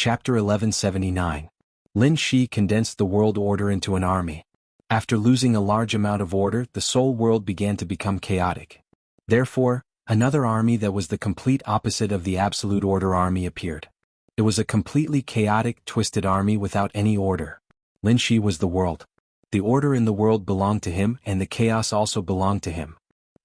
Chapter 1179. Lin Shi condensed the world order into an army. After losing a large amount of order, the soul world began to become chaotic. Therefore, another army that was the complete opposite of the absolute order army appeared. It was a completely chaotic, twisted army without any order. Lin Shi was the world. The order in the world belonged to him, and the chaos also belonged to him.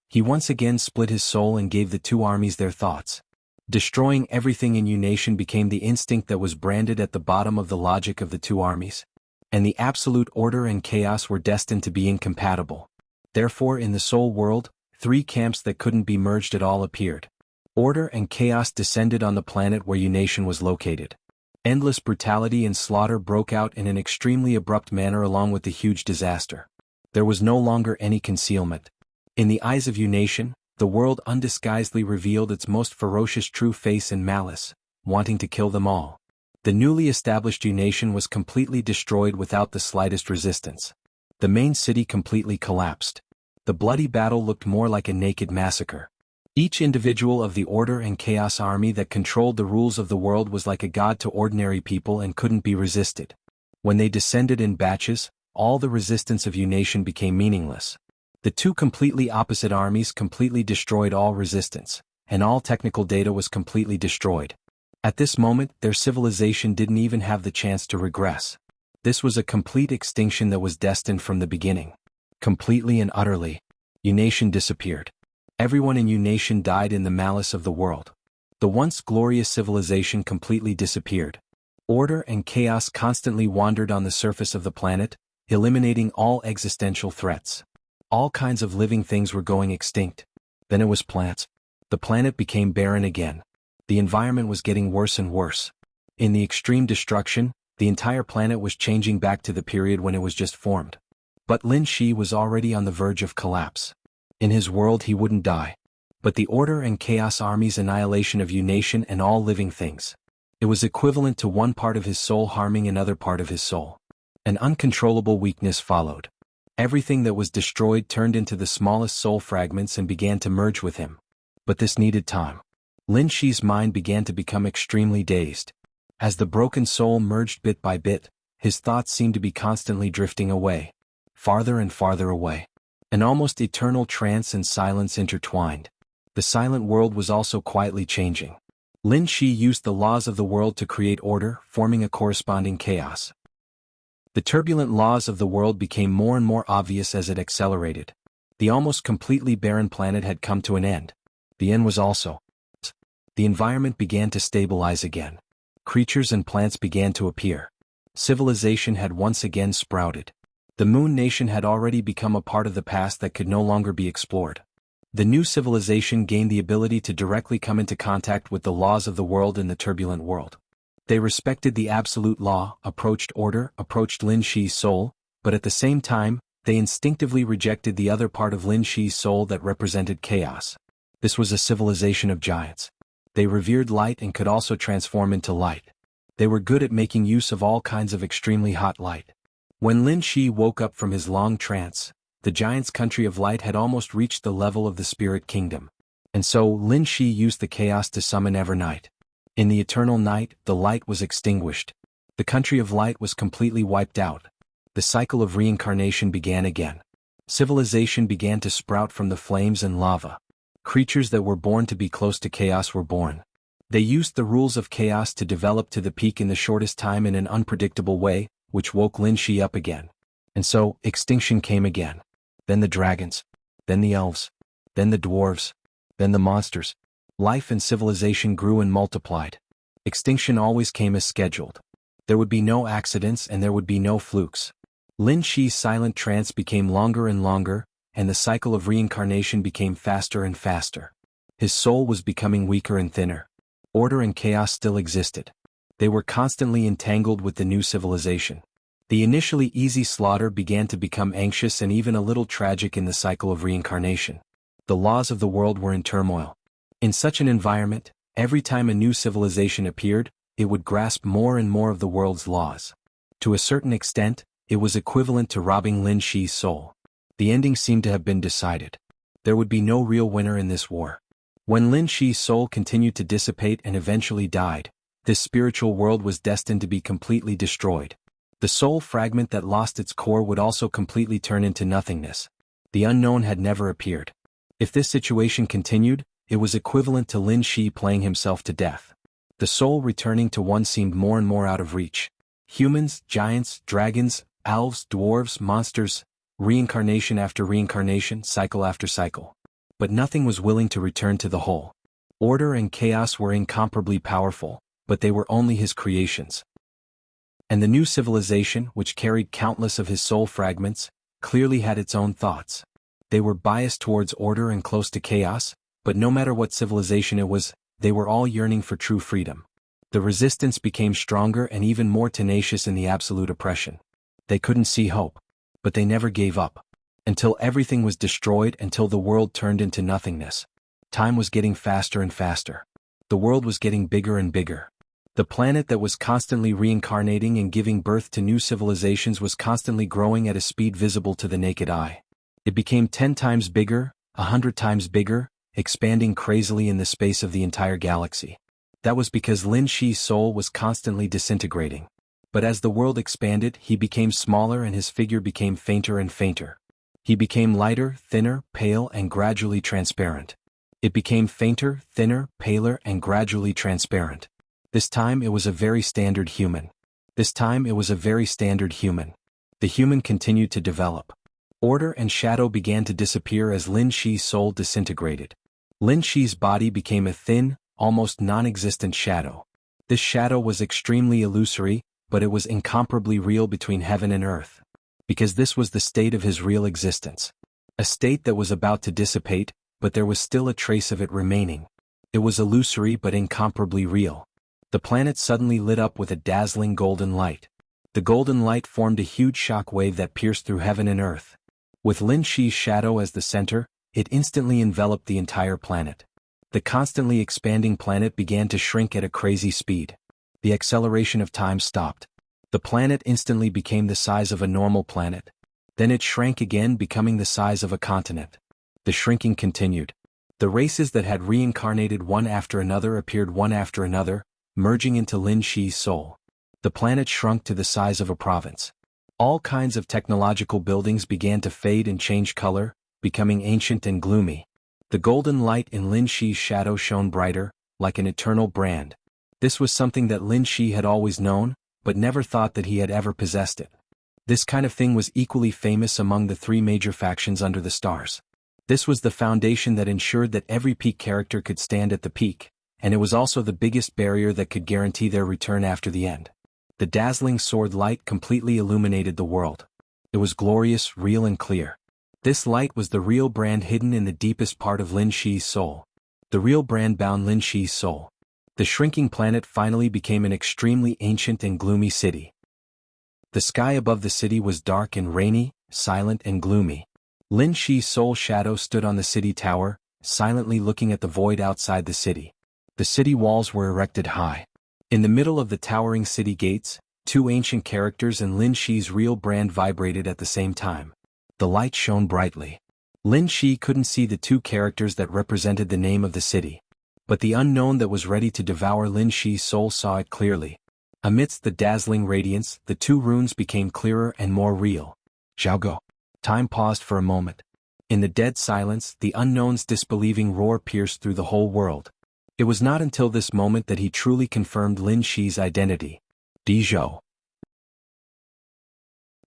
He once again split his soul and gave the two armies their thoughts. Destroying everything in Unation became the instinct that was branded at the bottom of the logic of the two armies. And the absolute order and chaos were destined to be incompatible. Therefore, in the soul world, three camps that couldn't be merged at all appeared. Order and chaos descended on the planet where Unation was located. Endless brutality and slaughter broke out in an extremely abrupt manner along with the huge disaster. There was no longer any concealment. In the eyes of Unation, the world undisguisedly revealed its most ferocious true face and malice, wanting to kill them all. The newly established Unation was completely destroyed without the slightest resistance. The main city completely collapsed. The bloody battle looked more like a naked massacre. Each individual of the Order and Chaos army that controlled the rules of the world was like a god to ordinary people and couldn't be resisted. When they descended in batches, all the resistance of Unation became meaningless. The two completely opposite armies completely destroyed all resistance, and all technical data was completely destroyed. At this moment, their civilization didn't even have the chance to regress. This was a complete extinction that was destined from the beginning. Completely and utterly, Unation disappeared. Everyone in Unation died in the malice of the world. The once glorious civilization completely disappeared. Order and chaos constantly wandered on the surface of the planet, eliminating all existential threats. All kinds of living things were going extinct. Then it was plants. The planet became barren again. The environment was getting worse and worse. In the extreme destruction, the entire planet was changing back to the period when it was just formed. But Lin Shi was already on the verge of collapse. In his world he wouldn't die. But the Order and Chaos army's annihilation of Unation and all living things. It was equivalent to one part of his soul harming another part of his soul. An uncontrollable weakness followed. Everything that was destroyed turned into the smallest soul fragments and began to merge with him. But this needed time. Lin Shi's mind began to become extremely dazed. As the broken soul merged bit by bit, his thoughts seemed to be constantly drifting away. Farther and farther away. An almost eternal trance and silence intertwined. The silent world was also quietly changing. Lin Shi used the laws of the world to create order, forming a corresponding chaos. The turbulent laws of the world became more and more obvious as it accelerated. The almost completely barren planet had come to an end. The end was also. The environment began to stabilize again. Creatures and plants began to appear. Civilization had once again sprouted. The Moon Nation had already become a part of the past that could no longer be explored. The new civilization gained the ability to directly come into contact with the laws of the world in the turbulent world. They respected the absolute law, approached order, approached Lin Shi's soul, but at the same time, they instinctively rejected the other part of Lin Shi's soul that represented chaos. This was a civilization of giants. They revered light and could also transform into light. They were good at making use of all kinds of extremely hot light. When Lin Shi woke up from his long trance, the giant's country of light had almost reached the level of the spirit kingdom. And so, Lin Shi used the chaos to summon Evernight. In the eternal night, the light was extinguished. The country of light was completely wiped out. The cycle of reincarnation began again. Civilization began to sprout from the flames and lava. Creatures that were born to be close to chaos were born. They used the rules of chaos to develop to the peak in the shortest time in an unpredictable way, which woke Lin Shi up again. And so, extinction came again. Then the dragons. Then the elves. Then the dwarves. Then the monsters. Life and civilization grew and multiplied. Extinction always came as scheduled. There would be no accidents and there would be no flukes. Lin Shi's silent trance became longer and longer, and the cycle of reincarnation became faster and faster. His soul was becoming weaker and thinner. Order and chaos still existed. They were constantly entangled with the new civilization. The initially easy slaughter began to become anxious and even a little tragic in the cycle of reincarnation. The laws of the world were in turmoil. In such an environment, every time a new civilization appeared, it would grasp more and more of the world's laws. To a certain extent, it was equivalent to robbing Lin Shi's soul. The ending seemed to have been decided. There would be no real winner in this war. When Lin Shi's soul continued to dissipate and eventually died, This spiritual world was destined to be completely destroyed. The soul fragment that lost its core would also completely turn into nothingness. The unknown had never appeared. If this situation continued, it was equivalent to Lin Shi playing himself to death. The soul returning to one seemed more and more out of reach. Humans, giants, dragons, elves, dwarves, monsters, reincarnation after reincarnation, cycle after cycle. But nothing was willing to return to the whole. Order and chaos were incomparably powerful, but they were only his creations. And the new civilization, which carried countless of his soul fragments, clearly had its own thoughts. They were biased towards order and close to chaos, but no matter what civilization it was, they were all yearning for true freedom. The resistance became stronger and even more tenacious in the absolute oppression. They couldn't see hope, but they never gave up. Until everything was destroyed, until the world turned into nothingness. Time was getting faster and faster. The world was getting bigger and bigger. The planet that was constantly reincarnating and giving birth to new civilizations was constantly growing at a speed visible to the naked eye. It became 10 times bigger, 100 times bigger, expanding crazily in the space of the entire galaxy. That was because Lin Shi's soul was constantly disintegrating. But as the world expanded, he became smaller and his figure became fainter and fainter. He became lighter, thinner, pale, and gradually transparent. It became fainter, thinner, paler, and gradually transparent. This time it was a very standard human. This time it was a very standard human. The human continued to develop. Order and shadow began to disappear as Lin Shi's soul disintegrated. Lin Shi's body became a thin, almost non-existent shadow. This shadow was extremely illusory, but it was incomparably real between heaven and earth. Because this was the state of his real existence. A state that was about to dissipate, but there was still a trace of it remaining. It was illusory but incomparably real. The planet suddenly lit up with a dazzling golden light. The golden light formed a huge shock wave that pierced through heaven and earth. With Lin Shi's shadow as the center, it instantly enveloped the entire planet. The constantly expanding planet began to shrink at a crazy speed. The acceleration of time stopped. The planet instantly became the size of a normal planet. Then it shrank again, becoming the size of a continent. The shrinking continued. The races that had reincarnated one after another appeared one after another, merging into Lin Shi's soul. The planet shrunk to the size of a province. All kinds of technological buildings began to fade and change color, becoming ancient and gloomy. The golden light in Lin Shi's shadow shone brighter, like an eternal brand. This was something that Lin Shi had always known, but never thought that he had ever possessed it. This kind of thing was equally famous among the 3 major factions under the stars. This was the foundation that ensured that every peak character could stand at the peak, and it was also the biggest barrier that could guarantee their return after the end. The dazzling sword light completely illuminated the world. It was glorious, real and clear. This light was the real brand hidden in the deepest part of Lin Shi's soul. The real brand bound Lin Shi's soul. The shrinking planet finally became an extremely ancient and gloomy city. The sky above the city was dark and rainy, silent and gloomy. Lin Shi's soul shadow stood on the city tower, silently looking at the void outside the city. The city walls were erected high. In the middle of the towering city gates, 2 ancient characters and Lin Shi's real brand vibrated at the same time. The light shone brightly. Lin Shi couldn't see the 2 characters that represented the name of the city. But the unknown that was ready to devour Lin Shi's soul saw it clearly. Amidst the dazzling radiance, the 2 runes became clearer and more real. Jianghu. Time paused for a moment. In the dead silence, the unknown's disbelieving roar pierced through the whole world. It was not until this moment that he truly confirmed Lin Shi's identity. Dizhou.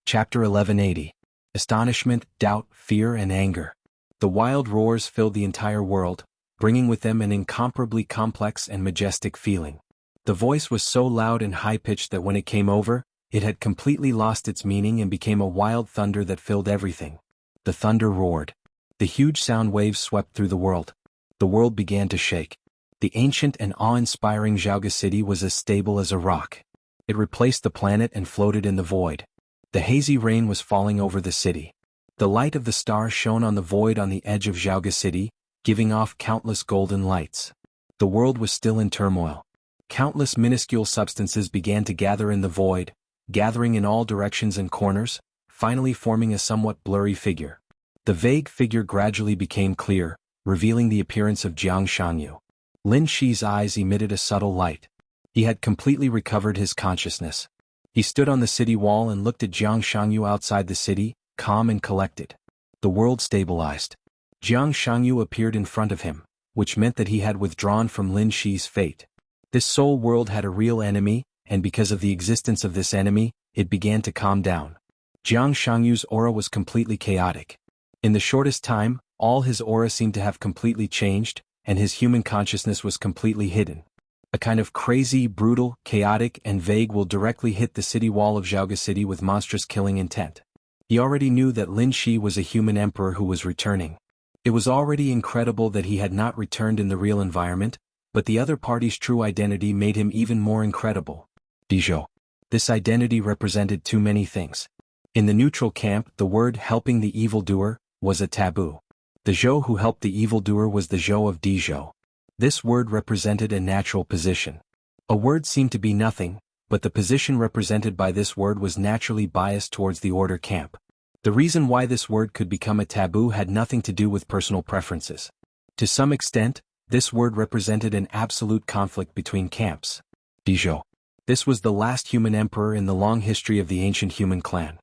Chapter 1180. Astonishment, doubt, fear and anger. The wild roars filled the entire world, bringing with them an incomparably complex and majestic feeling. The voice was so loud and high-pitched that when it came over, it had completely lost its meaning and became a wild thunder that filled everything. The thunder roared. The huge sound waves swept through the world. The world began to shake. The ancient and awe-inspiring Jianghu city was as stable as a rock. It replaced the planet and floated in the void. The hazy rain was falling over the city. The light of the stars shone on the void on the edge of Jianghu city, giving off countless golden lights. The world was still in turmoil. Countless minuscule substances began to gather in the void, gathering in all directions and corners, finally forming a somewhat blurry figure. The vague figure gradually became clear, revealing the appearance of Jianghu. Lin Shi's eyes emitted a subtle light. He had completely recovered his consciousness. He stood on the city wall and looked at Jianghu outside the city, calm and collected. The world stabilized. Jianghu appeared in front of him, which meant that he had withdrawn from Lin Shi's fate. This soul world had a real enemy, and because of the existence of this enemy, it began to calm down. Jianghu's aura was completely chaotic. In the shortest time, all his aura seemed to have completely changed, and his human consciousness was completely hidden. A kind of crazy, brutal, chaotic, and vague will directly hit the city wall of Jianghu City with monstrous killing intent. He already knew that Lin Shi was a human emperor who was returning. It was already incredible that he had not returned in the real environment, but the other party's true identity made him even more incredible. Dijou. This identity represented too many things. In the neutral camp, the word helping the evildoer was a taboo. The Zhou who helped the evildoer was the Zhou of Dijou. This word represented a natural position. A word seemed to be nothing, but the position represented by this word was naturally biased towards the order camp. The reason why this word could become a taboo had nothing to do with personal preferences. To some extent, this word represented an absolute conflict between camps. Dijou. This was the last human emperor in the long history of the ancient human clan.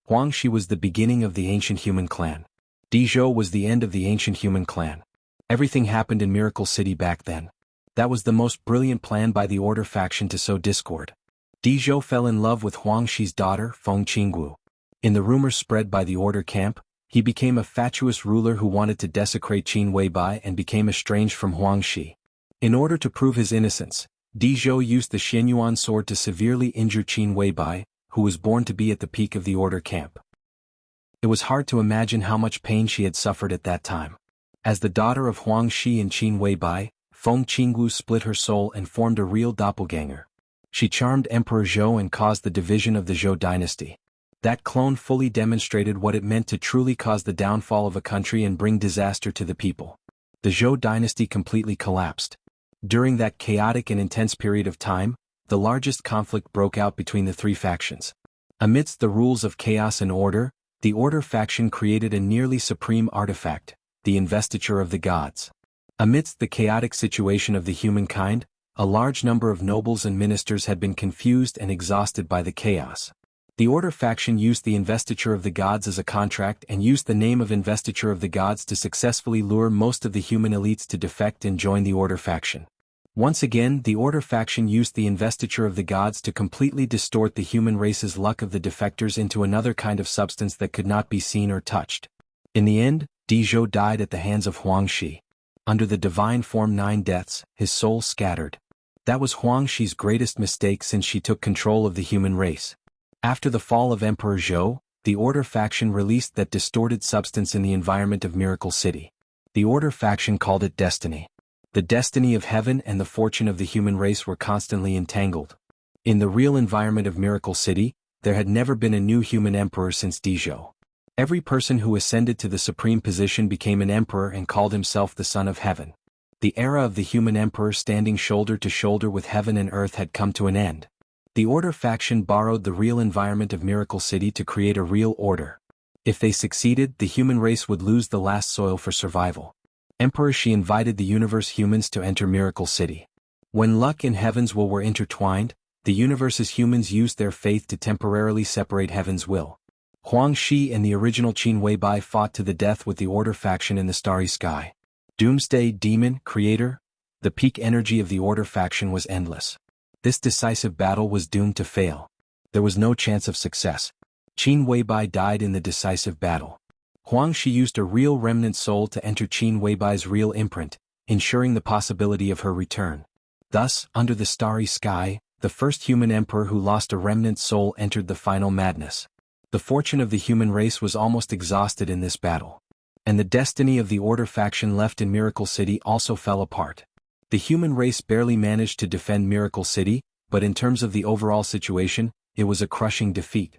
Huangshi was the beginning of the ancient human clan. Dijou was the end of the ancient human clan. Everything happened in Miracle City back then. That was the most brilliant plan by the Order faction to sow discord. Dijou fell in love with Huangshi's daughter, Feng Qinggu. In the rumors spread by the Order camp, he became a fatuous ruler who wanted to desecrate Qin Weibai and became estranged from Huangshi. In order to prove his innocence, Dijou used the Xianyuan sword to severely injure Qin Weibai, who was born to be at the peak of the Order camp. It was hard to imagine how much pain she had suffered at that time. As the daughter of Huangshi and Qin Weibai, Feng Qinggu split her soul and formed a real doppelganger. She charmed Emperor Zhou and caused the division of the Zhou dynasty. That clone fully demonstrated what it meant to truly cause the downfall of a country and bring disaster to the people. The Zhou dynasty completely collapsed. During that chaotic and intense period of time, the largest conflict broke out between the three factions. Amidst the rules of chaos and order, the Order faction created a nearly supreme artifact, the investiture of the gods. Amidst the chaotic situation of the humankind, a large number of nobles and ministers had been confused and exhausted by the chaos. The Order faction used the investiture of the gods as a contract and used the name of investiture of the gods to successfully lure most of the human elites to defect and join the Order faction. Once again, the Order faction used the investiture of the gods to completely distort the human race's luck of the defectors into another kind of substance that could not be seen or touched. In the end, Dijou died at the hands of Huangshi. Under the divine form 9 deaths, his soul scattered. That was Huangshi's greatest mistake since she took control of the human race. After the fall of Emperor Zhou, the Order faction released that distorted substance in the environment of Miracle City. The Order faction called it destiny. The destiny of heaven and the fortune of the human race were constantly entangled. In the real environment of Miracle City, there had never been a new human emperor since Dijou. Every person who ascended to the supreme position became an emperor and called himself the Son of Heaven. The era of the human emperor standing shoulder to shoulder with heaven and earth had come to an end. The Order faction borrowed the real environment of Miracle City to create a real order. If they succeeded, the human race would lose the last soil for survival. Emperor Shi invited the universe humans to enter Miracle City. When luck and heaven's will were intertwined, the universe's humans used their faith to temporarily separate heaven's will. Huang Shi and the original Qin Weibai fought to the death with the Order faction in the starry sky. Doomsday Demon, Creator, the peak energy of the Order faction was endless. This decisive battle was doomed to fail. There was no chance of success. Qin Weibai died in the decisive battle. Huang Shi used a real remnant soul to enter Qin Weibai's real imprint, ensuring the possibility of her return. Thus, under the starry sky, the first human emperor who lost a remnant soul entered the final madness. The fortune of the human race was almost exhausted in this battle. And the destiny of the Order faction left in Miracle City also fell apart. The human race barely managed to defend Miracle City, but in terms of the overall situation, it was a crushing defeat.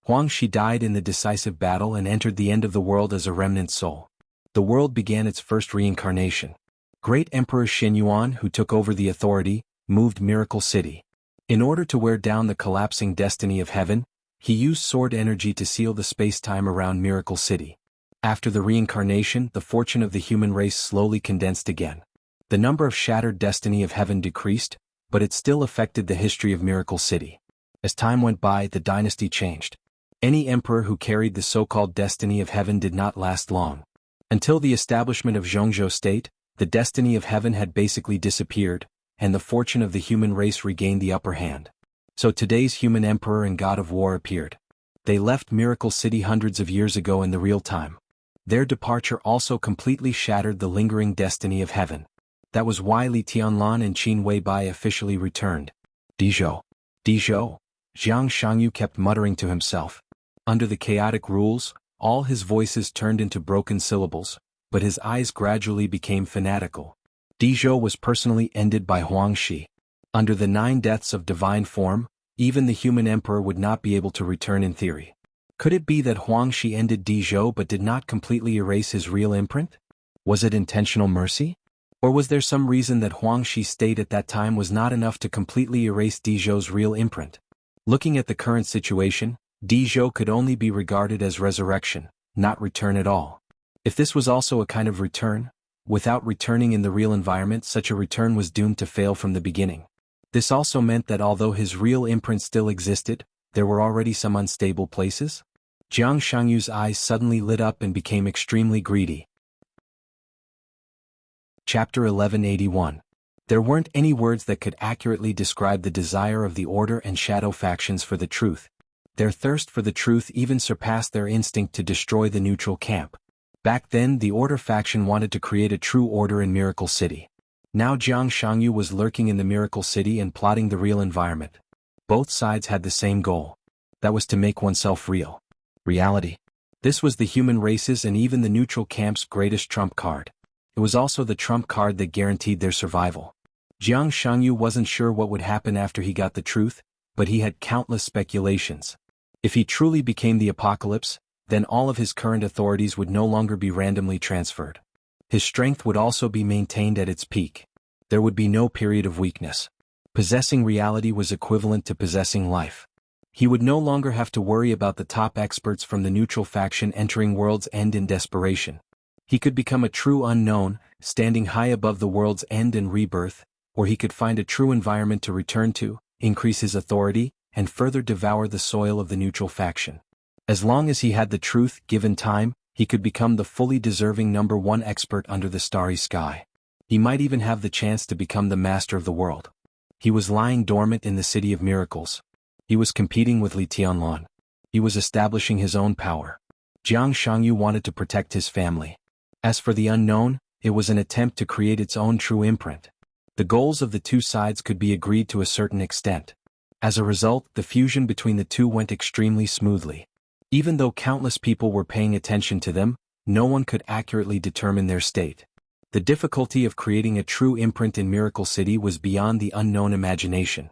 Huang Shi died in the decisive battle and entered the end of the world as a remnant soul. The world began its first reincarnation. Great Emperor Xianyuan, who took over the authority, moved Miracle City. In order to wear down the collapsing destiny of heaven, he used sword energy to seal the space-time around Miracle City. After the reincarnation, the fortune of the human race slowly condensed again. The number of shattered destiny of heaven decreased, but it still affected the history of Miracle City. As time went by, the dynasty changed. Any emperor who carried the so-called destiny of heaven did not last long. Until the establishment of Jianghu state, the destiny of heaven had basically disappeared, and the fortune of the human race regained the upper hand. So today's human emperor and god of war appeared. They left Miracle City hundreds of years ago in the real time. Their departure also completely shattered the lingering destiny of heaven. That was why Li Tianlan and Qin Weibai officially returned. Dizhou. Dizhou. Jiang Shangyu kept muttering to himself. Under the chaotic rules, all his voices turned into broken syllables, but his eyes gradually became fanatical. Dizhou was personally ended by Huangshi. Under the 9 deaths of divine form, even the human emperor would not be able to return in theory. Could it be that Huangshi ended Dizhou but did not completely erase his real imprint? Was it intentional mercy? Or was there some reason that Huangshi's state at that time was not enough to completely erase Dizhou's real imprint? Looking at the current situation, Dizhou could only be regarded as resurrection, not return at all. If this was also a kind of return, without returning in the real environment, such a return was doomed to fail from the beginning. This also meant that although his real imprint still existed, there were already some unstable places. Jiang Shangyu's eyes suddenly lit up and became extremely greedy. Chapter 1181. There weren't any words that could accurately describe the desire of the Order and Shadow factions for the truth. Their thirst for the truth even surpassed their instinct to destroy the neutral camp. Back then, the Order faction wanted to create a true order in Miracle City. Now Jiang Shangyu was lurking in the Miracle City and plotting the real environment. Both sides had the same goal. That was to make oneself real. Reality. This was the human race's and even the neutral camp's greatest trump card. It was also the trump card that guaranteed their survival. Jiang Shangyu wasn't sure what would happen after he got the truth, but he had countless speculations. If he truly became the apocalypse, then all of his current authorities would no longer be randomly transferred. His strength would also be maintained at its peak. There would be no period of weakness. Possessing reality was equivalent to possessing life. He would no longer have to worry about the top experts from the neutral faction entering World's End in desperation. He could become a true unknown, standing high above the world's end and rebirth, or he could find a true environment to return to, increase his authority, and further devour the soil of the neutral faction. As long as he had the truth, given time, he could become the fully deserving #1 expert under the starry sky. He might even have the chance to become the master of the world. He was lying dormant in the City of Miracles. He was competing with Li Tianlan. He was establishing his own power. Jiang Shangyu wanted to protect his family. As for the unknown, it was an attempt to create its own true imprint. The goals of the two sides could be agreed to a certain extent. As a result, the fusion between the two went extremely smoothly. Even though countless people were paying attention to them, no one could accurately determine their state. The difficulty of creating a true imprint in Miracle City was beyond the unknown imagination.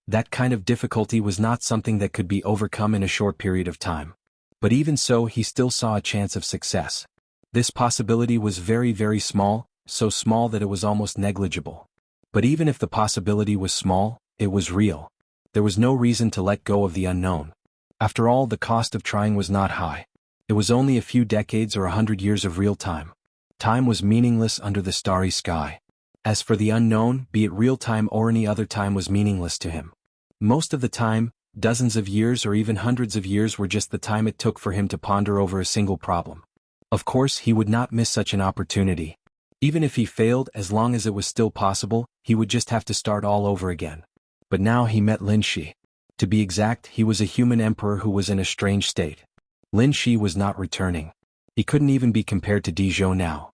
That kind of difficulty was not something that could be overcome in a short period of time. But even so, he still saw a chance of success. This possibility was very, very small, so small that it was almost negligible. But even if the possibility was small, it was real. There was no reason to let go of the unknown. After all, the cost of trying was not high. It was only a few decades or 100 years of real time. Time was meaningless under the starry sky. As for the unknown, be it real time or any other time, was meaningless to him. Most of the time, dozens of years or even hundreds of years were just the time it took for him to ponder over a single problem. Of course, he would not miss such an opportunity. Even if he failed, as long as it was still possible, he would just have to start all over again. But now he met Lin Shi. To be exact, he was a human emperor who was in a strange state. Lin Shi was not returning. He couldn't even be compared to Dizhou now.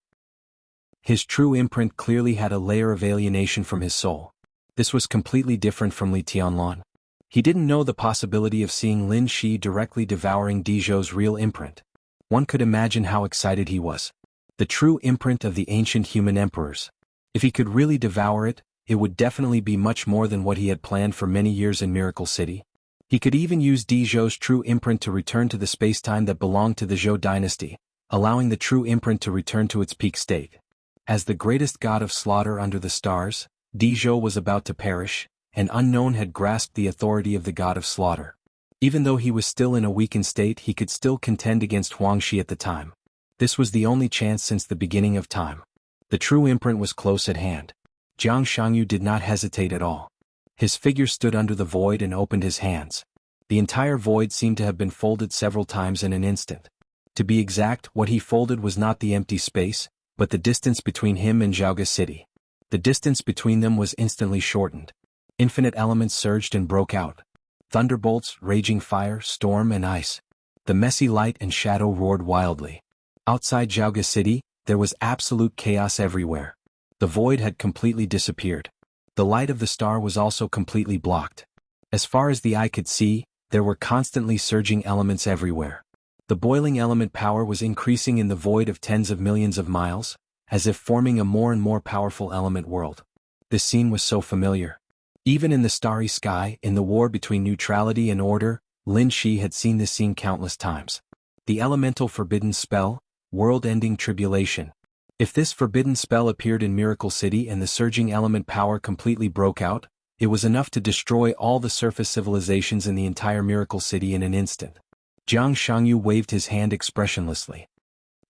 His true imprint clearly had a layer of alienation from his soul. This was completely different from Li Tianlan. He didn't know the possibility of seeing Lin Shi directly devouring Dizhou's real imprint. One could imagine how excited he was. The true imprint of the ancient human emperors. If he could really devour it, it would definitely be much more than what he had planned for many years in Miracle City. He could even use Dizhou's true imprint to return to the space-time that belonged to the Zhou dynasty, allowing the true imprint to return to its peak state. As the greatest god of slaughter under the stars, Dizhou was about to perish, and Unknown had grasped the authority of the god of slaughter. Even though he was still in a weakened state, he could still contend against Huangshi at the time. This was the only chance since the beginning of time. The true imprint was close at hand. Jiang Shangyu did not hesitate at all. His figure stood under the void and opened his hands. The entire void seemed to have been folded several times in an instant. To be exact, what he folded was not the empty space, but the distance between him and Jianghu City. The distance between them was instantly shortened. Infinite elements surged and broke out. Thunderbolts, raging fire, storm and ice. The messy light and shadow roared wildly. Outside Jianghu City, there was absolute chaos everywhere. The void had completely disappeared. The light of the star was also completely blocked. As far as the eye could see, there were constantly surging elements everywhere. The boiling element power was increasing in the void of tens of millions of miles, as if forming a more and more powerful element world. This scene was so familiar. Even in the starry sky, in the war between neutrality and order, Lin Shi had seen this scene countless times. The elemental forbidden spell, world-ending tribulation. If this forbidden spell appeared in Miracle City and the surging element power completely broke out, it was enough to destroy all the surface civilizations in the entire Miracle City in an instant. Jianghu waved his hand expressionlessly.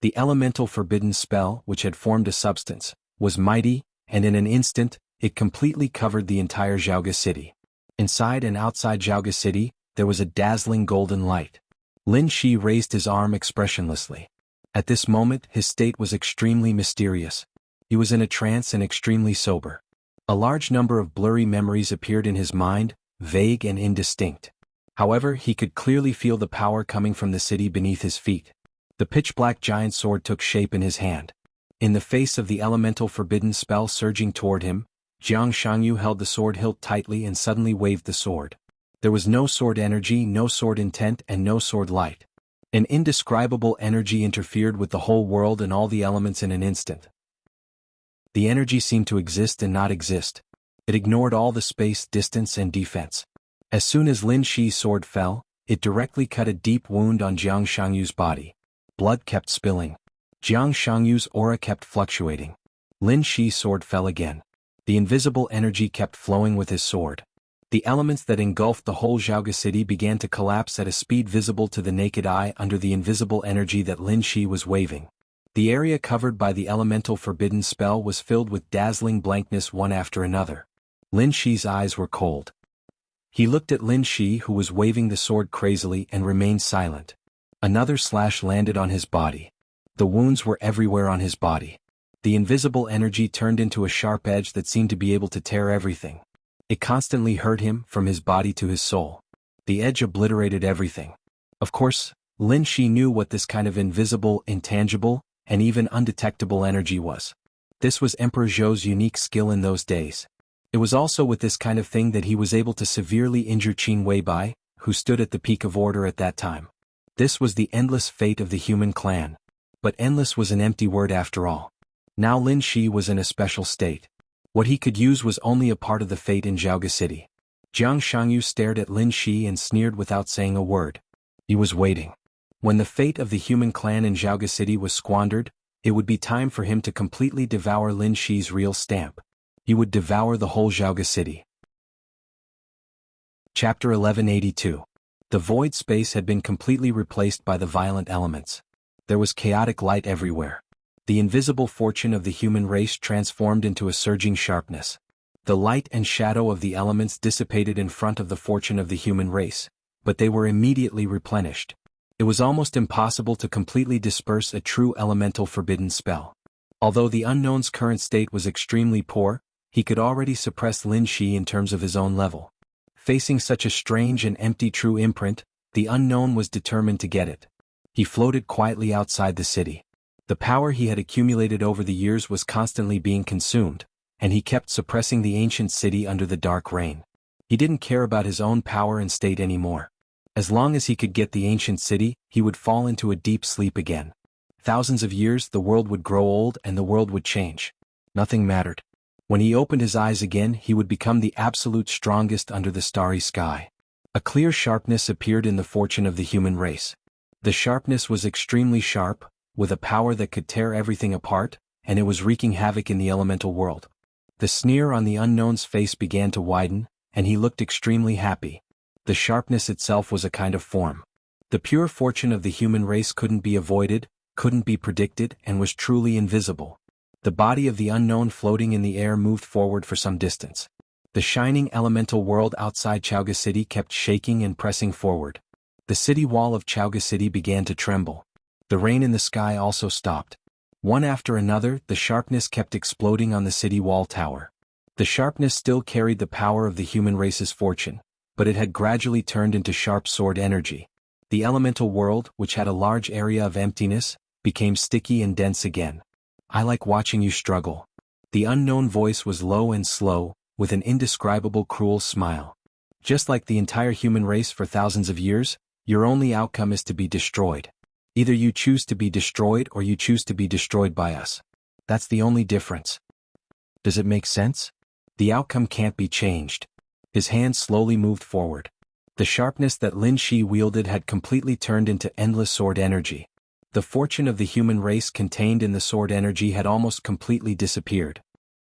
The elemental forbidden spell, which had formed a substance, was mighty, and in an instant, it completely covered the entire Jianghu City. Inside and outside Jianghu City, there was a dazzling golden light. Lin Shi raised his arm expressionlessly. At this moment, his state was extremely mysterious. He was in a trance and extremely sober. A large number of blurry memories appeared in his mind, vague and indistinct. However, he could clearly feel the power coming from the city beneath his feet. The pitch-black giant sword took shape in his hand. In the face of the elemental forbidden spell surging toward him, Jianghu held the sword hilt tightly and suddenly waved the sword. There was no sword energy, no sword intent, and no sword light. An indescribable energy interfered with the whole world and all the elements in an instant. The energy seemed to exist and not exist. It ignored all the space, distance, and defense. As soon as Lin Shi's sword fell, it directly cut a deep wound on Jianghu's body. Blood kept spilling. Jianghu's aura kept fluctuating. Lin Shi's sword fell again. The invisible energy kept flowing with his sword. The elements that engulfed the whole Jianghu City began to collapse at a speed visible to the naked eye under the invisible energy that Lin Shi was waving. The area covered by the elemental forbidden spell was filled with dazzling blankness one after another. Lin Shi's eyes were cold. He looked at Lin Shi, who was waving the sword crazily, and remained silent. Another slash landed on his body. The wounds were everywhere on his body. The invisible energy turned into a sharp edge that seemed to be able to tear everything. It constantly hurt him, from his body to his soul. The edge obliterated everything. Of course, Lin Shi knew what this kind of invisible, intangible, and even undetectable energy was. This was Emperor Zhou's unique skill in those days. It was also with this kind of thing that he was able to severely injure Qin Weibai, who stood at the peak of order at that time. This was the endless fate of the human clan. But endless was an empty word after all. Now Lin Shi was in a special state. What he could use was only a part of the fate in Jianghu City. Jianghu stared at Lin Shi and sneered without saying a word. He was waiting. When the fate of the human clan in Jianghu City was squandered, it would be time for him to completely devour Lin Shi's real stamp. He would devour the whole Jianghu City. Chapter 1182. The void space had been completely replaced by the violent elements. There was chaotic light everywhere. The invisible fortune of the human race transformed into a surging sharpness. The light and shadow of the elements dissipated in front of the fortune of the human race, but they were immediately replenished. It was almost impossible to completely disperse a true elemental forbidden spell. Although the unknown's current state was extremely poor, he could already suppress Lin Shi in terms of his own level. Facing such a strange and empty true imprint, the unknown was determined to get it. He floated quietly outside the city. The power he had accumulated over the years was constantly being consumed, and he kept suppressing the ancient city under the dark rain. He didn't care about his own power and state anymore. As long as he could get the ancient city, he would fall into a deep sleep again. Thousands of years, the world would grow old and the world would change. Nothing mattered. When he opened his eyes again, he would become the absolute strongest under the starry sky. A clear sharpness appeared in the fortune of the human race. The sharpness was extremely sharp, with a power that could tear everything apart, and it was wreaking havoc in the elemental world. The sneer on the unknown's face began to widen, and he looked extremely happy. The sharpness itself was a kind of form. The pure fortune of the human race couldn't be avoided, couldn't be predicted, and was truly invisible. The body of the unknown floating in the air moved forward for some distance. The shining elemental world outside Jianghu City kept shaking and pressing forward. The city wall of Jianghu City began to tremble. The rain in the sky also stopped. One after another, the sharpness kept exploding on the city wall tower. The sharpness still carried the power of the human race's fortune, but it had gradually turned into sharp sword energy. The elemental world, which had a large area of emptiness, became sticky and dense again. I like watching you struggle. The unknown voice was low and slow, with an indescribable cruel smile. Just like the entire human race for thousands of years, your only outcome is to be destroyed. Either you choose to be destroyed or you choose to be destroyed by us. That's the only difference. Does it make sense? The outcome can't be changed. His hand slowly moved forward. The sharpness that Lin Shi wielded had completely turned into endless sword energy. The fortune of the human race contained in the sword energy had almost completely disappeared.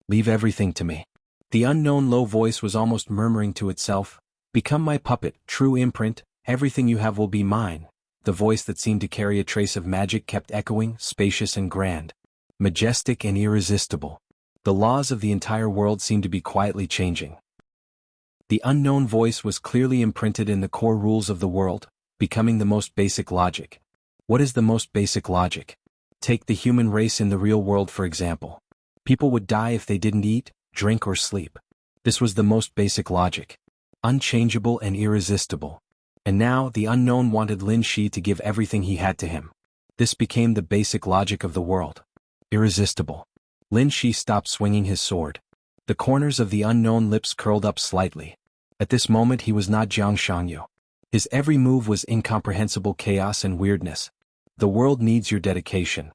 Leave everything to me. The unknown low voice was almost murmuring to itself. Become my puppet, true imprint, everything you have will be mine. The voice that seemed to carry a trace of magic kept echoing, spacious and grand. Majestic and irresistible. The laws of the entire world seemed to be quietly changing. The unknown voice was clearly imprinted in the core rules of the world, becoming the most basic logic. What is the most basic logic? Take the human race in the real world for example. People would die if they didn't eat, drink or sleep. This was the most basic logic. Unchangeable and irresistible. And now the unknown wanted Lin Shi to give everything he had to him. This became the basic logic of the world. Irresistible. Lin Shi stopped swinging his sword. The corners of the unknown lips curled up slightly. At this moment he was not Jianghu. His every move was incomprehensible chaos and weirdness. The world needs your dedication.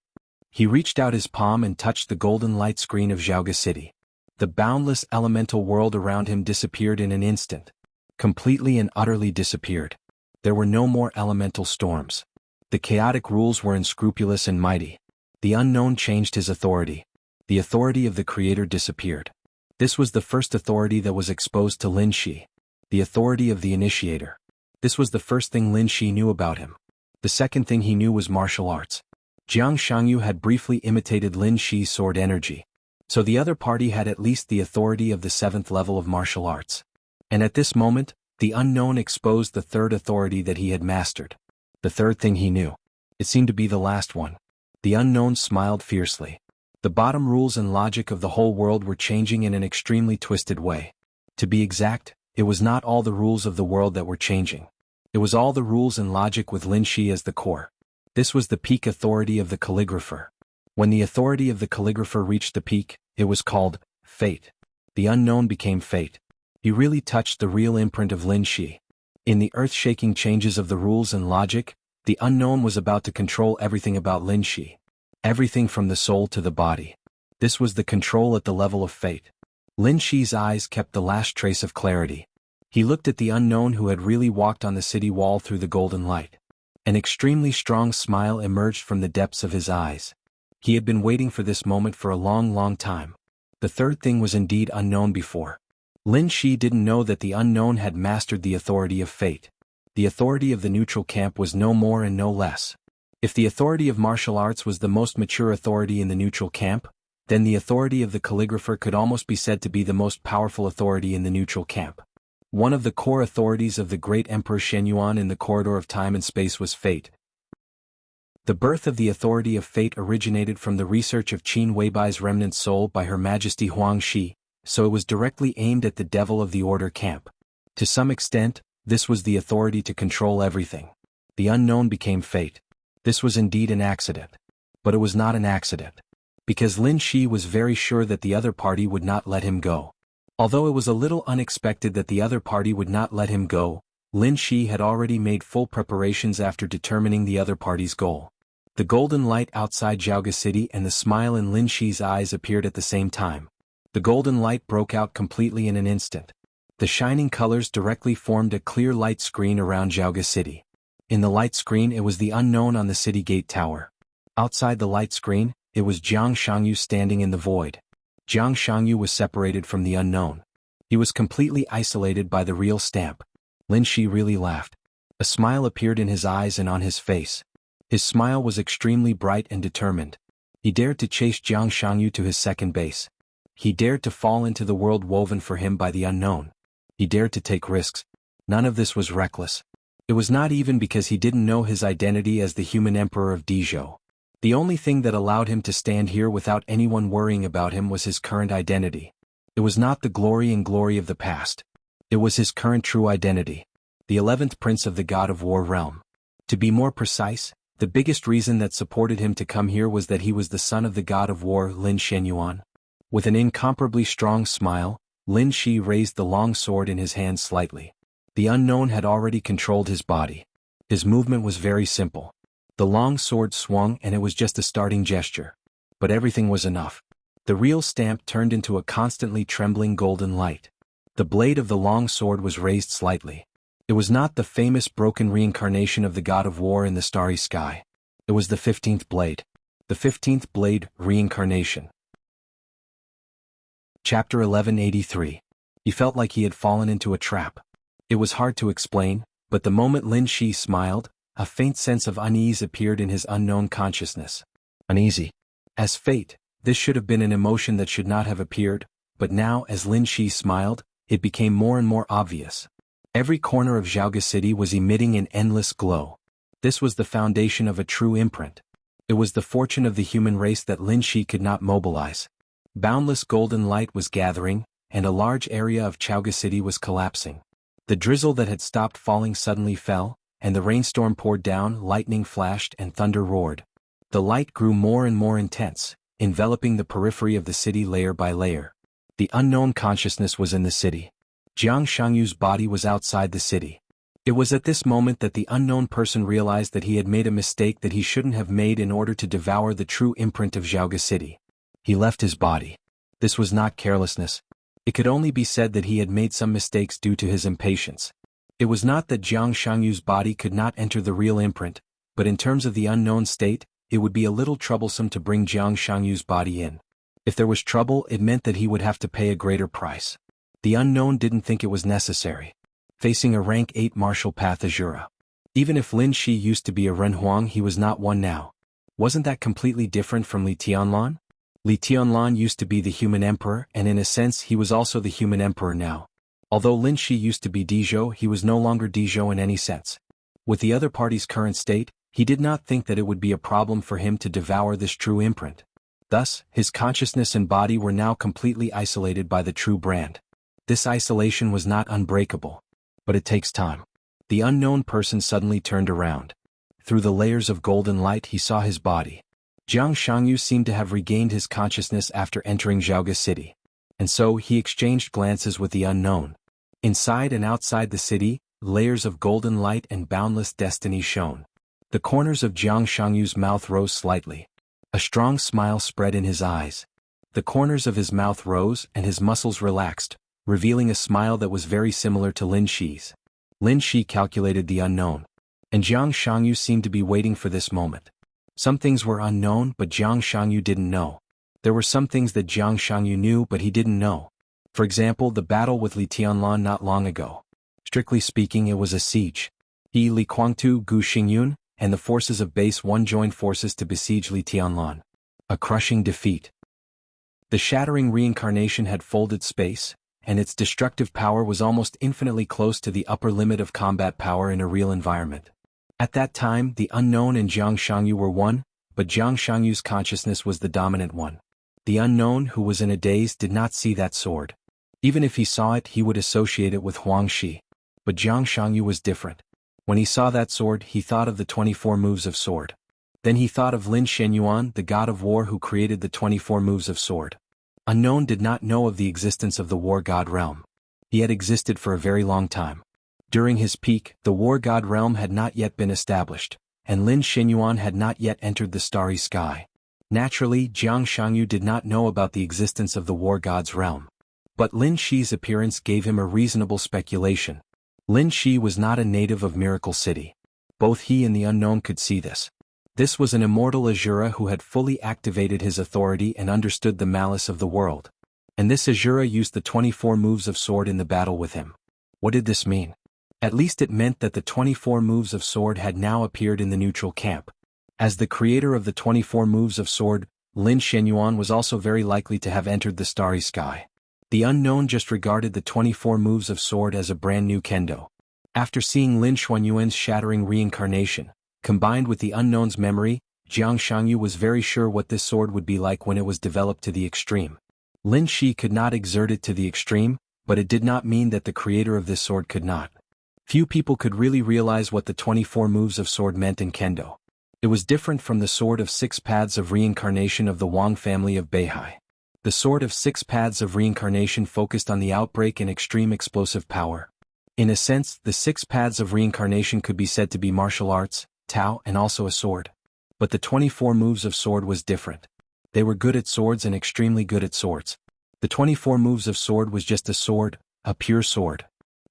He reached out his palm and touched the golden light screen of Jianghu City. The boundless elemental world around him disappeared in an instant. Completely and utterly disappeared. There were no more elemental storms. The chaotic rules were unscrupulous and mighty. The unknown changed his authority. The authority of the creator disappeared. This was the first authority that was exposed to Lin Shi. The authority of the initiator. This was the first thing Lin Shi knew about him. The second thing he knew was martial arts. Jianghu had briefly imitated Lin Shi's sword energy. So the other party had at least the authority of the 7th level of martial arts. And at this moment, the unknown exposed the third authority that he had mastered. The third thing he knew. It seemed to be the last one. The unknown smiled fiercely. The bottom rules and logic of the whole world were changing in an extremely twisted way. To be exact, it was not all the rules of the world that were changing. It was all the rules and logic with Lin Shi as the core. This was the peak authority of the calligrapher. When the authority of the calligrapher reached the peak, it was called fate. The unknown became fate. He really touched the real imprint of Lin Shi. In the earth-shaking changes of the rules and logic, the unknown was about to control everything about Lin Shi. Everything from the soul to the body. This was the control at the level of fate. Lin Shi's eyes kept the last trace of clarity. He looked at the unknown who had really walked on the city wall through the golden light. An extremely strong smile emerged from the depths of his eyes. He had been waiting for this moment for a long time. The third thing was indeed unknown before. Lin Shi didn't know that the unknown had mastered the authority of fate. The authority of the neutral camp was no more and no less. If the authority of martial arts was the most mature authority in the neutral camp, then the authority of the calligrapher could almost be said to be the most powerful authority in the neutral camp. One of the core authorities of the great Emperor Shenyuan in the corridor of time and space was fate. The birth of the authority of fate originated from the research of Qin Weibai's remnant soul by Her Majesty Huang Shi, so it was directly aimed at the devil of the order camp. To some extent, this was the authority to control everything. The unknown became fate. This was indeed an accident. But it was not an accident. Because Lin Shi was very sure that the other party would not let him go. Although it was a little unexpected that the other party would not let him go, Lin Shi had already made full preparations after determining the other party's goal. The golden light outside Jianghu City and the smile in Lin Shi's eyes appeared at the same time. The golden light broke out completely in an instant. The shining colors directly formed a clear light screen around Jianghu City. In the light screen it was the unknown on the city gate tower. Outside the light screen, it was Jianghu standing in the void. Jianghu was separated from the unknown. He was completely isolated by the real stamp. Lin Shi really laughed. A smile appeared in his eyes and on his face. His smile was extremely bright and determined. He dared to chase Jianghu to his second base. He dared to fall into the world woven for him by the unknown. He dared to take risks. None of this was reckless. It was not even because he didn't know his identity as the human emperor of Dizhou. The only thing that allowed him to stand here without anyone worrying about him was his current identity. It was not the glory of the past. It was his current true identity. The 11th prince of the god of war realm. To be more precise, the biggest reason that supported him to come here was that he was the son of the god of war Lin Shenyuan. With an incomparably strong smile, Lin Shi raised the long sword in his hand slightly. The unknown had already controlled his body. His movement was very simple. The long sword swung and it was just a starting gesture. But everything was enough. The real stamp turned into a constantly trembling golden light. The blade of the long sword was raised slightly. It was not the famous broken reincarnation of the god of war in the starry sky. It was the 15th blade. The 15th blade, reincarnation. Chapter 1183. He felt like he had fallen into a trap. It was hard to explain, but the moment Lin Shi smiled, a faint sense of unease appeared in his unknown consciousness. Uneasy. As fate, this should have been an emotion that should not have appeared, but now as Lin Shi smiled, it became more and more obvious. Every corner of Jianghu City was emitting an endless glow. This was the foundation of a true imprint. It was the fortune of the human race that Lin Shi could not mobilize. Boundless golden light was gathering, and a large area of Jianghu City was collapsing. The drizzle that had stopped falling suddenly fell, and the rainstorm poured down, lightning flashed and thunder roared. The light grew more and more intense, enveloping the periphery of the city layer by layer. The unknown consciousness was in the city. Jiang Shangyu's body was outside the city. It was at this moment that the unknown person realized that he had made a mistake that he shouldn't have made in order to devour the true imprint of Jianghu City. He left his body. This was not carelessness. It could only be said that he had made some mistakes due to his impatience. It was not that Jiang Shangyu's body could not enter the real imprint, but in terms of the unknown state, it would be a little troublesome to bring Jiang Shangyu's body in. If there was trouble, it meant that he would have to pay a greater price. The unknown didn't think it was necessary. Facing a rank 8 martial path Azura. Even if Lin Shi used to be a Renhuang, he was not one now. Wasn't that completely different from Li Tianlan? Li Tianlan used to be the human emperor, and in a sense he was also the human emperor now. Although Lin Shi used to be Dizhou, he was no longer Dizhou in any sense. With the other party's current state, he did not think that it would be a problem for him to devour this true imprint. Thus, his consciousness and body were now completely isolated by the true brand. This isolation was not unbreakable. But it takes time. The unknown person suddenly turned around. Through the layers of golden light he saw his body. Jiang Shangyu seemed to have regained his consciousness after entering Jianghu City. And so he exchanged glances with the unknown. Inside and outside the city, layers of golden light and boundless destiny shone. The corners of Jiang Shangyu's mouth rose slightly. A strong smile spread in his eyes. The corners of his mouth rose and his muscles relaxed, revealing a smile that was very similar to Lin Shi's. Lin Shi calculated the unknown. And Jiang Shangyu seemed to be waiting for this moment. Some things were unknown, but Jiang Shangyu didn't know. There were some things that Jiang Shangyu knew but he didn't know. For example, the battle with Li Tianlan not long ago. Strictly speaking, it was a siege. He, Li Guangtu, Gu Xingyun, and the forces of Base 1 joined forces to besiege Li Tianlan. A crushing defeat. The shattering reincarnation had folded space, and its destructive power was almost infinitely close to the upper limit of combat power in a real environment. At that time, the unknown and Jiang Shangyu were one, but Jiang Shangyu's consciousness was the dominant one. The unknown, who was in a daze, did not see that sword. Even if he saw it, he would associate it with Huang Shi. But Jiang Shangyu was different. When he saw that sword, he thought of the 24 moves of sword. Then he thought of Lin Shenyuan, the god of war who created the 24 moves of sword. Unknown did not know of the existence of the war god realm. He had existed for a very long time. During his peak, the war god realm had not yet been established, and Lin Shenyuan had not yet entered the starry sky. Naturally, Jiang Shangyu did not know about the existence of the war god's realm. But Lin Shi's appearance gave him a reasonable speculation. Lin Shi was not a native of Miracle City. Both he and the unknown could see this. This was an immortal Azura who had fully activated his authority and understood the malice of the world. And this Azura used the 24 moves of sword in the battle with him. What did this mean? At least it meant that the 24 moves of sword had now appeared in the neutral camp. As the creator of the 24 moves of sword, Lin Shenyuan was also very likely to have entered the starry sky. The unknown just regarded the 24 moves of sword as a brand new kendo. After seeing Lin Xuanyuan's shattering reincarnation, combined with the unknown's memory, Jiang Shangyu was very sure what this sword would be like when it was developed to the extreme. Lin Shi could not exert it to the extreme, but it did not mean that the creator of this sword could not. Few people could really realize what the 24 moves of sword meant in kendo. It was different from the sword of 6 paths of reincarnation of the Wang family of Beihai. The sword of 6 paths of reincarnation focused on the outbreak and extreme explosive power. In a sense, the 6 paths of reincarnation could be said to be martial arts, Tao, and also a sword. But the 24 moves of sword was different. They were good at swords and extremely good at swords. The 24 moves of sword was just a sword, a pure sword.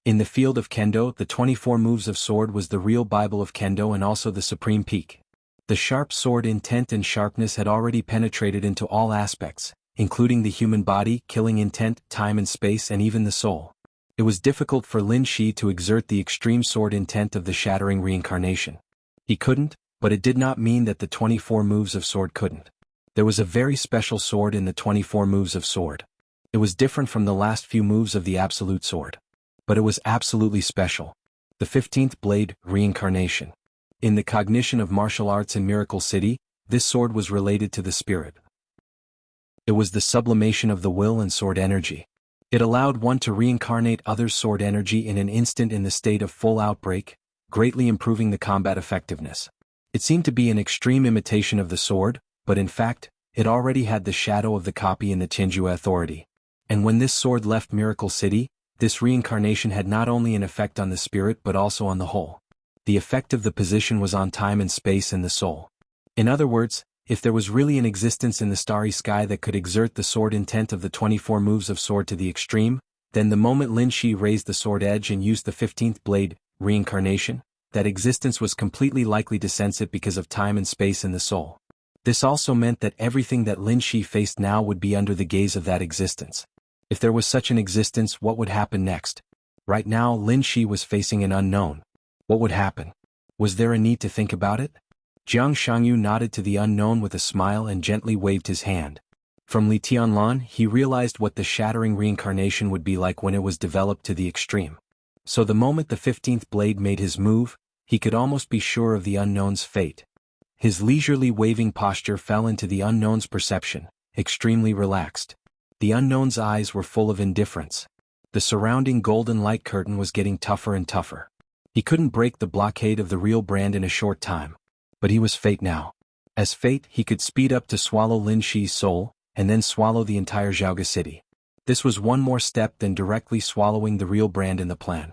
In the field of kendo, the 24 moves of sword was the real Bible of kendo and also the supreme peak. The sharp sword intent and sharpness had already penetrated into all aspects, including the human body, killing intent, time and space, and even the soul. It was difficult for Lin Shi to exert the extreme sword intent of the shattering reincarnation. He couldn't, but it did not mean that the 24 moves of sword couldn't. There was a very special sword in the 24 moves of sword. It was different from the last few moves of the absolute sword. But it was absolutely special. The 15th blade, reincarnation. In the cognition of martial arts in Miracle City, this sword was related to the spirit. It was the sublimation of the will and sword energy. It allowed one to reincarnate others' sword energy in an instant in the state of full outbreak, greatly improving the combat effectiveness. It seemed to be an extreme imitation of the sword, but in fact, it already had the shadow of the copy in the Tianjue authority. And when this sword left Miracle City, this reincarnation had not only an effect on the spirit but also on the whole. The effect of the position was on time and space and the soul. In other words, if there was really an existence in the starry sky that could exert the sword intent of the 24 moves of sword to the extreme, then the moment Lin Shi raised the sword edge and used the 15th blade, reincarnation, that existence was completely likely to sense it because of time and space and the soul. This also meant that everything that Lin Shi faced now would be under the gaze of that existence. If there was such an existence, what would happen next? Right now, Lin Shi was facing an unknown. What would happen? Was there a need to think about it? Jiang Shangyu nodded to the unknown with a smile and gently waved his hand. From Li Tianlan, he realized what the shattering reincarnation would be like when it was developed to the extreme. So the moment the 15th blade made his move, he could almost be sure of the unknown's fate. His leisurely waving posture fell into the unknown's perception, extremely relaxed. The unknown's eyes were full of indifference. The surrounding golden light curtain was getting tougher and tougher. He couldn't break the blockade of the real brand in a short time. But he was fate now. As fate, he could speed up to swallow Lin Shi's soul, and then swallow the entire Jianghu city. This was one more step than directly swallowing the real brand in the plan.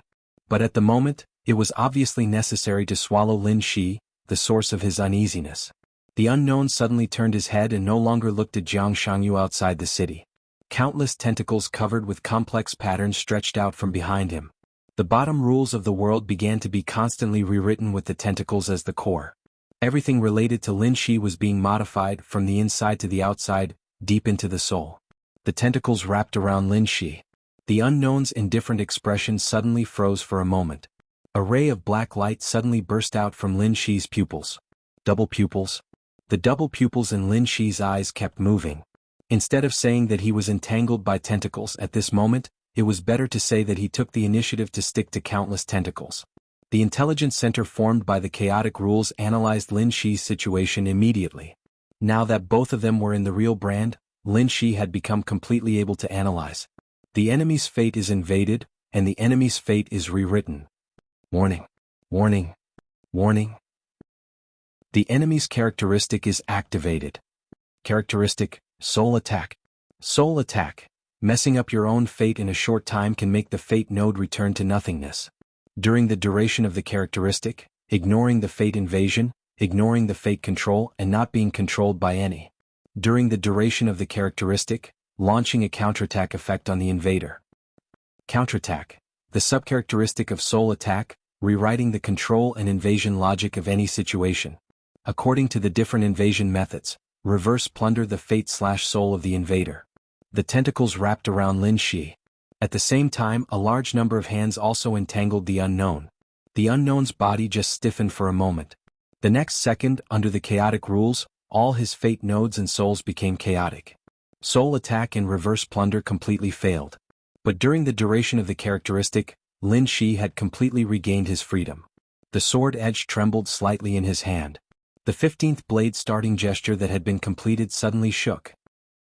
But at the moment, it was obviously necessary to swallow Lin Shi, the source of his uneasiness. The unknown suddenly turned his head and no longer looked at Jiang Shangyu outside the city. Countless tentacles covered with complex patterns stretched out from behind him. The bottom rules of the world began to be constantly rewritten with the tentacles as the core. Everything related to Lin Shi was being modified from the inside to the outside, deep into the soul. The tentacles wrapped around Lin Shi. The unknown's indifferent expression suddenly froze for a moment. A ray of black light suddenly burst out from Lin Shi's pupils. Double pupils? The double pupils in Lin Shi's eyes kept moving. Instead of saying that he was entangled by tentacles at this moment, it was better to say that he took the initiative to stick to countless tentacles. The intelligence center formed by the chaotic rules analyzed Lin Shi's situation immediately. Now that both of them were in the real brand, Lin Shi had become completely able to analyze. The enemy's fate is invaded, and the enemy's fate is rewritten. Warning. Warning. Warning. The enemy's characteristic is activated. Characteristic, soul attack. Soul attack. Messing up your own fate in a short time can make the fate node return to nothingness. During the duration of the characteristic, ignoring the fate invasion, ignoring the fate control and not being controlled by any. During the duration of the characteristic, launching a counterattack effect on the invader. Counterattack. The subcharacteristic of soul attack, rewriting the control and invasion logic of any situation. According to the different invasion methods, reverse plunder the fate/soul of the invader. The tentacles wrapped around Lin Shi. At the same time, a large number of hands also entangled the unknown. The unknown's body just stiffened for a moment. The next second, under the chaotic rules, all his fate nodes and souls became chaotic. Soul attack and reverse plunder completely failed. But during the duration of the characteristic, Lin Shi had completely regained his freedom. The sword edge trembled slightly in his hand. The 15th blade starting gesture that had been completed suddenly shook.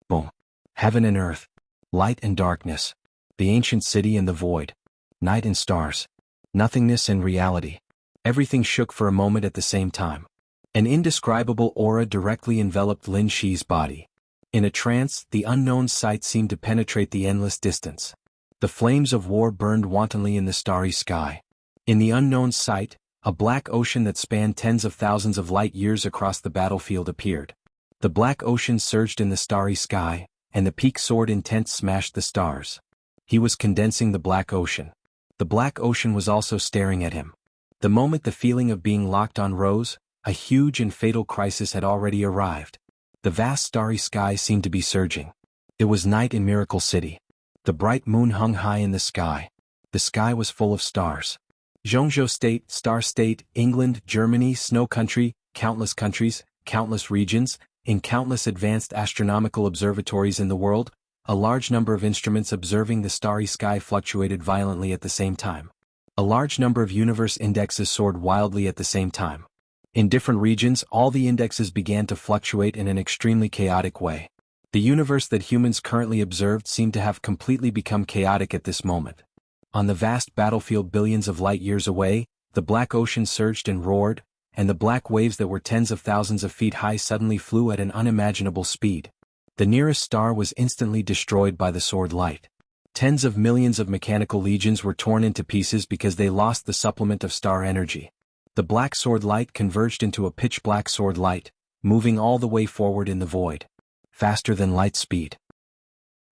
Boom. Heaven and earth. Light and darkness. The ancient city and the void. Night and stars. Nothingness and reality. Everything shook for a moment at the same time. An indescribable aura directly enveloped Lin Shi's body. In a trance, the unknown sight seemed to penetrate the endless distance. The flames of war burned wantonly in the starry sky. In the unknown sight, a black ocean that spanned tens of thousands of light years across the battlefield appeared. The black ocean surged in the starry sky, and the peak sword intent smashed the stars. He was condensing the black ocean. The black ocean was also staring at him. The moment the feeling of being locked on rose, a huge and fatal crisis had already arrived. The vast starry sky seemed to be surging. It was night in Miracle City. The bright moon hung high in the sky. The sky was full of stars. Jianghu State, Star State, England, Germany, Snow Country, countless countries, countless regions, in countless advanced astronomical observatories in the world, a large number of instruments observing the starry sky fluctuated violently at the same time. A large number of universe indexes soared wildly at the same time. In different regions, all the indexes began to fluctuate in an extremely chaotic way. The universe that humans currently observed seemed to have completely become chaotic at this moment. On the vast battlefield billions of light years away, the black ocean surged and roared, and the black waves that were tens of thousands of feet high suddenly flew at an unimaginable speed. The nearest star was instantly destroyed by the sword light. Tens of millions of mechanical legions were torn into pieces because they lost the supplement of star energy. The black sword light converged into a pitch-black sword light, moving all the way forward in the void. Faster than light speed.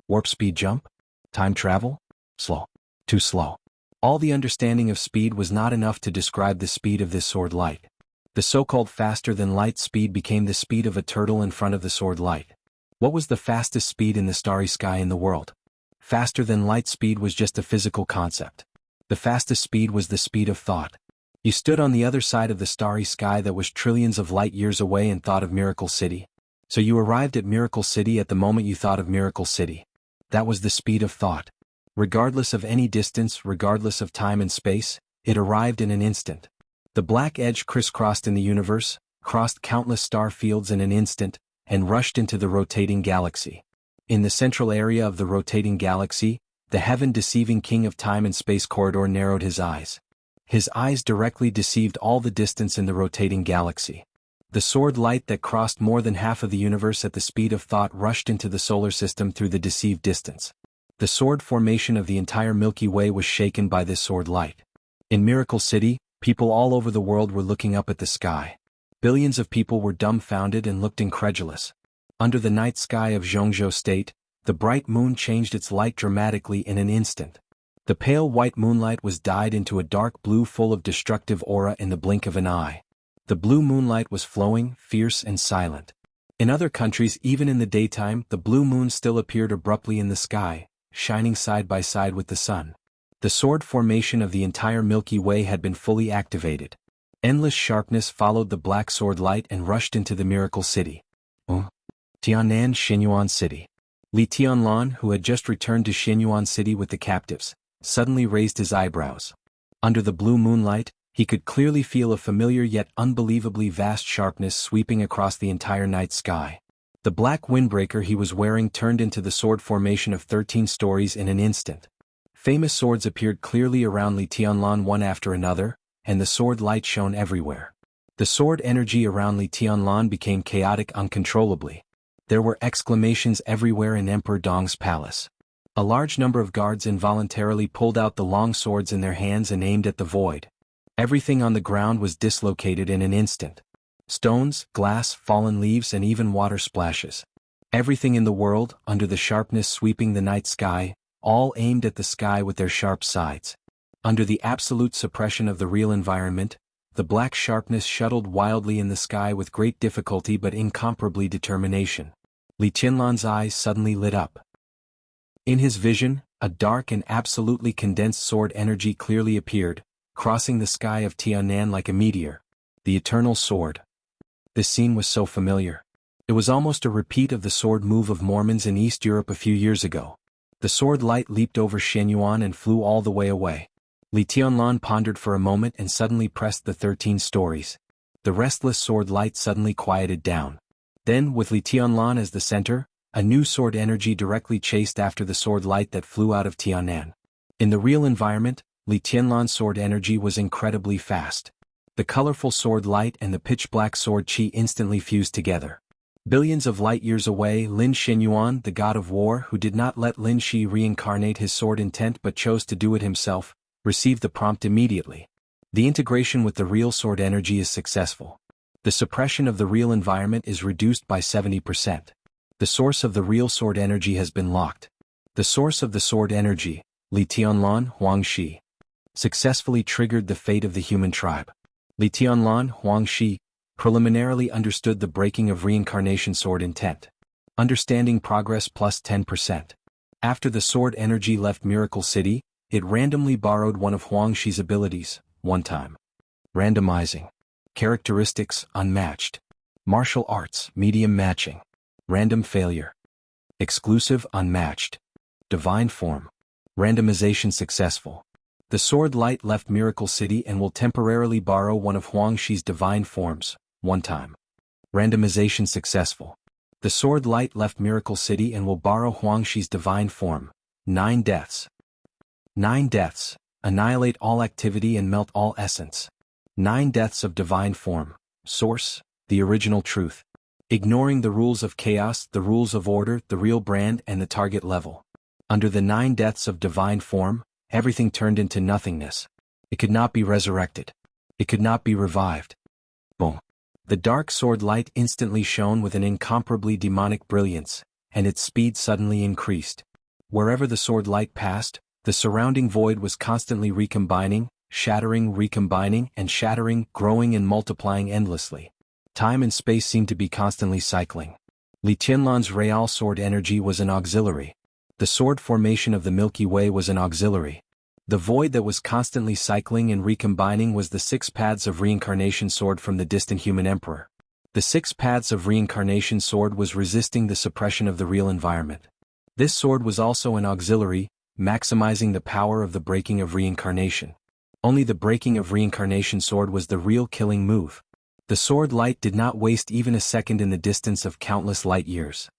Warp speed jump? Time travel? Slow. Too slow. All the understanding of speed was not enough to describe the speed of this sword light. The so-called faster than light speed became the speed of a turtle in front of the sword light. What was the fastest speed in the starry sky in the world? Faster than light speed was just a physical concept. The fastest speed was the speed of thought. You stood on the other side of the starry sky that was trillions of light years away and thought of Miracle City. So you arrived at Miracle City at the moment you thought of Miracle City. That was the speed of thought. Regardless of any distance, regardless of time and space, it arrived in an instant. The black edge crisscrossed in the universe, crossed countless star fields in an instant, and rushed into the rotating galaxy. In the central area of the rotating galaxy, the heaven-deceiving king of time and space corridor narrowed his eyes. His eyes directly deceived all the distance in the rotating galaxy. The sword light that crossed more than half of the universe at the speed of thought rushed into the solar system through the deceived distance. The sword formation of the entire Milky Way was shaken by this sword light. In Miracle City, people all over the world were looking up at the sky. Billions of people were dumbfounded and looked incredulous. Under the night sky of Jianghu State, the bright moon changed its light dramatically in an instant. The pale white moonlight was dyed into a dark blue full of destructive aura in the blink of an eye. The blue moonlight was flowing, fierce and silent. In other countries, even in the daytime, the blue moon still appeared abruptly in the sky, shining side by side with the sun. The sword formation of the entire Milky Way had been fully activated. Endless sharpness followed the black sword light and rushed into the Miracle City. Tianan Xinyuan City. Li Tianlan, who had just returned to Xinyuan City with the captives, suddenly raised his eyebrows. Under the blue moonlight, he could clearly feel a familiar yet unbelievably vast sharpness sweeping across the entire night sky. The black windbreaker he was wearing turned into the sword formation of 13 stories in an instant. Famous swords appeared clearly around Li Tianlan one after another, and the sword light shone everywhere. The sword energy around Li Tianlan became chaotic uncontrollably. There were exclamations everywhere in Emperor Dong's palace. A large number of guards involuntarily pulled out the long swords in their hands and aimed at the void. Everything on the ground was dislocated in an instant. Stones, glass, fallen leaves and even water splashes. Everything in the world, under the sharpness sweeping the night sky, all aimed at the sky with their sharp sides. Under the absolute suppression of the real environment, the black sharpness shuttled wildly in the sky with great difficulty but incomparably determination. Li Tianlan's eyes suddenly lit up. In his vision, a dark and absolutely condensed sword energy clearly appeared, crossing the sky of Tianan like a meteor. The eternal sword. This scene was so familiar. It was almost a repeat of the sword move of Mormons in East Europe a few years ago. The sword light leaped over Shenyuan and flew all the way away. Li Tianlan pondered for a moment and suddenly pressed the 13 stories. The restless sword light suddenly quieted down. Then, with Li Tianlan as the center, a new sword energy directly chased after the sword light that flew out of Tianan. In the real environment, Li Tianlan's sword energy was incredibly fast. The colorful sword light and the pitch-black sword qi instantly fused together. Billions of light-years away, Lin Shenyuan, the god of war who did not let Lin Shi reincarnate his sword intent but chose to do it himself, received the prompt immediately. The integration with the real sword energy is successful. The suppression of the real environment is reduced by 70%. The source of the real sword energy has been locked. The source of the sword energy, Li Tianlan Huangshi, successfully triggered the fate of the human tribe. Li Tianlan Huangshi preliminarily understood the breaking of reincarnation sword intent. Understanding progress plus 10%. After the sword energy left Miracle City, it randomly borrowed one of Huangshi's abilities, one time. Randomizing. Characteristics unmatched. Martial arts medium matching. Random failure. Exclusive unmatched. Divine form. Randomization successful. The sword light left Miracle City and will temporarily borrow one of Huangshi's divine forms, one time. Randomization successful. The sword light left Miracle City and will borrow Huangshi's divine form. 9 deaths. 9 deaths. Annihilate all activity and melt all essence. 9 deaths of divine form. Source, the original truth. Ignoring the rules of chaos, the rules of order, the real brand and the target level. Under the 9 deaths of divine form, everything turned into nothingness. It could not be resurrected. It could not be revived. Boom. The dark sword light instantly shone with an incomparably demonic brilliance, and its speed suddenly increased. Wherever the sword light passed, the surrounding void was constantly recombining, shattering, recombining, and shattering, growing and multiplying endlessly. Time and space seemed to be constantly cycling. Li Tianlan's real sword energy was an auxiliary. The sword formation of the Milky Way was an auxiliary. The void that was constantly cycling and recombining was the 6 paths of reincarnation sword from the distant human emperor. The 6 paths of reincarnation sword was resisting the suppression of the real environment. This sword was also an auxiliary, maximizing the power of the breaking of reincarnation. Only the breaking of reincarnation sword was the real killing move. The sword light did not waste even a second in the distance of countless light years.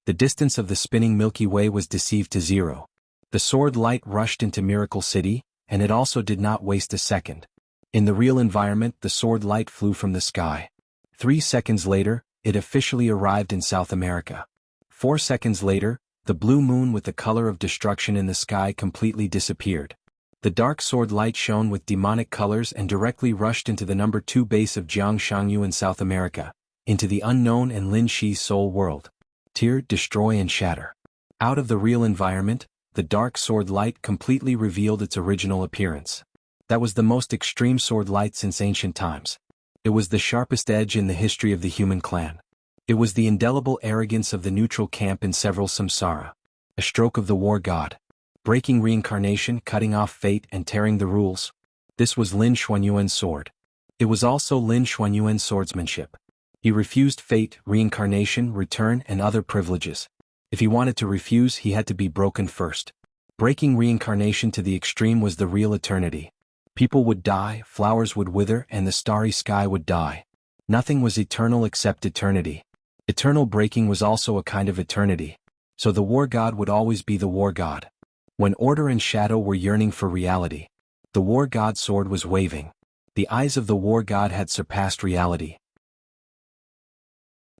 The distance of the spinning Milky Way was deceived to 0. The sword light rushed into Miracle City, and it also did not waste a second. In the real environment, the sword light flew from the sky. 3 seconds later, it officially arrived in South America. 4 seconds later, the blue moon with the color of destruction in the sky completely disappeared. The dark sword light shone with demonic colors and directly rushed into the number 2 base of Jianghu in South America, into the unknown and Lin Shi's soul world. Tear, destroy and shatter. Out of the real environment, the dark sword light completely revealed its original appearance. That was the most extreme sword light since ancient times. It was the sharpest edge in the history of the human clan. It was the indelible arrogance of the neutral camp in several samsara. A stroke of the war god. Breaking reincarnation, cutting off fate and tearing the rules. This was Lin Xuanyuan's sword. It was also Lin Xuanyuan's swordsmanship. He refused fate, reincarnation, return and other privileges. If he wanted to refuse, he had to be broken first. Breaking reincarnation to the extreme was the real eternity. People would die, flowers would wither, and the starry sky would die. Nothing was eternal except eternity. Eternal breaking was also a kind of eternity. So the war god would always be the war god. When order and shadow were yearning for reality, the war god's sword was waving. The eyes of the war god had surpassed reality.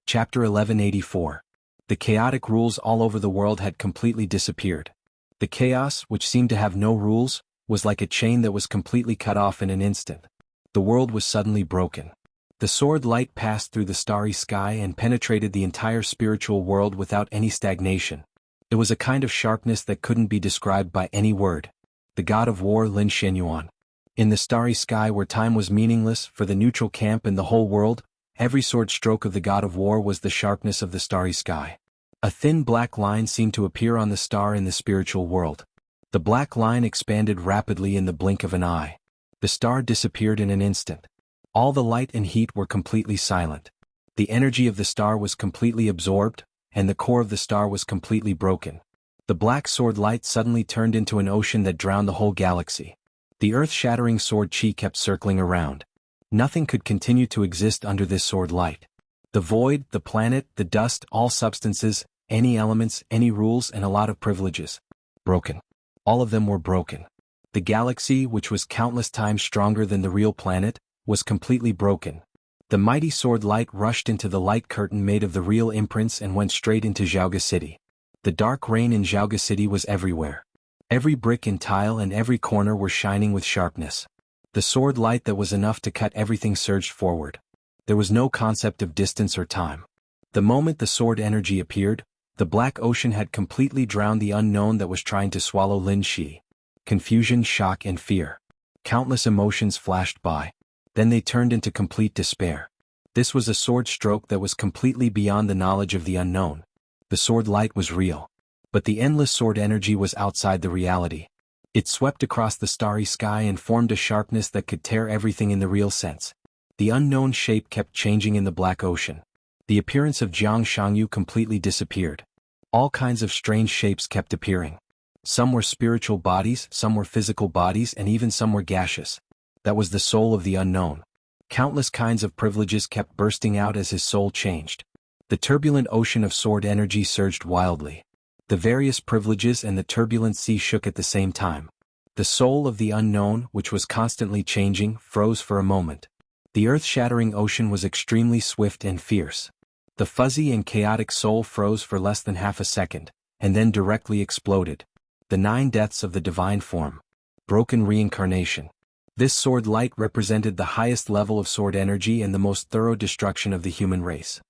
Chapter 1184. The chaotic rules all over the world had completely disappeared. The chaos, which seemed to have no rules, was like a chain that was completely cut off in an instant. The world was suddenly broken. The sword light passed through the starry sky and penetrated the entire spiritual world without any stagnation. It was a kind of sharpness that couldn't be described by any word. The god of war Lin Shenyuan. In the starry sky where time was meaningless for the neutral camp and the whole world, every sword stroke of the god of war was the sharpness of the starry sky. A thin black line seemed to appear on the star in the spiritual world. The black line expanded rapidly in the blink of an eye. The star disappeared in an instant. All the light and heat were completely silent. The energy of the star was completely absorbed, and the core of the star was completely broken. The black sword light suddenly turned into an ocean that drowned the whole galaxy. The earth-shattering sword chi kept circling around. Nothing could continue to exist under this sword light. The void, the planet, the dust, all substances, any elements, any rules, and a lot of privileges. Broken. All of them were broken. The galaxy, which was countless times stronger than the real planet, was completely broken. The mighty sword light rushed into the light curtain made of the real imprints and went straight into Jianghu City. The dark rain in Jianghu City was everywhere. Every brick and tile and every corner were shining with sharpness. The sword light that was enough to cut everything surged forward. There was no concept of distance or time. The moment the sword energy appeared, the black ocean had completely drowned the unknown that was trying to swallow Lin Shi. Confusion, shock, and fear. Countless emotions flashed by. Then they turned into complete despair. This was a sword stroke that was completely beyond the knowledge of the unknown. The sword light was real. But the endless sword energy was outside the reality. It swept across the starry sky and formed a sharpness that could tear everything in the real sense. The unknown shape kept changing in the black ocean. The appearance of Jianghu completely disappeared. All kinds of strange shapes kept appearing. Some were spiritual bodies, some were physical bodies, and even some were gaseous. That was the soul of the unknown. Countless kinds of privileges kept bursting out as his soul changed. The turbulent ocean of sword energy surged wildly. The various privileges and the turbulent sea shook at the same time. The soul of the unknown, which was constantly changing, froze for a moment. The earth-shattering ocean was extremely swift and fierce. The fuzzy and chaotic soul froze for less than half a second, and then directly exploded. The 9 deaths of the divine form. Broken reincarnation. This sword light represented the highest level of sword energy and the most thorough destruction of the human race.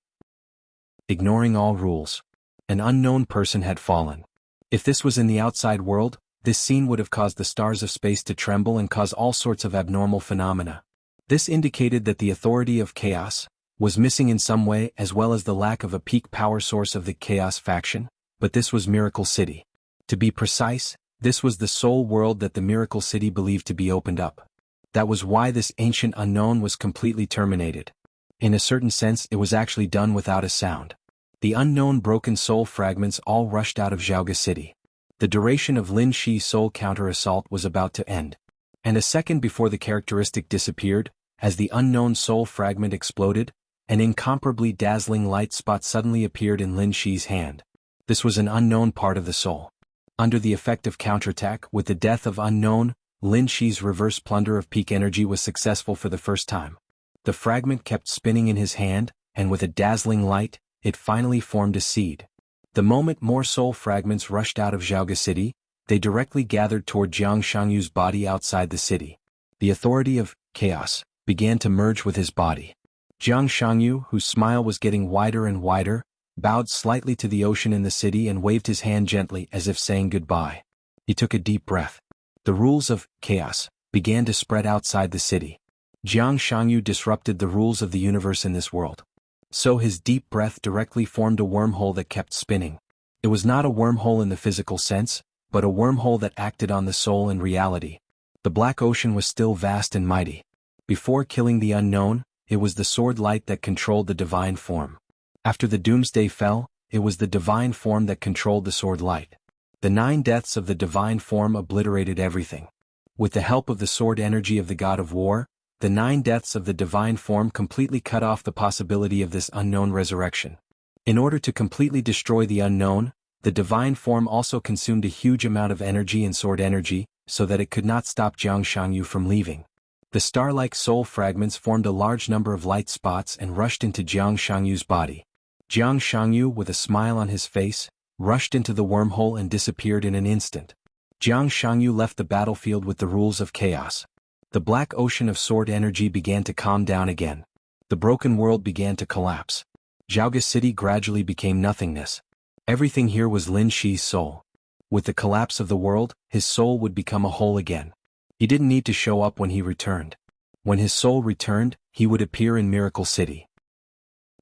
Ignoring all rules. An unknown person had fallen. If this was in the outside world, this scene would have caused the stars of space to tremble and cause all sorts of abnormal phenomena. This indicated that the authority of chaos was missing in some way, as well as the lack of a peak power source of the chaos faction, but this was Miracle City. To be precise, this was the sole world that the Miracle City believed to be opened up. That was why this ancient unknown was completely terminated. In a certain sense, it was actually done without a sound. The unknown broken soul fragments all rushed out of Jianghu City. The duration of Lin Shi's soul counter-assault was about to end. And a second before the characteristic disappeared, as the unknown soul fragment exploded, an incomparably dazzling light spot suddenly appeared in Lin Shi's hand. This was an unknown part of the soul. Under the effect of counterattack, with the death of unknown, Lin Shi's reverse plunder of peak energy was successful for the first time. The fragment kept spinning in his hand, and with a dazzling light, it finally formed a seed. The moment more soul fragments rushed out of Jianghu City, they directly gathered toward Jianghu's body outside the city. The authority of chaos began to merge with his body. Jianghu, whose smile was getting wider and wider, bowed slightly to the ocean in the city and waved his hand gently as if saying goodbye. He took a deep breath. The rules of chaos began to spread outside the city. Jianghu disrupted the rules of the universe in this world. So his deep breath directly formed a wormhole that kept spinning. It was not a wormhole in the physical sense, but a wormhole that acted on the soul and reality. The black ocean was still vast and mighty. Before killing the unknown, it was the sword light that controlled the divine form. After the doomsday fell, it was the divine form that controlled the sword light. The 9 deaths of the divine form obliterated everything. With the help of the sword energy of the god of war, the 9 deaths of the divine form completely cut off the possibility of this unknown resurrection. In order to completely destroy the unknown, the divine form also consumed a huge amount of energy and sword energy, so that it could not stop Jianghu from leaving. The star-like soul fragments formed a large number of light spots and rushed into Jianghu's body. Jianghu, with a smile on his face, rushed into the wormhole and disappeared in an instant. Jianghu left the battlefield with the rules of chaos. The black ocean of sword energy began to calm down again. The broken world began to collapse. Jianghu City gradually became nothingness. Everything here was Lin Shi's soul. With the collapse of the world, his soul would become a whole again. He didn't need to show up when he returned. When his soul returned, he would appear in Miracle City.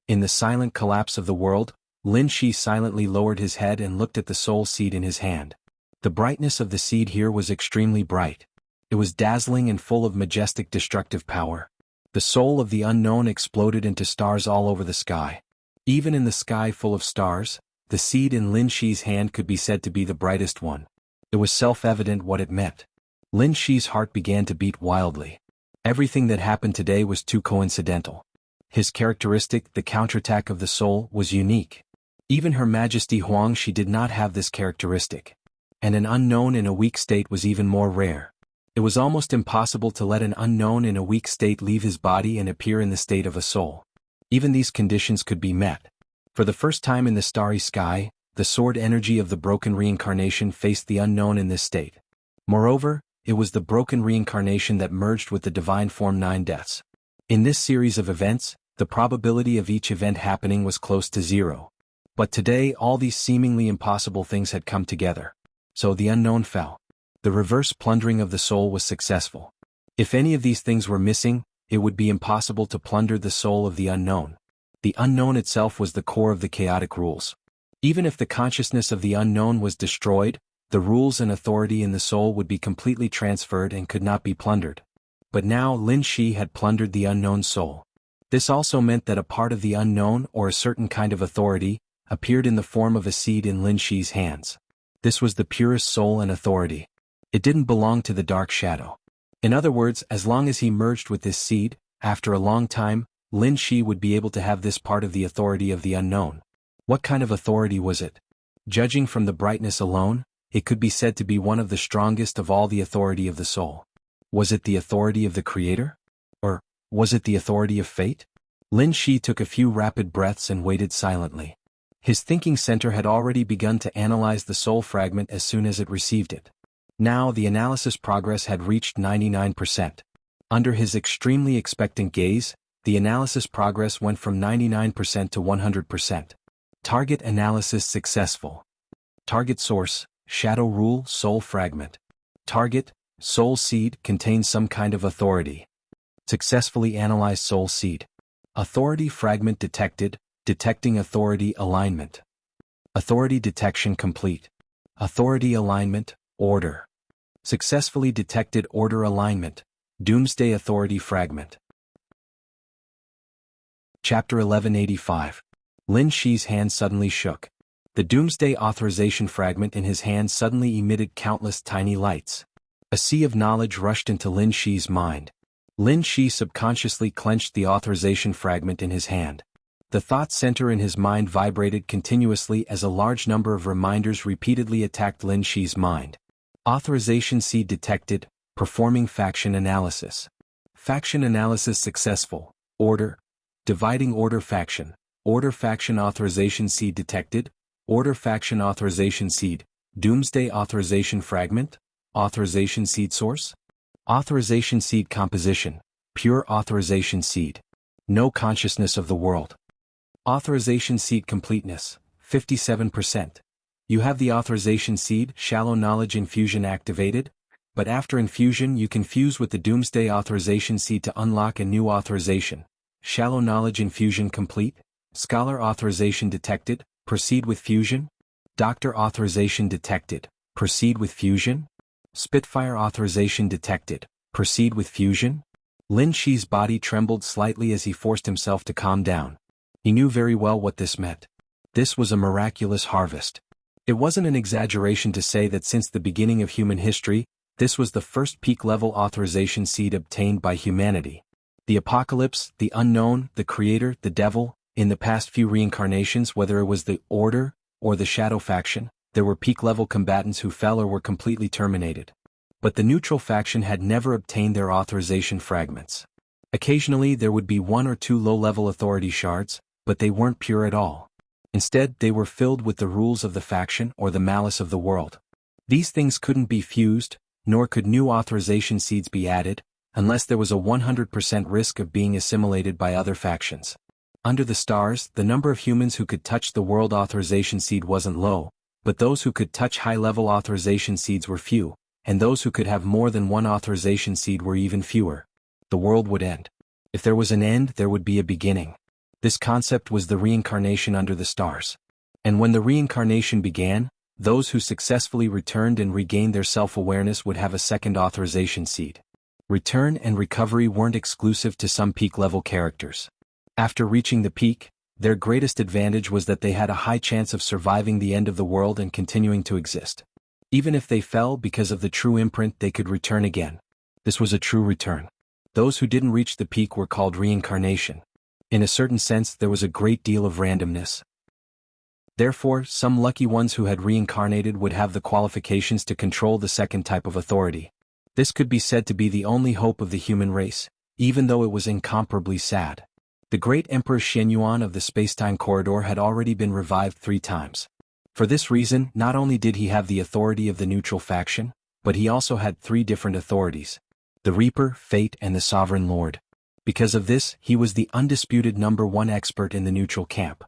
In the silent collapse of the world, Lin Shi silently lowered his head and looked at the soul seed in his hand. The brightness of the seed here was extremely bright. It was dazzling and full of majestic destructive power. The soul of the unknown exploded into stars all over the sky. Even in the sky full of stars, the seed in Lin Shi's hand could be said to be the brightest one. It was self-evident what it meant. Lin Shi's heart began to beat wildly. Everything that happened today was too coincidental. His characteristic, the counterattack of the soul, was unique. Even Her Majesty Huangshi did not have this characteristic. And an unknown in a weak state was even more rare. It was almost impossible to let an unknown in a weak state leave his body and appear in the state of a soul. Even these conditions could be met. For the first time in the starry sky, the sword energy of the broken reincarnation faced the unknown in this state. Moreover, it was the broken reincarnation that merged with the divine form 9 deaths. In this series of events, the probability of each event happening was close to 0. But today all these seemingly impossible things had come together. So the unknown fell. The reverse plundering of the soul was successful. If any of these things were missing, it would be impossible to plunder the soul of the unknown. The unknown itself was the core of the chaotic rules. Even if the consciousness of the unknown was destroyed, the rules and authority in the soul would be completely transferred and could not be plundered. But now Lin Shi had plundered the unknown soul. This also meant that a part of the unknown or a certain kind of authority appeared in the form of a seed in Lin Shi's hands. This was the purest soul and authority. It didn't belong to the dark shadow. In other words, as long as he merged with this seed, after a long time, Lin Shi would be able to have this part of the authority of the unknown. What kind of authority was it? Judging from the brightness alone, it could be said to be one of the strongest of all the authority of the soul. Was it the authority of the Creator? Or was it the authority of fate? Lin Shi took a few rapid breaths and waited silently. His thinking center had already begun to analyze the soul fragment as soon as it received it. Now the analysis progress had reached 99%. Under his extremely expectant gaze, the analysis progress went from 99% to 100%. Target analysis successful. Target source, shadow rule, soul fragment. Target, soul seed, contains some kind of authority. Successfully analyzed soul seed. Authority fragment detected, detecting authority alignment. Authority detection complete. Authority alignment, order. Successfully detected order alignment. Doomsday authority fragment. Chapter 1185. Lin Shi's hand suddenly shook. The Doomsday authorization fragment in his hand suddenly emitted countless tiny lights. A sea of knowledge rushed into Lin Shi's mind. Lin Shi subconsciously clenched the authorization fragment in his hand. The thought center in his mind vibrated continuously as a large number of reminders repeatedly attacked Lin Shi's mind. Authorization seed detected, performing faction analysis. Faction analysis successful, order, dividing order faction faction authorization seed detected, order faction authorization seed, doomsday authorization fragment, authorization seed source, authorization seed composition, pure authorization seed, no consciousness of the world. Authorization seed completeness, 57%. You have the authorization seed, shallow knowledge infusion activated, but after infusion you can fuse with the doomsday authorization seed to unlock a new authorization. Shallow knowledge infusion complete, scholar authorization detected, proceed with fusion. Doctor authorization detected, proceed with fusion. Spitfire authorization detected, proceed with fusion. Lin Shi's body trembled slightly as he forced himself to calm down. He knew very well what this meant. This was a miraculous harvest. It wasn't an exaggeration to say that since the beginning of human history, this was the first peak-level authorization seed obtained by humanity. The apocalypse, the unknown, the creator, the devil, in the past few reincarnations, whether it was the Order or the Shadow faction, there were peak-level combatants who fell or were completely terminated. But the neutral faction had never obtained their authorization fragments. Occasionally there would be 1 or 2 low-level authority shards, but they weren't pure at all. Instead, they were filled with the rules of the faction or the malice of the world. These things couldn't be fused, nor could new authorization seeds be added, unless there was a 100% risk of being assimilated by other factions. Under the stars, the number of humans who could touch the world authorization seed wasn't low, but those who could touch high-level authorization seeds were few, and those who could have more than one authorization seed were even fewer. The world would end. If there was an end, there would be a beginning. This concept was the reincarnation under the stars. And when the reincarnation began, those who successfully returned and regained their self-awareness would have a second authorization seed. Return and recovery weren't exclusive to some peak-level characters. After reaching the peak, their greatest advantage was that they had a high chance of surviving the end of the world and continuing to exist. Even if they fell because of the true imprint, they could return again. This was a true return. Those who didn't reach the peak were called reincarnation. In a certain sense, there was a great deal of randomness. Therefore, some lucky ones who had reincarnated would have the qualifications to control the second type of authority. This could be said to be the only hope of the human race, even though it was incomparably sad. The great Emperor Xianyuan of the spacetime corridor had already been revived 3 times. For this reason, not only did he have the authority of the neutral faction, but he also had 3 different authorities: the Reaper, Fate, and the Sovereign Lord. Because of this, he was the undisputed #1 expert in the neutral camp.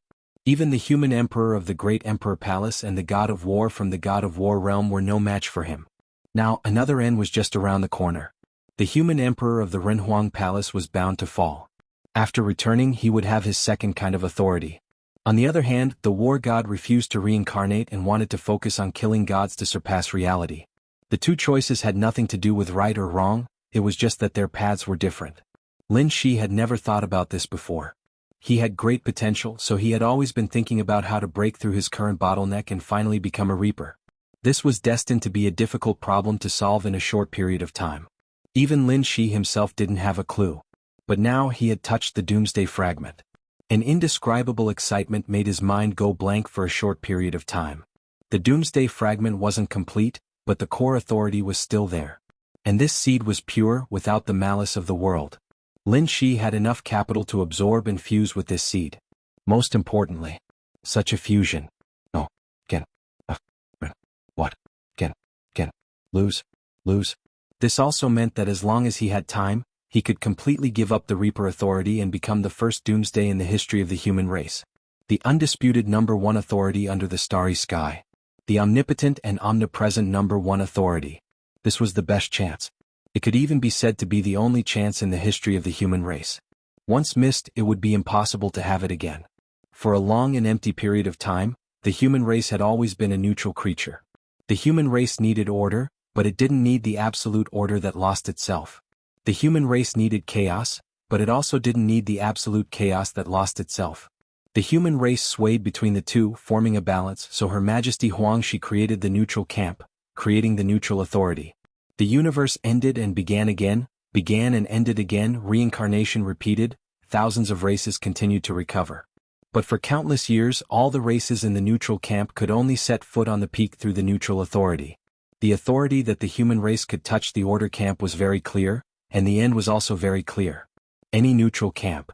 Even the human emperor of the Great Emperor Palace and the God of War from the God of War realm were no match for him. Now, another end was just around the corner. The human emperor of the Renhuang Palace was bound to fall. After returning, he would have his second kind of authority. On the other hand, the war god refused to reincarnate and wanted to focus on killing gods to surpass reality. The 2 choices had nothing to do with right or wrong, it was just that their paths were different. Lin Shi had never thought about this before. He had great potential, so he had always been thinking about how to break through his current bottleneck and finally become a Reaper. This was destined to be a difficult problem to solve in a short period of time. Even Lin Shi himself didn't have a clue. But now he had touched the Doomsday Fragment. An indescribable excitement made his mind go blank for a short period of time. The Doomsday Fragment wasn't complete, but the core authority was still there. And this seed was pure, without the malice of the world. Lin Shi had enough capital to absorb and fuse with this seed. Most importantly, such a fusion. Lose. This also meant that as long as he had time, he could completely give up the Reaper authority and become the first Doomsday in the history of the human race. The undisputed #1 authority under the starry sky. The omnipotent and omnipresent #1 authority. This was the best chance. It could even be said to be the only chance in the history of the human race. Once missed, it would be impossible to have it again. For a long and empty period of time, the human race had always been a neutral creature. The human race needed order, but it didn't need the absolute order that lost itself. The human race needed chaos, but it also didn't need the absolute chaos that lost itself. The human race swayed between the two, forming a balance, so Her Majesty Huangshi created the neutral camp, creating the neutral authority. The universe ended and began again, began and ended again, reincarnation repeated, thousands of races continued to recover. But for countless years, all the races in the neutral camp could only set foot on the peak through the neutral authority. The authority that the human race could touch the order camp was very clear, and the end was also very clear. Any neutral camp.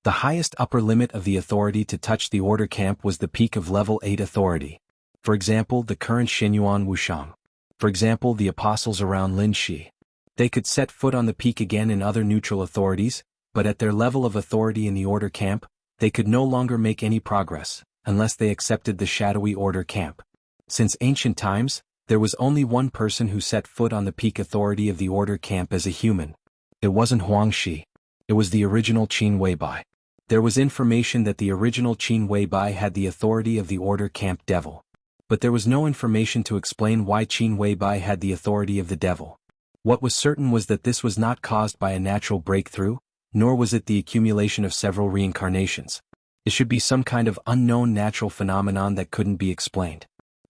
The highest upper limit of the authority to touch the order camp was the peak of level 8 authority. For example, the current Xianyuan Wuxiang. For example, the apostles around Lin Shi. They could set foot on the peak again in other neutral authorities, but at their level of authority in the order camp, they could no longer make any progress, unless they accepted the shadowy order camp. Since ancient times, there was only one person who set foot on the peak authority of the order camp as a human. It wasn't Huangshi. It was the original Qin Weibai. There was information that the original Qin Weibai had the authority of the order camp devil. But there was no information to explain why Qin Weibai had the authority of the devil. What was certain was that this was not caused by a natural breakthrough, nor was it the accumulation of several reincarnations. It should be some kind of unknown natural phenomenon that couldn't be explained.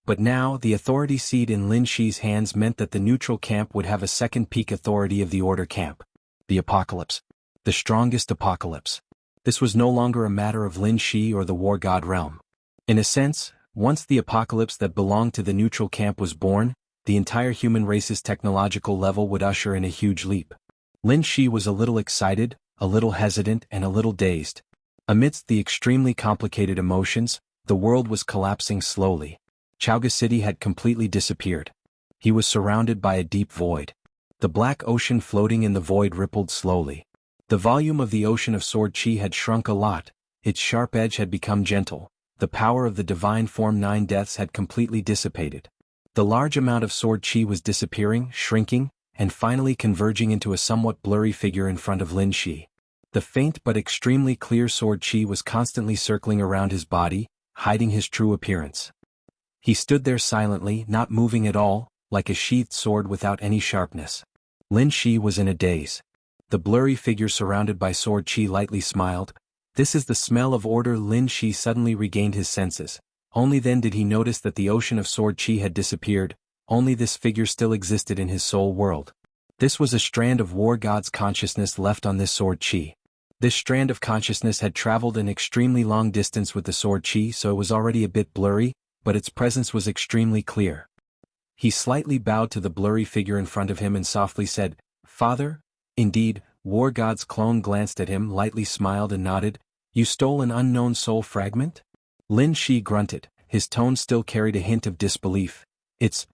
But now, the authority seed in Lin Shi's hands meant that the neutral camp would have a second peak authority of the order camp. The apocalypse. The strongest apocalypse. This was no longer a matter of Lin Shi or the war god realm. In a sense, once the apocalypse that belonged to the neutral camp was born, the entire human race's technological level would usher in a huge leap. Lin Shi was a little excited, a little hesitant, and a little dazed. Amidst the extremely complicated emotions, the world was collapsing slowly. Chaoga City had completely disappeared. He was surrounded by a deep void. The black ocean floating in the void rippled slowly. The volume of the ocean of sword chi had shrunk a lot, its sharp edge had become gentle, the power of the divine form 9 deaths had completely dissipated. The large amount of sword chi was disappearing, shrinking, and finally converging into a somewhat blurry figure in front of Lin Shi. The faint but extremely clear sword chi was constantly circling around his body, hiding his true appearance. He stood there silently, not moving at all, like a sheathed sword without any sharpness. Lin Shi was in a daze. The blurry figure surrounded by sword chi lightly smiled. This is the smell of order. Lin Shi suddenly regained his senses. Only then did he notice that the ocean of sword chi had disappeared, only this figure still existed in his soul world. This was a strand of war god's consciousness left on this sword chi. This strand of consciousness had traveled an extremely long distance with the sword chi, so it was already a bit blurry, but its presence was extremely clear. He slightly bowed to the blurry figure in front of him and softly said, "Father?" Indeed, war god's clone glanced at him, lightly smiled and nodded. "You stole an unknown soul fragment?" Lin Shi grunted, his tone still carried a hint of disbelief. It's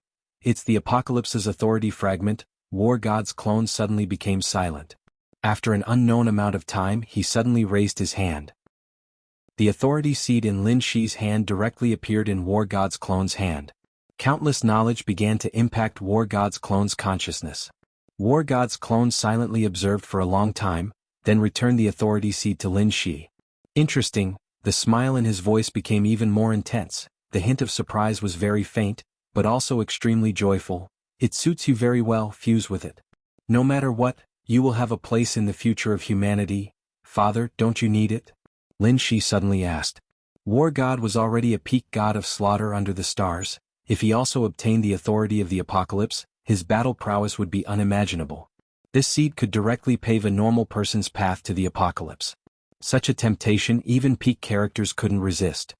the Apocalypse's authority fragment." War god's clone suddenly became silent. After an unknown amount of time, he suddenly raised his hand. The authority seed in Lin Shi's hand directly appeared in war god's clone's hand. Countless knowledge began to impact war god's clone's consciousness. War god's clone silently observed for a long time, then returned the authority seed to Lin Shi. Interesting, the smile in his voice became even more intense. The hint of surprise was very faint, but also extremely joyful. "It suits you very well, fuse with it. No matter what, you will have a place in the future of humanity. Father, don't you need it?" Lin Shi suddenly asked. War God was already a peak god of slaughter under the stars. If he also obtained the authority of the apocalypse, his battle prowess would be unimaginable. This seed could directly pave a normal person's path to the apocalypse. Such a temptation even peak characters couldn't resist.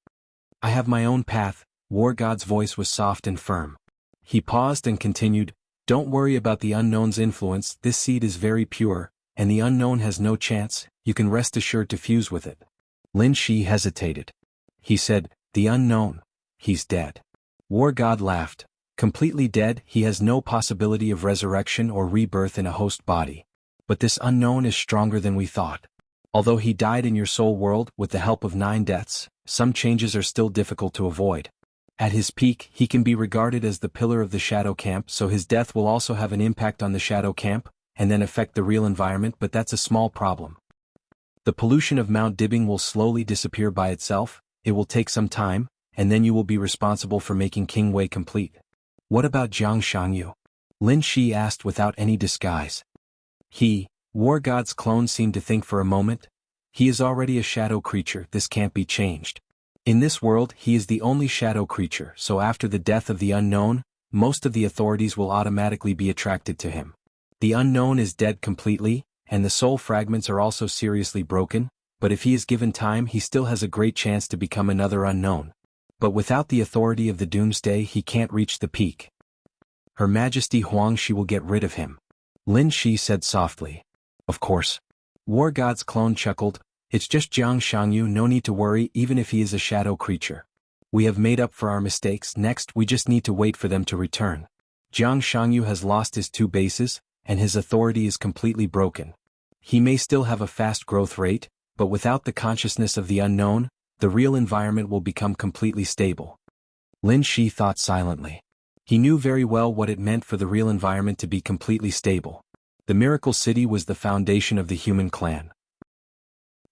"I have my own path." War God's voice was soft and firm. He paused and continued, "Don't worry about the unknown's influence. This seed is very pure, and the unknown has no chance. You can rest assured to fuse with it." Lin Shi hesitated. He said, "The unknown. He's dead." War God laughed. "Completely dead, he has no possibility of resurrection or rebirth in a host body. But this unknown is stronger than we thought. Although he died in your soul world with the help of 9 deaths, some changes are still difficult to avoid. At his peak, he can be regarded as the pillar of the shadow camp, so his death will also have an impact on the shadow camp, and then affect the real environment, but that's a small problem. The pollution of Mount Dibbing will slowly disappear by itself. It will take some time, and then you will be responsible for making King Wei complete." "What about Jianghu?" Lin Shi asked without any disguise. War God's clone seemed to think for a moment. "He is already a shadow creature, this can't be changed. In this world, he is the only shadow creature, so after the death of the unknown, most of the authorities will automatically be attracted to him. The unknown is dead completely, and the soul fragments are also seriously broken, but if he is given time, he still has a great chance to become another unknown. But without the authority of the doomsday, he can't reach the peak. Her Majesty Huang Shi will get rid of him." Lin Shi said softly. "Of course." War God's clone chuckled. "It's just Jiang Shangyu, no need to worry even if he is a shadow creature. We have made up for our mistakes, next we just need to wait for them to return. Jiang Shangyu has lost his 2 bases, and his authority is completely broken. He may still have a fast growth rate, but without the consciousness of the unknown, the real environment will become completely stable." Lin Shi thought silently. He knew very well what it meant for the real environment to be completely stable. The Miracle City was the foundation of the human clan.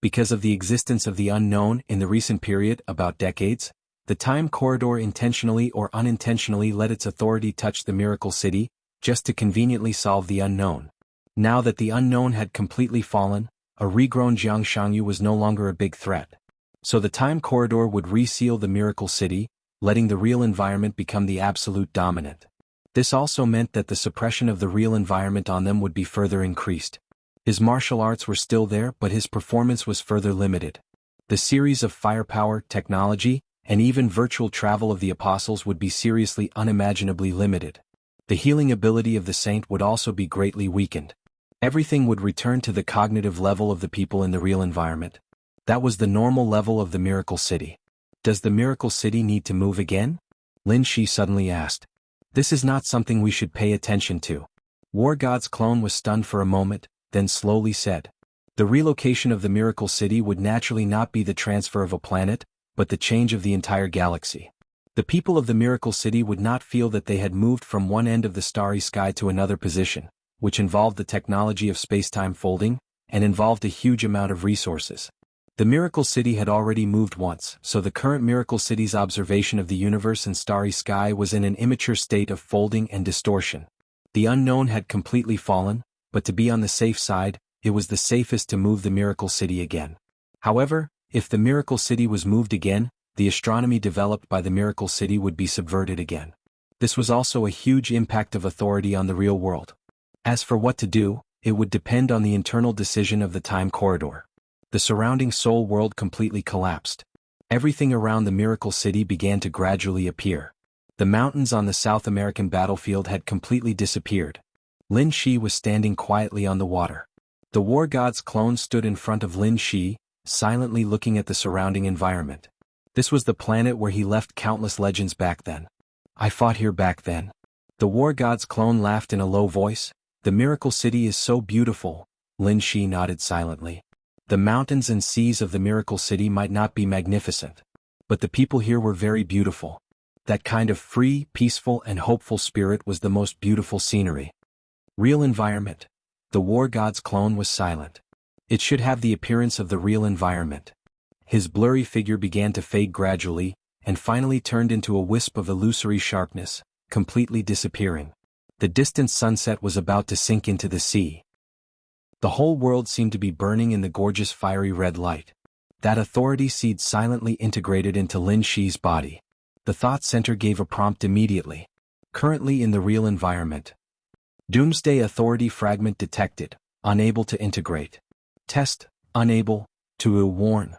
Because of the existence of the unknown in the recent period, about decades, the time corridor intentionally or unintentionally let its authority touch the Miracle City, just to conveniently solve the unknown. Now that the unknown had completely fallen, a regrown Jiang Shangyu was no longer a big threat. So the time corridor would reseal the Miracle City, letting the real environment become the absolute dominant. This also meant that the suppression of the real environment on them would be further increased. His martial arts were still there, but his performance was further limited. The series of firepower, technology, and even virtual travel of the apostles would be seriously unimaginably limited. The healing ability of the saint would also be greatly weakened. Everything would return to the cognitive level of the people in the real environment. That was the normal level of the Miracle City. "Does the Miracle City need to move again?" Lin Shi suddenly asked. "This is not something we should pay attention to." War God's clone was stunned for a moment, then slowly said, "The relocation of the Miracle City would naturally not be the transfer of a planet, but the change of the entire galaxy. The people of the Miracle City would not feel that they had moved from one end of the starry sky to another position, which involved the technology of space-time folding, and involved a huge amount of resources. The Miracle City had already moved once, so the current Miracle City's observation of the universe and starry sky was in an immature state of folding and distortion. The unknown had completely fallen, but to be on the safe side, it was the safest to move the Miracle City again. However, if the Miracle City was moved again, the astronomy developed by the Miracle City would be subverted again. This was also a huge impact of authority on the real world. As for what to do, it would depend on the internal decision of the time corridor. The surrounding soul world completely collapsed. Everything around the Miracle City began to gradually appear. The mountains on the South American battlefield had completely disappeared. Lin Shi was standing quietly on the water. The war god's clone stood in front of Lin Shi, silently looking at the surrounding environment. This was the planet where he left countless legends back then. I fought here back then. The war god's clone laughed in a low voice. The Miracle City is so beautiful. Lin Shi nodded silently. The mountains and seas of the Miracle City might not be magnificent, but the people here were very beautiful. That kind of free, peaceful and hopeful spirit was the most beautiful scenery. Real environment. The war god's clone was silent. It should have the appearance of the real environment. His blurry figure began to fade gradually, and finally turned into a wisp of illusory sharpness, completely disappearing. The distant sunset was about to sink into the sea. The whole world seemed to be burning in the gorgeous fiery red light. That authority seed silently integrated into Lin Shi's body. The thought center gave a prompt immediately. Currently in the real environment. Doomsday authority fragment detected, unable to integrate. Test, unable, to warn.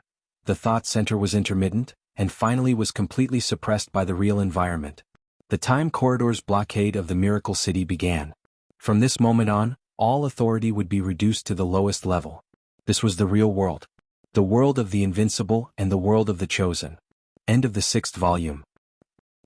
The thought center was intermittent, and finally was completely suppressed by the real environment. The time corridor's blockade of the Miracle City began. From this moment on, all authority would be reduced to the lowest level. This was the real world. The world of the invincible and the world of the chosen. End of the 6th volume.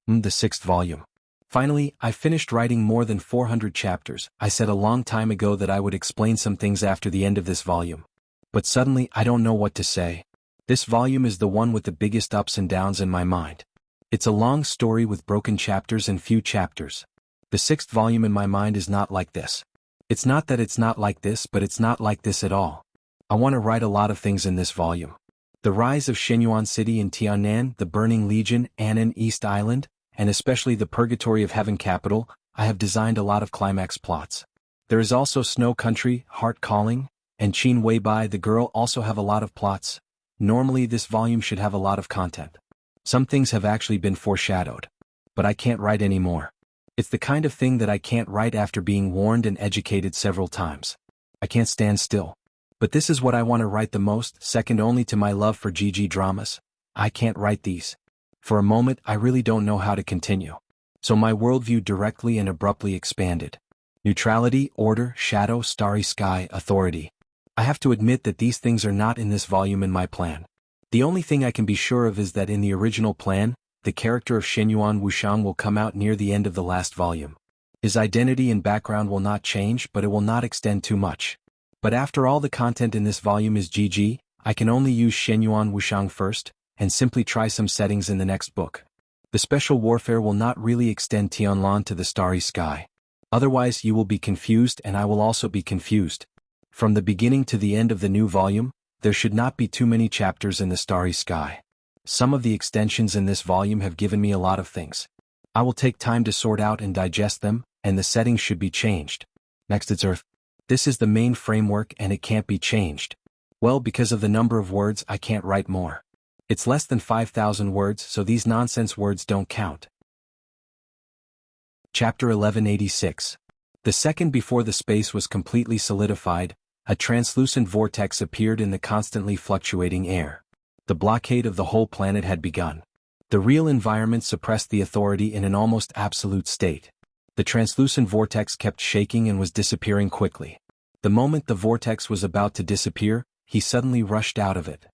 The 6th volume. Finally, I finished writing more than 400 chapters. I said a long time ago that I would explain some things after the end of this volume. But suddenly I don't know what to say. This volume is the one with the biggest ups and downs in my mind. It's a long story with broken chapters and few chapters. The 6th volume in my mind is not like this. It's not that it's not like this, but it's not like this at all. I want to write a lot of things in this volume. The rise of Shenyuan City in Tiannan, the Burning Legion, Annan East Island, and especially the Purgatory of Heaven capital, I have designed a lot of climax plots. There is also Snow Country, Heart Calling, and Qin Weibai the Girl also have a lot of plots. Normally this volume should have a lot of content. Some things have actually been foreshadowed. But I can't write anymore. It's the kind of thing that I can't write after being warned and educated several times. I can't stand still. But this is what I want to write the most, second only to my love for GG dramas. I can't write these. For a moment I really don't know how to continue. So my worldview directly and abruptly expanded. Neutrality, order, shadow, starry sky, authority. I have to admit that these things are not in this volume in my plan. The only thing I can be sure of is that in the original plan, the character of Shenyuan Wuxiang will come out near the end of the last volume. His identity and background will not change, but it will not extend too much. But after all the content in this volume is GG, I can only use Shenyuan Wuxiang first, and simply try some settings in the next book. The special warfare will not really extend Tianlan to the starry sky. Otherwise you will be confused and I will also be confused. From the beginning to the end of the new volume, there should not be too many chapters in the starry sky. Some of the extensions in this volume have given me a lot of things. I will take time to sort out and digest them, and the settings should be changed. Next it's Earth. This is the main framework and it can't be changed. Well, because of the number of words I can't write more. It's less than 5,000 words, so these nonsense words don't count. Chapter 1186. The second before the space was completely solidified, a translucent vortex appeared in the constantly fluctuating air. The blockade of the whole planet had begun. The real environment suppressed the authority in an almost absolute state. The translucent vortex kept shaking and was disappearing quickly. The moment the vortex was about to disappear, he suddenly rushed out of it.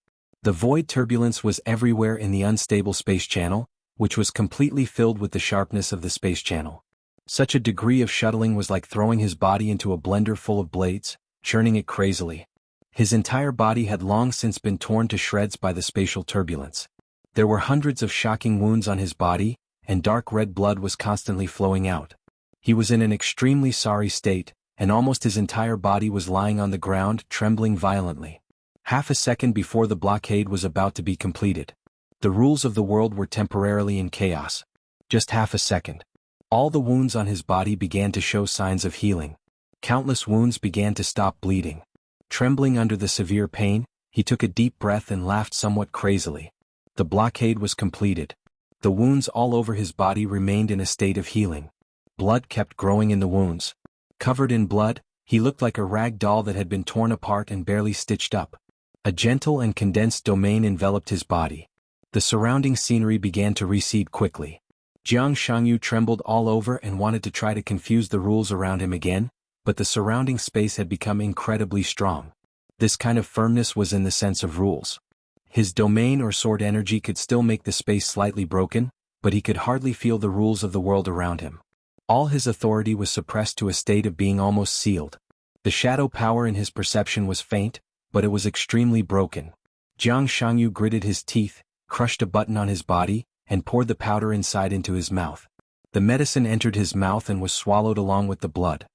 The void turbulence was everywhere in the unstable space channel, which was completely filled with the sharpness of the space channel. Such a degree of shuttling was like throwing his body into a blender full of blades, churning it crazily. His entire body had long since been torn to shreds by the spatial turbulence. There were hundreds of shocking wounds on his body, and dark red blood was constantly flowing out. He was in an extremely sorry state, and almost his entire body was lying on the ground, trembling violently. Half a second before the blockade was about to be completed. The rules of the world were temporarily in chaos. Just half a second. All the wounds on his body began to show signs of healing. Countless wounds began to stop bleeding. Trembling under the severe pain, he took a deep breath and laughed somewhat crazily. The blockade was completed. The wounds all over his body remained in a state of healing. Blood kept growing in the wounds. Covered in blood, he looked like a rag doll that had been torn apart and barely stitched up. A gentle and condensed domain enveloped his body. The surrounding scenery began to recede quickly. Jianghu trembled all over and wanted to try to confuse the rules around him again, but the surrounding space had become incredibly strong. This kind of firmness was in the sense of rules. His domain or sword energy could still make the space slightly broken, but he could hardly feel the rules of the world around him. All his authority was suppressed to a state of being almost sealed. The shadow power in his perception was faint, but it was extremely broken. Jianghu gritted his teeth, crushed a button on his body, and poured the powder inside into his mouth. The medicine entered his mouth and was swallowed along with the blood.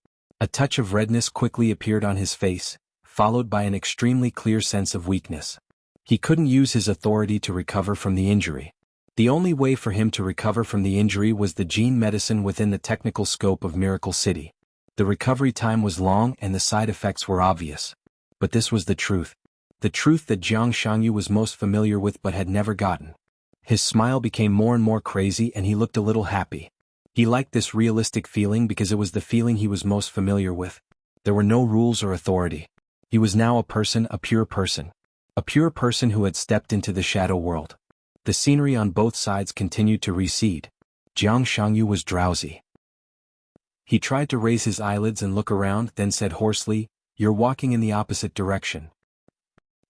A touch of redness quickly appeared on his face, followed by an extremely clear sense of weakness. He couldn't use his authority to recover from the injury. The only way for him to recover from the injury was the gene medicine within the technical scope of Miracle City. The recovery time was long and the side effects were obvious. But this was the truth. The truth that Jianghu was most familiar with but had never gotten. His smile became more and more crazy and he looked a little happy. He liked this realistic feeling because it was the feeling he was most familiar with. There were no rules or authority. He was now a person, a pure person. A pure person who had stepped into the shadow world. The scenery on both sides continued to recede. Jianghu was drowsy. He tried to raise his eyelids and look around, then said hoarsely, "You're walking in the opposite direction."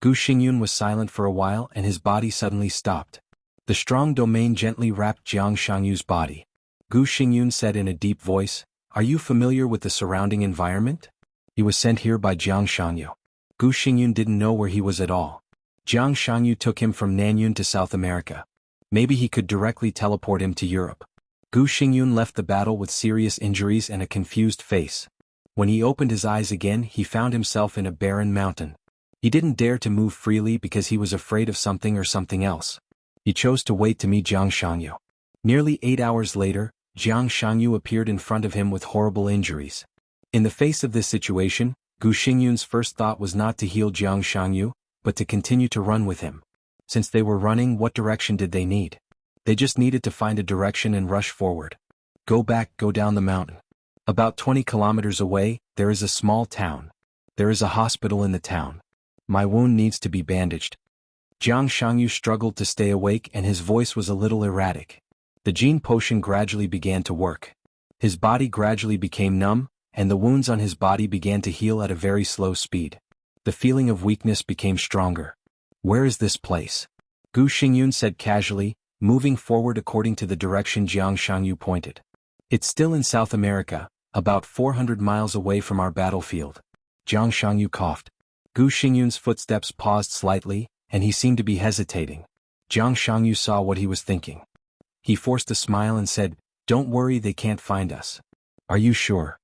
Gu Xingyun was silent for a while and his body suddenly stopped. The strong domain gently wrapped Jianghu's body. Gu Xingyun said in a deep voice, "Are you familiar with the surrounding environment?" He was sent here by Jianghu. Gu Xingyun didn't know where he was at all. Jianghu took him from Nanyun to South America. Maybe he could directly teleport him to Europe. Gu Xingyun left the battle with serious injuries and a confused face. When he opened his eyes again, he found himself in a barren mountain. He didn't dare to move freely because he was afraid of something or something else. He chose to wait to meet Jianghu. Nearly 8 hours later, Jianghu appeared in front of him with horrible injuries. In the face of this situation, Gu Xingyun's first thought was not to heal Jianghu, but to continue to run with him. Since they were running, what direction did they need? They just needed to find a direction and rush forward. Go back, go down the mountain. About 20 kilometers away, there is a small town. There is a hospital in the town. My wound needs to be bandaged. Jianghu struggled to stay awake and his voice was a little erratic. The gene potion gradually began to work. His body gradually became numb, and the wounds on his body began to heal at a very slow speed. The feeling of weakness became stronger. Where is this place? Gu Xingyun said casually, moving forward according to the direction Jianghu pointed. It's still in South America, about 400 miles away from our battlefield. Jianghu coughed. Gu Xingyun's footsteps paused slightly, and he seemed to be hesitating. Jianghu saw what he was thinking. He forced a smile and said, "Don't worry, they can't find us." "Are you sure?"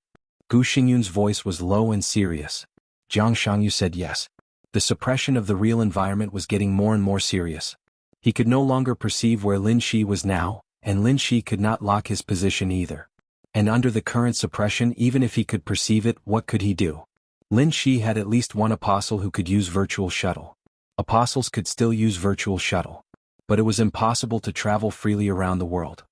Gu Xingyun's voice was low and serious. Jianghu said yes. The suppression of the real environment was getting more and more serious. He could no longer perceive where Lin Shi was now, and Lin Shi could not lock his position either. And under the current suppression, even if he could perceive it, what could he do? Lin Shi had at least one apostle who could use virtual shuttle. Apostles could still use virtual shuttle. But it was impossible to travel freely around the world.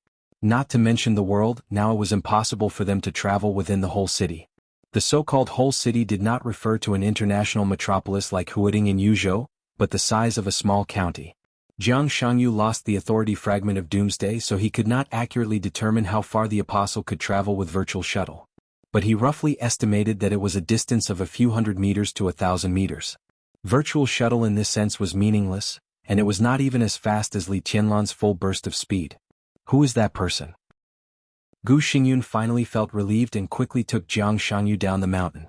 Not to mention the world, now it was impossible for them to travel within the whole city. The so-called whole city did not refer to an international metropolis like Huading in Yuzhou, but the size of a small county. Jianghu lost the authority fragment of Doomsday, so he could not accurately determine how far the apostle could travel with virtual shuttle. But he roughly estimated that it was a distance of a few hundred meters to 1,000 meters. Virtual shuttle in this sense was meaningless, and it was not even as fast as Li Tianlan's full burst of speed. Who is that person? Gu Xingyun finally felt relieved and quickly took Jianghu down the mountain.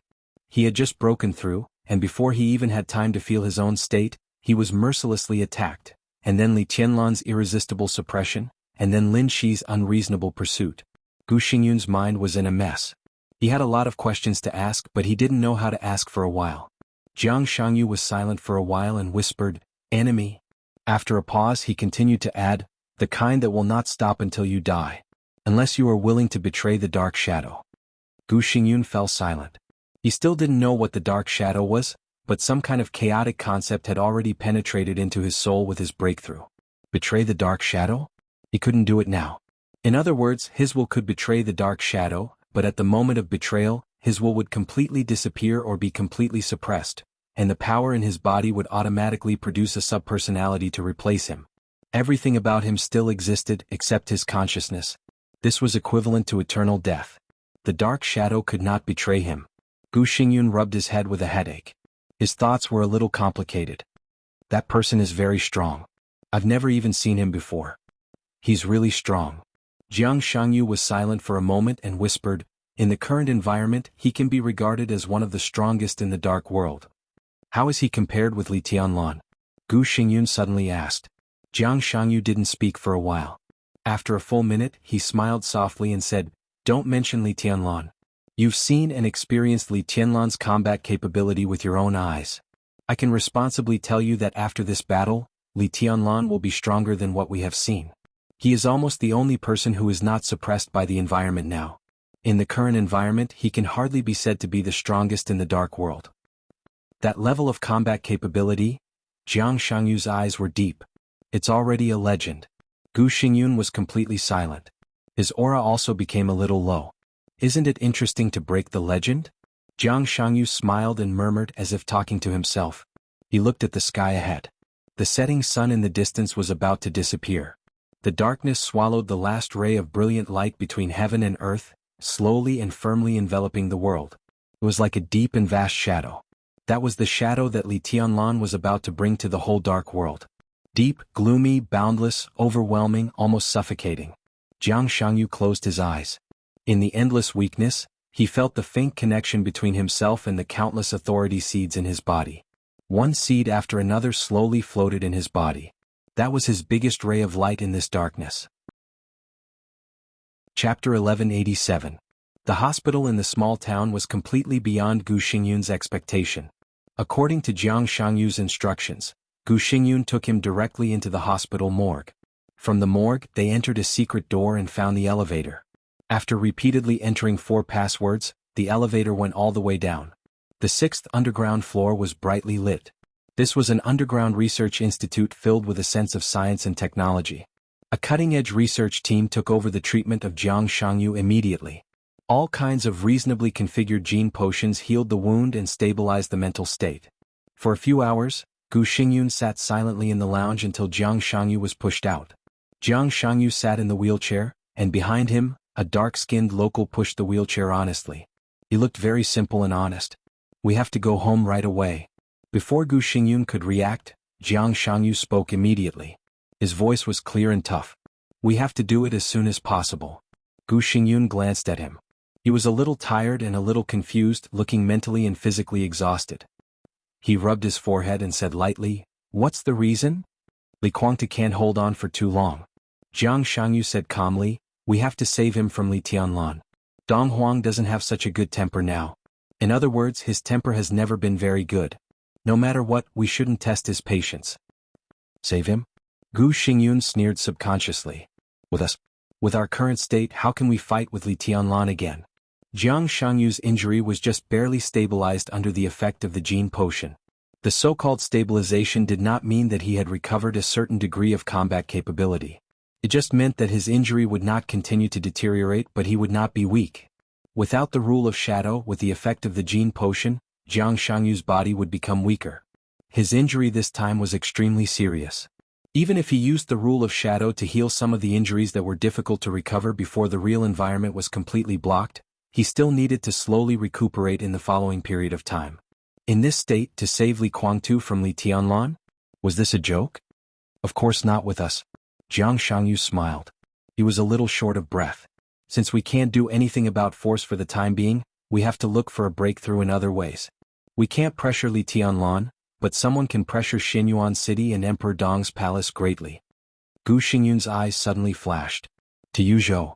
He had just broken through, and before he even had time to feel his own state, he was mercilessly attacked, and then Li Tianlan's irresistible suppression, and then Lin Shi's unreasonable pursuit. Gu Xingyun's mind was in a mess. He had a lot of questions to ask, but he didn't know how to ask for a while. Jianghu was silent for a while and whispered, "Enemy." After a pause he continued to add, "The kind that will not stop until you die." unless you are willing to betray the dark shadow. Gu Xingyun fell silent. He still didn't know what the dark shadow was, but some kind of chaotic concept had already penetrated into his soul with his breakthrough. Betray the dark shadow? He couldn't do it now. In other words, his will could betray the dark shadow, but at the moment of betrayal, his will would completely disappear or be completely suppressed, and the power in his body would automatically produce a subpersonality to replace him. Everything about him still existed except his consciousness. This was equivalent to eternal death. The dark shadow could not betray him. Gu Xingyun rubbed his head with a headache. His thoughts were a little complicated. That person is very strong. I've never even seen him before. He's really strong. Jiang Shangyu was silent for a moment and whispered, in the current environment, he can be regarded as one of the strongest in the dark world. How is he compared with Li Tianlan? Gu Xingyun suddenly asked. Jiang Shangyu didn't speak for a while. After a full minute, he smiled softly and said, don't mention Li Tianlan. You've seen and experienced Li Tianlan's combat capability with your own eyes. I can responsibly tell you that after this battle, Li Tianlan will be stronger than what we have seen. He is almost the only person who is not suppressed by the environment now. In the current environment, he can hardly be said to be the strongest in the dark world. That level of combat capability? Jiang Shangyu's eyes were deep. It's already a legend. Gu Xingyun was completely silent. His aura also became a little low. Isn't it interesting to break the legend? Jiang Shangyu smiled and murmured as if talking to himself. He looked at the sky ahead. The setting sun in the distance was about to disappear. The darkness swallowed the last ray of brilliant light between heaven and earth, slowly and firmly enveloping the world. It was like a deep and vast shadow. That was the shadow that Li Tianlan was about to bring to the whole dark world. Deep, gloomy, boundless, overwhelming, almost suffocating. Jiang Shangyu closed his eyes. In the endless weakness, he felt the faint connection between himself and the countless authority seeds in his body. One seed after another slowly floated in his body. That was his biggest ray of light in this darkness. Chapter 1187. The hospital in the small town was completely beyond Gu Xingyun's expectation. According to Jiang Shangyu's instructions, Gu Xingyun took him directly into the hospital morgue. From the morgue, they entered a secret door and found the elevator. After repeatedly entering 4 passwords, the elevator went all the way down. The 6th underground floor was brightly lit. This was an underground research institute filled with a sense of science and technology. A cutting-edge research team took over the treatment of Jiang Shangyu immediately. All kinds of reasonably configured gene potions healed the wound and stabilized the mental state. For a few hours, Gu Xingyun sat silently in the lounge until Jiang Shangyu was pushed out. Jiang Shangyu sat in the wheelchair, and behind him, a dark-skinned local pushed the wheelchair honestly. He looked very simple and honest. We have to go home right away. Before Gu Xingyun could react, Jiang Shangyu spoke immediately. His voice was clear and tough. We have to do it as soon as possible. Gu Xingyun glanced at him. He was a little tired and a little confused, looking mentally and physically exhausted. He rubbed his forehead and said lightly, "What's the reason?" Li Guangtu can't hold on for too long. Jiang Shangyu said calmly, "We have to save him from Li Tianlan. Dong Huang doesn't have such a good temper now. In other words, his temper has never been very good. No matter what, we shouldn't test his patience." Save him? Gu Xingyun sneered subconsciously. With us? With our current state, how can we fight with Li Tianlan again? Jiang Shangyu's injury was just barely stabilized under the effect of the gene potion. The so-called stabilization did not mean that he had recovered a certain degree of combat capability. It just meant that his injury would not continue to deteriorate, but he would not be weak. Without the rule of shadow, with the effect of the gene potion, Jiang Shangyu's body would become weaker. His injury this time was extremely serious. Even if he used the rule of shadow to heal some of the injuries that were difficult to recover before the real environment was completely blocked, he still needed to slowly recuperate in the following period of time. In this state, to save Li Guangtu from Li Tianlan? Was this a joke? Of course not with us. Jiang Shangyu smiled. He was a little short of breath. Since we can't do anything about force for the time being, we have to look for a breakthrough in other ways. We can't pressure Li Tianlan, but someone can pressure Xinyuan City and Emperor Dong's palace greatly. Gu Xingyun's eyes suddenly flashed. To Yuzhou.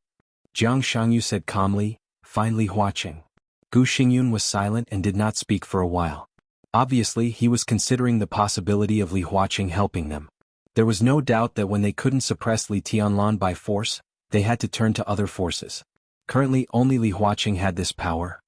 Jiang Shangyu said calmly, "Finally watching." Gu Xingyun was silent and did not speak for a while. Obviously, he was considering the possibility of Li Huaqing helping them. There was no doubt that when they couldn't suppress Li Tianlan by force, they had to turn to other forces. Currently only Li Huaqing had this power.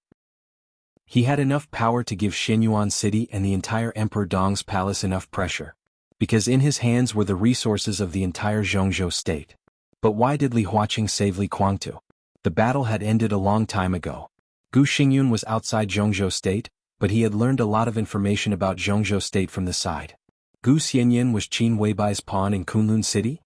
He had enough power to give Xinyuan City and the entire Emperor Dong's palace enough pressure, because in his hands were the resources of the entire Jianghu state. But why did Li Huaqing save Li Guangtu? The battle had ended a long time ago. Gu Xingyun was outside Jianghu state, but he had learned a lot of information about Jianghu state from the side. Gu Xianyan was Qin Weibai's pawn in Kunlun City?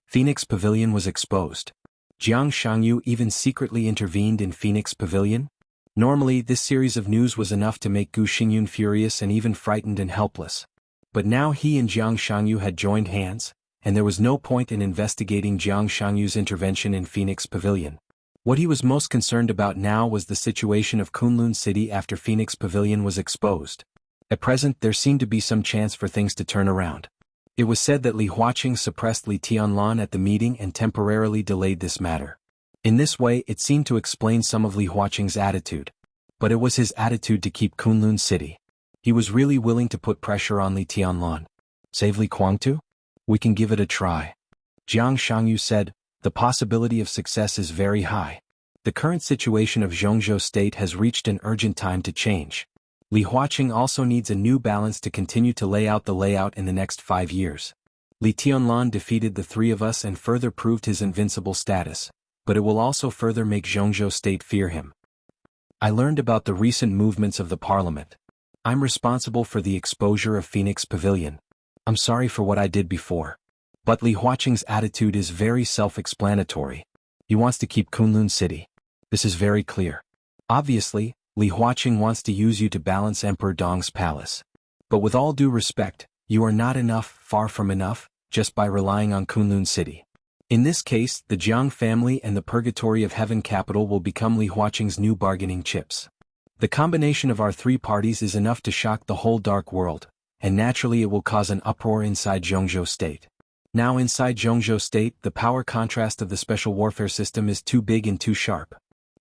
Phoenix Pavilion was exposed. Jiang Shangyu even secretly intervened in Phoenix Pavilion? Normally, this series of news was enough to make Gu Xingyun furious and even frightened and helpless. But now he and Jiang Shangyu had joined hands, and there was no point in investigating Jiang Shangyu's intervention in Phoenix Pavilion. What he was most concerned about now was the situation of Kunlun City after Phoenix Pavilion was exposed. At present there seemed to be some chance for things to turn around. It was said that Li Huaqing suppressed Li Tianlan at the meeting and temporarily delayed this matter. In this way it seemed to explain some of Li Huaqing's attitude. But it was his attitude to keep Kunlun City. He was really willing to put pressure on Li Tianlan. Save Li Guangtu? We can give it a try. Jiang Shangyu said, the possibility of success is very high. The current situation of Jianghu state has reached an urgent time to change. Li Huaqing also needs a new balance to continue to lay out the layout in the next 5 years. Li Tianlan defeated the three of us and further proved his invincible status, but it will also further make Jianghu state fear him. I learned about the recent movements of the parliament. I'm responsible for the exposure of Phoenix Pavilion. I'm sorry for what I did before. But Li Huaqing's attitude is very self-explanatory. He wants to keep Kunlun City. This is very clear. Obviously, Li Huaqing wants to use you to balance Emperor Dong's palace. But with all due respect, you are not enough, far from enough, just by relying on Kunlun City. In this case, the Jiang family and the Purgatory of Heaven capital will become Li Huaqing's new bargaining chips. The combination of our three parties is enough to shock the whole dark world, and naturally it will cause an uproar inside Jianghu state. Now inside Jianghu state, the power contrast of the special warfare system is too big and too sharp.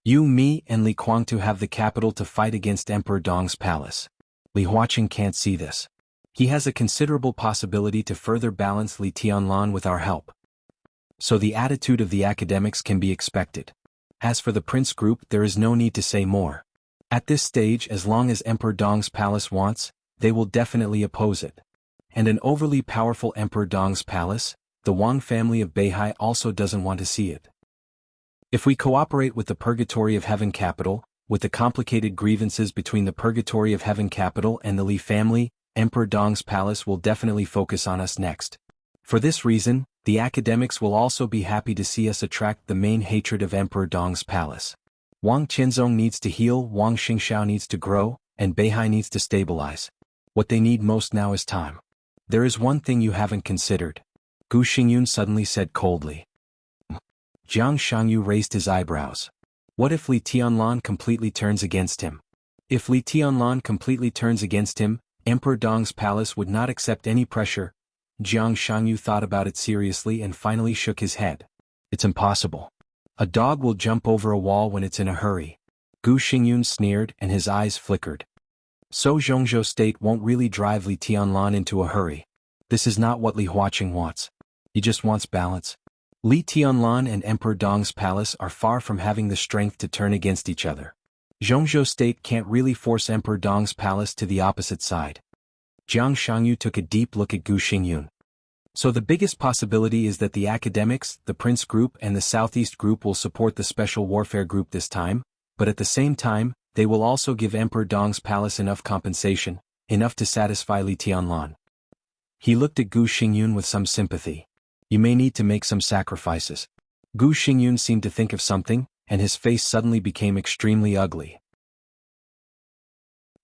You, me, and Li Guangtu have the capital to fight against Emperor Dong's palace. Li Huaqing can't see this. He has a considerable possibility to further balance Li Tianlan with our help. So the attitude of the academics can be expected. As for the prince group, there is no need to say more. At this stage, as long as Emperor Dong's palace wants, they will definitely oppose it. And an overly powerful Emperor Dong's palace, the Wang family of Beihai also doesn't want to see it. If we cooperate with the Purgatory of Heaven capital, with the complicated grievances between the Purgatory of Heaven capital and the Li family, Emperor Dong's palace will definitely focus on us next. For this reason, the academics will also be happy to see us attract the main hatred of Emperor Dong's palace. Wang Qianzong needs to heal, Wang Xingxiao needs to grow, and Beihai needs to stabilize. What they need most now is time. There is one thing you haven't considered. Gu Xingyun suddenly said coldly. Jiang Shangyu raised his eyebrows. What if Li Tianlan completely turns against him? If Li Tianlan completely turns against him, Emperor Dong's palace would not accept any pressure. Jiang Shangyu thought about it seriously and finally shook his head. It's impossible. A dog will jump over a wall when it's in a hurry. Gu Xingyun sneered and his eyes flickered. So Jianghu state won't really drive Li Tianlan into a hurry. This is not what Li Huaqing wants. He just wants balance. Li Tianlan and Emperor Dong's palace are far from having the strength to turn against each other. Jianghu state can't really force Emperor Dong's palace to the opposite side. Jiang Shangyu took a deep look at Gu Xingyun. So the biggest possibility is that the academics, the Prince Group and the Southeast Group will support the Special Warfare Group this time, but at the same time, they will also give Emperor Dong's palace enough compensation, enough to satisfy Li Tianlan. He looked at Gu Xingyun with some sympathy. You may need to make some sacrifices. Gu Xingyun seemed to think of something, and his face suddenly became extremely ugly.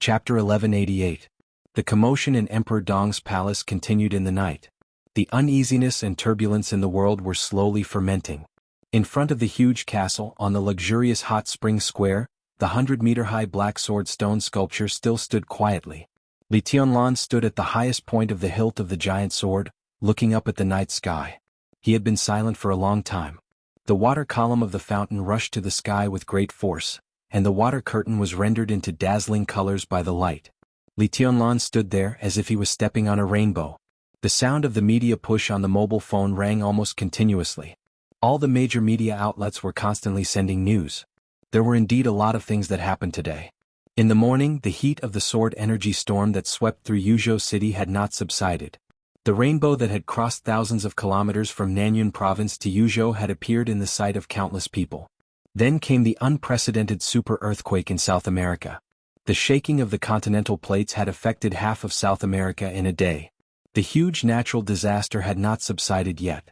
Chapter 1188. The commotion in Emperor Dong's palace continued in the night. The uneasiness and turbulence in the world were slowly fermenting. In front of the huge castle, on the luxurious hot spring square, the 100-meter-high black sword stone sculpture still stood quietly. Li Tianlan stood at the highest point of the hilt of the giant sword, looking up at the night sky. He had been silent for a long time. The water column of the fountain rushed to the sky with great force, and the water curtain was rendered into dazzling colors by the light. Li Tianlan stood there as if he was stepping on a rainbow. The sound of the media push on the mobile phone rang almost continuously. All the major media outlets were constantly sending news. There were indeed a lot of things that happened today. In the morning, the heat of the sword energy storm that swept through Yuzhou City had not subsided. The rainbow that had crossed thousands of kilometers from Nanyun province to Yuzhou had appeared in the sight of countless people. Then came the unprecedented super earthquake in South America. The shaking of the continental plates had affected half of South America in a day. The huge natural disaster had not subsided yet.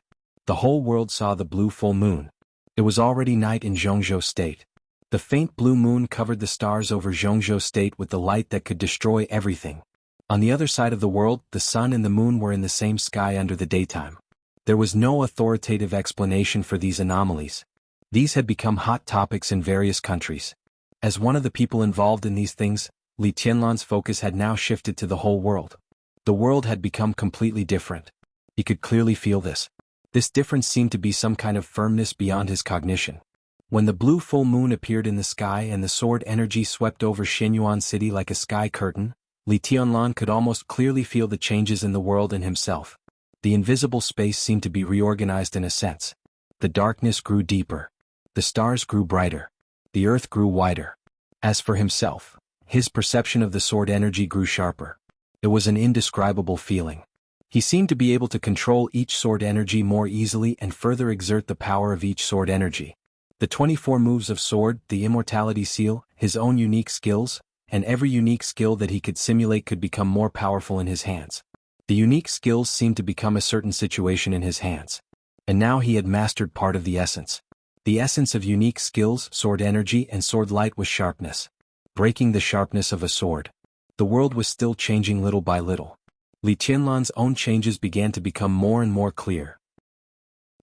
The whole world saw the blue full moon. It was already night in Jianghu state. The faint blue moon covered the stars over Jianghu state with the light that could destroy everything. On the other side of the world, the sun and the moon were in the same sky under the daytime. There was no authoritative explanation for these anomalies. These had become hot topics in various countries. As one of the people involved in these things, Li Tianlan's focus had now shifted to the whole world. The world had become completely different. He could clearly feel this. This difference seemed to be some kind of firmness beyond his cognition. When the blue full moon appeared in the sky and the sword energy swept over Shenyuan City like a sky curtain, Li Tianlan could almost clearly feel the changes in the world and himself. The invisible space seemed to be reorganized in a sense. The darkness grew deeper. The stars grew brighter. The earth grew wider. As for himself, his perception of the sword energy grew sharper. It was an indescribable feeling. He seemed to be able to control each sword energy more easily and further exert the power of each sword energy. The 24 moves of sword, the Immortality seal, his own unique skills, and every unique skill that he could simulate could become more powerful in his hands. The unique skills seemed to become a certain situation in his hands. And now he had mastered part of the essence. The essence of unique skills, sword energy and sword light was sharpness. Breaking the sharpness of a sword. The world was still changing little by little. Li Tianlan's own changes began to become more and more clear.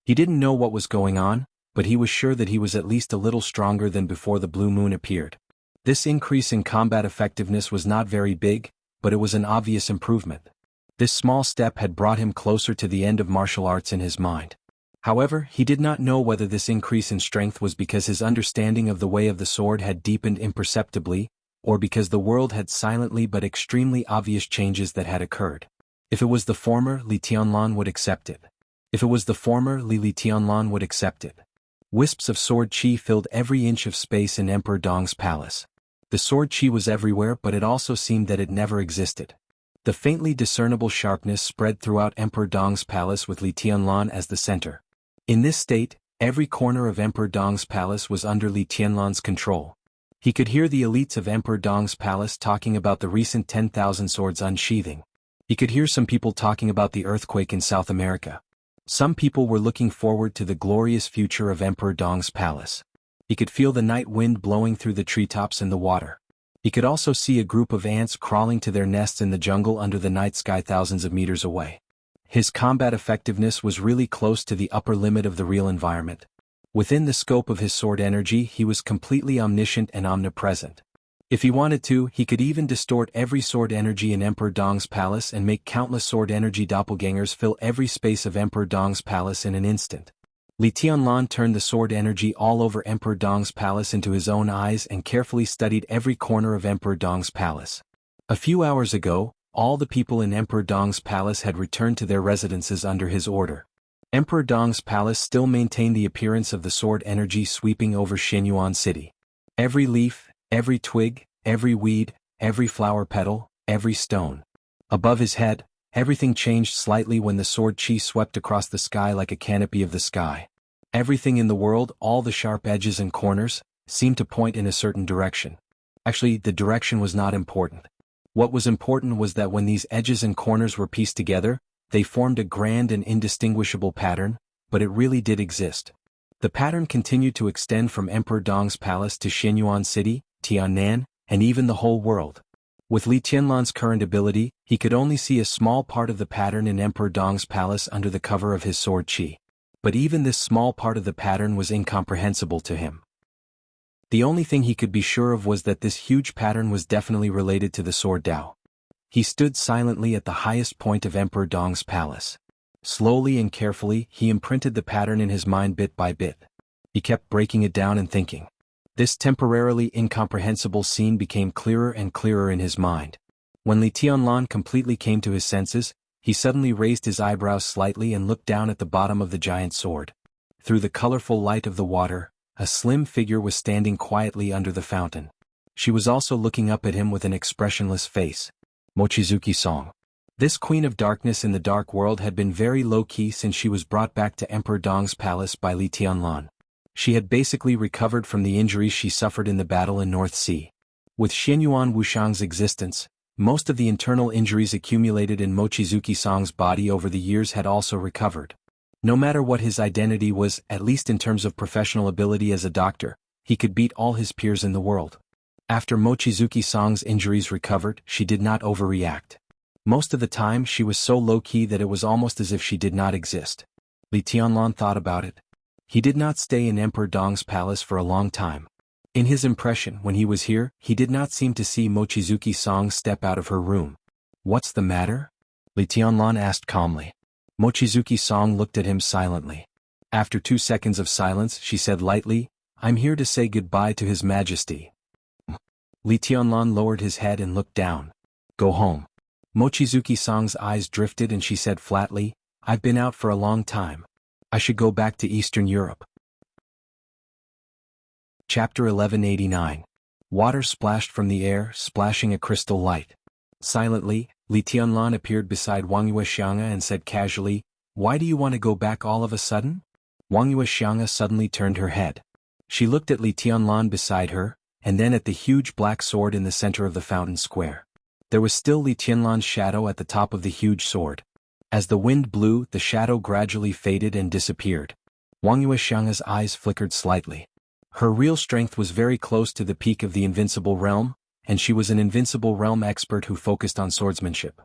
He didn't know what was going on, but he was sure that he was at least a little stronger than before the blue moon appeared. This increase in combat effectiveness was not very big, but it was an obvious improvement. This small step had brought him closer to the end of martial arts in his mind. However, he did not know whether this increase in strength was because his understanding of the way of the sword had deepened imperceptibly, or because the world had silently but extremely obvious changes that had occurred. If it was the former, Li Tianlan would accept it. If it was the former, Li Tianlan would accept it. Wisps of sword qi filled every inch of space in Emperor Dong's palace. The sword qi was everywhere, but it also seemed that it never existed. The faintly discernible sharpness spread throughout Emperor Dong's palace with Li Tianlan as the center. In this state, every corner of Emperor Dong's palace was under Li Tianlan's control. He could hear the elites of Emperor Dong's palace talking about the recent 10,000 swords unsheathing. He could hear some people talking about the earthquake in South America. Some people were looking forward to the glorious future of Emperor Dong's palace. He could feel the night wind blowing through the treetops and the water. He could also see a group of ants crawling to their nests in the jungle under the night sky thousands of meters away. His combat effectiveness was really close to the upper limit of the real environment. Within the scope of his sword energy, he was completely omniscient and omnipresent. If he wanted to, he could even distort every sword energy in Emperor Dong's palace and make countless sword energy doppelgangers fill every space of Emperor Dong's palace in an instant. Li Tianlan turned the sword energy all over Emperor Dong's palace into his own eyes and carefully studied every corner of Emperor Dong's palace. A few hours ago, all the people in Emperor Dong's palace had returned to their residences under his order. Emperor Dong's palace still maintained the appearance of the sword energy sweeping over Shenyuan City. Every leaf, every twig, every weed, every flower petal, every stone. Above his head, everything changed slightly when the sword qi swept across the sky like a canopy of the sky. Everything in the world, all the sharp edges and corners, seemed to point in a certain direction. Actually, the direction was not important. What was important was that when these edges and corners were pieced together, they formed a grand and indistinguishable pattern, but it really did exist. The pattern continued to extend from Emperor Dong's palace to Shenyuan City, Tiannan, and even the whole world. With Li Tianlan's current ability, he could only see a small part of the pattern in Emperor Dong's palace under the cover of his sword qi. But even this small part of the pattern was incomprehensible to him. The only thing he could be sure of was that this huge pattern was definitely related to the sword Dao. He stood silently at the highest point of Emperor Dong's palace. Slowly and carefully, he imprinted the pattern in his mind bit by bit. He kept breaking it down and thinking. This temporarily incomprehensible scene became clearer and clearer in his mind. When Li Tianlan completely came to his senses, he suddenly raised his eyebrows slightly and looked down at the bottom of the giant sword. Through the colorful light of the water, a slim figure was standing quietly under the fountain. She was also looking up at him with an expressionless face. Mochizuki-song. This queen of darkness in the dark world had been very low-key since she was brought back to Emperor Dong's palace by Li Tianlan. She had basically recovered from the injuries she suffered in the battle in North Sea. With Xianyuan Wuxiang's existence, most of the internal injuries accumulated in Mochizuki-song's body over the years had also recovered. No matter what his identity was, at least in terms of professional ability as a doctor, he could beat all his peers in the world. After Mochizuki-song's injuries recovered, she did not overreact. Most of the time she was so low-key that it was almost as if she did not exist. Li Tianlan thought about it. He did not stay in Emperor Dong's palace for a long time. In his impression when he was here, he did not seem to see Mochizuki-song step out of her room. "What's the matter?" Li Tianlan asked calmly. Mochizuki-song looked at him silently. After 2 seconds of silence, she said lightly, "I'm here to say goodbye to His Majesty." Li Tianlan lowered his head and looked down. "Go home." Mochizuki-song's eyes drifted and she said flatly, "I've been out for a long time. I should go back to Eastern Europe." Chapter 1189. Water splashed from the air, splashing a crystal light. Silently, Li Tianlan appeared beside Wang Yuexianga and said casually, "Why do you want to go back all of a sudden?" Wang Yuexianga suddenly turned her head. She looked at Li Tianlan beside her, and then at the huge black sword in the center of the fountain square. There was still Li Tianlan's shadow at the top of the huge sword. As the wind blew, the shadow gradually faded and disappeared. Wang Yuexianga's eyes flickered slightly. Her real strength was very close to the peak of the invincible realm, and she was an invincible realm expert who focused on swordsmanship.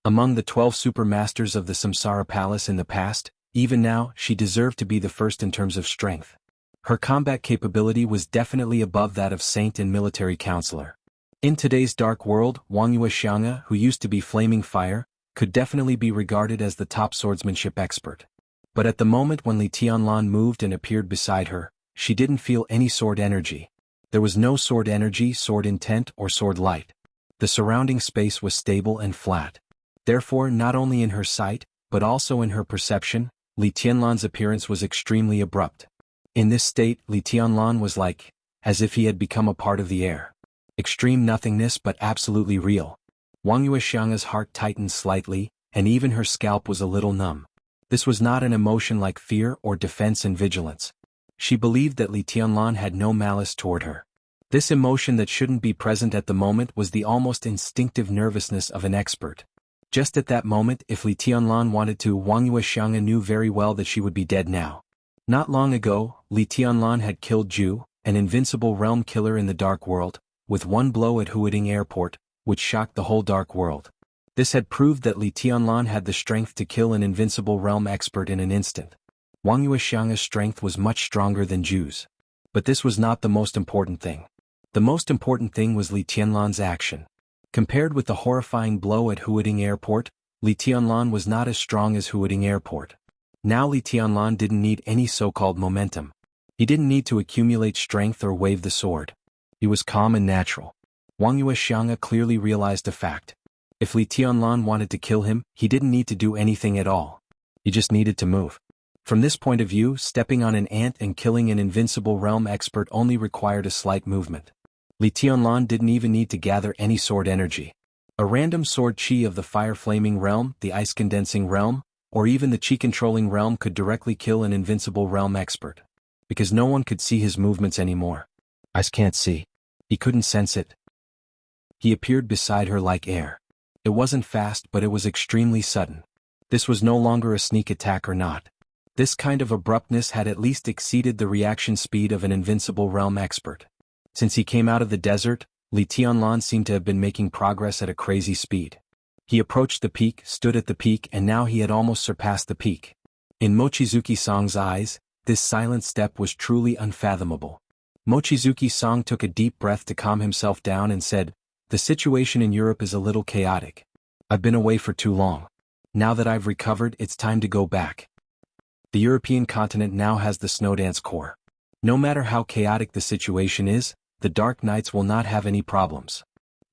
Among the 12 super masters of the Samsara Palace in the past, even now, she deserved to be the first in terms of strength. Her combat capability was definitely above that of saint and military counselor. In today's dark world, Wang Yuexianga, who used to be flaming fire, could definitely be regarded as the top swordsmanship expert. But at the moment when Li Tianlan moved and appeared beside her, she didn't feel any sword energy. There was no sword energy, sword intent, or sword light. The surrounding space was stable and flat. Therefore, not only in her sight, but also in her perception, Li Tianlan's appearance was extremely abrupt. In this state, Li Tianlan was like, as if he had become a part of the air. Extreme nothingness but absolutely real. Wang Yuexianga's heart tightened slightly, and even her scalp was a little numb. This was not an emotion like fear or defense and vigilance. She believed that Li Tianlan had no malice toward her. This emotion that shouldn't be present at the moment was the almost instinctive nervousness of an expert. Just at that moment, if Li Tianlan wanted to, Wang Yuexianga knew very well that she would be dead now. Not long ago, Li Tianlan had killed Zhu, an invincible realm killer in the dark world, with one blow at Huading Airport, which shocked the whole dark world. This had proved that Li Tianlan had the strength to kill an invincible realm expert in an instant. Wang Yuexianga's strength was much stronger than Zhu's. But this was not the most important thing. The most important thing was Li Tianlan's action. Compared with the horrifying blow at Huading Airport, Li Tianlan was not as strong as Huading Airport. Now Li Tianlan didn't need any so-called momentum. He didn't need to accumulate strength or wave the sword. He was calm and natural. Wang Yuexianga clearly realized a fact. If Li Tianlan wanted to kill him, he didn't need to do anything at all. He just needed to move. From this point of view, stepping on an ant and killing an invincible realm expert only required a slight movement. Li Tianlan didn't even need to gather any sword energy. A random sword chi of the fire-flaming realm, the ice-condensing realm, or even the chi-controlling realm could directly kill an invincible realm expert. Because no one could see his movements anymore. Eyes can't see. He couldn't sense it. He appeared beside her like air. It wasn't fast, but it was extremely sudden. This was no longer a sneak attack or not. This kind of abruptness had at least exceeded the reaction speed of an invincible realm expert. Since he came out of the desert, Li Tianlan seemed to have been making progress at a crazy speed. He approached the peak, stood at the peak, and now he had almost surpassed the peak. In Mochizuki-song's eyes, this silent step was truly unfathomable. Mochizuki-song took a deep breath to calm himself down and said, "The situation in Europe is a little chaotic. I've been away for too long. Now that I've recovered, it's time to go back. The European continent now has the Snowdance Corps. No matter how chaotic the situation is, the Dark Knights will not have any problems."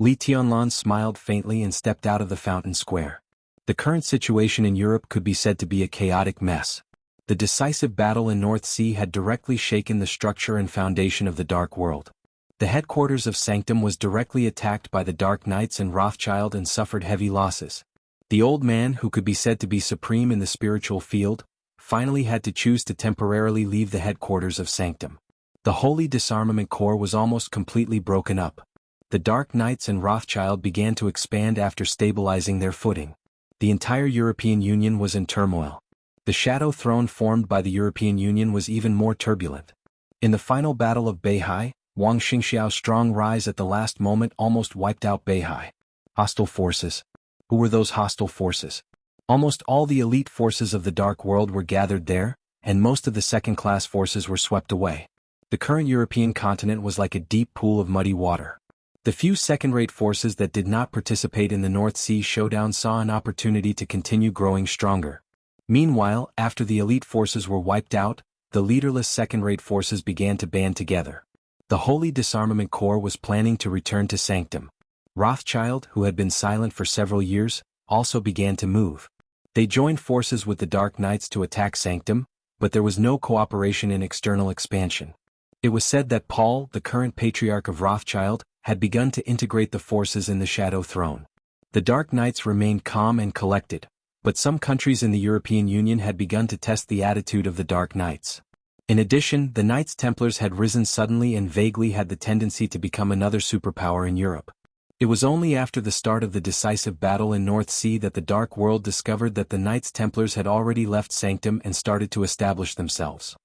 Li Tianlan smiled faintly and stepped out of the fountain square. The current situation in Europe could be said to be a chaotic mess. The decisive battle in North Sea had directly shaken the structure and foundation of the Dark World. The headquarters of Sanctum was directly attacked by the Dark Knights and Rothschild and suffered heavy losses. The old man, who could be said to be supreme in the spiritual field, finally had to choose to temporarily leave the headquarters of Sanctum. The Holy Disarmament Corps was almost completely broken up. The Dark Knights and Rothschild began to expand after stabilizing their footing. The entire European Union was in turmoil. The shadow throne formed by the European Union was even more turbulent. In the final battle of Beihai, Wang Xingxiao's strong rise at the last moment almost wiped out Beihai. Hostile forces. Who were those hostile forces? Almost all the elite forces of the Dark World were gathered there, and most of the second-class forces were swept away. The current European continent was like a deep pool of muddy water. The few second-rate forces that did not participate in the North Sea showdown saw an opportunity to continue growing stronger. Meanwhile, after the elite forces were wiped out, the leaderless second-rate forces began to band together. The Holy Disarmament Corps was planning to return to Sanctum. Rothschild, who had been silent for several years, also began to move. They joined forces with the Dark Knights to attack Sanctum, but there was no cooperation in external expansion. It was said that Paul, the current patriarch of Rothschild, had begun to integrate the forces in the Shadow Throne. The Dark Knights remained calm and collected, but some countries in the European Union had begun to test the attitude of the Dark Knights. In addition, the Knights Templars had risen suddenly and vaguely had the tendency to become another superpower in Europe. It was only after the start of the decisive battle in North Sea that the Dark World discovered that the Knights Templars had already left Sanctum and started to establish themselves.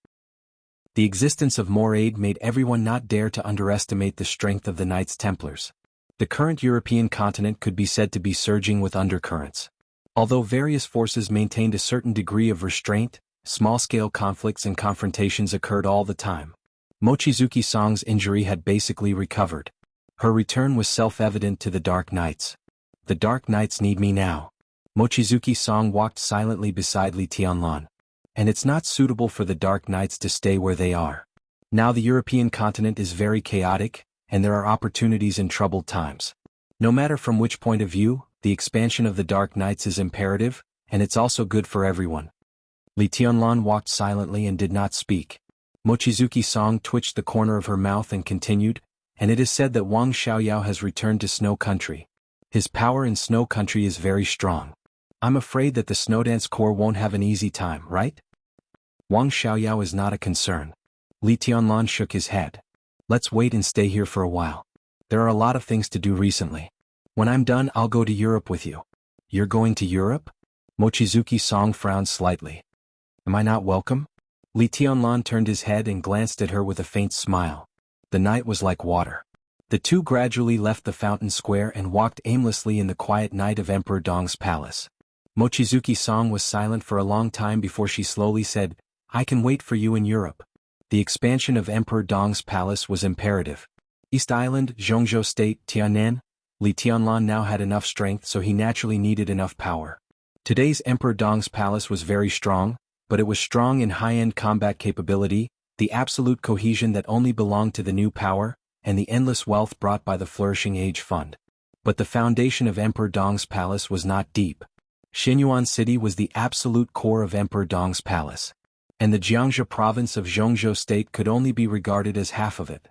The existence of more aid made everyone not dare to underestimate the strength of the Knights Templars. The current European continent could be said to be surging with undercurrents. Although various forces maintained a certain degree of restraint, small-scale conflicts and confrontations occurred all the time. Mochizuki Song's injury had basically recovered. Her return was self-evident to the Dark Knights. The Dark Knights need me now. Mochizuki Song walked silently beside Li Tianlan. And it's not suitable for the Dark Knights to stay where they are. Now the European continent is very chaotic, and there are opportunities in troubled times. No matter from which point of view, the expansion of the Dark Knights is imperative, and it's also good for everyone. Li Tianlan walked silently and did not speak. Mochizuki Song twitched the corner of her mouth and continued, and it is said that Wang Xiaoyao has returned to Snow Country. His power in Snow Country is very strong. I'm afraid that the Snowdance Corps won't have an easy time, right? Wang Xiaoyao is not a concern. Li Tianlan shook his head. Let's wait and stay here for a while. There are a lot of things to do recently. When I'm done, I'll go to Europe with you. You're going to Europe? Mochizuki Song frowned slightly. Am I not welcome? Li Tianlan turned his head and glanced at her with a faint smile. The night was like water. The two gradually left the fountain square and walked aimlessly in the quiet night of Emperor Dong's palace. Mochizuki Song was silent for a long time before she slowly said, I can wait for you in Europe. The expansion of Emperor Dong's palace was imperative. East Island, Jianghu State, Tianan. Li Tianlan now had enough strength, so he naturally needed enough power. Today's Emperor Dong's palace was very strong, but it was strong in high-end combat capability, the absolute cohesion that only belonged to the new power, and the endless wealth brought by the Flourishing Age Fund. But the foundation of Emperor Dong's palace was not deep. Xinyuan City was the absolute core of Emperor Dong's palace. And the Jianghu province of Jianghu State could only be regarded as half of it.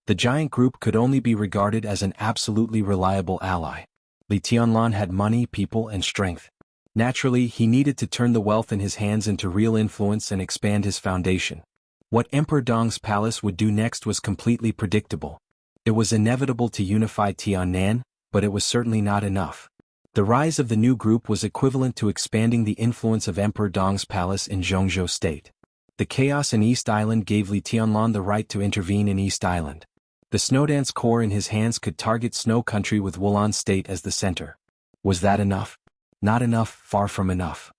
The giant group could only be regarded as an absolutely reliable ally. Li Tianlan had money, people, and strength. Naturally, he needed to turn the wealth in his hands into real influence and expand his foundation. What Emperor Dong's palace would do next was completely predictable. It was inevitable to unify Tianan, but it was certainly not enough. The rise of the new group was equivalent to expanding the influence of Emperor Dong's palace in Jianghu State. The chaos in East Island gave Li Tianlan the right to intervene in East Island. The Snowdance Corps in his hands could target Snow Country with Wulan State as the center. Was that enough? Not enough, far from enough.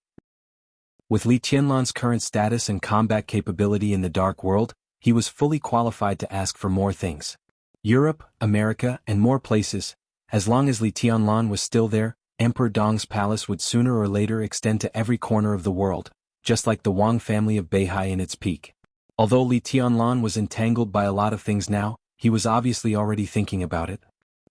With Li Tianlan's current status and combat capability in the Dark World, he was fully qualified to ask for more things. Europe, America, and more places. As long as Li Tianlan was still there, Emperor Dong's palace would sooner or later extend to every corner of the world, just like the Wang family of Beihai in its peak. Although Li Tianlan was entangled by a lot of things now, he was obviously already thinking about it.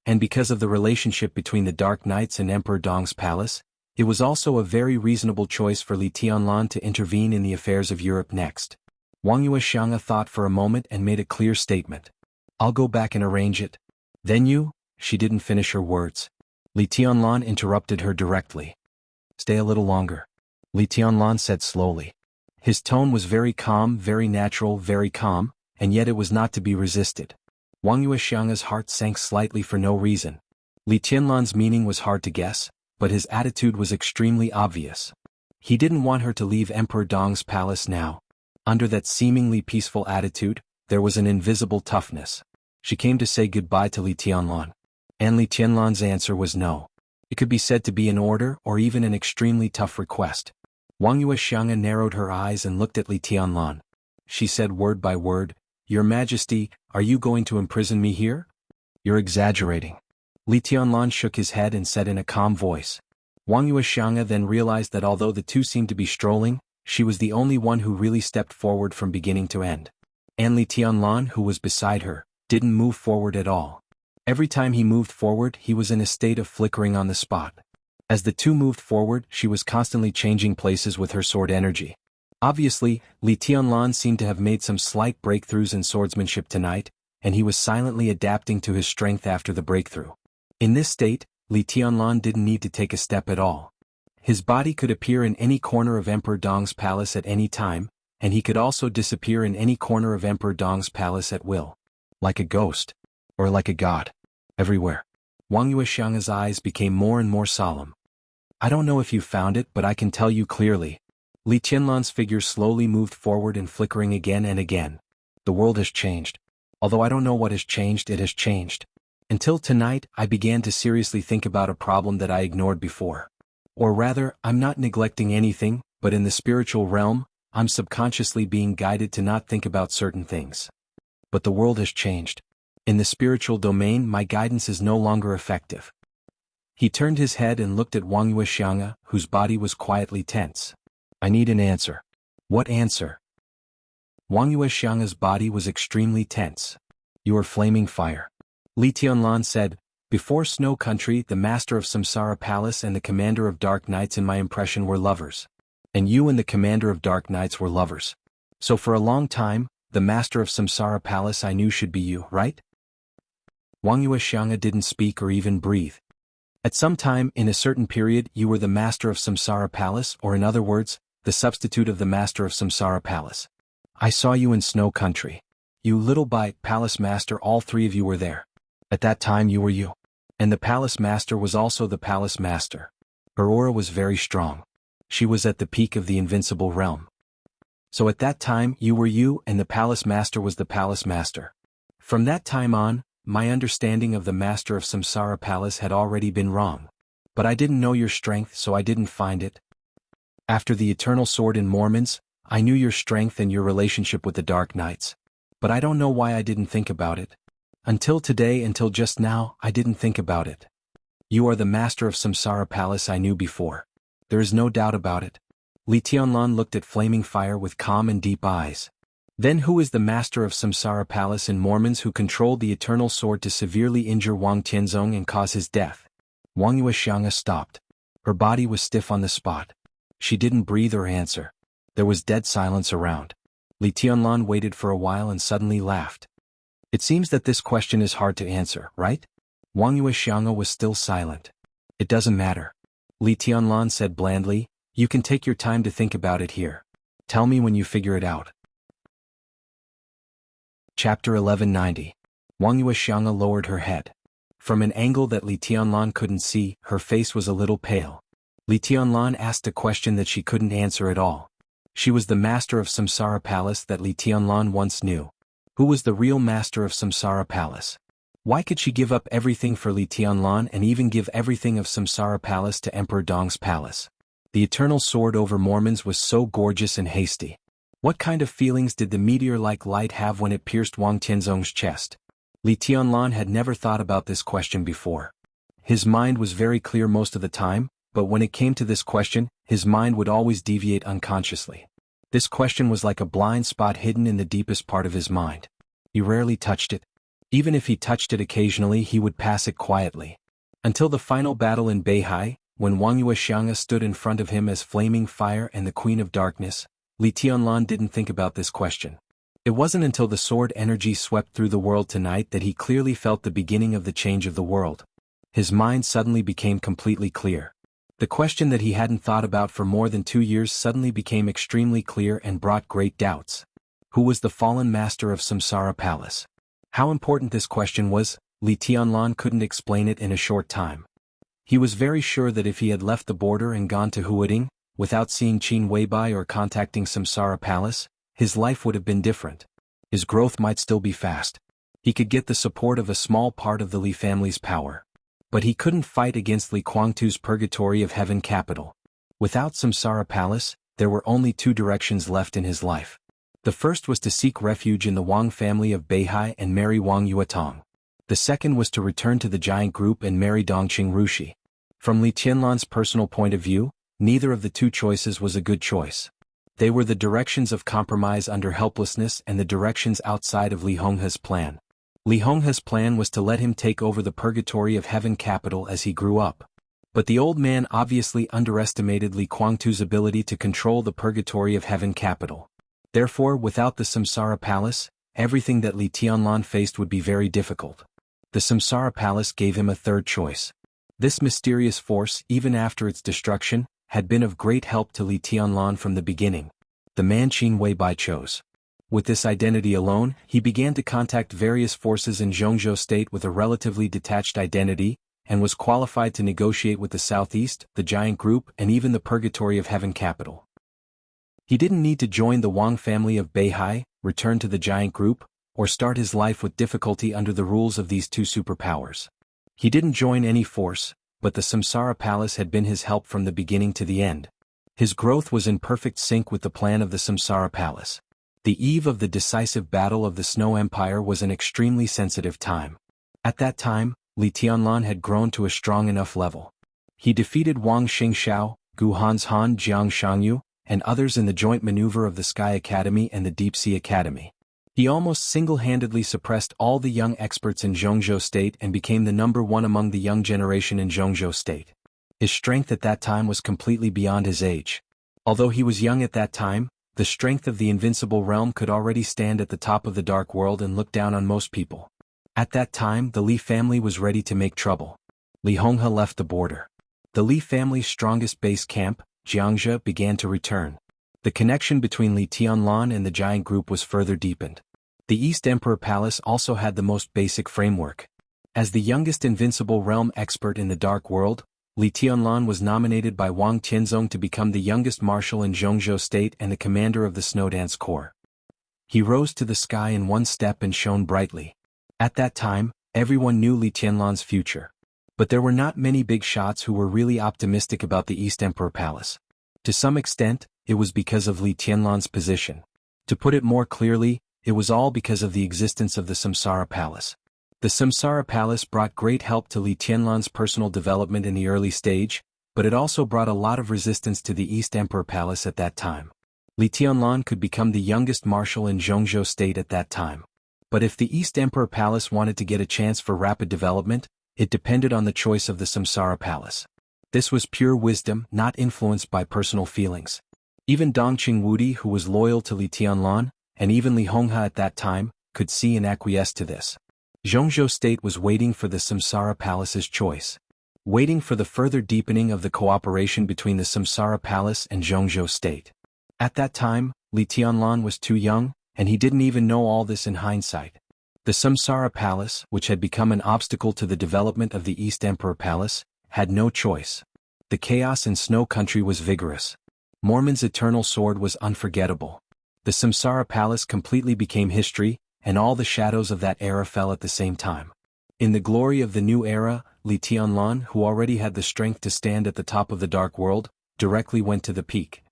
And because of the relationship between the Dark Knights and Emperor Dong's palace, It was also a very reasonable choice for Li Tianlan to intervene in the affairs of Europe next. Wang Yuexiang thought for a moment and made a clear statement. I'll go back and arrange it. Then you? She didn't finish her words. Li Tianlan interrupted her directly. Stay a little longer. Li Tianlan said slowly. His tone was very calm, very natural, very calm, and yet it was not to be resisted. Wang Yuexiang's heart sank slightly for no reason. Li Tianlan's meaning was hard to guess, but his attitude was extremely obvious. He didn't want her to leave Emperor Dong's palace now. Under that seemingly peaceful attitude, there was an invisible toughness. She came to say goodbye to Li Tianlan. And Li Tianlan's answer was no. It could be said to be an order or even an extremely tough request. Wang Yuexiang narrowed her eyes and looked at Li Tianlan. She said word by word, Your Majesty, are you going to imprison me here? You're exaggerating. Li Tianlan shook his head and said in a calm voice. Wang Yuexiang then realized that although the two seemed to be strolling, she was the only one who really stepped forward from beginning to end. And Li Tianlan, who was beside her, didn't move forward at all. Every time he moved forward, he was in a state of flickering on the spot. As the two moved forward, she was constantly changing places with her sword energy. Obviously, Li Tianlan seemed to have made some slight breakthroughs in swordsmanship tonight, and he was silently adapting to his strength after the breakthrough. In this state, Li Tianlan didn't need to take a step at all. His body could appear in any corner of Emperor Dong's palace at any time, and he could also disappear in any corner of Emperor Dong's palace at will. Like a ghost. Or like a god. Everywhere. Wang Yuexiang's eyes became more and more solemn. I don't know if you found it, but I can tell you clearly. Li Tianlan's figure slowly moved forward and flickering again and again. The world has changed. Although I don't know what has changed, it has changed. Until tonight, I began to seriously think about a problem that I ignored before. Or rather, I'm not neglecting anything, but in the spiritual realm, I'm subconsciously being guided to not think about certain things. But the world has changed. In the spiritual domain, my guidance is no longer effective. He turned his head and looked at Wang Yuexiang, whose body was quietly tense. I need an answer. What answer? Wang Yuexiang's body was extremely tense. You are flaming fire. Li Tianlan said, Before Snow Country, the master of Samsara Palace and the commander of Dark Knights in my impression were lovers. And you and the commander of Dark Knights were lovers. So for a long time, the master of Samsara Palace I knew should be you, right? Wang Yuexiang didn't speak or even breathe. At some time, in a certain period, you were the master of Samsara Palace, or in other words, the substitute of the master of Samsara Palace. I saw you in Snow Country. You little palace master, all three of you were there. At that time you were you. And the palace master was also the palace master. Her aura was very strong. She was at the peak of the invincible realm. So at that time you were you and the palace master was the palace master. From that time on, my understanding of the master of Samsara Palace had already been wrong. But I didn't know your strength, so I didn't find it. After the Eternal Sword in Mormons, I knew your strength and your relationship with the Dark Knights. But I don't know why I didn't think about it. Until today, until just now, I didn't think about it. You are the master of Samsara Palace I knew before. There is no doubt about it. Li Tianlan looked at flaming fire with calm and deep eyes. Then who is the master of Samsara Palace in Mormons who controlled the Eternal Sword to severely injure Wang Tianzong and cause his death? Wang Yuexiang stopped. Her body was stiff on the spot. She didn't breathe or answer. There was dead silence around. Li Tianlan waited for a while and suddenly laughed. It seems that this question is hard to answer, right? Wang Yuexiang was still silent. It doesn't matter. Li Tianlan said blandly, You can take your time to think about it here. Tell me when you figure it out. Chapter 1190. Wang Yuexiang lowered her head. From an angle that Li Tianlan couldn't see, her face was a little pale. Li Tianlan asked a question that she couldn't answer at all. She was the master of Samsara Palace that Li Tianlan once knew. Who was the real master of Samsara Palace? Why could she give up everything for Li Tianlan and even give everything of Samsara Palace to Emperor Dong's palace? The Eternal Sword over Mormons was so gorgeous and hasty. What kind of feelings did the meteor-like light have when it pierced Wang Tianzong's chest? Li Tianlan had never thought about this question before. His mind was very clear most of the time, but when it came to this question, his mind would always deviate unconsciously. This question was like a blind spot hidden in the deepest part of his mind. He rarely touched it. Even if he touched it occasionally, he would pass it quietly. Until the final battle in Beihai, when Wangyue Xiang'a stood in front of him as Flaming Fire and the Queen of Darkness, Li Tianlan didn't think about this question. It wasn't until the sword energy swept through the world tonight that he clearly felt the beginning of the change of the world. His mind suddenly became completely clear. The question that he hadn't thought about for more than 2 years suddenly became extremely clear and brought great doubts. Who was the fallen master of Samsara Palace? How important this question was, Li Tianlan couldn't explain it in a short time. He was very sure that if he had left the border and gone to Huading, without seeing Qin Weibai or contacting Samsara Palace, his life would have been different. His growth might still be fast. He could get the support of a small part of the Li family's power. But he couldn't fight against Li Guangtu's Purgatory of Heaven capital. Without Samsara Palace, there were only 2 directions left in his life. The first was to seek refuge in the Wang family of Beihai and marry Wang Yuetong. The second was to return to the giant group and marry Dongqing Rushi. From Li Tianlan's personal point of view, neither of the 2 choices was a good choice. They were the directions of compromise under helplessness and the directions outside of Li Honghe's plan. Li Honghe's plan was to let him take over the Purgatory of Heaven capital as he grew up. But the old man obviously underestimated Li Guangtu's ability to control the Purgatory of Heaven capital. Therefore, without the Samsara Palace, everything that Li Tianlan faced would be very difficult. The Samsara Palace gave him a third choice. This mysterious force, even after its destruction, had been of great help to Li Tianlan from the beginning. The man Qin Weibai chose. With this identity alone, he began to contact various forces in Jianghu state with a relatively detached identity, and was qualified to negotiate with the Southeast, the Giant Group, and even the Purgatory of Heaven capital. He didn't need to join the Wang family of Beihai, return to the Giant Group, or start his life with difficulty under the rules of these 2 superpowers. He didn't join any force, but the Samsara Palace had been his help from the beginning to the end. His growth was in perfect sync with the plan of the Samsara Palace. The eve of the decisive battle of the Snow Empire was an extremely sensitive time. At that time, Li Tianlan had grown to a strong enough level. He defeated Wang Xingxiao, Gu Hanshan Jiang Shangyu, and others in the joint maneuver of the Sky Academy and the Deep Sea Academy. He almost single-handedly suppressed all the young experts in Jianghu state and became the number 1 among the young generation in Jianghu state. His strength at that time was completely beyond his age. Although he was young at that time, the strength of the invincible realm could already stand at the top of the dark world and look down on most people. At that time, the Li family was ready to make trouble. Li Honghe left the border. The Li family's strongest base camp, Jianghu, began to return. The connection between Li Tianlan and the Giant Group was further deepened. The East Emperor Palace also had the most basic framework. As the youngest invincible realm expert in the Dark World, Li Tianlan was nominated by Wang Tianzong to become the youngest marshal in Jianghu state and the commander of the Snowdance Corps. He rose to the sky in one step and shone brightly. At that time, everyone knew Li Tianlan's future. But there were not many big shots who were really optimistic about the East Emperor Palace. To some extent, it was because of Li Tianlan's position. To put it more clearly, it was all because of the existence of the Samsara Palace. The Samsara Palace brought great help to Li Tianlan's personal development in the early stage, but it also brought a lot of resistance to the East Emperor Palace at that time. Li Tianlan could become the youngest marshal in Jianghu state at that time. But if the East Emperor Palace wanted to get a chance for rapid development, it depended on the choice of the Samsara Palace. This was pure wisdom, not influenced by personal feelings. Even Dongqing Wudi, who was loyal to Li Tianlan, and even Li Honghe at that time, could see and acquiesce to this. Jianghu state was waiting for the Samsara Palace's choice. Waiting for the further deepening of the cooperation between the Samsara Palace and Jianghu state. At that time, Li Tianlan was too young, and he didn't even know all this in hindsight. The Samsara Palace, which had become an obstacle to the development of the East Emperor Palace, had no choice. The chaos in Snow Country was vigorous. Mormon's eternal sword was unforgettable. The Samsara Palace completely became history, and all the shadows of that era fell at the same time. In the glory of the new era, Li Tianlan, who already had the strength to stand at the top of the Dark World, directly went to the peak.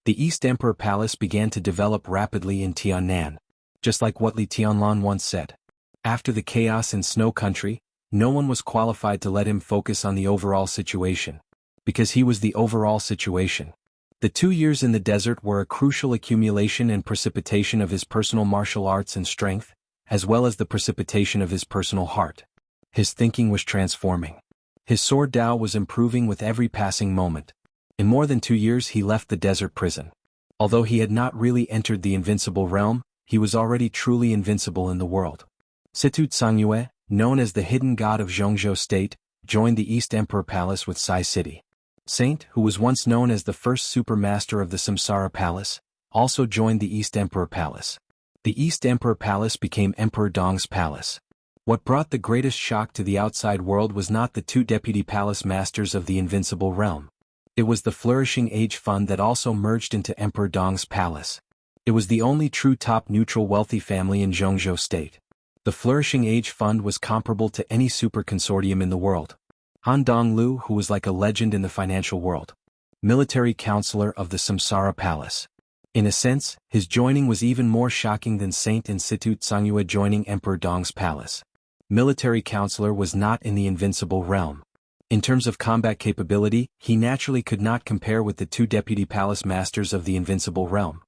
The East Emperor Palace began to develop rapidly in Tiannan. Just like what Li Tianlan once said. After the chaos in Snow Country, no one was qualified to let him focus on the overall situation. Because he was the overall situation. The 2 years in the desert were a crucial accumulation and precipitation of his personal martial arts and strength, as well as the precipitation of his personal heart. His thinking was transforming. His sword Dao was improving with every passing moment. In more than 2 years he left the desert prison. Although he had not really entered the invincible realm, he was already truly invincible in the world. Situ Tsangyue, known as the hidden god of Jianghu state, joined the East Emperor Palace with Sai City. Saint, who was once known as the first supermaster of the Samsara Palace, also joined the East Emperor Palace. The East Emperor Palace became Emperor Dong's palace. What brought the greatest shock to the outside world was not the 2 deputy palace masters of the invincible realm. It was the Flourishing Age Fund that also merged into Emperor Dong's palace. It was the only true top neutral wealthy family in Jianghu state. The Flourishing Age Fund was comparable to any super consortium in the world. Han Donglu, who was like a legend in the financial world. Military counselor of the Samsara Palace. In a sense, his joining was even more shocking than Saint Institute Tsangyue joining Emperor Dong's palace. Military counselor was not in the invincible realm. In terms of combat capability, he naturally could not compare with the 2 deputy palace masters of the invincible realm.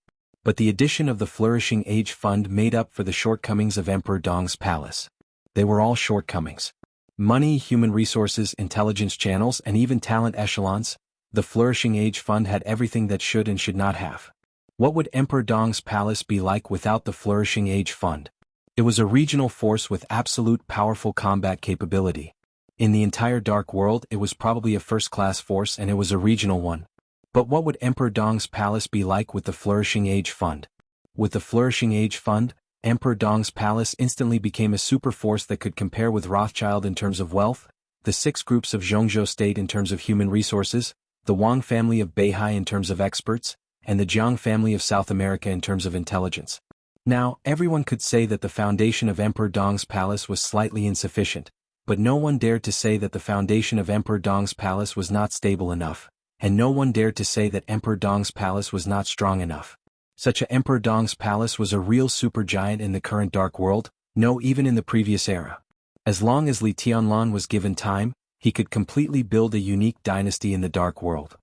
But the addition of the Flourishing Age Fund made up for the shortcomings of Emperor Dong's palace. They were all shortcomings. Money, human resources, intelligence channels, and even talent echelons, the Flourishing Age Fund had everything that should and should not have. What would Emperor Dong's palace be like without the Flourishing Age Fund? It was a regional force with absolute powerful combat capability. In the entire Dark World it was probably a first-class force and it was a regional one. But what would Emperor Dong's palace be like with the Flourishing Age Fund? With the Flourishing Age Fund, Emperor Dong's palace instantly became a super force that could compare with Rothschild in terms of wealth, the 6 groups of Jianghu state in terms of human resources, the Wang family of Beihai in terms of experts, and the Jiang family of South America in terms of intelligence. Now, everyone could say that the foundation of Emperor Dong's palace was slightly insufficient, but no one dared to say that the foundation of Emperor Dong's palace was not stable enough, and no one dared to say that Emperor Dong's palace was not strong enough. Such a Emperor Dong's palace was a real supergiant in the current Dark World, no, even in the previous era. As long as Li Tianlan was given time, he could completely build a unique dynasty in the Dark World.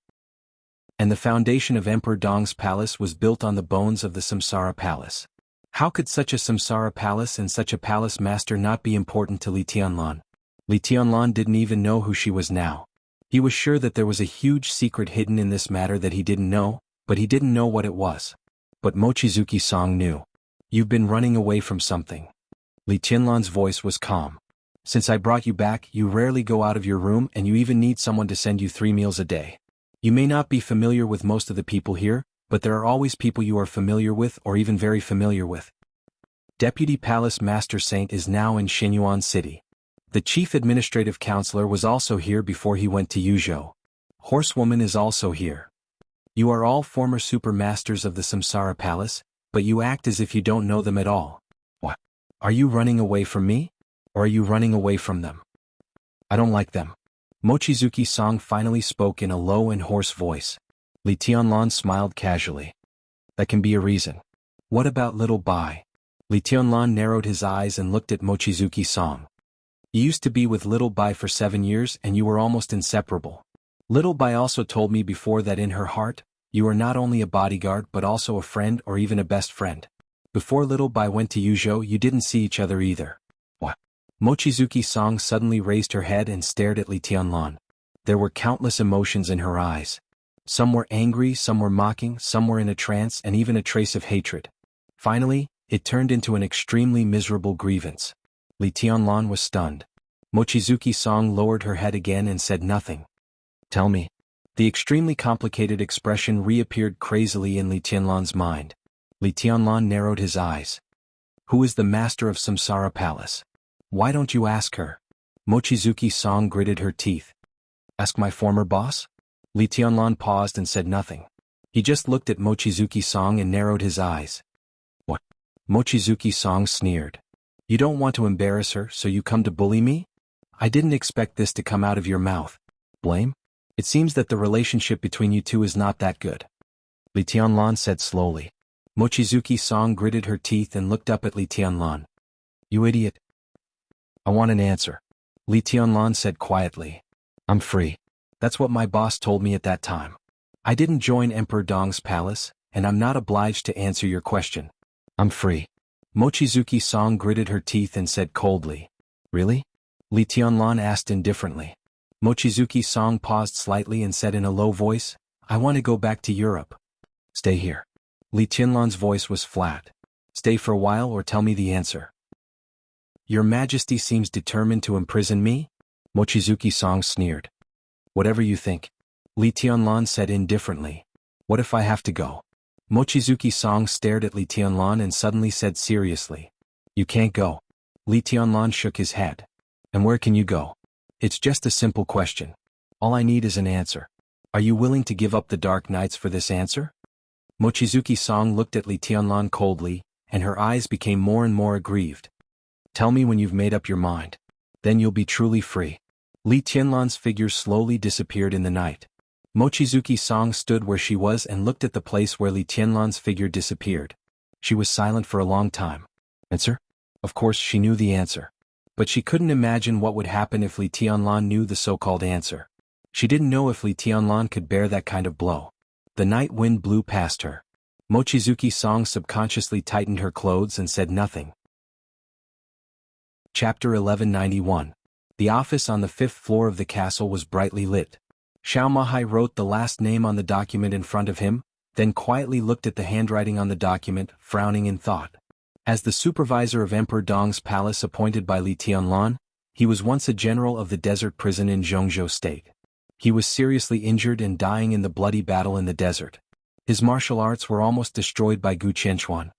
And the foundation of Emperor Dong's palace was built on the bones of the Samsara Palace. How could such a Samsara Palace and such a palace master not be important to Li Tianlan? Li Tianlan didn't even know who she was now. He was sure that there was a huge secret hidden in this matter that he didn't know, but he didn't know what it was. But Mochizuki Song knew. You've been running away from something. Li Tianlan's voice was calm. Since I brought you back, you rarely go out of your room and you even need someone to send you 3 meals a day. You may not be familiar with most of the people here, but there are always people you are familiar with or even very familiar with. Deputy Palace Master Saint is now in Xinyuan City. The Chief Administrative Counselor was also here before he went to Yuzhou. Horsewoman is also here. You are all former super masters of the Samsara Palace, but you act as if you don't know them at all. What? Are you running away from me? Or are you running away from them? I don't like them. Mochizuki Song finally spoke in a low and hoarse voice. Li Tianlan smiled casually. That can be a reason. What about little Bai? Li Tianlan narrowed his eyes and looked at Mochizuki Song. You used to be with little Bai for 7 years and you were almost inseparable. Little Bai also told me before that in her heart, you are not only a bodyguard but also a friend or even a best friend. Before little Bai went to Yuzhou you didn't see each other either. What? Mochizuki Song suddenly raised her head and stared at Li Tianlan. There were countless emotions in her eyes. Some were angry, some were mocking, some were in a trance and even a trace of hatred. Finally, it turned into an extremely miserable grievance. Li Tianlan was stunned. Mochizuki Song lowered her head again and said nothing. Tell me. The extremely complicated expression reappeared crazily in Li Tianlan's mind. Li Tianlan narrowed his eyes. Who is the master of Samsara Palace? Why don't you ask her? Mochizuki Song gritted her teeth. Ask my former boss? Li Tianlan paused and said nothing. He just looked at Mochizuki Song and narrowed his eyes. What? Mochizuki Song sneered. You don't want to embarrass her, so you come to bully me? I didn't expect this to come out of your mouth. Blame? It seems that the relationship between you two is not that good. Li Tianlan said slowly. Mochizuki Song gritted her teeth and looked up at Li Tianlan. You idiot. I want an answer. Li Tianlan said quietly. I'm free. That's what my boss told me at that time. I didn't join Emperor Dong's palace, and I'm not obliged to answer your question. I'm free. Mochizuki Song gritted her teeth and said coldly. Really? Li Tianlan asked indifferently. Mochizuki Song paused slightly and said in a low voice, I want to go back to Europe. Stay here. Li Tianlan's voice was flat. Stay for a while or tell me the answer. Your Majesty seems determined to imprison me? Mochizuki Song sneered. Whatever you think. Li Tianlan said indifferently. What if I have to go? Mochizuki Song stared at Li Tianlan and suddenly said seriously. You can't go. Li Tianlan shook his head. And where can you go? It's just a simple question. All I need is an answer. Are you willing to give up the dark nights for this answer? Mochizuki Song looked at Li Tianlan coldly, and her eyes became more and more aggrieved. Tell me when you've made up your mind. Then you'll be truly free. Li Tianlan's figure slowly disappeared in the night. Mochizuki Song stood where she was and looked at the place where Li Tianlan's figure disappeared. She was silent for a long time. Answer? Of course she knew the answer. But she couldn't imagine what would happen if Li Tianlan knew the so-called answer. She didn't know if Li Tianlan could bear that kind of blow. The night wind blew past her. Mochizuki Song subconsciously tightened her clothes and said nothing. Chapter 1191. The office on the 5th floor of the castle was brightly lit. Xiao Mahai wrote the last name on the document in front of him, then quietly looked at the handwriting on the document, frowning in thought. As the supervisor of Emperor Dong's palace appointed by Li Tianlan, he was once a general of the desert prison in Jianghu state. He was seriously injured and dying in the bloody battle in the desert. His martial arts were almost destroyed by Gu Qianchuan.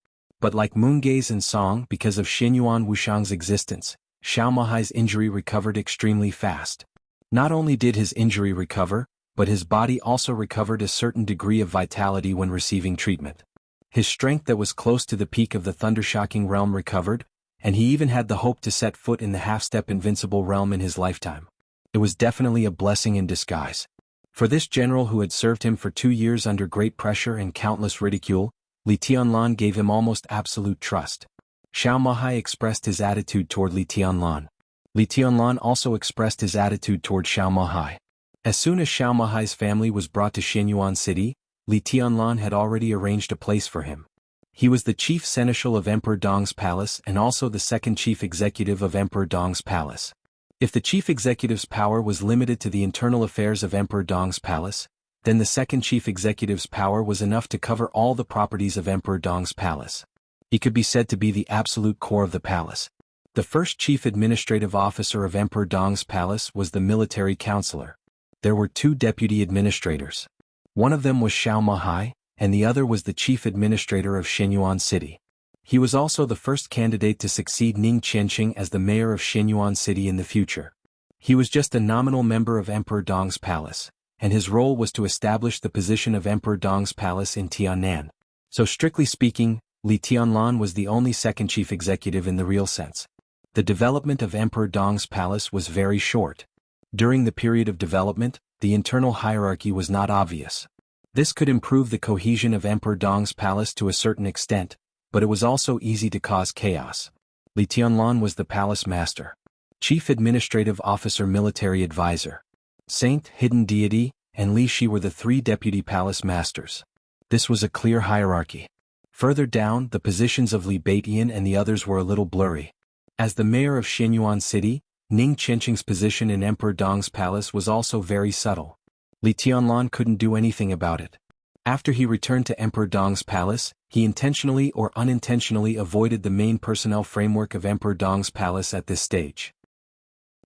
But like Moongaze and Song, because of Xinyuan Wuxiang's existence, Xiao Mahai's injury recovered extremely fast. Not only did his injury recover, but his body also recovered a certain degree of vitality when receiving treatment. His strength that was close to the peak of the thundershocking realm recovered, and he even had the hope to set foot in the half-step invincible realm in his lifetime. It was definitely a blessing in disguise. For this general who had served him for 2 years under great pressure and countless ridicule, Li Tianlan gave him almost absolute trust. Xiao Mahai expressed his attitude toward Li Tianlan. Li Tianlan also expressed his attitude toward Xiao Mahai. As soon as Xiao Mahai's family was brought to Xinyuan City, Li Tianlan had already arranged a place for him. He was the chief seneschal of Emperor Dong's palace and also the second chief executive of Emperor Dong's palace. If the chief executive's power was limited to the internal affairs of Emperor Dong's palace, then the second chief executive's power was enough to cover all the properties of Emperor Dong's palace. He could be said to be the absolute core of the palace. The first chief administrative officer of Emperor Dong's palace was the military counselor. There were 2 deputy administrators. One of them was Xiao Mahai, and the other was the chief administrator of Xinyuan City. He was also the first candidate to succeed Ning Qianqing as the mayor of Xinyuan City in the future. He was just a nominal member of Emperor Dong's palace, and his role was to establish the position of Emperor Dong's palace in Tiannan. So strictly speaking, Li Tianlan was the only second chief executive in the real sense. The development of Emperor Dong's palace was very short. During the period of development, the internal hierarchy was not obvious. This could improve the cohesion of Emperor Dong's palace to a certain extent, but it was also easy to cause chaos. Li Tianlan was the palace master, chief administrative officer, military advisor, saint, hidden deity, and Li Shi were the 3 deputy palace masters. This was a clear hierarchy. Further down, the positions of Li Baitian and the others were a little blurry. As the mayor of Xinyuan City, Ning Qianqing's position in Emperor Dong's palace was also very subtle. Li Tianlan couldn't do anything about it. After he returned to Emperor Dong's palace, he intentionally or unintentionally avoided the main personnel framework of Emperor Dong's palace at this stage.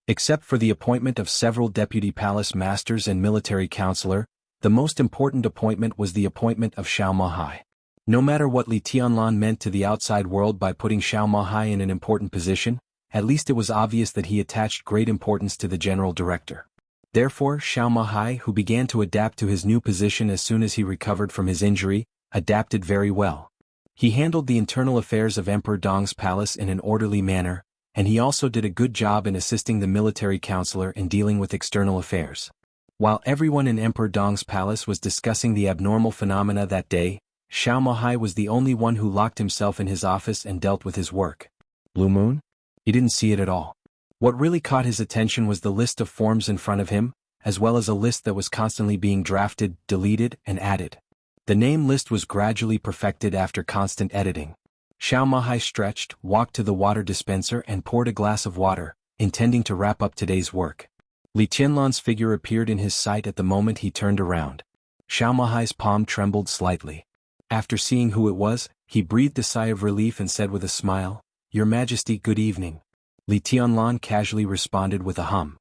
Except for the appointment of several deputy palace masters and military counselor, the most important appointment was the appointment of Xiao Mahai. No matter what Li Tianlan meant to the outside world by putting Xiao Mahai in an important position, at least it was obvious that he attached great importance to the general director. Therefore, Xiao Mahai, who began to adapt to his new position as soon as he recovered from his injury, adapted very well. He handled the internal affairs of Emperor Dong's palace in an orderly manner, and he also did a good job in assisting the military counselor in dealing with external affairs. While everyone in Emperor Dong's palace was discussing the abnormal phenomena that day, Xiao Mahai was the only one who locked himself in his office and dealt with his work. Blue Moon? He didn't see it at all. What really caught his attention was the list of forms in front of him, as well as a list that was constantly being drafted, deleted, and added. The name list was gradually perfected after constant editing. Xiao Mahai stretched, walked to the water dispenser and poured a glass of water, intending to wrap up today's work. Li Tianlan's figure appeared in his sight at the moment he turned around. Xiao Mahai's palm trembled slightly. After seeing who it was, he breathed a sigh of relief and said with a smile, "Your Majesty, good evening." Li Tianlan casually responded with a hum.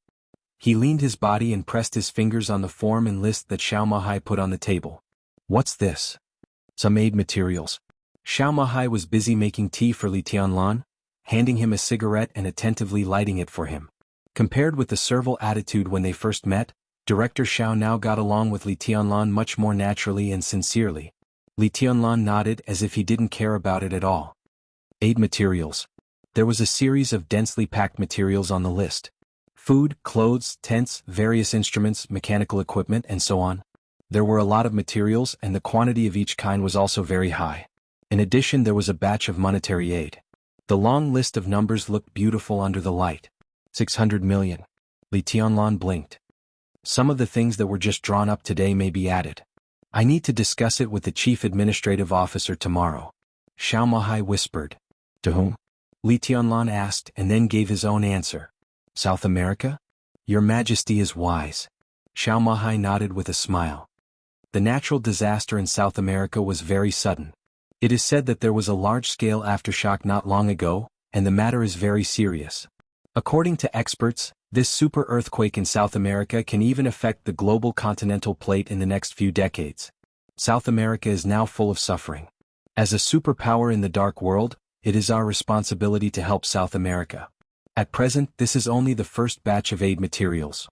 He leaned his body and pressed his fingers on the form and list that Xiao Mahai put on the table. "What's this?" "Some aid materials." Xiao Mahai was busy making tea for Li Tianlan, handing him a cigarette and attentively lighting it for him. Compared with the servile attitude when they first met, Director Xiao now got along with Li Tianlan much more naturally and sincerely. Li Tianlan nodded as if he didn't care about it at all. Aid materials. There was a series of densely packed materials on the list. Food, clothes, tents, various instruments, mechanical equipment, and so on. There were a lot of materials and the quantity of each kind was also very high. In addition, there was a batch of monetary aid. The long list of numbers looked beautiful under the light. 600 million. Li Tianlan blinked. Some of the things that were just drawn up today may be added. I need to discuss it with the Chief Administrative Officer tomorrow. Xiao Mahai whispered. To whom? Li Tianlan asked and then gave his own answer. South America? Your Majesty is wise. Xiao Mahai nodded with a smile. The natural disaster in South America was very sudden. It is said that there was a large-scale aftershock not long ago, and the matter is very serious. According to experts, this super earthquake in South America can even affect the global continental plate in the next few decades. South America is now full of suffering. As a superpower in the dark world, it is our responsibility to help South America. At present, this is only the first batch of aid materials.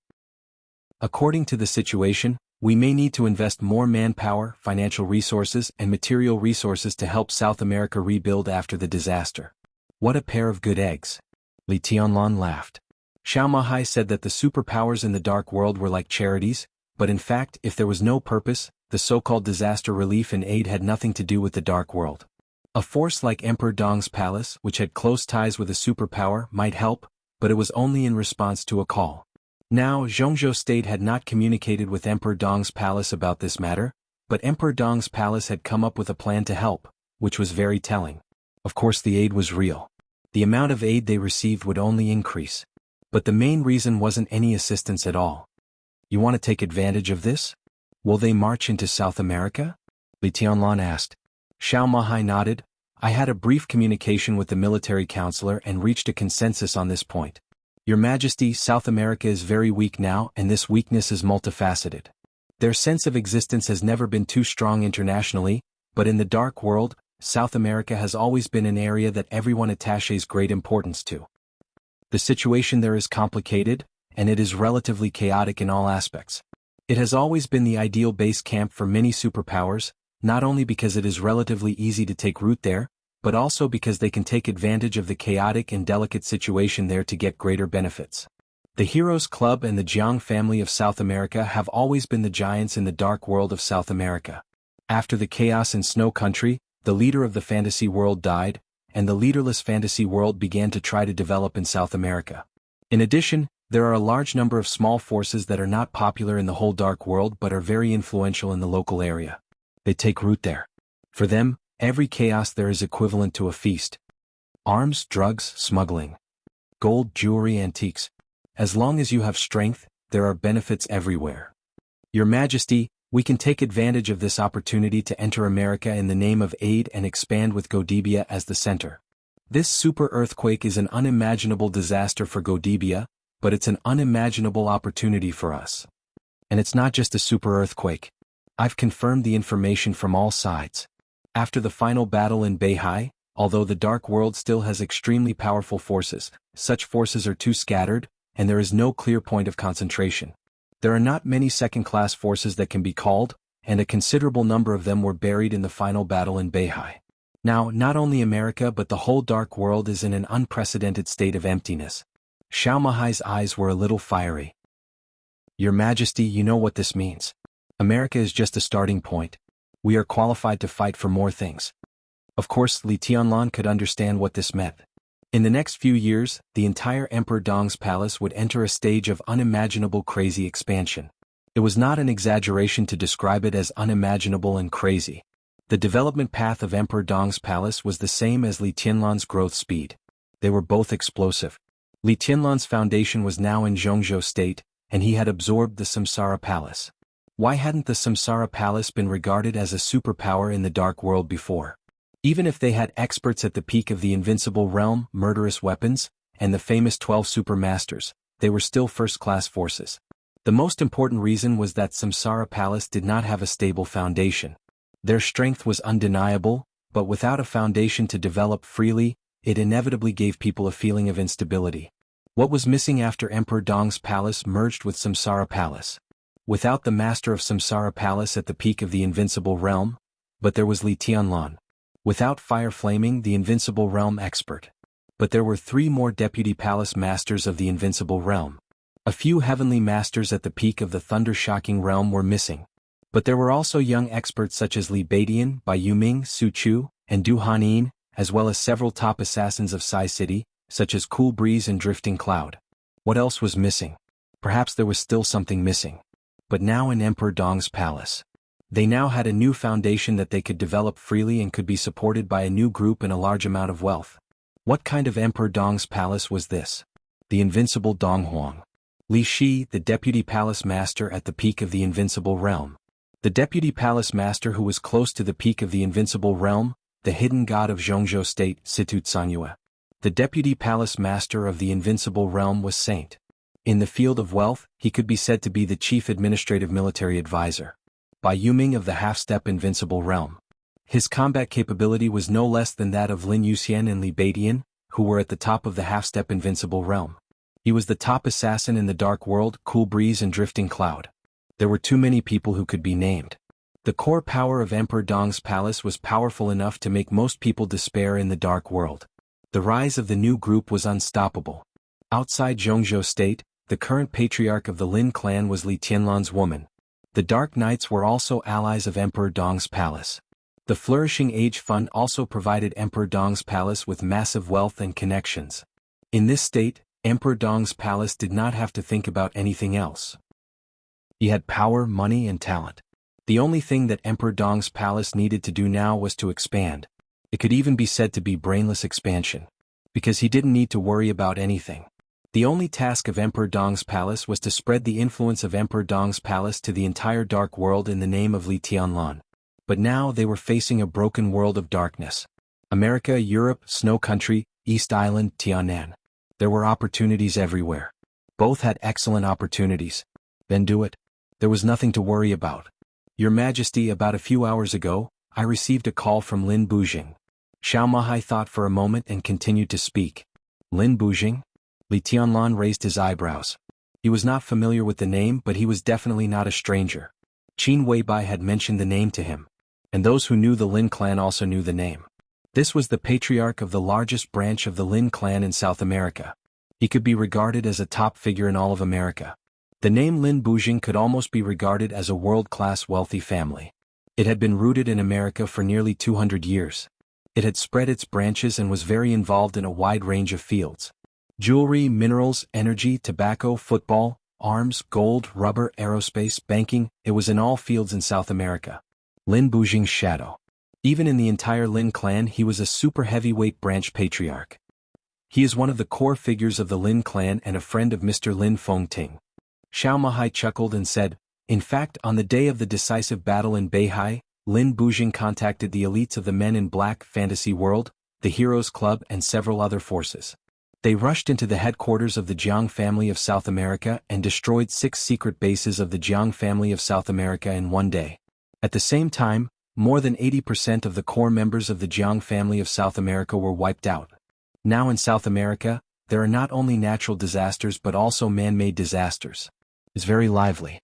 According to the situation, we may need to invest more manpower, financial resources, and material resources to help South America rebuild after the disaster. What a pair of good eggs. Li Tianlan laughed. Xiao Mahai said that the superpowers in the dark world were like charities, but in fact, if there was no purpose, the so-called disaster relief and aid had nothing to do with the dark world. A force like Emperor Dong's palace, which had close ties with a superpower, might help, but it was only in response to a call. Now, Jianghu State had not communicated with Emperor Dong's palace about this matter, but Emperor Dong's palace had come up with a plan to help, which was very telling. Of course, the aid was real. The amount of aid they received would only increase. But the main reason wasn't any assistance at all. You want to take advantage of this? Will they march into South America? Li Tianlan asked. Xiao Mahai nodded. I had a brief communication with the military counselor and reached a consensus on this point. Your Majesty, South America is very weak now and this weakness is multifaceted. Their sense of existence has never been too strong internationally, but in the dark world, South America has always been an area that everyone attaches great importance to. The situation there is complicated, and it is relatively chaotic in all aspects. It has always been the ideal base camp for many superpowers, not only because it is relatively easy to take root there, but also because they can take advantage of the chaotic and delicate situation there to get greater benefits. The Heroes Club and the Jianghu family of South America have always been the giants in the dark world of South America. After the chaos in Snow Country, the leader of the fantasy world died, and the leaderless fantasy world began to try to develop in South America. In addition, there are a large number of small forces that are not popular in the whole dark world but are very influential in the local area. They take root there. For them, every chaos there is equivalent to a feast. Arms, drugs, smuggling. Gold, jewelry, antiques. As long as you have strength, there are benefits everywhere. Your Majesty, we can take advantage of this opportunity to enter America in the name of aid and expand with Godibia as the center. This super earthquake is an unimaginable disaster for Godibia, but it's an unimaginable opportunity for us. And it's not just a super earthquake. I've confirmed the information from all sides. After the final battle in Beihai, although the dark world still has extremely powerful forces, such forces are too scattered, and there is no clear point of concentration. There are not many second-class forces that can be called, and a considerable number of them were buried in the final battle in Beihai. Now, not only America but the whole dark world is in an unprecedented state of emptiness. Xiao Mahai's eyes were a little fiery. Your Majesty, you know what this means. America is just a starting point. We are qualified to fight for more things. Of course, Li Tianlan could understand what this meant. In the next few years, the entire Emperor Dong's palace would enter a stage of unimaginable crazy expansion. It was not an exaggeration to describe it as unimaginable and crazy. The development path of Emperor Dong's palace was the same as Li Tianlan's growth speed. They were both explosive. Li Tianlan's foundation was now in Jianghu State, and he had absorbed the Samsara Palace. Why hadn't the Samsara Palace been regarded as a superpower in the Dark World before? Even if they had experts at the peak of the invincible realm, murderous weapons, and the famous 12 super masters, they were still first-class forces. The most important reason was that Samsara Palace did not have a stable foundation. Their strength was undeniable, but without a foundation to develop freely, it inevitably gave people a feeling of instability. What was missing after Emperor Dong's palace merged with Samsara Palace? Without the master of Samsara Palace at the peak of the invincible realm, but there was Li Tianlan. Without Fire Flaming, the invincible realm expert. But there were 3 more deputy palace masters of the invincible realm. A few heavenly masters at the peak of the thunder-shocking realm were missing. But there were also young experts such as Li Beidian, Bai Yuming, Su Chu, and Du Hanyin, as well as several top assassins of Sai City, such as Cool Breeze and Drifting Cloud. What else was missing? Perhaps there was still something missing. But now in Emperor Dong's palace, they now had a new foundation that they could develop freely and could be supported by a new group and a large amount of wealth. What kind of Emperor Dong's palace was this? The invincible Dong Huang. Li Shi, the deputy palace master at the peak of the invincible realm. The deputy palace master who was close to the peak of the invincible realm, the hidden god of Zhongzhou state, Situ Tsanyue. The deputy palace master of the invincible realm was Saint. In the field of wealth, he could be said to be the chief administrative military advisor. Bai Yuming of the half-step invincible realm. His combat capability was no less than that of Lin Yuxian and Li Beidian, who were at the top of the half-step invincible realm. He was the top assassin in the Dark World, Cool Breeze and Drifting Cloud. There were too many people who could be named. The core power of Emperor Dong's palace was powerful enough to make most people despair in the Dark World. The rise of the new group was unstoppable. Outside Zhongzhou state, the current patriarch of the Lin clan was Li Tianlan's woman. The Dark Knights were also allies of Emperor Dong's palace. The Flourishing Age Fund also provided Emperor Dong's palace with massive wealth and connections. In this state, Emperor Dong's palace did not have to think about anything else. He had power, money, and talent. The only thing that Emperor Dong's palace needed to do now was to expand. It could even be said to be brainless expansion. Because he didn't need to worry about anything. The only task of Emperor Dong's palace was to spread the influence of Emperor Dong's palace to the entire Dark World in the name of Li Tianlan. But now they were facing a broken world of darkness. America, Europe, Snow Country, East Island, Tianan. There were opportunities everywhere. Both had excellent opportunities. Then do it. There was nothing to worry about. Your Majesty, about a few hours ago, I received a call from Lin Bujing. Xiao Mahai thought for a moment and continued to speak. Lin Bujing? Li Tianlan raised his eyebrows. He was not familiar with the name, but he was definitely not a stranger. Qin Weibai had mentioned the name to him. And those who knew the Lin clan also knew the name. This was the patriarch of the largest branch of the Lin clan in South America. He could be regarded as a top figure in all of America. The name Lin Bujing could almost be regarded as a world-class wealthy family. It had been rooted in America for nearly 200 years. It had spread its branches and was very involved in a wide range of fields. Jewelry, minerals, energy, tobacco, football, arms, gold, rubber, aerospace, banking, it was in all fields in South America. Lin Bujing's shadow. Even in the entire Lin clan he was a super heavyweight branch patriarch. He is one of the core figures of the Lin clan and a friend of Mr. Lin Fengting. Xiao Mahai chuckled and said, in fact, on the day of the decisive battle in Beihai, Lin Bujing contacted the elites of the Men in Black Fantasy World, the Heroes Club and several other forces. They rushed into the headquarters of the Jiang family of South America and destroyed 6 secret bases of the Jiang family of South America in one day. At the same time, more than 80% of the core members of the Jiang family of South America were wiped out. Now in South America, there are not only natural disasters but also man-made disasters. It's very lively.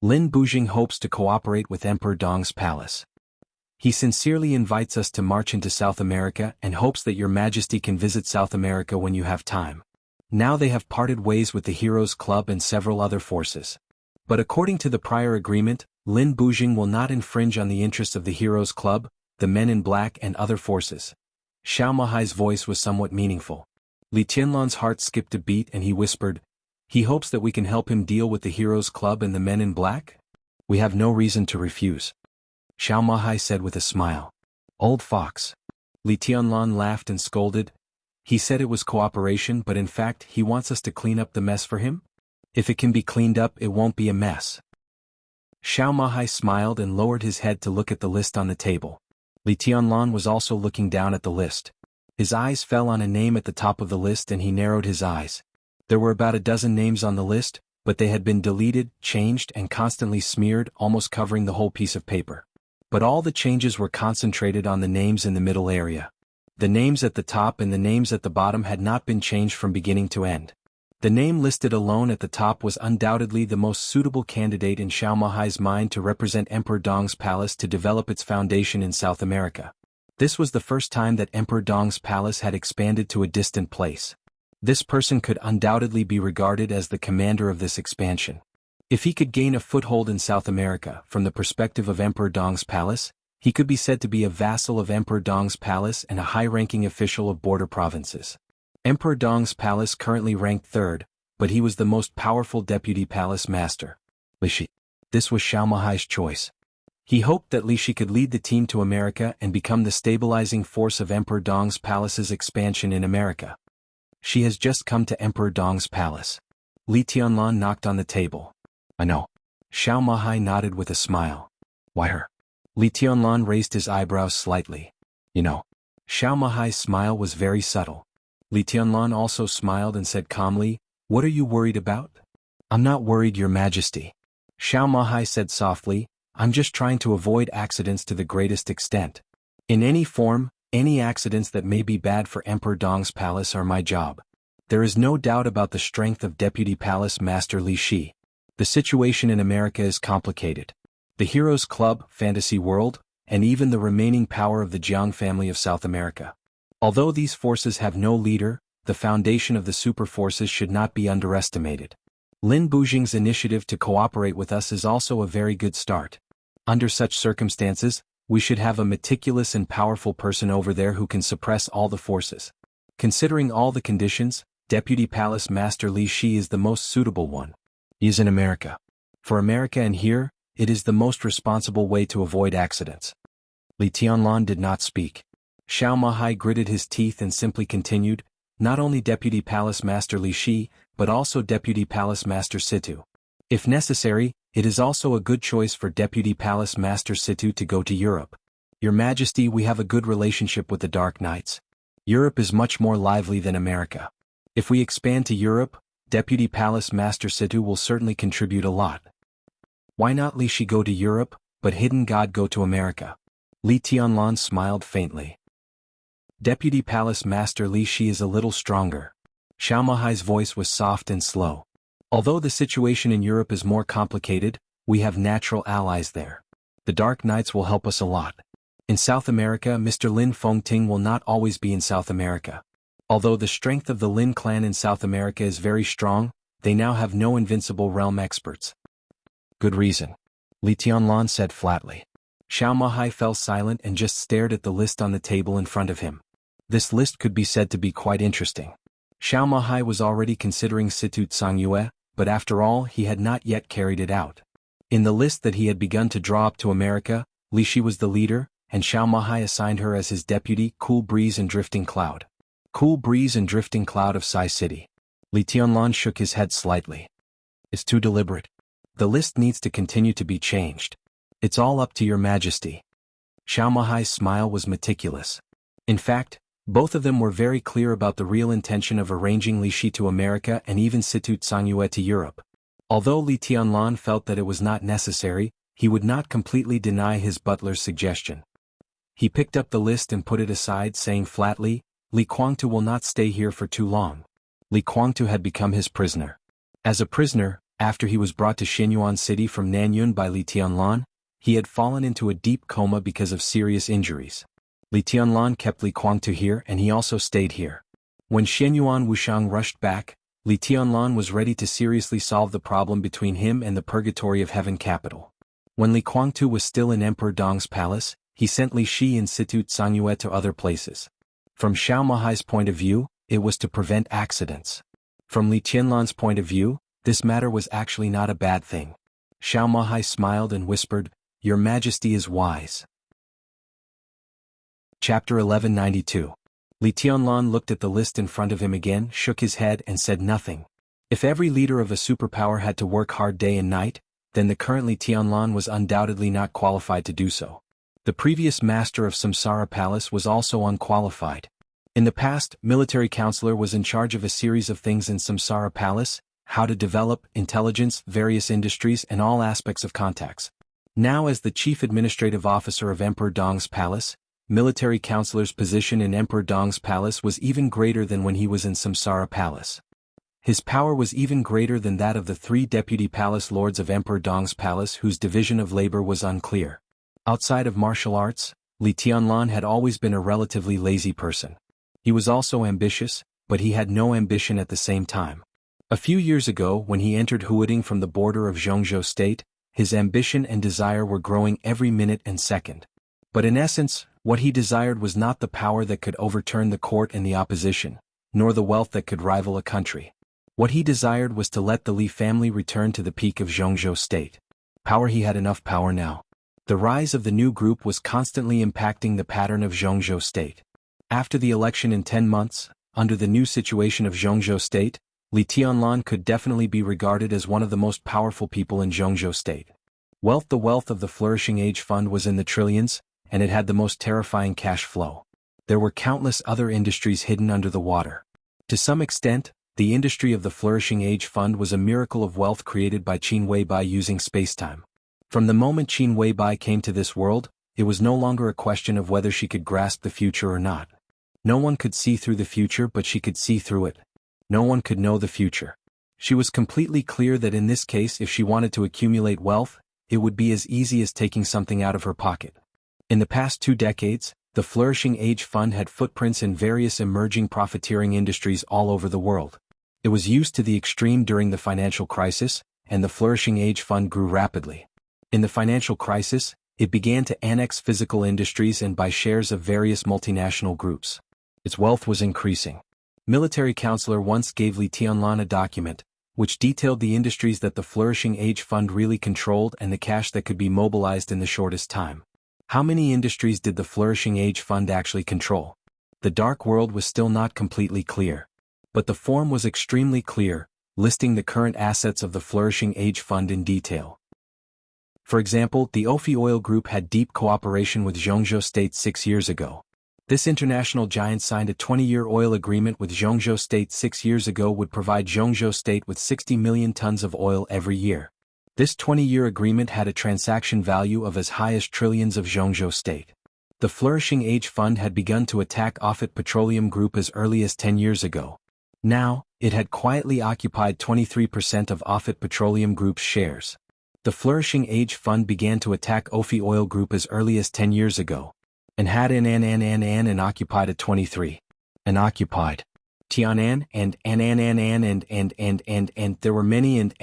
Lin Bujing hopes to cooperate with Emperor Dong's palace. He sincerely invites us to march into South America and hopes that Your Majesty can visit South America when you have time. Now they have parted ways with the Heroes Club and several other forces. But according to the prior agreement, Lin Bujing will not infringe on the interests of the Heroes Club, the Men in Black and other forces. Xiao Mahai's voice was somewhat meaningful. Li Tianlan's heart skipped a beat and he whispered, he hopes that we can help him deal with the Heroes Club and the Men in Black? We have no reason to refuse. Xiao Mahai said with a smile. Old fox. Li Tianlan laughed and scolded. He said it was cooperation but in fact he wants us to clean up the mess for him? If it can be cleaned up, it won't be a mess. Xiao Mahai smiled and lowered his head to look at the list on the table. Li Tianlan was also looking down at the list. His eyes fell on a name at the top of the list and he narrowed his eyes. There were about a dozen names on the list, but they had been deleted, changed, and constantly smeared, almost covering the whole piece of paper. But all the changes were concentrated on the names in the middle area. The names at the top and the names at the bottom had not been changed from beginning to end. The name listed alone at the top was undoubtedly the most suitable candidate in Xiao Mahai's mind to represent Emperor Dong's palace to develop its foundation in South America. This was the first time that Emperor Dong's palace had expanded to a distant place. This person could undoubtedly be regarded as the commander of this expansion. If he could gain a foothold in South America from the perspective of Emperor Dong's palace, he could be said to be a vassal of Emperor Dong's palace and a high-ranking official of border provinces. Emperor Dong's palace currently ranked third, but he was the most powerful deputy palace master. Li Shi. This was Xiao Mahai's choice. He hoped that Li Shi could lead the team to America and become the stabilizing force of Emperor Dong's palace's expansion in America. She has just come to Emperor Dong's palace. Li Tianlan knocked on the table. I know. Xiao Mahai nodded with a smile. Why her? Li Tianlan raised his eyebrows slightly. You know. Xiao Mahai's smile was very subtle. Li Tianlan also smiled and said calmly, What are you worried about? I'm not worried, Your Majesty. Xiao Mahai said softly, I'm just trying to avoid accidents to the greatest extent. In any form, any accidents that may be bad for Emperor Dong's palace are my job. There is no doubt about the strength of Deputy Palace Master Li Shi. The situation in America is complicated. The Heroes Club, Fantasy World, and even the remaining power of the Jianghu family of South America. Although these forces have no leader, the foundation of the super forces should not be underestimated. Lin Bujing's initiative to cooperate with us is also a very good start. Under such circumstances, we should have a meticulous and powerful person over there who can suppress all the forces. Considering all the conditions, Deputy Palace Master Li Shi is the most suitable one. He is in America. For America and here, it is the most responsible way to avoid accidents. Li Tianlan did not speak. Xiao Mahai gritted his teeth and simply continued, not only Deputy Palace Master Li Shi, but also Deputy Palace Master Situ. If necessary, it is also a good choice for Deputy Palace Master Situ to go to Europe. Your Majesty, we have a good relationship with the Dark Knights. Europe is much more lively than America. If we expand to Europe, Deputy Palace Master Situ will certainly contribute a lot. Why not Li Shi go to Europe, but Hidden God go to America? Li Tianlan smiled faintly. Deputy Palace Master Li Shi is a little stronger. Xiao Mahai's voice was soft and slow. Although the situation in Europe is more complicated, we have natural allies there. The Dark Knights will help us a lot. In South America, Mr. Lin Fengting will not always be in South America. Although the strength of the Lin clan in South America is very strong, they now have no invincible realm experts. Good reason. Li Tianlan said flatly. Xiao Mahai fell silent and just stared at the list on the table in front of him. This list could be said to be quite interesting. Xiao Mahai was already considering Situ Tsangyue, but after all he had not yet carried it out. In the list that he had begun to draw up to America, Li Shi was the leader, and Xiao Mahai assigned her as his deputy, Cool Breeze and Drifting Cloud. Cool Breeze and Drifting Cloud of Sai City. Li Tianlan shook his head slightly. It's too deliberate. The list needs to continue to be changed. It's all up to Your Majesty. Xiao Mahai's smile was meticulous. In fact, both of them were very clear about the real intention of arranging Li Shi to America and even Situ Tsangyue to Europe. Although Li Tianlan felt that it was not necessary, he would not completely deny his butler's suggestion. He picked up the list and put it aside, saying flatly, Li Guangtu will not stay here for too long. Li Guangtu had become his prisoner. As a prisoner, after he was brought to Xinyuan City from Nanyun by Li Tianlan, he had fallen into a deep coma because of serious injuries. Li Tianlan kept Li Guangtu here and he also stayed here. When Xinyuan Wushang rushed back, Li Tianlan was ready to seriously solve the problem between him and the Purgatory of Heaven capital. When Li Guangtu was still in Emperor Dong's palace, he sent Li Shi and Situ Tsangyue to other places. From Xiao Mahai's point of view, it was to prevent accidents. From Li Tianlan's point of view, this matter was actually not a bad thing. Xiao Mahai smiled and whispered, Your Majesty is wise. Chapter 1192. Li Tianlan looked at the list in front of him again, shook his head and said nothing. If every leader of a superpower had to work hard day and night, then the current Li Tianlan was undoubtedly not qualified to do so. The previous master of Samsara Palace was also unqualified. In the past, military counselor was in charge of a series of things in Samsara Palace: how to develop, intelligence, various industries and all aspects of contacts. Now as the chief administrative officer of Emperor Dong's palace, military counselor's position in Emperor Dong's palace was even greater than when he was in Samsara Palace. His power was even greater than that of the 3 deputy palace lords of Emperor Dong's palace, whose division of labor was unclear. Outside of martial arts, Li Tianlan had always been a relatively lazy person. He was also ambitious, but he had no ambition at the same time. A few years ago, when he entered Huading from the border of Jianghu state, his ambition and desire were growing every minute and second. But in essence, what he desired was not the power that could overturn the court and the opposition, nor the wealth that could rival a country. What he desired was to let the Li family return to the peak of Jianghu state. Power. He had enough power now. The rise of the new group was constantly impacting the pattern of Jianghu state. After the election in 10 months, under the new situation of Jianghu state, Li Tianlan could definitely be regarded as one of the most powerful people in Jianghu state. Wealth. The wealth of the Flourishing Age Fund was in the trillions, and it had the most terrifying cash flow. There were countless other industries hidden under the water. To some extent, the industry of the Flourishing Age Fund was a miracle of wealth created by Qin Weibai using spacetime. From the moment Qin Weibai came to this world, it was no longer a question of whether she could grasp the future or not. No one could see through the future, but she could see through it. No one could know the future. She was completely clear that in this case, if she wanted to accumulate wealth, it would be as easy as taking something out of her pocket. In the past 2 decades, the Flourishing Age Fund had footprints in various emerging profiteering industries all over the world. It was used to the extreme during the financial crisis, and the Flourishing Age Fund grew rapidly. In the financial crisis, it began to annex physical industries and buy shares of various multinational groups. Its wealth was increasing. Military counselor once gave Li Tianlan a document, which detailed the industries that the Flourishing Age Fund really controlled and the cash that could be mobilized in the shortest time. How many industries did the Flourishing Age Fund actually control? The dark world was still not completely clear. But the form was extremely clear, listing the current assets of the Flourishing Age Fund in detail. For example, the Ofi Oil Group had deep cooperation with Jianghu State 6 years ago. This international giant signed a 20-year oil agreement with Jianghu State 6 years ago, would provide Jianghu State with 60 million tons of oil every year. This 20-year agreement had a transaction value of as high as trillions of Jianghu State. The Flourishing Age Fund had begun to attack Offutt Petroleum Group as early as 10 years ago. Now, it had quietly occupied 23% of Offutt Petroleum Group's shares. The Flourishing Age Fund began to attack Ofi Oil Group as early as 10 years ago, and had and occupied at 23. And occupied. Tianan and there were many and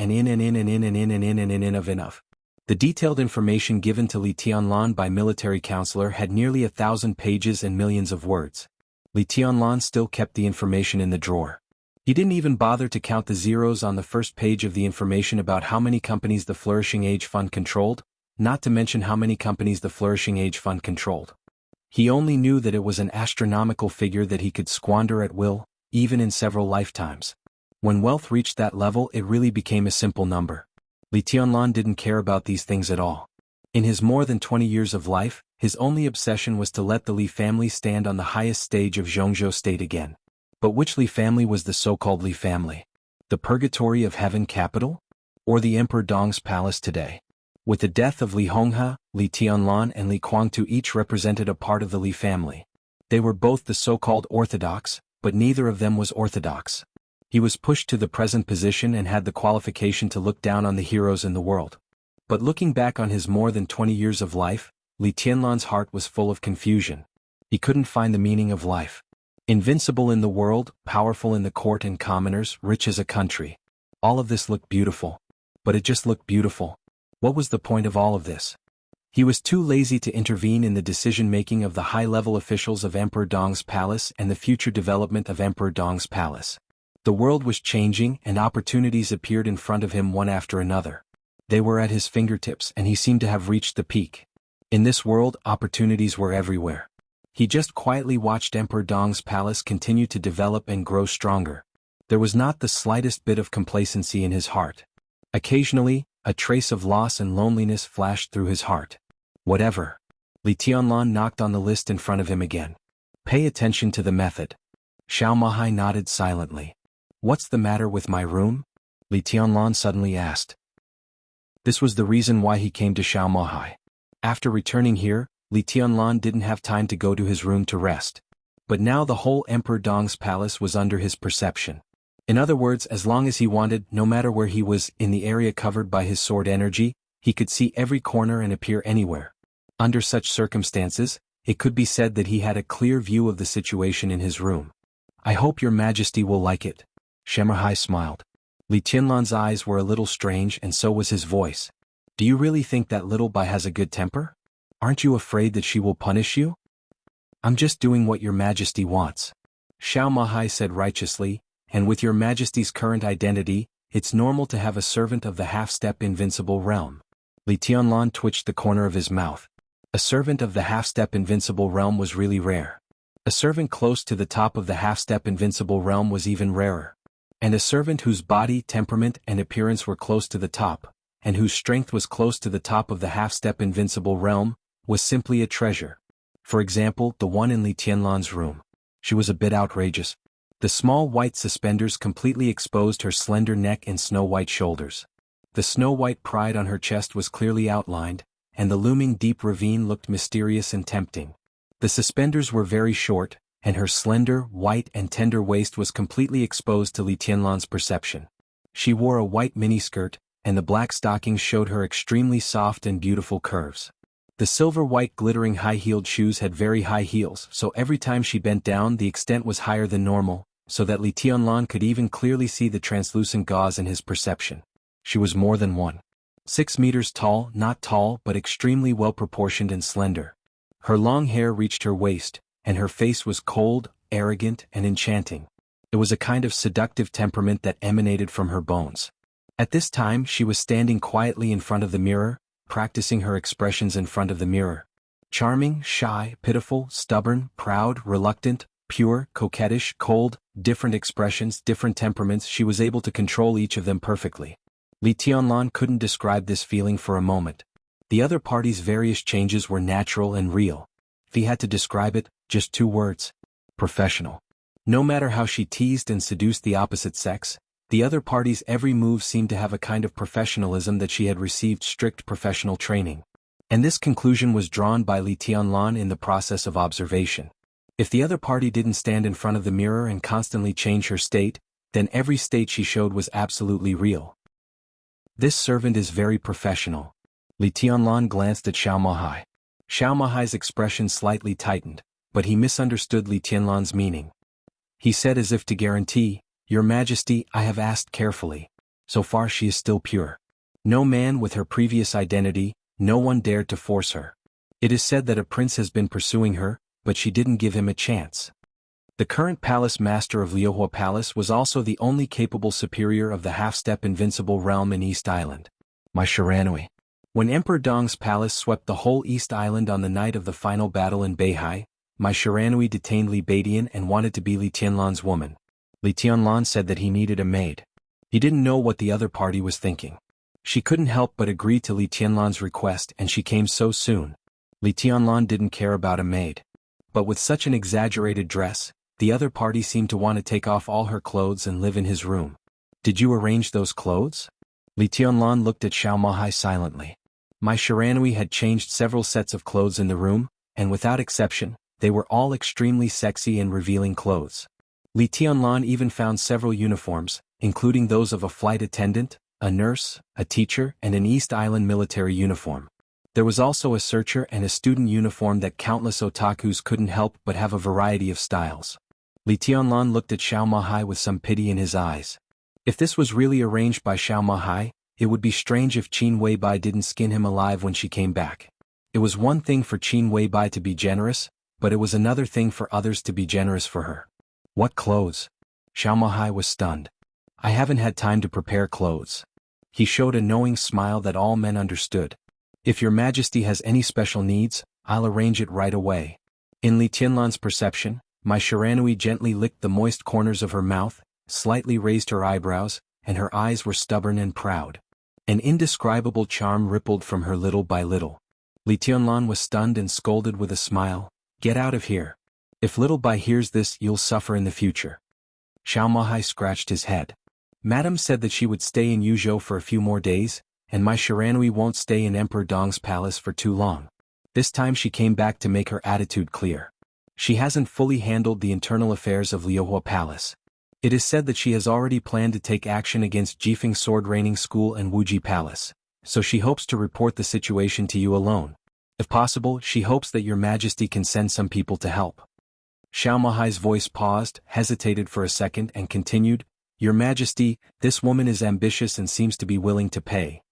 enough. The detailed information given to Li Tianlan by military counselor had nearly 1,000 pages and millions of words. Li Tianlan still kept the information in the drawer. He didn't even bother to count the zeros on the first page of the information about how many companies the Flourishing Age Fund controlled, not to mention how many companies the Flourishing Age Fund controlled. He only knew that it was an astronomical figure that he could squander at will, even in several lifetimes. When wealth reached that level, it really became a simple number. Li Tianlan didn't care about these things at all. In his more than 20 years of life, his only obsession was to let the Li family stand on the highest stage of Jianghu State again. But which Li family was the so-called Li family? The Purgatory of Heaven capital? Or the Emperor Dong's palace today? With the death of Li Honghe, Li Tianlan and Li Guangtu each represented a part of the Li family. They were both the so-called orthodox, but neither of them was orthodox. He was pushed to the present position and had the qualification to look down on the heroes in the world. But looking back on his more than 20 years of life, Li Tianlan's heart was full of confusion. He couldn't find the meaning of life. Invincible in the world, powerful in the court and commoners, rich as a country. All of this looked beautiful. But it just looked beautiful. What was the point of all of this? He was too lazy to intervene in the decision-making of the high-level officials of Emperor Dong's palace and the future development of Emperor Dong's palace. The world was changing and opportunities appeared in front of him one after another. They were at his fingertips and he seemed to have reached the peak. In this world, opportunities were everywhere. He just quietly watched Emperor Dong's palace continue to develop and grow stronger. There was not the slightest bit of complacency in his heart. Occasionally, a trace of loss and loneliness flashed through his heart. Whatever. Li Tianlan knocked on the list in front of him again. Pay attention to the method. Xiao Mahai nodded silently. What's the matter with my room? Li Tianlan suddenly asked. This was the reason why he came to Xiao Mahai. After returning here, Li Tianlan didn't have time to go to his room to rest. But now the whole Emperor Dong's palace was under his perception. In other words, as long as he wanted, no matter where he was in the area covered by his sword energy, he could see every corner and appear anywhere. Under such circumstances, it could be said that he had a clear view of the situation in his room. I hope your majesty will like it. Shemahai smiled. Li Tianlan's eyes were a little strange and so was his voice. Do you really think that little Bai has a good temper? Aren't you afraid that she will punish you? I'm just doing what your majesty wants. Xiao Mahai said righteously, and with your majesty's current identity, it's normal to have a servant of the half-step invincible realm. Li Tianlan twitched the corner of his mouth. A servant of the half-step invincible realm was really rare. A servant close to the top of the half-step invincible realm was even rarer. And a servant whose body, temperament, and appearance were close to the top, and whose strength was close to the top of the half-step invincible realm, was simply a treasure. For example, the one in Li Tianlan's room. She was a bit outrageous. The small white suspenders completely exposed her slender neck and snow-white shoulders. The snow-white pride on her chest was clearly outlined, and the looming deep ravine looked mysterious and tempting. The suspenders were very short, and her slender, white and tender waist was completely exposed to Li Tianlan's perception. She wore a white miniskirt, and the black stockings showed her extremely soft and beautiful curves. The silver-white glittering high-heeled shoes had very high heels, so every time she bent down the extent was higher than normal, so that Li Tianlan could even clearly see the translucent gauze in his perception. She was more than 1.6 meters tall, not tall but extremely well-proportioned and slender. Her long hair reached her waist, and her face was cold, arrogant, and enchanting. It was a kind of seductive temperament that emanated from her bones. At this time she was standing quietly in front of the mirror, practicing her expressions in front of the mirror. Charming, shy, pitiful, stubborn, proud, reluctant, pure, coquettish, cold, different expressions, different temperaments, she was able to control each of them perfectly. Li Tianlan couldn't describe this feeling for a moment. The other party's various changes were natural and real. If he had to describe it, just 2 words. Professional. No matter how she teased and seduced the opposite sex, the other party's every move seemed to have a kind of professionalism that she had received strict professional training. And this conclusion was drawn by Li Tianlan in the process of observation. If the other party didn't stand in front of the mirror and constantly change her state, then every state she showed was absolutely real. This servant is very professional. Li Tianlan glanced at Xiao Mahai. Xiao Mahai's expression slightly tightened, but he misunderstood Li Tianlan's meaning. He said as if to guarantee, Your Majesty, I have asked carefully. So far she is still pure. No man with her previous identity, no one dared to force her. It is said that a prince has been pursuing her, but she didn't give him a chance. The current palace master of Liuhua Palace was also the only capable superior of the half-step invincible realm in East Island. My Shiranui. When Emperor Dong's palace swept the whole East Island on the night of the final battle in Beihai, my Shiranui detained Li Badian and wanted to be Li Tianlan's woman. Li Tianlan said that he needed a maid. He didn't know what the other party was thinking. She couldn't help but agree to Li Tianlan's request and she came so soon. Li Tianlan didn't care about a maid. But with such an exaggerated dress, the other party seemed to want to take off all her clothes and live in his room. Did you arrange those clothes? Li Tianlan looked at Xiao Mahai silently. My Shiranui had changed several sets of clothes in the room, and without exception, they were all extremely sexy and revealing clothes. Li Tianlan even found several uniforms, including those of a flight attendant, a nurse, a teacher, and an East Island military uniform. There was also a searcher and a student uniform that countless otakus couldn't help but have a variety of styles. Li Tianlan looked at Xiao Mahai with some pity in his eyes. If this was really arranged by Xiao Mahai, it would be strange if Qin Weibai didn't skin him alive when she came back. It was one thing for Qin Weibai to be generous, but it was another thing for others to be generous for her. What clothes? Xiao Mahai was stunned. I haven't had time to prepare clothes. He showed a knowing smile that all men understood. If your majesty has any special needs, I'll arrange it right away. In Li Tianlan's perception, my Shiranui gently licked the moist corners of her mouth, slightly raised her eyebrows, and her eyes were stubborn and proud. An indescribable charm rippled from her little by little. Li Tianlan was stunned and scolded with a smile, "Get out of here. If Little Bai hears this, you'll suffer in the future." Xiao Mahai scratched his head. "Madam said that she would stay in Yuzhou for a few more days, and my Shiranui won't stay in Emperor Dong's palace for too long." This time she came back to make her attitude clear. She hasn't fully handled the internal affairs of Liuhua Palace. It is said that she has already planned to take action against Jifeng Sword Raining School and Wuji Palace, so she hopes to report the situation to you alone. If possible, she hopes that your majesty can send some people to help. Xiao Mahai's voice paused, hesitated for a second and continued, "Your majesty, this woman is ambitious and seems to be willing to pay.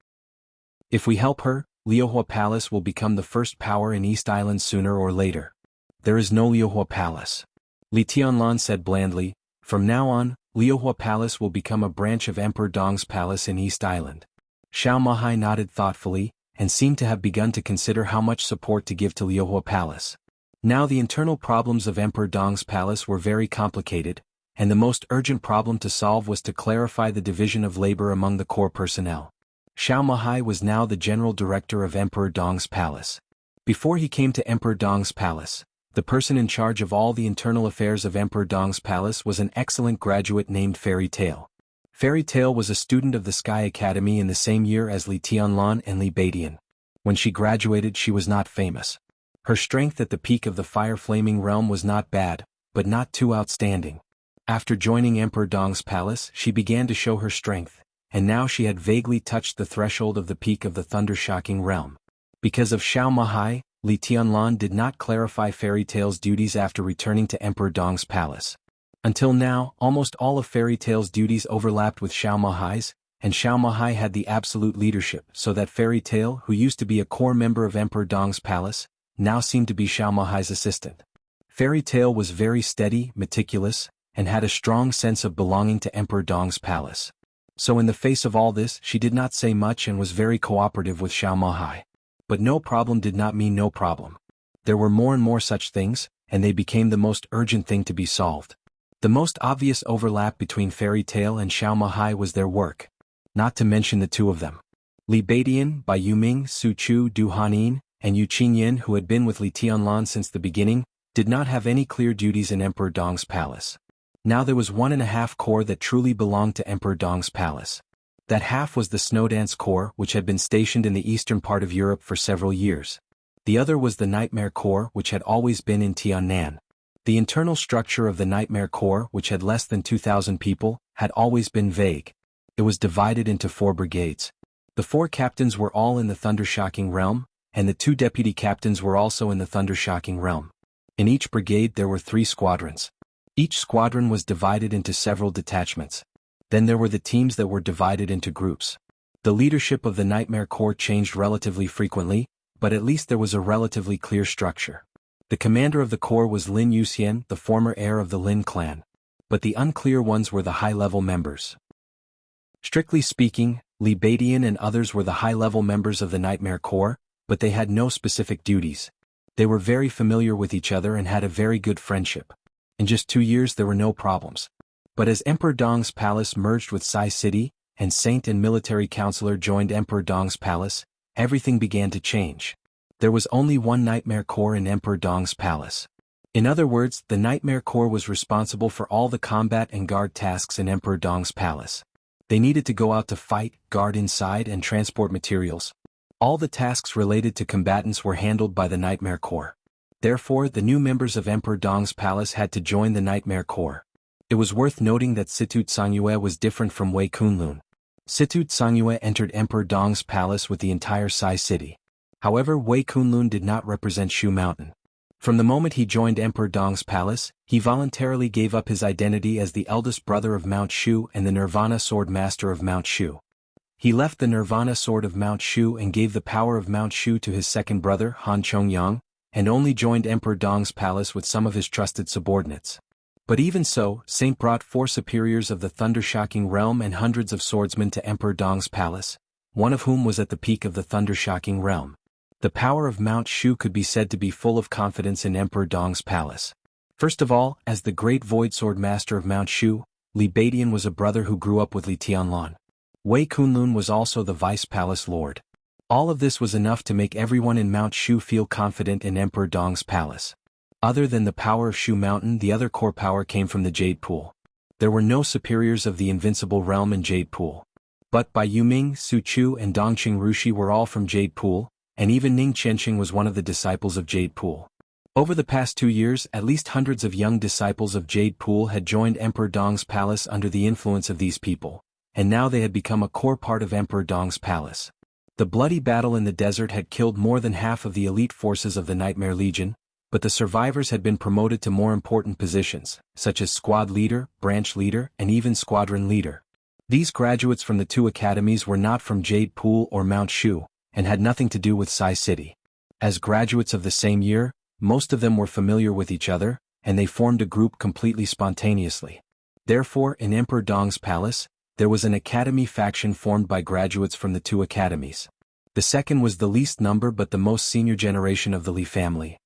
If we help her, Liuhua Palace will become the first power in East Island sooner or later." "There is no Liuhua Palace," Li Tianlan said blandly. "From now on, Liuhua Palace will become a branch of Emperor Dong's palace in East Island." Xiao Mahai nodded thoughtfully, and seemed to have begun to consider how much support to give to Liuhua Palace. Now the internal problems of Emperor Dong's palace were very complicated, and the most urgent problem to solve was to clarify the division of labor among the core personnel. Xiao Mahai was now the general director of Emperor Dong's palace. Before he came to Emperor Dong's palace, the person in charge of all the internal affairs of Emperor Dong's palace was an excellent graduate named Fairy Tail. Fairy Tail was a student of the Sky Academy in the same year as Li Tianlan and Li Beidian. When she graduated, she was not famous. Her strength at the peak of the fire-flaming realm was not bad, but not too outstanding. After joining Emperor Dong's palace, she began to show her strength, and now she had vaguely touched the threshold of the peak of the thunder-shocking realm. Because of Xiao Mahai, Li Tianlan did not clarify Fairy Tail's duties after returning to Emperor Dong's palace. Until now, almost all of Fairy Tail's duties overlapped with Xiao Mahai's, and Xiao Mahai had the absolute leadership, so that Fairy Tail, who used to be a core member of Emperor Dong's palace, now seemed to be Xiao Mahai's assistant. Fairy Tail was very steady, meticulous, and had a strong sense of belonging to Emperor Dong's palace. So in the face of all this, she did not say much and was very cooperative with Xiao Mahai. But no problem did not mean no problem. There were more and more such things, and they became the most urgent thing to be solved. The most obvious overlap between Fairy Tail and Xiao Mahai was their work. Not to mention the two of them. Li Beidian, Bai Yuming, Su Chu, Du Hanin, and Yu Qingyan, who had been with Li Tianlan since the beginning, did not have any clear duties in Emperor Dong's palace. Now there was 1.5 corps that truly belonged to Emperor Dong's palace. That half was the Snowdance Corps, which had been stationed in the eastern part of Europe for several years. The other was the Nightmare Corps, which had always been in Tiannan. The internal structure of the Nightmare Corps, which had less than 2,000 people, had always been vague. It was divided into 4 brigades. The 4 captains were all in the Thundershocking realm, and the 2 deputy captains were also in the Thundershocking realm. In each brigade there were 3 squadrons. Each squadron was divided into several detachments. Then there were the teams that were divided into groups. The leadership of the Nightmare Corps changed relatively frequently, but at least there was a relatively clear structure. The commander of the corps was Lin Yuxian, the former heir of the Lin clan. But the unclear ones were the high-level members. Strictly speaking, Li Beidian and others were the high-level members of the Nightmare Corps, but they had no specific duties. They were very familiar with each other and had a very good friendship. In just 2 years there were no problems. But as Emperor Dong's palace merged with Sai City, and Saint and military counselor joined Emperor Dong's palace, everything began to change. There was only one Nightmare Corps in Emperor Dong's palace. In other words, the Nightmare Corps was responsible for all the combat and guard tasks in Emperor Dong's palace. They needed to go out to fight, guard inside and transport materials. All the tasks related to combatants were handled by the Nightmare Corps. Therefore, the new members of Emperor Dong's palace had to join the Nightmare Corps. It was worth noting that Situ Tsangyue was different from Wei Kunlun. Situ Tsangyue entered Emperor Dong's palace with the entire Sai City. However, Wei Kunlun did not represent Shu Mountain. From the moment he joined Emperor Dong's palace, he voluntarily gave up his identity as the eldest brother of Mount Shu and the Nirvana Sword Master of Mount Shu. He left the Nirvana Sword of Mount Shu and gave the power of Mount Shu to his second brother, Han Chongyang, and only joined Emperor Dong's palace with some of his trusted subordinates. But even so, Saint brought 4 superiors of the Thundershocking realm and hundreds of swordsmen to Emperor Dong's palace, one of whom was at the peak of the Thundershocking realm. The power of Mount Shu could be said to be full of confidence in Emperor Dong's palace. First of all, as the great Void Sword Master of Mount Shu, Li Badian was a brother who grew up with Li Tianlan. Wei Kunlun was also the vice palace lord. All of this was enough to make everyone in Mount Shu feel confident in Emperor Dong's palace. Other than the power of Shu Mountain, the other core power came from the Jade Pool. There were no superiors of the Invincible Realm in Jade Pool. But Bai Yuming, Su Chu and Dongqing Rushi were all from Jade Pool, and even Ning Qianqing was one of the disciples of Jade Pool. Over the past 2 years, at least hundreds of young disciples of Jade Pool had joined Emperor Dong's palace under the influence of these people, and now they had become a core part of Emperor Dong's palace. The bloody battle in the desert had killed more than half of the elite forces of the Nightmare Legion, but the survivors had been promoted to more important positions, such as squad leader, branch leader, and even squadron leader. These graduates from the 2 academies were not from Jade Pool or Mount Shu, and had nothing to do with Sai City. As graduates of the same year, most of them were familiar with each other, and they formed a group completely spontaneously. Therefore, in Emperor Dong's palace, there was an academy faction formed by graduates from the 2 academies. The second was the least number but the most senior generation of the Li family.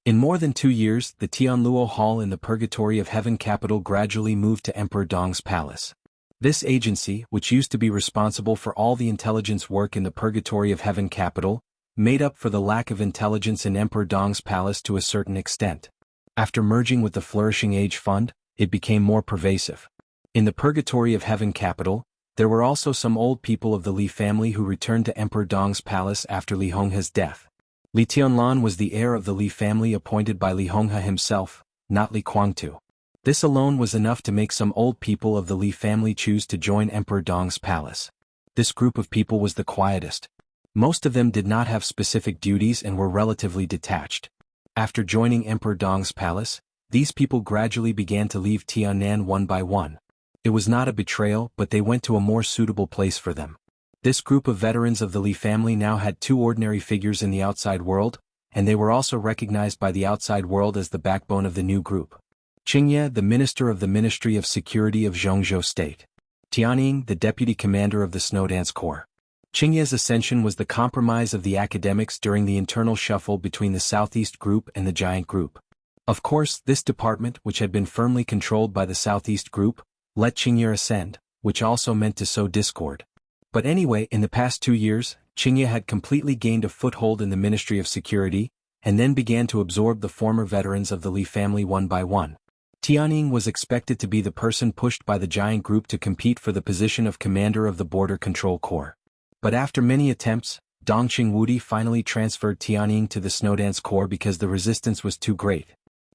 In more than 2 years, the Tianluo Hall in the Purgatory of Heaven capital gradually moved to Emperor Dong's palace. This agency, which used to be responsible for all the intelligence work in the Purgatory of Heaven capital, made up for the lack of intelligence in Emperor Dong's palace to a certain extent. After merging with the Flourishing Age Fund, it became more pervasive. In the Purgatory of Heaven capital, there were also some old people of the Li family who returned to Emperor Dong's palace after Li Honghe's death. Li Tianlan was the heir of the Li family appointed by Li Honghe himself, not Li Guangtu. This alone was enough to make some old people of the Li family choose to join Emperor Dong's palace. This group of people was the quietest. Most of them did not have specific duties and were relatively detached. After joining Emperor Dong's palace, these people gradually began to leave Tianan one by one. It was not a betrayal, but they went to a more suitable place for them. This group of veterans of the Li family now had 2 ordinary figures in the outside world, and they were also recognized by the outside world as the backbone of the new group. Qingye, the minister of the Ministry of Security of Jianghu State. Tianying, the deputy commander of the Snowdance Corps. Qingye's ascension was the compromise of the academics during the internal shuffle between the Southeast Group and the Giant Group. Of course, this department, which had been firmly controlled by the Southeast Group, let Qingye ascend, which also meant to sow discord. But anyway, in the past 2 years, Qingye had completely gained a foothold in the Ministry of Security, and then began to absorb the former veterans of the Li family one by one. Tianying was expected to be the person pushed by the Giant Group to compete for the position of commander of the Border Control Corps. But after many attempts, Dongqing Wudi finally transferred Tianying to the Snowdance Corps because the resistance was too great.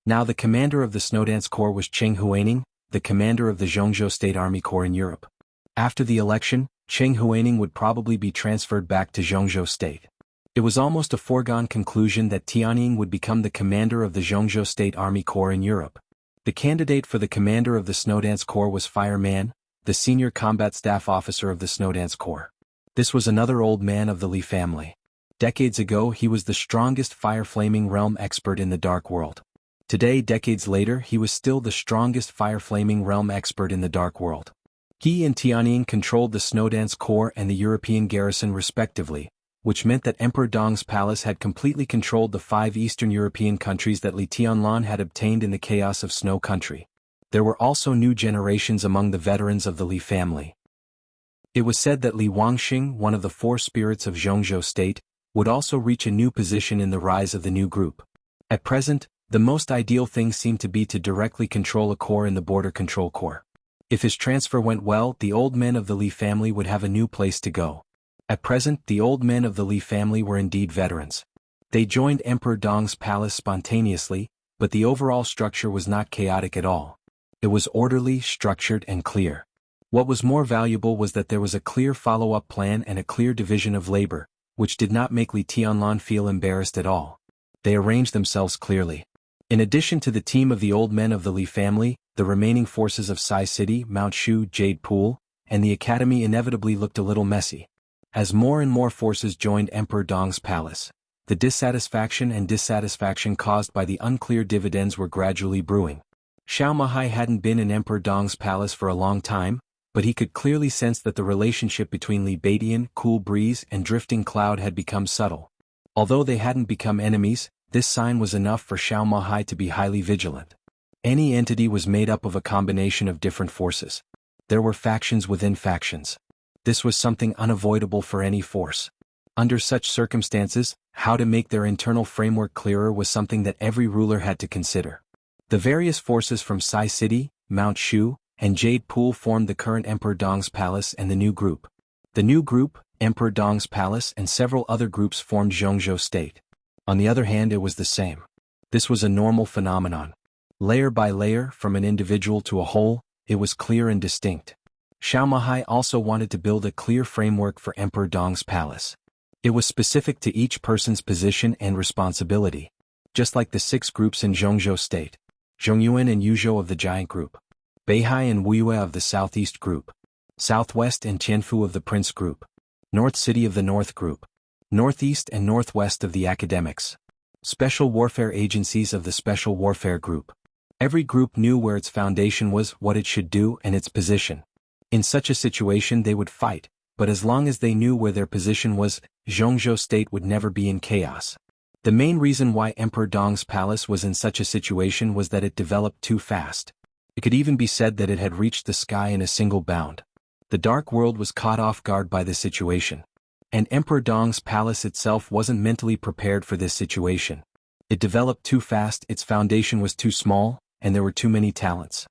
Now the commander of the Snowdance Corps was Cheng Huaining, the commander of the Zhongzhou State Army Corps in Europe. After the election, Cheng Huaining would probably be transferred back to Zhongzhou State. It was almost a foregone conclusion that Tianying would become the commander of the Zhongzhou State Army Corps in Europe. The candidate for the commander of the Snowdance Corps was Fireman, the senior combat staff officer of the Snowdance Corps. This was another old man of the Li family. Decades ago he was the strongest fire-flaming realm expert in the Dark World. Today, decades later, he was still the strongest fire-flaming realm expert in the Dark World. He and Tianying controlled the Snowdance Corps and the European garrison respectively, which meant that Emperor Dong's palace had completely controlled the 5 Eastern European countries that Li Tianlan had obtained in the chaos of Snow Country. There were also new generations among the veterans of the Li family. It was said that Li Wangxing, one of the 4 spirits of Zhongzhou State, would also reach a new position in the rise of the new group. At present, the most ideal thing seemed to be to directly control a corps in the Border Control Corps. If his transfer went well, the old men of the Li family would have a new place to go. At present, the old men of the Li family were indeed veterans. They joined Emperor Dong's palace spontaneously, but the overall structure was not chaotic at all. It was orderly, structured, and clear. What was more valuable was that there was a clear follow-up plan and a clear division of labor, which did not make Li Tianlan feel embarrassed at all. They arranged themselves clearly. In addition to the team of the old men of the Li family, the remaining forces of Sai City, Mount Shu, Jade Pool, and the academy inevitably looked a little messy. As more and more forces joined Emperor Dong's palace, the dissatisfaction caused by the unclear dividends were gradually brewing. Xiao Mahai hadn't been in Emperor Dong's palace for a long time, but he could clearly sense that the relationship between Li Badian, Cool Breeze, and Drifting Cloud had become subtle. Although they hadn't become enemies, this sign was enough for Xiao Mahai to be highly vigilant. Any entity was made up of a combination of different forces. There were factions within factions. This was something unavoidable for any force. Under such circumstances, how to make their internal framework clearer was something that every ruler had to consider. The various forces from Sai City, Mount Shu, and Jade Pool formed the current Emperor Dong's palace and the new group. The new group, Emperor Dong's palace, and several other groups formed Jianghu state. On the other hand, it was the same. This was a normal phenomenon. Layer by layer, from an individual to a whole, it was clear and distinct. Xiao Mahai also wanted to build a clear framework for Emperor Dong's palace. It was specific to each person's position and responsibility. Just like the 6 groups in Zhongzhou state. Zhongyuan and Yuzhou of the giant group. Beihai and Wuxia of the southeast group. Southwest and Tianfu of the prince group. North City of the north group. Northeast and northwest of the academics. Special warfare agencies of the special warfare group. Every group knew where its foundation was, what it should do, and its position. In such a situation they would fight, but as long as they knew where their position was, Zhongzhou state would never be in chaos. The main reason why Emperor Dong's palace was in such a situation was that it developed too fast. It could even be said that it had reached the sky in a single bound. The dark world was caught off guard by this situation. And Emperor Dong's palace itself wasn't mentally prepared for this situation. It developed too fast, its foundation was too small, and there were too many talents.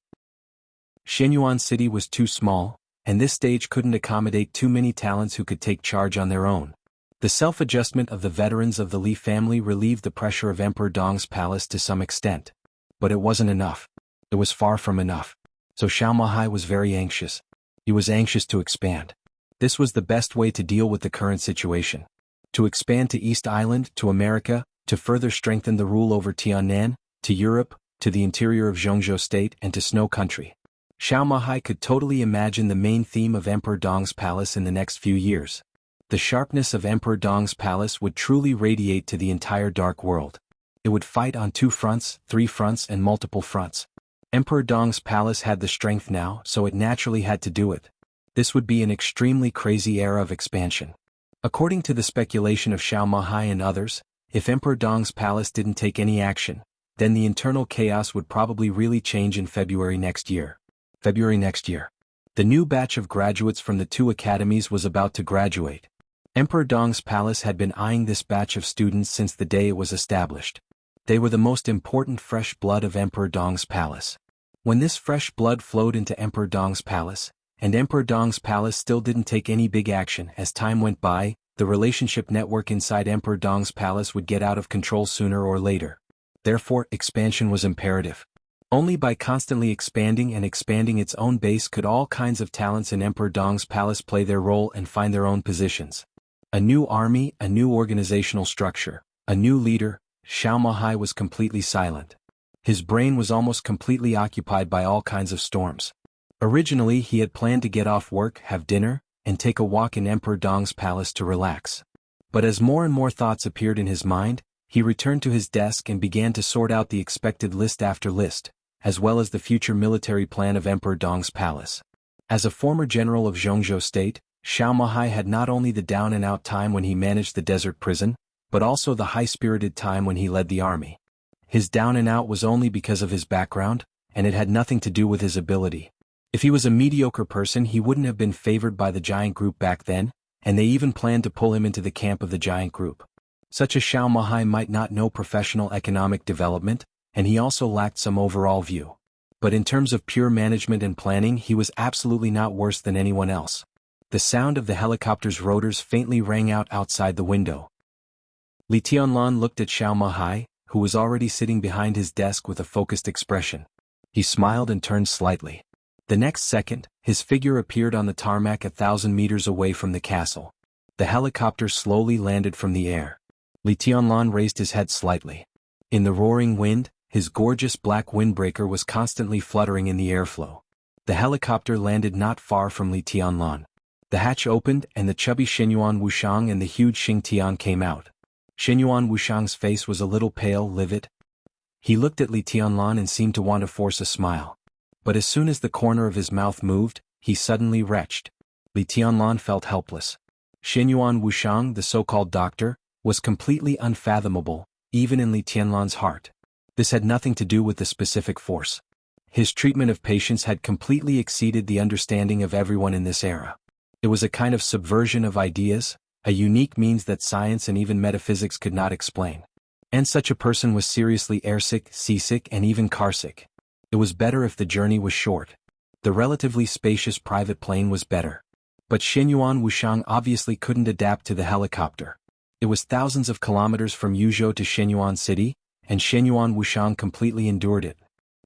Shenyuan City was too small, and this stage couldn't accommodate too many talents who could take charge on their own. The self-adjustment of the veterans of the Li family relieved the pressure of Emperor Dong's palace to some extent. But it wasn't enough. It was far from enough. So Xiao Mahai was very anxious. He was anxious to expand. This was the best way to deal with the current situation. To expand to East Island, to America, to further strengthen the rule over Tiannan, to Europe, to the interior of Zhongzhou state, and to Snow Country. Xiao Mahai could totally imagine the main theme of Emperor Dong's palace in the next few years. The sharpness of Emperor Dong's palace would truly radiate to the entire dark world. It would fight on 2 fronts, 3 fronts, and multiple fronts. Emperor Dong's palace had the strength now, so it naturally had to do it. This would be an extremely crazy era of expansion. According to the speculation of Xiao Mahai and others, if Emperor Dong's palace didn't take any action, then the internal chaos would probably really change in February next year. The new batch of graduates from the 2 academies was about to graduate. Emperor Dong's palace had been eyeing this batch of students since the day it was established. They were the most important fresh blood of Emperor Dong's palace. When this fresh blood flowed into Emperor Dong's palace, and Emperor Dong's palace still didn't take any big action as time went by, the relationship network inside Emperor Dong's palace would get out of control sooner or later. Therefore, expansion was imperative. Only by constantly expanding its own base could all kinds of talents in Emperor Dong's palace play their role and find their own positions. A new army, a new organizational structure, a new leader. Xiao Mahai was completely silent. His brain was almost completely occupied by all kinds of storms. Originally he had planned to get off work, have dinner, and take a walk in Emperor Dong's palace to relax. But as more and more thoughts appeared in his mind, he returned to his desk and began to sort out the expected list after list, as well as the future military plan of Emperor Dong's palace. As a former general of Zhongzhou state, Xiao Mahai had not only the down-and-out time when he managed the desert prison, but also the high-spirited time when he led the army. His down-and-out was only because of his background, and it had nothing to do with his ability. If he was a mediocre person he wouldn't have been favored by the giant group back then, and they even planned to pull him into the camp of the giant group. Such a Xiao Mahai might not know professional economic development, and he also lacked some overall view. But in terms of pure management and planning he was absolutely not worse than anyone else. The sound of the helicopter's rotors faintly rang out outside the window. Li Tianlan looked at Xiao Mahai, who was already sitting behind his desk with a focused expression. He smiled and turned slightly. The next second, his figure appeared on the tarmac 1,000 meters away from the castle. The helicopter slowly landed from the air. Li Tianlan raised his head slightly. In the roaring wind, his gorgeous black windbreaker was constantly fluttering in the airflow. The helicopter landed not far from Li Tianlan. The hatch opened and the chubby Shenyuan Wuxiang and the huge Xing Tian came out. Shenyuan Wuxiang's face was a little pale, livid. He looked at Li Tianlan and seemed to want to force a smile. But as soon as the corner of his mouth moved, he suddenly retched. Li Tianlan felt helpless. Shenyuan Wuxiang, the so-called doctor, was completely unfathomable, even in Li Tianlan's heart. This had nothing to do with the specific force. His treatment of patients had completely exceeded the understanding of everyone in this era. It was a kind of subversion of ideas, a unique means that science and even metaphysics could not explain. And such a person was seriously airsick, seasick, and even carsick. It was better if the journey was short. The relatively spacious private plane was better. But Shenyuan Wuxiang obviously couldn't adapt to the helicopter. It was thousands of kilometers from Yuzhou to Shenyuan City, and Shenyuan Wuxiang completely endured it.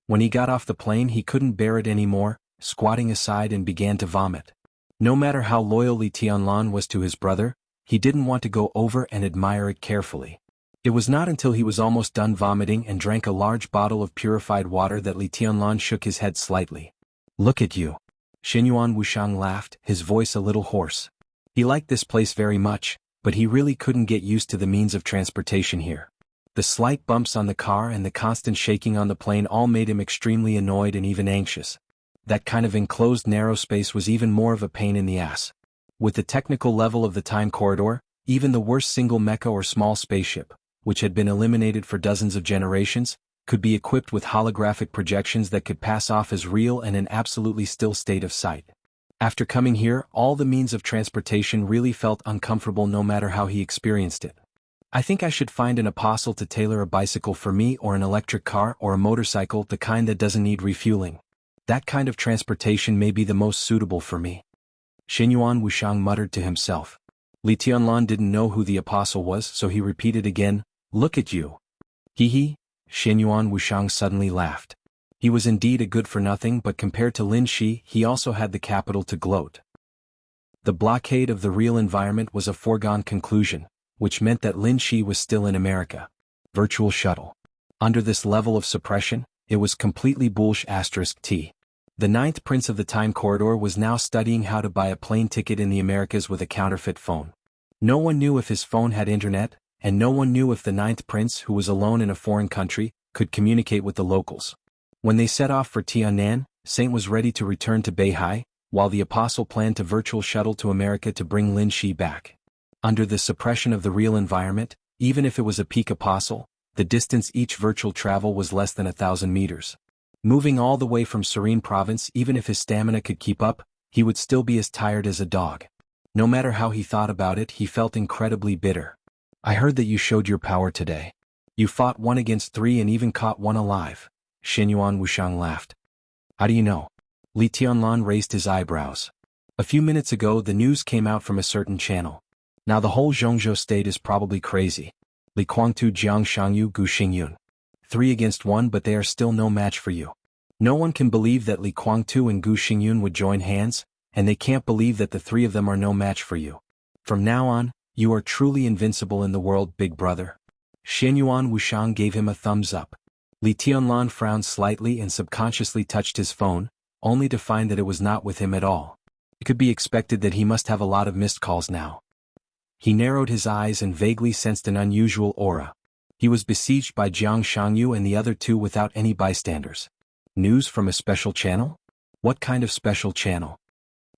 When he got off the plane he couldn't bear it anymore, squatting aside and began to vomit. No matter how loyal Li Tianlan was to his brother, he didn't want to go over and admire it carefully. It was not until he was almost done vomiting and drank a large bottle of purified water that Li Tianlan shook his head slightly. "Look at you." Shenyuan Wuxiang laughed, his voice a little hoarse. He liked this place very much, but he really couldn't get used to the means of transportation here. The slight bumps on the car and the constant shaking on the plane all made him extremely annoyed and even anxious. That kind of enclosed narrow space was even more of a pain in the ass. With the technical level of the time corridor, even the worst single mecha or small spaceship, which had been eliminated for dozens of generations, could be equipped with holographic projections that could pass off as real and an absolutely still state of sight. After coming here, all the means of transportation really felt uncomfortable no matter how he experienced it. "I think I should find an apostle to tailor a bicycle for me or an electric car or a motorcycle, the kind that doesn't need refueling. That kind of transportation may be the most suitable for me." Shenyuan Wuxiang muttered to himself. Li Tianlan didn't know who the apostle was, so he repeated again, "Look at you." Hee. Shenyuan Wuxiang suddenly laughed. He was indeed a good-for-nothing, but compared to Lin Shi, he also had the capital to gloat. The blockade of the real environment was a foregone conclusion, which meant that Lin Shi was still in America. Virtual shuttle. Under this level of suppression, it was completely bullsh*t. The ninth prince of the time corridor was now studying how to buy a plane ticket in the Americas with a counterfeit phone. No one knew if his phone had internet, and no one knew if the ninth prince, who was alone in a foreign country, could communicate with the locals. When they set off for Tianan, Saint was ready to return to Beihai, while the apostle planned to virtual shuttle to America to bring Lin Shi back. Under the suppression of the real environment, even if it was a peak apostle, the distance each virtual travel was less than 1,000 meters. Moving all the way from Serene Province, even if his stamina could keep up, he would still be as tired as a dog. No matter how he thought about it, he felt incredibly bitter. "I heard that you showed your power today. You fought 1 against 3 and even caught one alive." Shenyuan Wuxiang laughed. "How do you know?" Li Tianlan raised his eyebrows. "A few minutes ago the news came out from a certain channel. Now the whole Jianghu state is probably crazy. Li Guangtu, Jiang Shangyu, Gu Xingyun. 3 against 1, but they are still no match for you. No one can believe that Li Guangtu and Gu Xingyun would join hands, and they can't believe that the 3 of them are no match for you. From now on, you are truly invincible in the world, big brother." Shenyuan Wuxiang gave him a thumbs up. Li Tianlan frowned slightly and subconsciously touched his phone, only to find that it was not with him at all. It could be expected that he must have a lot of missed calls now. He narrowed his eyes and vaguely sensed an unusual aura. He was besieged by Jiang Shangyu and the other 2 without any bystanders. News from a special channel? What kind of special channel?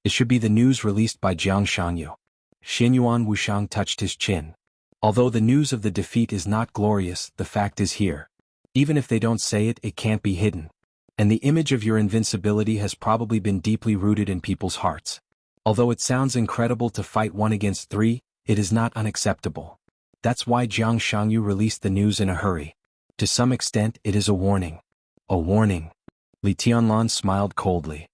It should be the news released by Jiang Shangyu. Shenyuan Wuxiang touched his chin. Although the news of the defeat is not glorious, the fact is here. Even if they don't say it, it can't be hidden. And the image of your invincibility has probably been deeply rooted in people's hearts. Although it sounds incredible to fight 1 against 3, it is not unacceptable. That's why Jiang Shangyu released the news in a hurry. To some extent, it is a warning. A warning. Li Tianlan smiled coldly.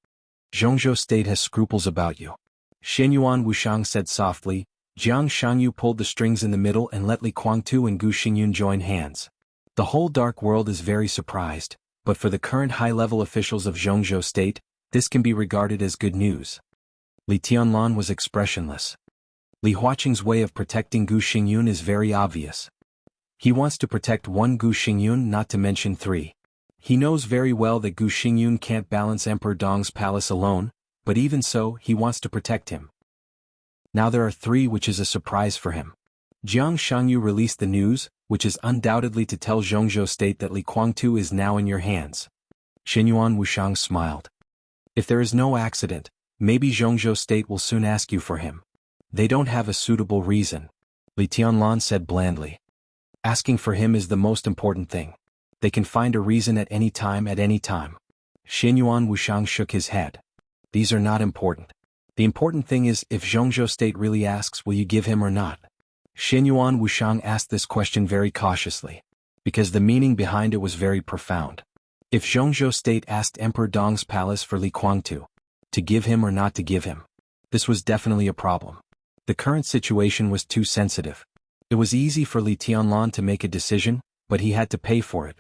Jianghu state has scruples about you. Shenyuan Wuxiang said softly. Jiang Shangyu pulled the strings in the middle and let Li Guangtu and Gu Xingyun join hands. The whole dark world is very surprised, but for the current high-level officials of Jianghu state, this can be regarded as good news. Li Tianlan was expressionless. Li Huaqing's way of protecting Gu Xingyun is very obvious. He wants to protect 1 Gu Xingyun, not to mention 3. He knows very well that Gu Xingyun can't balance Emperor Dong's palace alone, but even so, he wants to protect him. Now there are 3, which is a surprise for him. Jiang Shangyu released the news, which is undoubtedly to tell Jianghu state that Li Guangtu is now in your hands. Shenyuan Wuxiang smiled. If there is no accident, maybe Jianghu state will soon ask you for him. They don't have a suitable reason. Li Tianlan said blandly. Asking for him is the most important thing. They can find a reason at any time at any time. Xianyuan Wuxiang shook his head. These are not important. The important thing is if Zhongzhou State really asks, will you give him or not? Xianyuan Wuxiang asked this question very cautiously, because the meaning behind it was very profound. If Zhongzhou State asked Emperor Dong's palace for Li Kuangtu, to give him or not to give him, this was definitely a problem. The current situation was too sensitive. It was easy for Li Tianlan to make a decision, but he had to pay for it.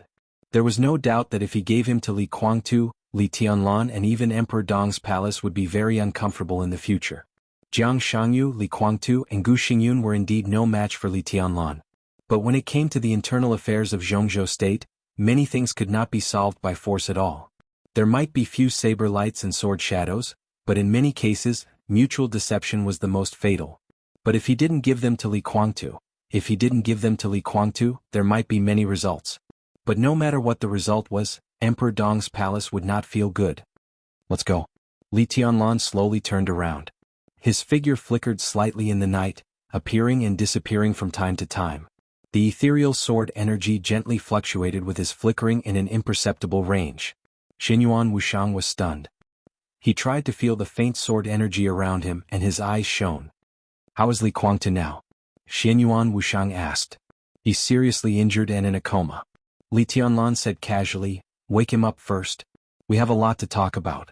There was no doubt that if he gave him to Li Kuangtu, Li Tianlan and even Emperor Dong's palace would be very uncomfortable in the future. Jiang Shangyu, Li Kuangtu and Gu Xingyun were indeed no match for Li Tianlan. But when it came to the internal affairs of Zhongzhou State, many things could not be solved by force at all. There might be few saber lights and sword shadows, but in many cases, mutual deception was the most fatal. But if he didn't give them to Li Kuangtu, there might be many results. But no matter what the result was, Emperor Dong's palace would not feel good. Let's go. Li Tianlan slowly turned around. His figure flickered slightly in the night, appearing and disappearing from time to time. The ethereal sword energy gently fluctuated with his flickering in an imperceptible range. Xianyuan Wuxiang was stunned. He tried to feel the faint sword energy around him and his eyes shone. How is Li Kuangtu now? Xianyuan Wuxiang asked. He's seriously injured and in a coma. Li Tianlan said casually, wake him up first. We have a lot to talk about.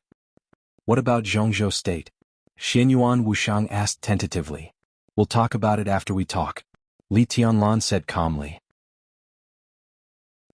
What about Zhongzhou State? Xianyuan Wuxiang asked tentatively. We'll talk about it after we talk. Li Tianlan said calmly.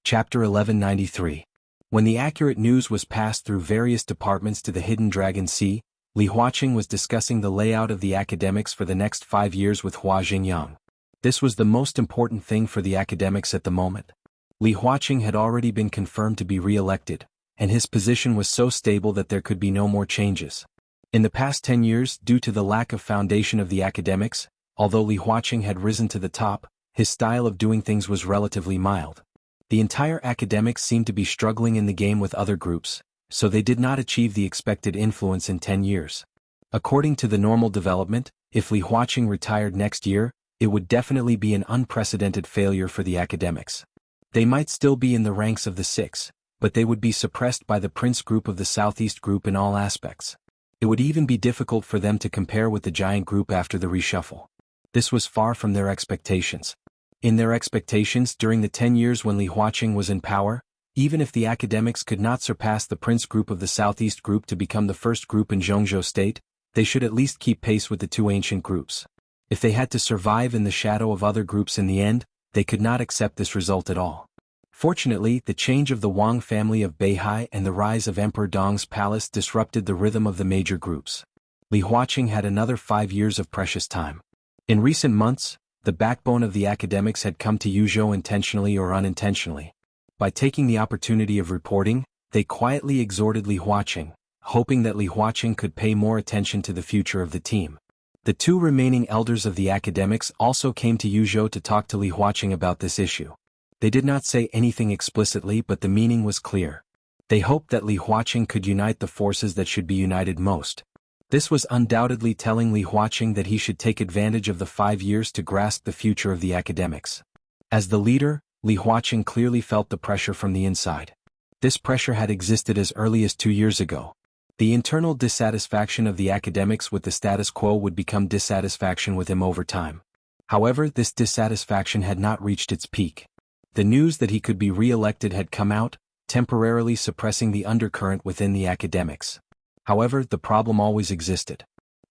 Chapter 1193. When the accurate news was passed through various departments to the Hidden Dragon Sea, Li Huaqing was discussing the layout of the academics for the next 5 years with Hua Xingyang. This was the most important thing for the academics at the moment. Li Huaqing had already been confirmed to be re-elected, and his position was so stable that there could be no more changes. In the past 10 years, due to the lack of foundation of the academics, although Li Huaqing had risen to the top, his style of doing things was relatively mild. The entire academics seemed to be struggling in the game with other groups, so they did not achieve the expected influence in 10 years. According to the normal development, if Li Huaqing retired next year, it would definitely be an unprecedented failure for the academics. They might still be in the ranks of the 6, but they would be suppressed by the Prince Group of the Southeast Group in all aspects. It would even be difficult for them to compare with the giant group after the reshuffle. This was far from their expectations. In their expectations during the 10 years when Li Huaqing was in power, even if the academics could not surpass the Prince Group of the Southeast Group to become the first group in Zhongzhou State, they should at least keep pace with the two ancient groups. If they had to survive in the shadow of other groups in the end, they could not accept this result at all. Fortunately, the change of the Wang family of Beihai and the rise of Emperor Dong's palace disrupted the rhythm of the major groups. Li Huaqing had another 5 years of precious time. In recent months, the backbone of the academics had come to Yuzhou intentionally or unintentionally. By taking the opportunity of reporting, they quietly exhorted Li Huaqing, hoping that Li Huaqing could pay more attention to the future of the team. The two remaining elders of the academics also came to Yuzhou to talk to Li Huaqing about this issue. They did not say anything explicitly, but the meaning was clear. They hoped that Li Huaqing could unite the forces that should be united most. This was undoubtedly telling Li Huaqing that he should take advantage of the 5 years to grasp the future of the academics. As the leader, Li Huaqing clearly felt the pressure from the inside. This pressure had existed as early as 2 years ago. The internal dissatisfaction of the academics with the status quo would become dissatisfaction with him over time. However, this dissatisfaction had not reached its peak. The news that he could be re-elected had come out, temporarily suppressing the undercurrent within the academics. However, the problem always existed.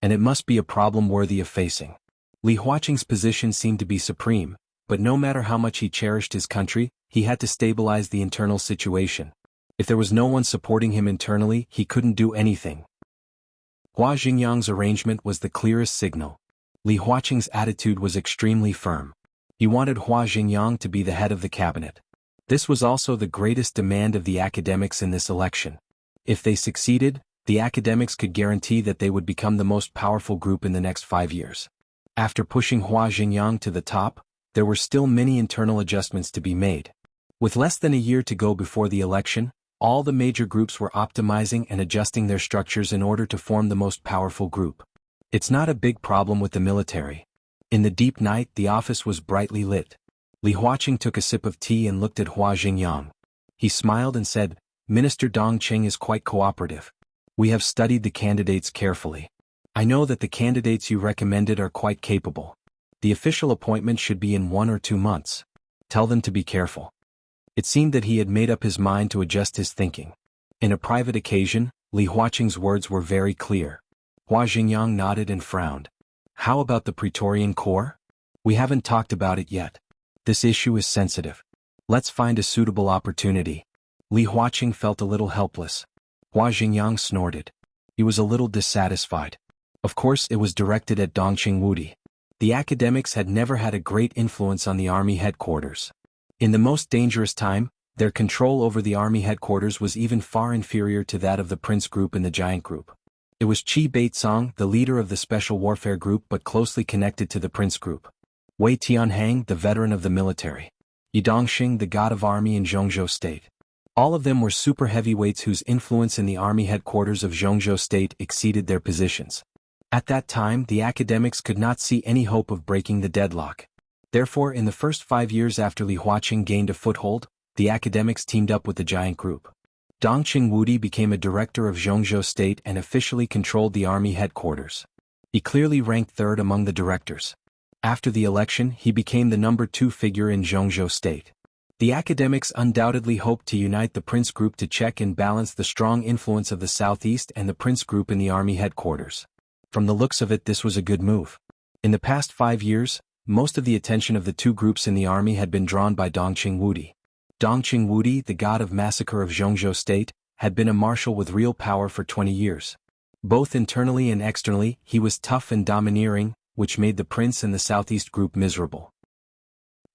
And it must be a problem worthy of facing. Li Huaqing's position seemed to be supreme, but no matter how much he cherished his country, he had to stabilize the internal situation. If there was no one supporting him internally, he couldn't do anything. Hua Xingyang's arrangement was the clearest signal. Li Huaqing's attitude was extremely firm. He wanted Hua Xingyang to be the head of the cabinet. This was also the greatest demand of the academics in this election. If they succeeded, the academics could guarantee that they would become the most powerful group in the next 5 years. After pushing Hua Xingyang to the top, there were still many internal adjustments to be made. With less than a year to go before the election, all the major groups were optimizing and adjusting their structures in order to form the most powerful group. It's not a big problem with the military. In the deep night, the office was brightly lit. Li Huaqing took a sip of tea and looked at Hua Xingyang. He smiled and said, Minister Dongqing is quite cooperative. We have studied the candidates carefully. I know that the candidates you recommended are quite capable. The official appointment should be in 1 or 2 months. Tell them to be careful. It seemed that he had made up his mind to adjust his thinking. In a private occasion, Li Huaqing's words were very clear. Hua Xingyang nodded and frowned. How about the Praetorian Corps? We haven't talked about it yet. This issue is sensitive. Let's find a suitable opportunity. Li Huaqing felt a little helpless. Hua Xingyang snorted. He was a little dissatisfied. Of course it was directed at Dongqing Wudi. The academics had never had a great influence on the army headquarters. In the most dangerous time, their control over the army headquarters was even far inferior to that of the Prince Group and the Giant Group. It was Qi Beizong, the leader of the Special Warfare Group but closely connected to the Prince Group. Wei Tianhang, the veteran of the military. Yi Dongxing, the god of army in Jianghu State. All of them were super heavyweights whose influence in the army headquarters of Jianghu State exceeded their positions. At that time, the academics could not see any hope of breaking the deadlock. Therefore, in the first 5 years after Li Huaqing gained a foothold, the academics teamed up with the Giant Group. Dongqing Wudi became a director of Jianghu State and officially controlled the army headquarters. He clearly ranked third among the directors. After the election, he became the number 2 figure in Jianghu State. The academics undoubtedly hoped to unite the Prince Group to check and balance the strong influence of the Southeast and the Prince Group in the army headquarters. From the looks of it, this was a good move. In the past 5 years, most of the attention of the 2 groups in the army had been drawn by Dongqing Wudi. Dongqing Wudi, the god of massacre of Jianghu State, had been a marshal with real power for 20 years. Both internally and externally, he was tough and domineering, which made the prince and the Southeast group miserable.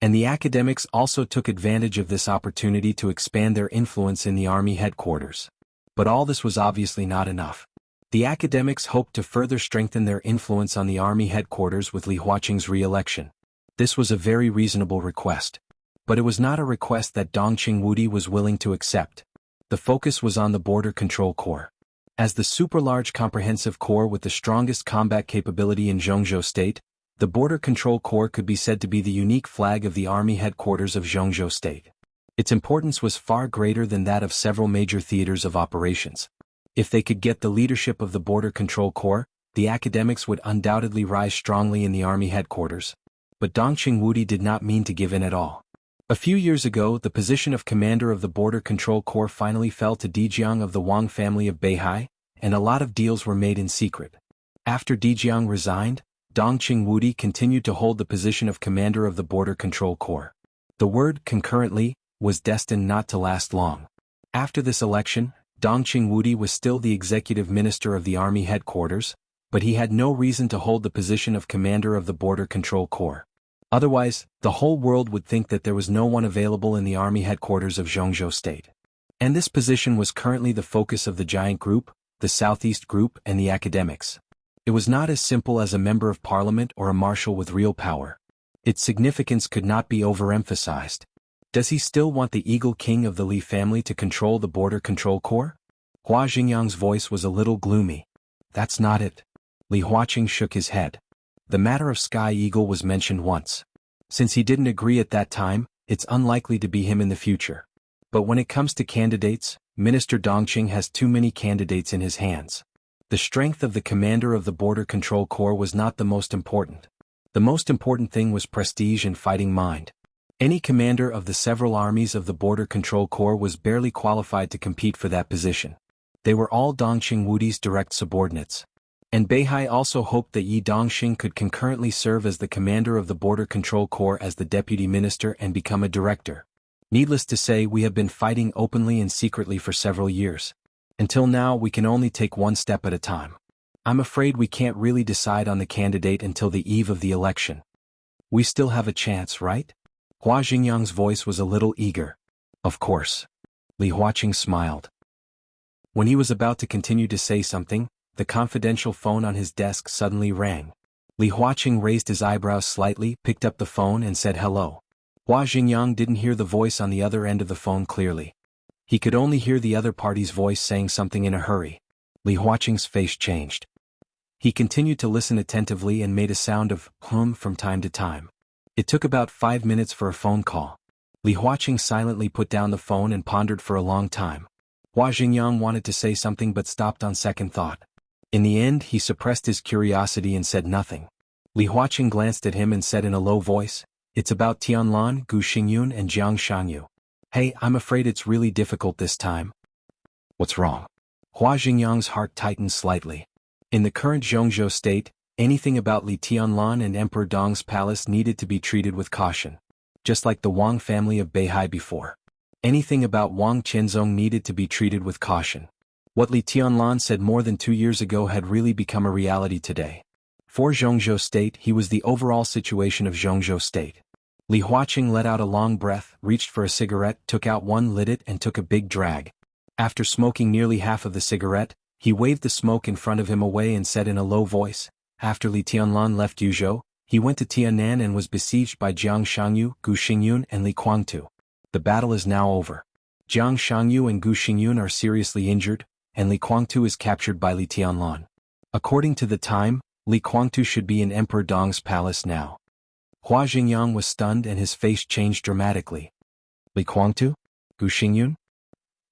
And the academics also took advantage of this opportunity to expand their influence in the army headquarters. But all this was obviously not enough. The academics hoped to further strengthen their influence on the army headquarters with Li Huaqing's re-election. This was a very reasonable request. But it was not a request that Dongqing Wudi was willing to accept. The focus was on the Border Control Corps. As the super-large comprehensive corps with the strongest combat capability in Jianghu State, the Border Control Corps could be said to be the unique flag of the army headquarters of Jianghu State. Its importance was far greater than that of several major theaters of operations. If they could get the leadership of the Border Control Corps, the academics would undoubtedly rise strongly in the army headquarters. But Dongqing Wudi did not mean to give in at all. A few years ago, the position of commander of the Border Control Corps finally fell to Dijiang of the Wang family of Beihai, and a lot of deals were made in secret. After Dijiang resigned, Dongqing Wudi continued to hold the position of commander of the Border Control Corps. The word concurrently was destined not to last long. After this election, Dongqing Wudi was still the executive minister of the army headquarters, but he had no reason to hold the position of commander of the Border Control Corps. Otherwise, the whole world would think that there was no one available in the army headquarters of Jianghu State. And this position was currently the focus of the Giant Group, the Southeast Group, and the academics. It was not as simple as a member of parliament or a marshal with real power. Its significance could not be overemphasized. Does he still want the Eagle King of the Li family to control the Border Control Corps? Hua Xingyang's voice was a little gloomy. That's not it. Li Huaqing shook his head. The matter of Sky Eagle was mentioned once. Since he didn't agree at that time, it's unlikely to be him in the future. But when it comes to candidates, Minister Dongqing has too many candidates in his hands. The strength of the commander of the Border Control Corps was not the most important. The most important thing was prestige and fighting mind. Any commander of the several armies of the Border Control Corps was barely qualified to compete for that position. They were all Dongqing Wudi's direct subordinates. And Beihai also hoped that Yi Dongxing could concurrently serve as the commander of the Border Control Corps as the deputy minister and become a director. Needless to say, we have been fighting openly and secretly for several years. Until now, we can only take one step at a time. I'm afraid we can't really decide on the candidate until the eve of the election. We still have a chance, right? Hua Xingyang's voice was a little eager. Of course. Li Huaqing smiled. When he was about to continue to say something, the confidential phone on his desk suddenly rang. Li Huaqing raised his eyebrows slightly, picked up the phone and said hello. Hua Xingyang didn't hear the voice on the other end of the phone clearly. He could only hear the other party's voice saying something in a hurry. Li Huaqing's face changed. He continued to listen attentively and made a sound of from time to time. It took about 5 minutes for a phone call. Li Huaqing silently put down the phone and pondered for a long time. Hua Xingyang wanted to say something but stopped on second thought. In the end, he suppressed his curiosity and said nothing. Li Huaqing glanced at him and said in a low voice, "It's about Tianlan, Gu Xingyun and Jiang Shangyu. Hey, I'm afraid it's really difficult this time." "What's wrong?" Hua Xingyang's heart tightened slightly. In the current Zhongzhou state, anything about Li Tianlan and Emperor Dong's palace needed to be treated with caution. Just like the Wang family of Beihai before. Anything about Wang Qianzong needed to be treated with caution. What Li Tianlan said more than 2 years ago had really become a reality today. For Zhongzhou state, he was the overall situation of Zhongzhou state. Li Huaqing let out a long breath, reached for a cigarette, took out one, lit it, and took a big drag. After smoking nearly half of the cigarette, he waved the smoke in front of him away and said in a low voice, "After Li Tianlan left Yuzhou, he went to Tianan and was besieged by Jiang Shangyu, Gu Xingyun and Li Guangtu. The battle is now over. Jiang Shangyu and Gu Xingyun are seriously injured, and Li Guangtu is captured by Li Tianlan. According to the time, Li Guangtu should be in Emperor Dong's palace now." Hua Xingyang was stunned and his face changed dramatically. "Li Guangtu? Gu Xingyun?"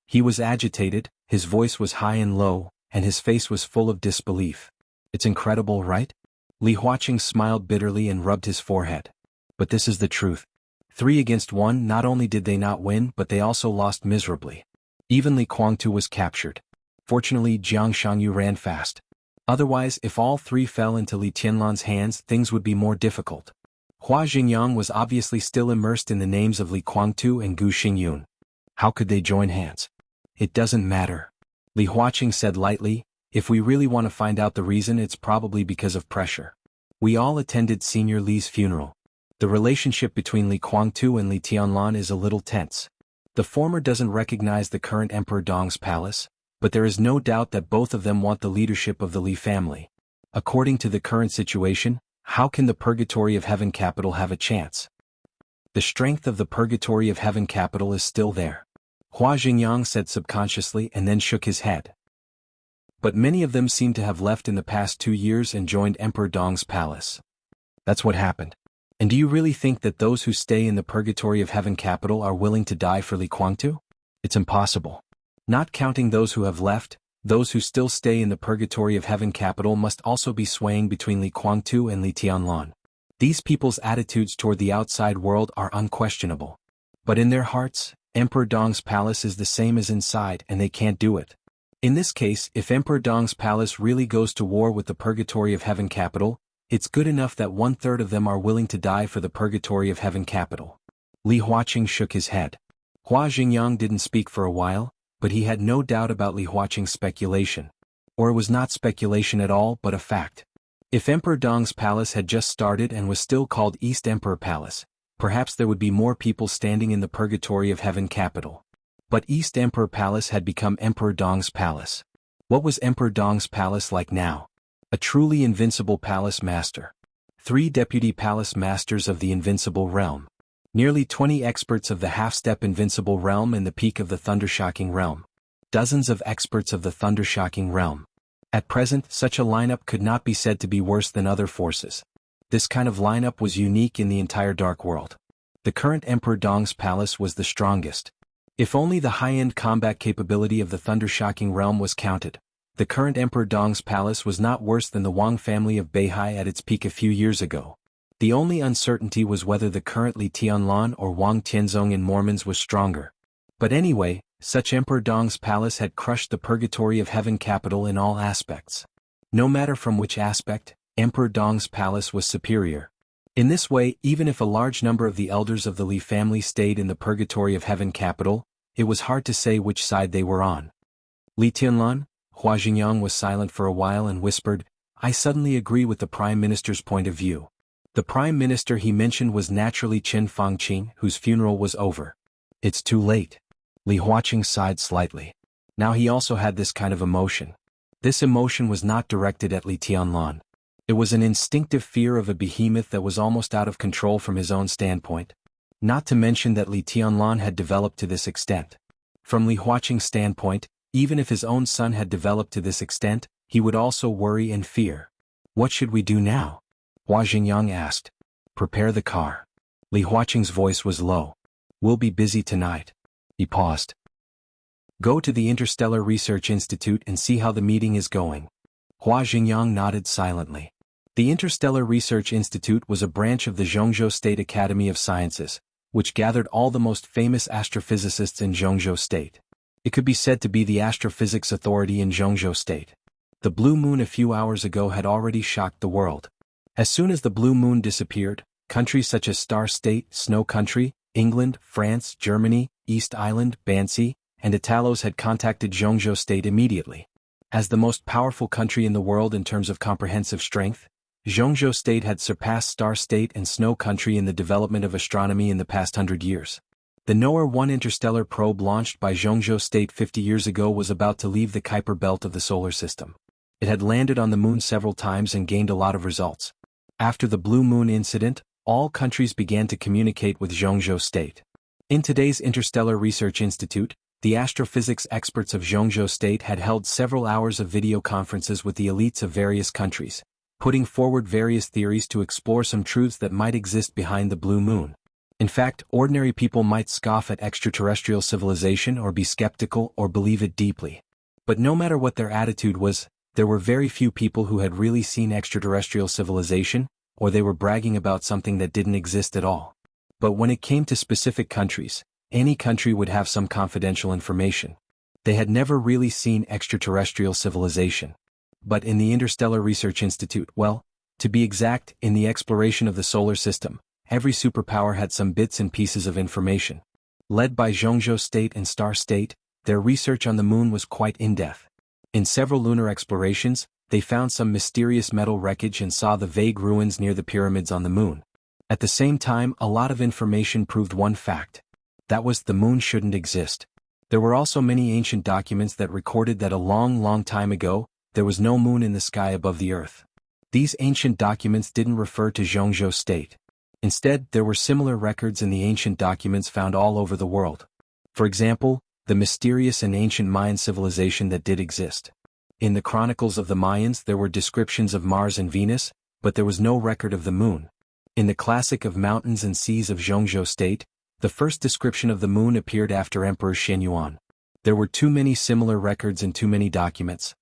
He was agitated, his voice was high and low, and his face was full of disbelief. "It's incredible, right?" Li Huaqing smiled bitterly and rubbed his forehead. "But this is the truth. 3 against 1, not only did they not win but they also lost miserably. Even Li Guangtu was captured. Fortunately Jiang Shangyu ran fast. Otherwise, if all 3 fell into Li Tianlan's hands, things would be more difficult." Hua Xingyang was obviously still immersed in the names of Li Guangtu and Gu Xingyun. How could they join hands? "It doesn't matter," Li Huaqing said lightly. "If we really want to find out the reason, it's probably because of pressure. We all attended Senior Li's funeral. The relationship between Li Guangtu and Li Tianlan is a little tense. The former doesn't recognize the current Emperor Dong's palace, but there is no doubt that both of them want the leadership of the Li family. According to the current situation, how can the Purgatory of Heaven capital have a chance? The strength of the Purgatory of Heaven capital is still there," Hua Xingyang said subconsciously and then shook his head. "But many of them seem to have left in the past 2 years and joined Emperor Dong's palace. That's what happened. And do you really think that those who stay in the Purgatory of Heaven capital are willing to die for Li Guangtu? It's impossible. Not counting those who have left, those who still stay in the Purgatory of Heaven capital must also be swaying between Li Guangtu and Li Tianlan. These people's attitudes toward the outside world are unquestionable. But in their hearts, Emperor Dong's palace is the same as inside and they can't do it. In this case, if Emperor Dong's palace really goes to war with the Purgatory of Heaven capital, it's good enough that 1/3 of them are willing to die for the Purgatory of Heaven capital." Li Huaqing shook his head. Hua Xingyang didn't speak for a while, but he had no doubt about Li Huaqing's speculation. Or it was not speculation at all but a fact. If Emperor Dong's palace had just started and was still called East Emperor Palace, perhaps there would be more people standing in the Purgatory of Heaven capital. But East Emperor Palace had become Emperor Dong's palace. What was Emperor Dong's palace like now? A truly invincible palace master. 3 deputy palace masters of the invincible realm. Nearly 20 experts of the half-step invincible realm and the peak of the thundershocking realm. Dozens of experts of the thundershocking realm. At present, such a lineup could not be said to be worse than other forces. This kind of lineup was unique in the entire Dark World. The current Emperor Dong's palace was the strongest. If only the high-end combat capability of the thundershocking realm was counted, the current Emperor Dong's palace was not worse than the Wang family of Beihai at its peak a few years ago. The only uncertainty was whether the current Li Tianlan or Wang Tianzong in Mormons was stronger. But anyway, such Emperor Dong's palace had crushed the Purgatory of Heaven capital in all aspects. No matter from which aspect, Emperor Dong's palace was superior. In this way, even if a large number of the elders of the Li family stayed in the Purgatory of Heaven capital, it was hard to say which side they were on. "Li Tianlan?" Hua Xingyang was silent for a while and whispered, "I suddenly agree with the Prime Minister's point of view." The Prime Minister he mentioned was naturally Chen Fangqing, whose funeral was over. "It's too late." Li Huaqing sighed slightly. Now he also had this kind of emotion. This emotion was not directed at Li Tianlan. It was an instinctive fear of a behemoth that was almost out of control from his own standpoint. Not to mention that Li Tianlan had developed to this extent. From Li Huaqing's standpoint, even if his own son had developed to this extent, he would also worry and fear. "What should we do now?" Hua Xingyang asked. "Prepare the car." Li Huaqing's voice was low. We'll be busy tonight. He paused. Go to the Interstellar Research Institute and see how the meeting is going. Hua Xingyang nodded silently. The Interstellar Research Institute was a branch of the Jianghu State Academy of Sciences, which gathered all the most famous astrophysicists in Jianghu State. It could be said to be the astrophysics authority in Jianghu State. The blue moon a few hours ago had already shocked the world. As soon as the blue moon disappeared, countries such as Star State, Snow Country, England, France, Germany, East Island, Bansi, and Italos had contacted Jianghu State immediately. As the most powerful country in the world in terms of comprehensive strength, Jianghu State had surpassed Star State and Snow Country in the development of astronomy in the past 100 years. The NOAA-1 interstellar probe launched by Jianghu State 50 years ago was about to leave the Kuiper belt of the solar system. It had landed on the moon several times and gained a lot of results. After the Blue Moon incident, all countries began to communicate with Jianghu State. In today's Interstellar Research Institute, the astrophysics experts of Jianghu State had held several hours of video conferences with the elites of various countries, putting forward various theories to explore some truths that might exist behind the blue moon. In fact, ordinary people might scoff at extraterrestrial civilization or be skeptical or believe it deeply. But no matter what their attitude was, there were very few people who had really seen extraterrestrial civilization, or they were bragging about something that didn't exist at all. But when it came to specific countries, any country would have some confidential information. They had never really seen extraterrestrial civilization. But in the Interstellar Research Institute, well, to be exact, in the exploration of the solar system, every superpower had some bits and pieces of information. Led by Jianghu State and Star State, their research on the moon was quite in-depth. In several lunar explorations, they found some mysterious metal wreckage and saw the vague ruins near the pyramids on the moon. At the same time, a lot of information proved one fact. That was the moon shouldn't exist. There were also many ancient documents that recorded that a long time ago, there was no moon in the sky above the earth. These ancient documents didn't refer to Jianghu State. Instead, there were similar records in the ancient documents found all over the world. For example, the mysterious and ancient Mayan civilization that did exist. In the chronicles of the Mayans there were descriptions of Mars and Venus, but there was no record of the moon. In the classic of mountains and seas of Jianghu State, the first description of the moon appeared after Emperor Shenyuan. There were too many similar records and too many documents.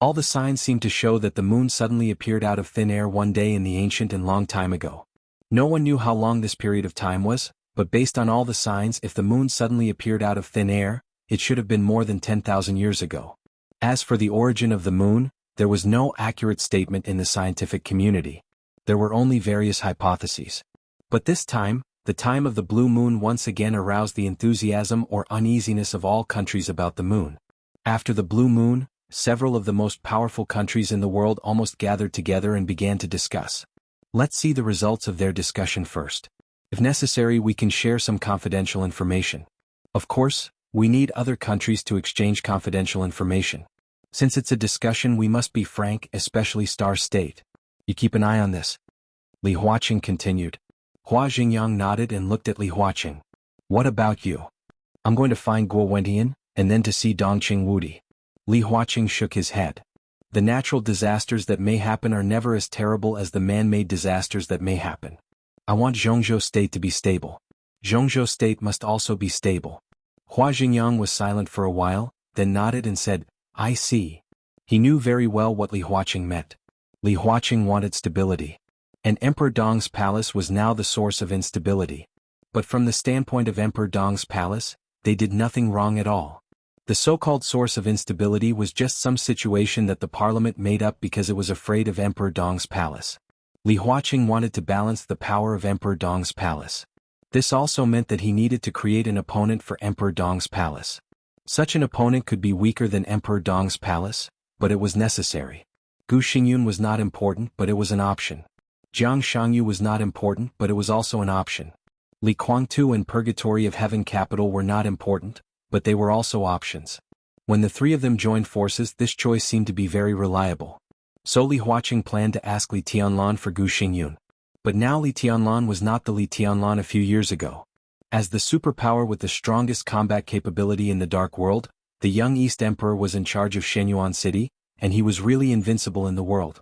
All the signs seemed to show that the moon suddenly appeared out of thin air one day in the ancient and long time ago. No one knew how long this period of time was, but based on all the signs, if the moon suddenly appeared out of thin air, it should have been more than 10,000 years ago. As for the origin of the moon, there was no accurate statement in the scientific community. There were only various hypotheses. But this time, the time of the blue moon once again aroused the enthusiasm or uneasiness of all countries about the moon. After the blue moon, several of the most powerful countries in the world almost gathered together and began to discuss. Let's see the results of their discussion first. If necessary, we can share some confidential information. Of course, we need other countries to exchange confidential information. Since it's a discussion, we must be frank, especially Star State. You keep an eye on this. Li Huaqing continued. Hua Xingyang nodded and looked at Li Huaqing. What about you? I'm going to find Guo Wentian, and then to see Dongqing Wudi. Li Huaqing shook his head. The natural disasters that may happen are never as terrible as the man-made disasters that may happen. I want Jianghu State to be stable. Jianghu State must also be stable. Hua Xingyang was silent for a while, then nodded and said, I see. He knew very well what Li Huaqing meant. Li Huaqing wanted stability. And Emperor Dong's palace was now the source of instability. But from the standpoint of Emperor Dong's palace, they did nothing wrong at all. The so-called source of instability was just some situation that the parliament made up because it was afraid of Emperor Dong's palace. Li Huaqing wanted to balance the power of Emperor Dong's palace. This also meant that he needed to create an opponent for Emperor Dong's palace. Such an opponent could be weaker than Emperor Dong's palace, but it was necessary. Gu Xingyun was not important, but it was an option. Jiang Shangyu was not important, but it was also an option. Li Guangtu and Purgatory of Heaven Capital were not important, but they were also options. When the three of them joined forces, this choice seemed to be very reliable. So Li Huaqing planned to ask Li Tianlan for Gu Xingyun. But now Li Tianlan was not the Li Tianlan a few years ago. As the superpower with the strongest combat capability in the Dark World, the young East Emperor was in charge of Shenyuan City, and he was really invincible in the world.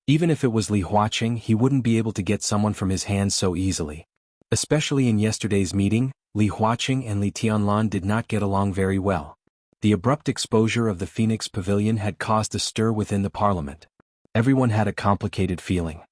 Even if it was Li Huaqing, he wouldn't be able to get someone from his hands so easily. Especially in yesterday's meeting, Li Huaqing and Li Tianlan did not get along very well. The abrupt exposure of the Phoenix Pavilion had caused a stir within the parliament. Everyone had a complicated feeling.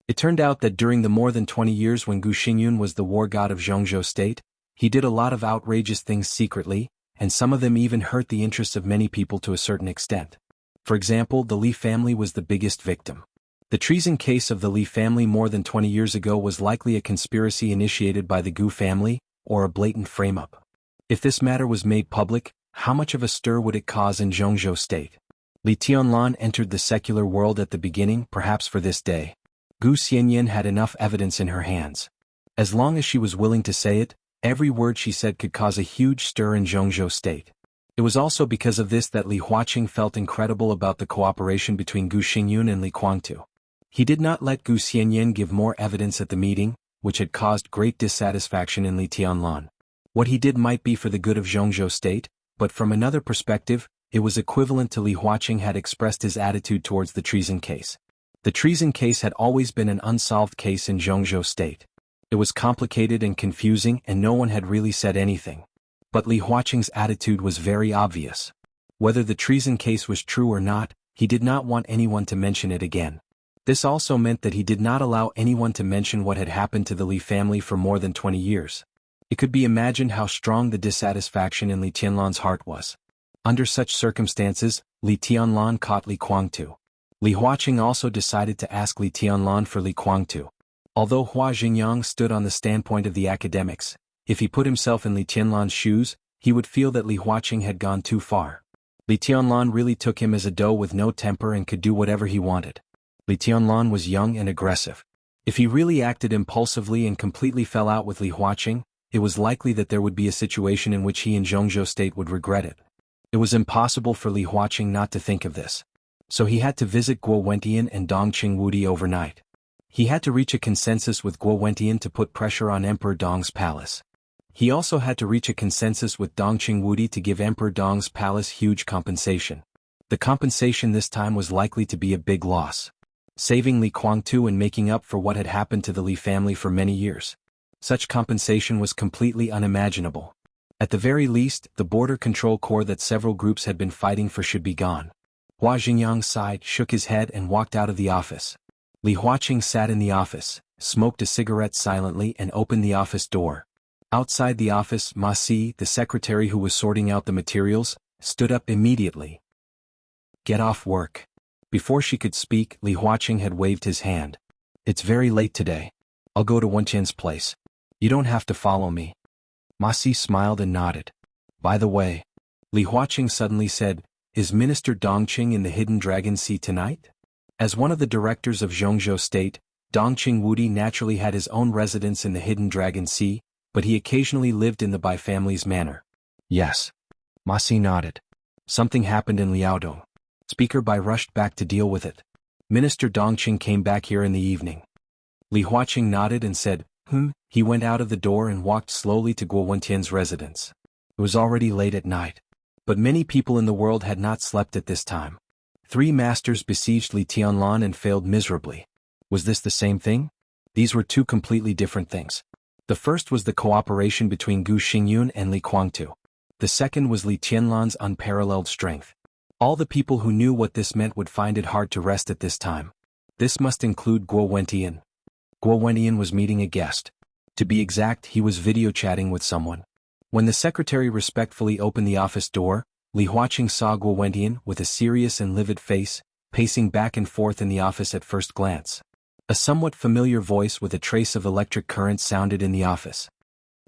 It turned out that during the more than 20 years when Gu Xingyun was the war god of Jianghu state, he did a lot of outrageous things secretly, and some of them even hurt the interests of many people to a certain extent. For example, the Li family was the biggest victim. The treason case of the Li family more than 20 years ago was likely a conspiracy initiated by the Gu family, or a blatant frame-up. If this matter was made public, how much of a stir would it cause in Jianghu state? Li Tianlan entered the secular world at the beginning, perhaps for this day. Gu Xianyan had enough evidence in her hands. As long as she was willing to say it, every word she said could cause a huge stir in Jianghu state. It was also because of this that Li Huaqing felt incredible about the cooperation between Gu Xingyun and Li Guangtu. He did not let Gu Xianyan give more evidence at the meeting, which had caused great dissatisfaction in Li Tianlan. What he did might be for the good of Jianghu state, but from another perspective, it was equivalent to Li Huaqing had expressed his attitude towards the treason case. The treason case had always been an unsolved case in Jianghu state. It was complicated and confusing and no one had really said anything. But Li Huaqing's attitude was very obvious. Whether the treason case was true or not, he did not want anyone to mention it again. This also meant that he did not allow anyone to mention what had happened to the Li family for more than 20 years. It could be imagined how strong the dissatisfaction in Li Tianlan's heart was. Under such circumstances, Li Tianlan caught Li Guangtu. Li Huaqing also decided to ask Li Tianlan for Li Guangtu. Although Hua Xingyang stood on the standpoint of the academics, if he put himself in Li Tianlan's shoes, he would feel that Li Huaqing had gone too far. Li Tianlan really took him as a doe with no temper and could do whatever he wanted. Li Tianlan was young and aggressive. If he really acted impulsively and completely fell out with Li Huaqing, it was likely that there would be a situation in which he and Jianghu state would regret it. It was impossible for Li Huaqing not to think of this. So he had to visit Guo Wentian and Dongqing Wudi overnight. He had to reach a consensus with Guo Wentian to put pressure on Emperor Dong's palace. He also had to reach a consensus with Dongqing Wudi to give Emperor Dong's palace huge compensation. The compensation this time was likely to be a big loss, saving Li Guangtu and making up for what had happened to the Li family for many years. Such compensation was completely unimaginable. At the very least, the border control corps that several groups had been fighting for should be gone. Hua Xingyang sighed, shook his head and walked out of the office. Li Huaqing sat in the office, smoked a cigarette silently and opened the office door. Outside the office, Ma Si, the secretary who was sorting out the materials, stood up immediately. Get off work. Before she could speak, Li Huaqing had waved his hand. It's very late today. I'll go to Wenqian's place. You don't have to follow me. Ma Si smiled and nodded. By the way, Li Huaqing suddenly said, is Minister Dongqing in the Hidden Dragon Sea tonight? As one of the directors of Jianghu state, Dongqing Wudi naturally had his own residence in the Hidden Dragon Sea, but he occasionally lived in the Bai family's manor. Yes. Ma Si nodded. Something happened in Liaodong. Speaker Bai rushed back to deal with it. Minister Dongqing came back here in the evening. Li Huaqing nodded and said, He went out of the door and walked slowly to Guo Wentian's residence. It was already late at night. But many people in the world had not slept at this time. 3 masters besieged Li Tianlan and failed miserably. Was this the same thing? These were 2 completely different things. The first was the cooperation between Gu Xingyun and Li Guangtu. The second was Li Tianlan's unparalleled strength. All the people who knew what this meant would find it hard to rest at this time. This must include Guo Wentian. Guo Wentian was meeting a guest. To be exact, he was video chatting with someone. When the secretary respectfully opened the office door, Li Huaqing saw Guo Wentian with a serious and livid face, pacing back and forth in the office at first glance. A somewhat familiar voice with a trace of electric current sounded in the office.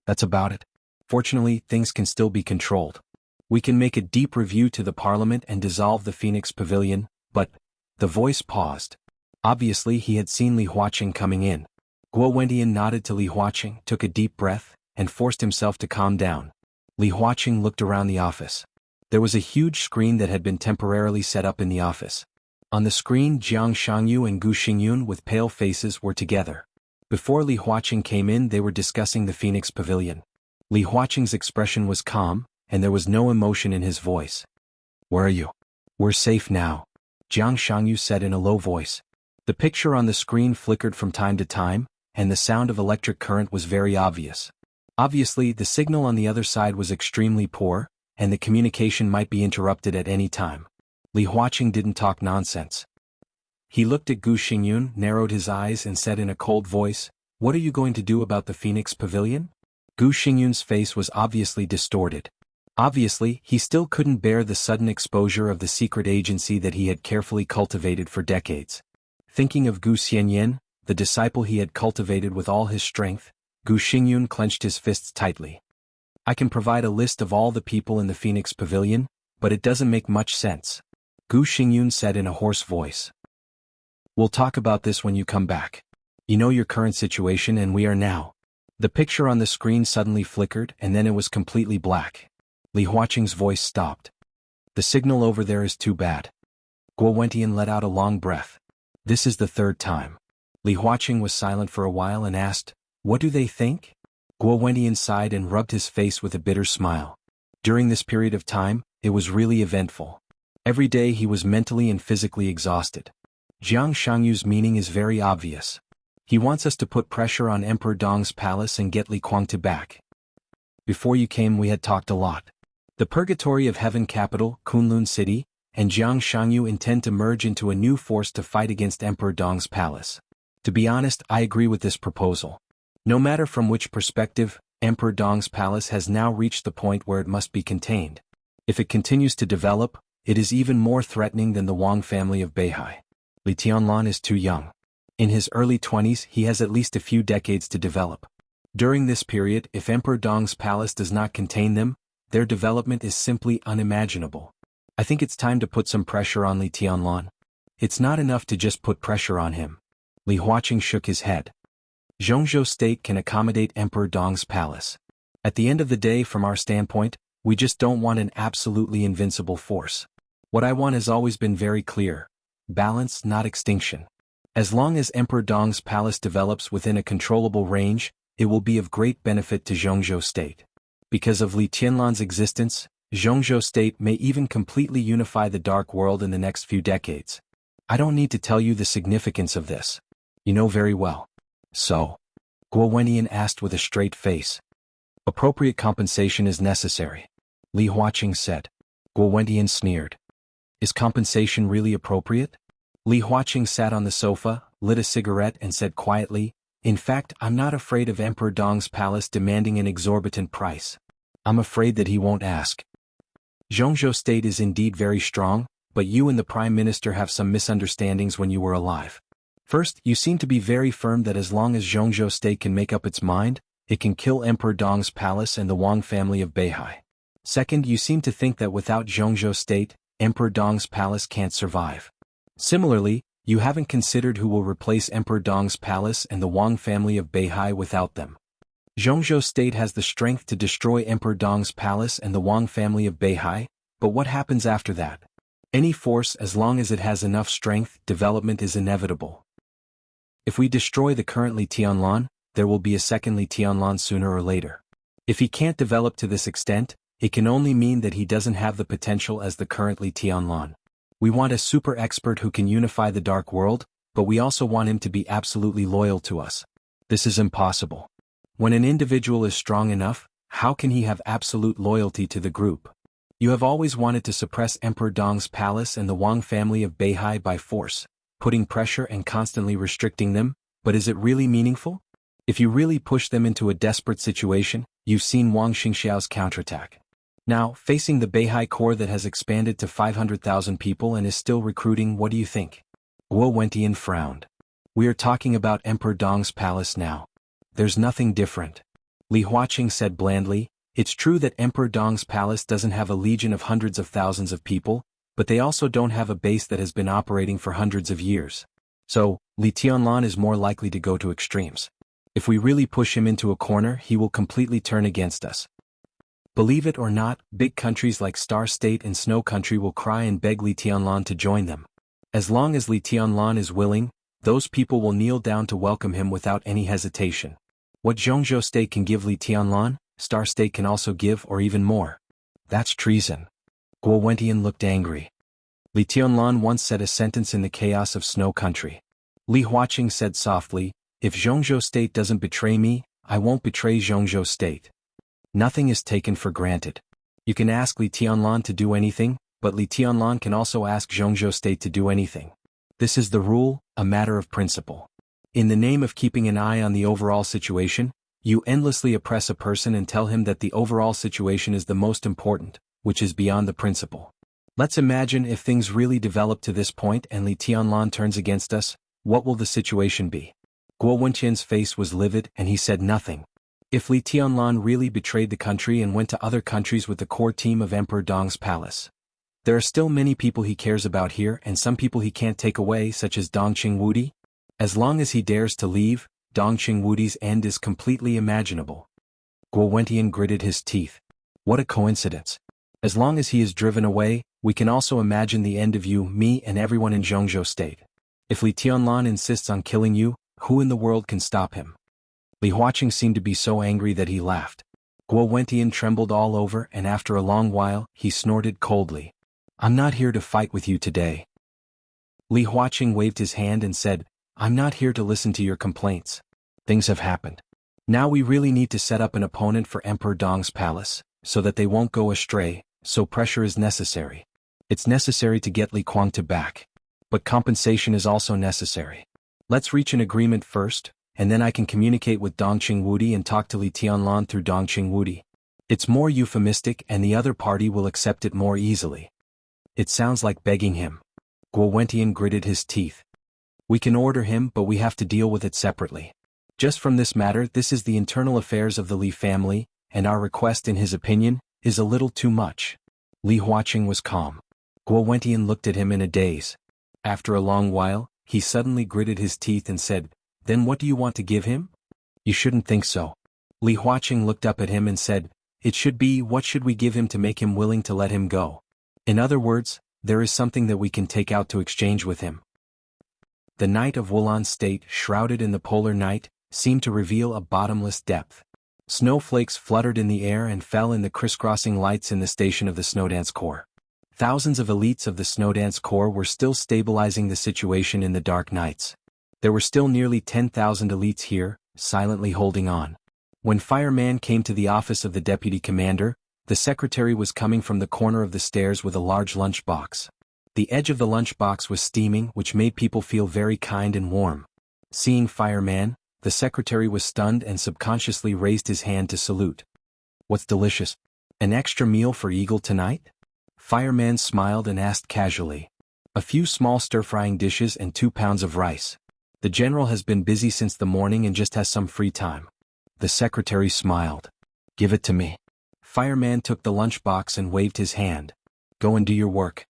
That's about it. Fortunately, things can still be controlled. We can make a deep review to the parliament and dissolve the Phoenix Pavilion, but... The voice paused. Obviously he had seen Li Huaqing coming in. Guo Wentian nodded to Li Huaqing, took a deep breath, and forced himself to calm down. Li Huaqing looked around the office. There was a huge screen that had been temporarily set up in the office. On the screen, Jiang Shangyu and Gu Xingyun with pale faces were together. Before Li Huaqing came in, they were discussing the Phoenix Pavilion. Li Huaqing's expression was calm, and there was no emotion in his voice. Where are you? We're safe now, Jiang Shangyu said in a low voice. The picture on the screen flickered from time to time, and the sound of electric current was very obvious. Obviously, the signal on the other side was extremely poor, and the communication might be interrupted at any time. Li Huaqing didn't talk nonsense. He looked at Gu Xingyun, narrowed his eyes and said in a cold voice, "What are you going to do about the Phoenix Pavilion?" Gu Xingyun's face was obviously distorted. Obviously, he still couldn't bear the sudden exposure of the secret agency that he had carefully cultivated for decades. Thinking of Gu Xianyan, the disciple he had cultivated with all his strength, Gu Xingyun clenched his fists tightly. "I can provide a list of all the people in the Phoenix Pavilion, but it doesn't make much sense," Gu Xingyun said in a hoarse voice. "We'll talk about this when you come back. You know your current situation and we are now." The picture on the screen suddenly flickered and then it was completely black. Li Huaqing's voice stopped. "The signal over there is too bad." Guo Wentian let out a long breath. "This is the third time." Li Huaqing was silent for a while and asked, "What do they think?" Guo Wentian sighed and rubbed his face with a bitter smile. During this period of time, it was really eventful. Every day he was mentally and physically exhausted. Jiang Shangyu's meaning is very obvious. He wants us to put pressure on Emperor Dong's palace and get Li Guangti back. Before you came we had talked a lot. The Purgatory of Heaven capital, Kunlun City, and Jiang Shangyu intend to merge into a new force to fight against Emperor Dong's palace. To be honest, I agree with this proposal. No matter from which perspective, Emperor Dong's palace has now reached the point where it must be contained. If it continues to develop, it is even more threatening than the Wang family of Beihai. Li Tianlan is too young. In his early 20s he has at least a few decades to develop. During this period, if Emperor Dong's palace does not contain them, their development is simply unimaginable. I think it's time to put some pressure on Li Tianlan. It's not enough to just put pressure on him. Li Huaqing shook his head. Jianghu state can accommodate Emperor Dong's palace. At the end of the day, from our standpoint, we just don't want an absolutely invincible force. What I want has always been very clear. Balance, not extinction. As long as Emperor Dong's palace develops within a controllable range, it will be of great benefit to Jianghu state. Because of Li Tianlan's existence, Jianghu state may even completely unify the Dark World in the next few decades. I don't need to tell you the significance of this. You know very well. So? Guo Wentian asked with a straight face. Appropriate compensation is necessary, Li Huaqing said. Guo Wentian sneered. Is compensation really appropriate? Li Huaqing sat on the sofa, lit a cigarette and said quietly, "In fact, I'm not afraid of Emperor Dong's palace demanding an exorbitant price. I'm afraid that he won't ask. Jianghu state is indeed very strong, but you and the Prime Minister have some misunderstandings when you were alive. First, you seem to be very firm that as long as Jianghu state can make up its mind, it can kill Emperor Dong's palace and the Wang family of Beihai. Second, you seem to think that without Jianghu state, Emperor Dong's palace can't survive. Similarly, you haven't considered who will replace Emperor Dong's palace and the Wang family of Beihai without them. Jianghu state has the strength to destroy Emperor Dong's palace and the Wang family of Beihai, but what happens after that? Any force, as long as it has enough strength, development is inevitable. If we destroy the current Li Tianlan, there will be a second Li Tianlan sooner or later. If he can't develop to this extent, it can only mean that he doesn't have the potential as the current Li Tianlan. We want a super expert who can unify the Dark World, but we also want him to be absolutely loyal to us. This is impossible. When an individual is strong enough, how can he have absolute loyalty to the group? You have always wanted to suppress Emperor Dong's palace and the Wang family of Beihai by force, putting pressure and constantly restricting them, but is it really meaningful? If you really push them into a desperate situation, you've seen Wang Xingxiao's counterattack. Now, facing the Beihai Corps that has expanded to 500,000 people and is still recruiting, what do you think? Guo Wentian frowned. We are talking about Emperor Dong's palace now. There's nothing different. Li Huaqing said blandly, it's true that Emperor Dong's palace doesn't have a legion of hundreds of thousands of people, but they also don't have a base that has been operating for hundreds of years. So, Li Tianlan is more likely to go to extremes. If we really push him into a corner, he will completely turn against us. Believe it or not, big countries like Star State and Snow Country will cry and beg Li Tianlan to join them. As long as Li Tianlan is willing, those people will kneel down to welcome him without any hesitation. What Jianghu State can give Li Tianlan, Star State can also give or even more. That's treason. Guo Wentian looked angry. Li Tianlan once said a sentence in the chaos of Snow Country. Li Huaqing said softly, if Jianghu State doesn't betray me, I won't betray Jianghu state. Nothing is taken for granted. You can ask Li Tianlan to do anything, but Li Tianlan can also ask Jianghu state to do anything. This is the rule, a matter of principle. In the name of keeping an eye on the overall situation, you endlessly oppress a person and tell him that the overall situation is the most important, which is beyond the principle. Let's imagine if things really develop to this point and Li Tianlan turns against us, what will the situation be? Guo Wenqian's face was livid and he said nothing. If Li Tianlan really betrayed the country and went to other countries with the core team of Emperor Dong's palace, there are still many people he cares about here and some people he can't take away, such as Dong Qingwudi. As long as he dares to leave, Dong Qingwudi's end is completely imaginable. Guo Wenqian gritted his teeth. What a coincidence. As long as he is driven away, we can also imagine the end of you, me and everyone in Jianghu state. If Li Tianlan insists on killing you, who in the world can stop him? Li Huaqing seemed to be so angry that he laughed. Guo Wenqian trembled all over and after a long while, he snorted coldly. I'm not here to fight with you today. Li Huaqing waved his hand and said, I'm not here to listen to your complaints. Things have happened. Now we really need to set up an opponent for Emperor Dong's palace, so that they won't go astray, so pressure is necessary. It's necessary to get Li Kuangta back. But compensation is also necessary. Let's reach an agreement first, and then I can communicate with Dong Qingwudi and talk to Li Tianlan through Dong Qingwudi. It's more euphemistic and the other party will accept it more easily. It sounds like begging him. Guo Wenqian gritted his teeth. We can order him, but we have to deal with it separately. Just from this matter, this is the internal affairs of the Li family, and our request, in his opinion, is a little too much. Li Huaqing was calm. Guo Wenqian looked at him in a daze. After a long while, he suddenly gritted his teeth and said, Then what do you want to give him? You shouldn't think so. Li Huaqing looked up at him and said, It should be, what should we give him to make him willing to let him go? In other words, there is something that we can take out to exchange with him. The night of Wulan state, shrouded in the polar night, seemed to reveal a bottomless depth. Snowflakes fluttered in the air and fell in the crisscrossing lights in the station of the Snowdance Corps. Thousands of elites of the Snowdance Corps were still stabilizing the situation in the dark nights. There were still nearly 10,000 elites here, silently holding on. When Fireman came to the office of the deputy commander, the secretary was coming from the corner of the stairs with a large lunchbox. The edge of the lunchbox was steaming, which made people feel very kind and warm. Seeing Fireman, the secretary was stunned and subconsciously raised his hand to salute. What's delicious? An extra meal for Eagle tonight? Fireman smiled and asked casually. A few small stir-frying dishes and 2 pounds of rice. The general has been busy since the morning and just has some free time. The secretary smiled. Give it to me. Fireman took the lunchbox and waved his hand. Go and do your work.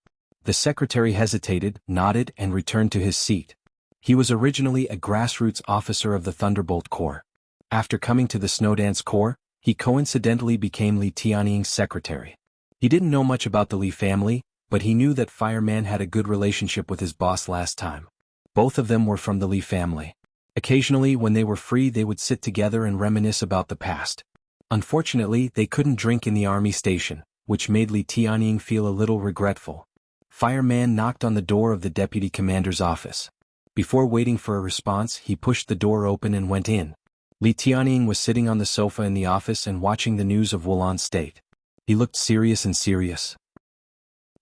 The secretary hesitated, nodded and returned to his seat. He was originally a grassroots officer of the Thunderbolt Corps. After coming to the Snowdance Corps, he coincidentally became Li Tianying's secretary. He didn't know much about the Li family, but he knew that Fireman had a good relationship with his boss last time. Both of them were from the Li family. Occasionally, when they were free, they would sit together and reminisce about the past. Unfortunately, they couldn't drink in the army station, which made Li Tianying feel a little regretful. Fireman knocked on the door of the deputy commander's office. Before waiting for a response, he pushed the door open and went in. Li Tianying was sitting on the sofa in the office and watching the news of Wulan state. He looked serious and serious.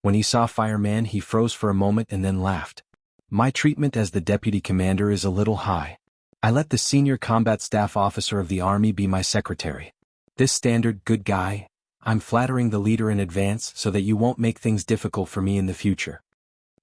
When he saw Fireman, he froze for a moment and then laughed. My treatment as the deputy commander is a little high. I let the senior combat staff officer of the army be my secretary. This standard, good guy. I'm flattering the leader in advance so that you won't make things difficult for me in the future.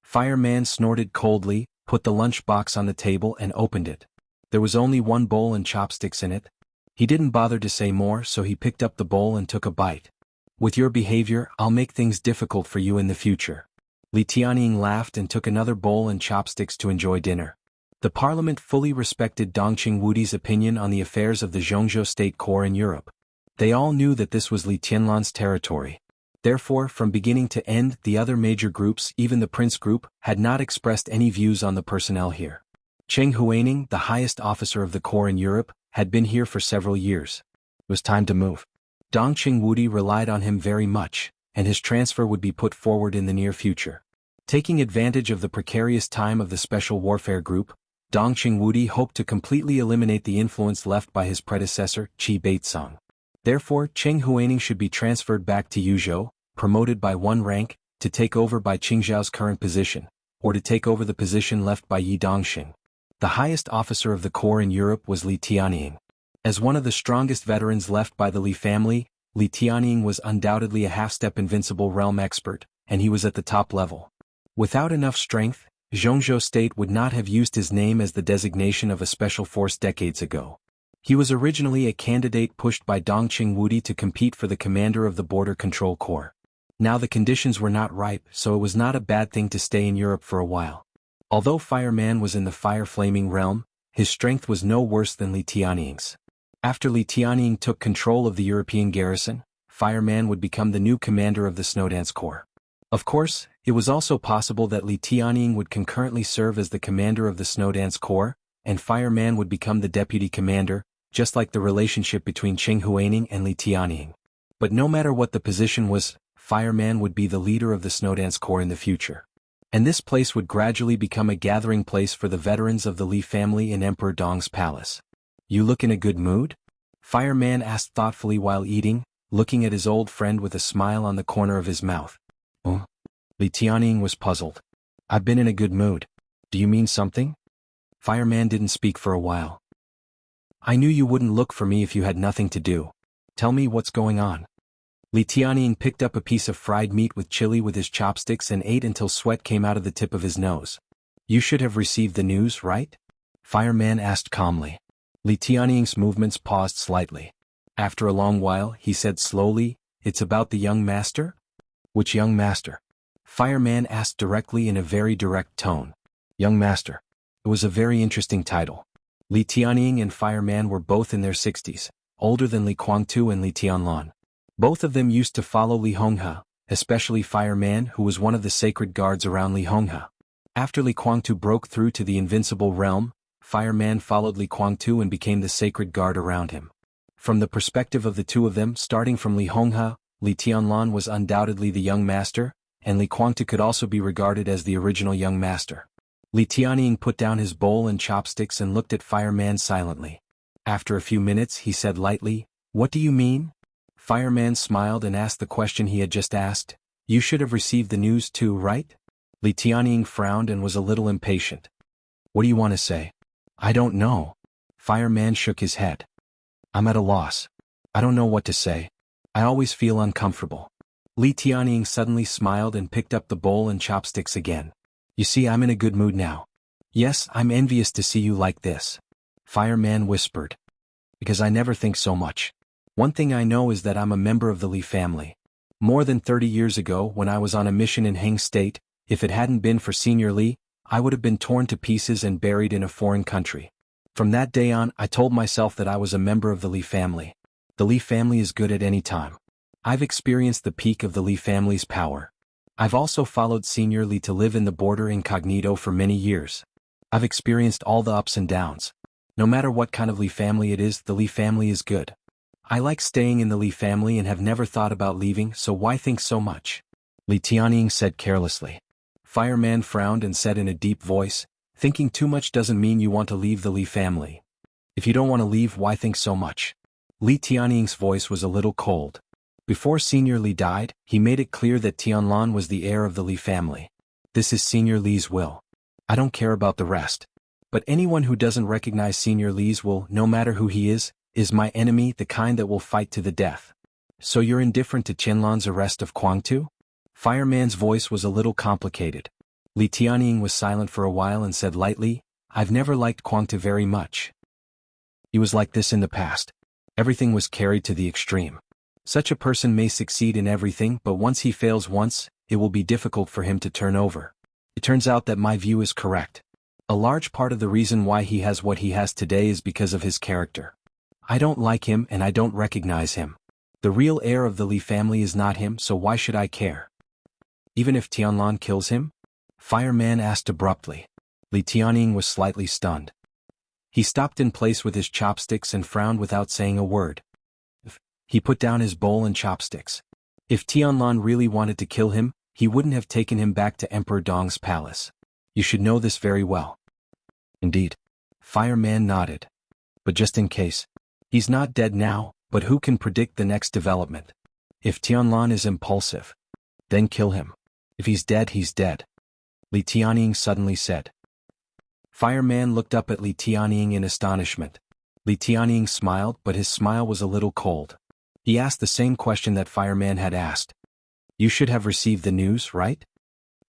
Fireman snorted coldly, put the lunchbox on the table and opened it. There was only one bowl and chopsticks in it. He didn't bother to say more, so he picked up the bowl and took a bite. With your behavior, I'll make things difficult for you in the future. Li Tianying laughed and took another bowl and chopsticks to enjoy dinner. The parliament fully respected Dong Qingwudi's opinion on the affairs of the Jianghu State Corps in Europe. They all knew that this was Li Tianlan's territory. Therefore, from beginning to end, the other major groups, even the Prince Group, had not expressed any views on the personnel here. Cheng Huaining, the highest officer of the Corps in Europe, had been here for several years. It was time to move. Dong Qingwudi relied on him very much, and his transfer would be put forward in the near future. Taking advantage of the precarious time of the Special Warfare Group, Dongqing Wudi hoped to completely eliminate the influence left by his predecessor, Qi Baitsong. Therefore, Cheng Huaining should be transferred back to Yuzhou, promoted by one rank, to take over by Qingzhao's current position, or to take over the position left by Yi Dongxing. The highest officer of the corps in Europe was Li Tianying. As one of the strongest veterans left by the Li family, Li Tianying was undoubtedly a half-step invincible realm expert, and he was at the top level. Without enough strength, Zhongzhou State would not have used his name as the designation of a special force decades ago. He was originally a candidate pushed by Dongqing Wudi to compete for the commander of the Border Control Corps. Now the conditions were not ripe, so it was not a bad thing to stay in Europe for a while. Although Fireman was in the fire-flaming realm, his strength was no worse than Li Tianying's. After Li Tianying took control of the European garrison, Fireman would become the new commander of the Snowdance Corps. Of course, it was also possible that Li Tianying would concurrently serve as the commander of the Snowdance Corps, and Fireman would become the deputy commander, just like the relationship between Cheng Huaining and Li Tianying. But no matter what the position was, Fireman would be the leader of the Snowdance Corps in the future. And this place would gradually become a gathering place for the veterans of the Li family in Emperor Dong's palace. "You look in a good mood?" Fireman asked thoughtfully while eating, looking at his old friend with a smile on the corner of his mouth. "Oh?" Li Tianying was puzzled. "I've been in a good mood. Do you mean something?" Fireman didn't speak for a while. "I knew you wouldn't look for me if you had nothing to do. Tell me what's going on." Li Tianying picked up a piece of fried meat with chili with his chopsticks and ate until sweat came out of the tip of his nose. "You should have received the news, right?" Fireman asked calmly. Li Tianying's movements paused slightly. After a long while, he said slowly, "It's about the young master?" "Which young master?" Fireman asked directly in a very direct tone. "Young master." It was a very interesting title. Li Tianying and Fireman were both in their 60s, older than Li Guangtu and Li Tianlan. Both of them used to follow Li Honghe, especially Fireman, who was one of the sacred guards around Li Honghe. After Li Guangtu broke through to the invincible realm, Fireman followed Li Guangtu and became the sacred guard around him. From the perspective of the two of them, starting from Li Honghe, Li Tianlan was undoubtedly the young master, and Li Guangtu could also be regarded as the original young master. Li Tianying put down his bowl and chopsticks and looked at Fireman silently. After a few minutes he said lightly, "What do you mean?" Fireman smiled and asked the question he had just asked. "You should have received the news too, right?" Li Tianying frowned and was a little impatient. "What do you want to say?" "I don't know." Fireman shook his head. "I'm at a loss. I don't know what to say. I always feel uncomfortable." Li Tianying suddenly smiled and picked up the bowl and chopsticks again. "You see, I'm in a good mood now." "Yes, I'm envious to see you like this." Fireman whispered. "Because I never think so much. One thing I know is that I'm a member of the Li family. More than 30 years ago, when I was on a mission in Heng State, if it hadn't been for Senior Li, I would have been torn to pieces and buried in a foreign country. From that day on, I told myself that I was a member of the Li family. The Li family is good at any time. I've experienced the peak of the Li family's power. I've also followed Senior Li to live in the border incognito for many years. I've experienced all the ups and downs. No matter what kind of Li family it is, the Li family is good. I like staying in the Li family and have never thought about leaving, so why think so much?" Li Tianying said carelessly. Fireman frowned and said in a deep voice, "Thinking too much doesn't mean you want to leave the Li family. If you don't want to leave, why think so much?" Li Tianying's voice was a little cold. Before Senior Li died, he made it clear that Tianlan was the heir of the Li family. This is Senior Li's will. I don't care about the rest. But anyone who doesn't recognize Senior Li's will, no matter who he is my enemy, the kind that will fight to the death. So you're indifferent to Tianlan's arrest of Guangtu? Fireman's voice was a little complicated. Li Tianying was silent for a while and said lightly, "I've never liked Guangtu very much. He was like this in the past. Everything was carried to the extreme. Such a person may succeed in everything, but once he fails once, it will be difficult for him to turn over. It turns out that my view is correct. A large part of the reason why he has what he has today is because of his character. I don't like him and I don't recognize him. The real heir of the Li family is not him, so why should I care? Even if Tianlan kills him?" Fireman asked abruptly. Li Tianying was slightly stunned. He stopped in place with his chopsticks and frowned without saying a word. He put down his bowl and chopsticks. If Tianlan really wanted to kill him, he wouldn't have taken him back to Emperor Dong's palace. You should know this very well. Indeed. Fireman nodded. But just in case. He's not dead now, but who can predict the next development? If Tianlan is impulsive, then kill him. If he's dead, he's dead. Li Tianying suddenly said. Fireman looked up at Li Tianying in astonishment. Li Tianying smiled, but his smile was a little cold. He asked the same question that Fireman had asked. You should have received the news, right?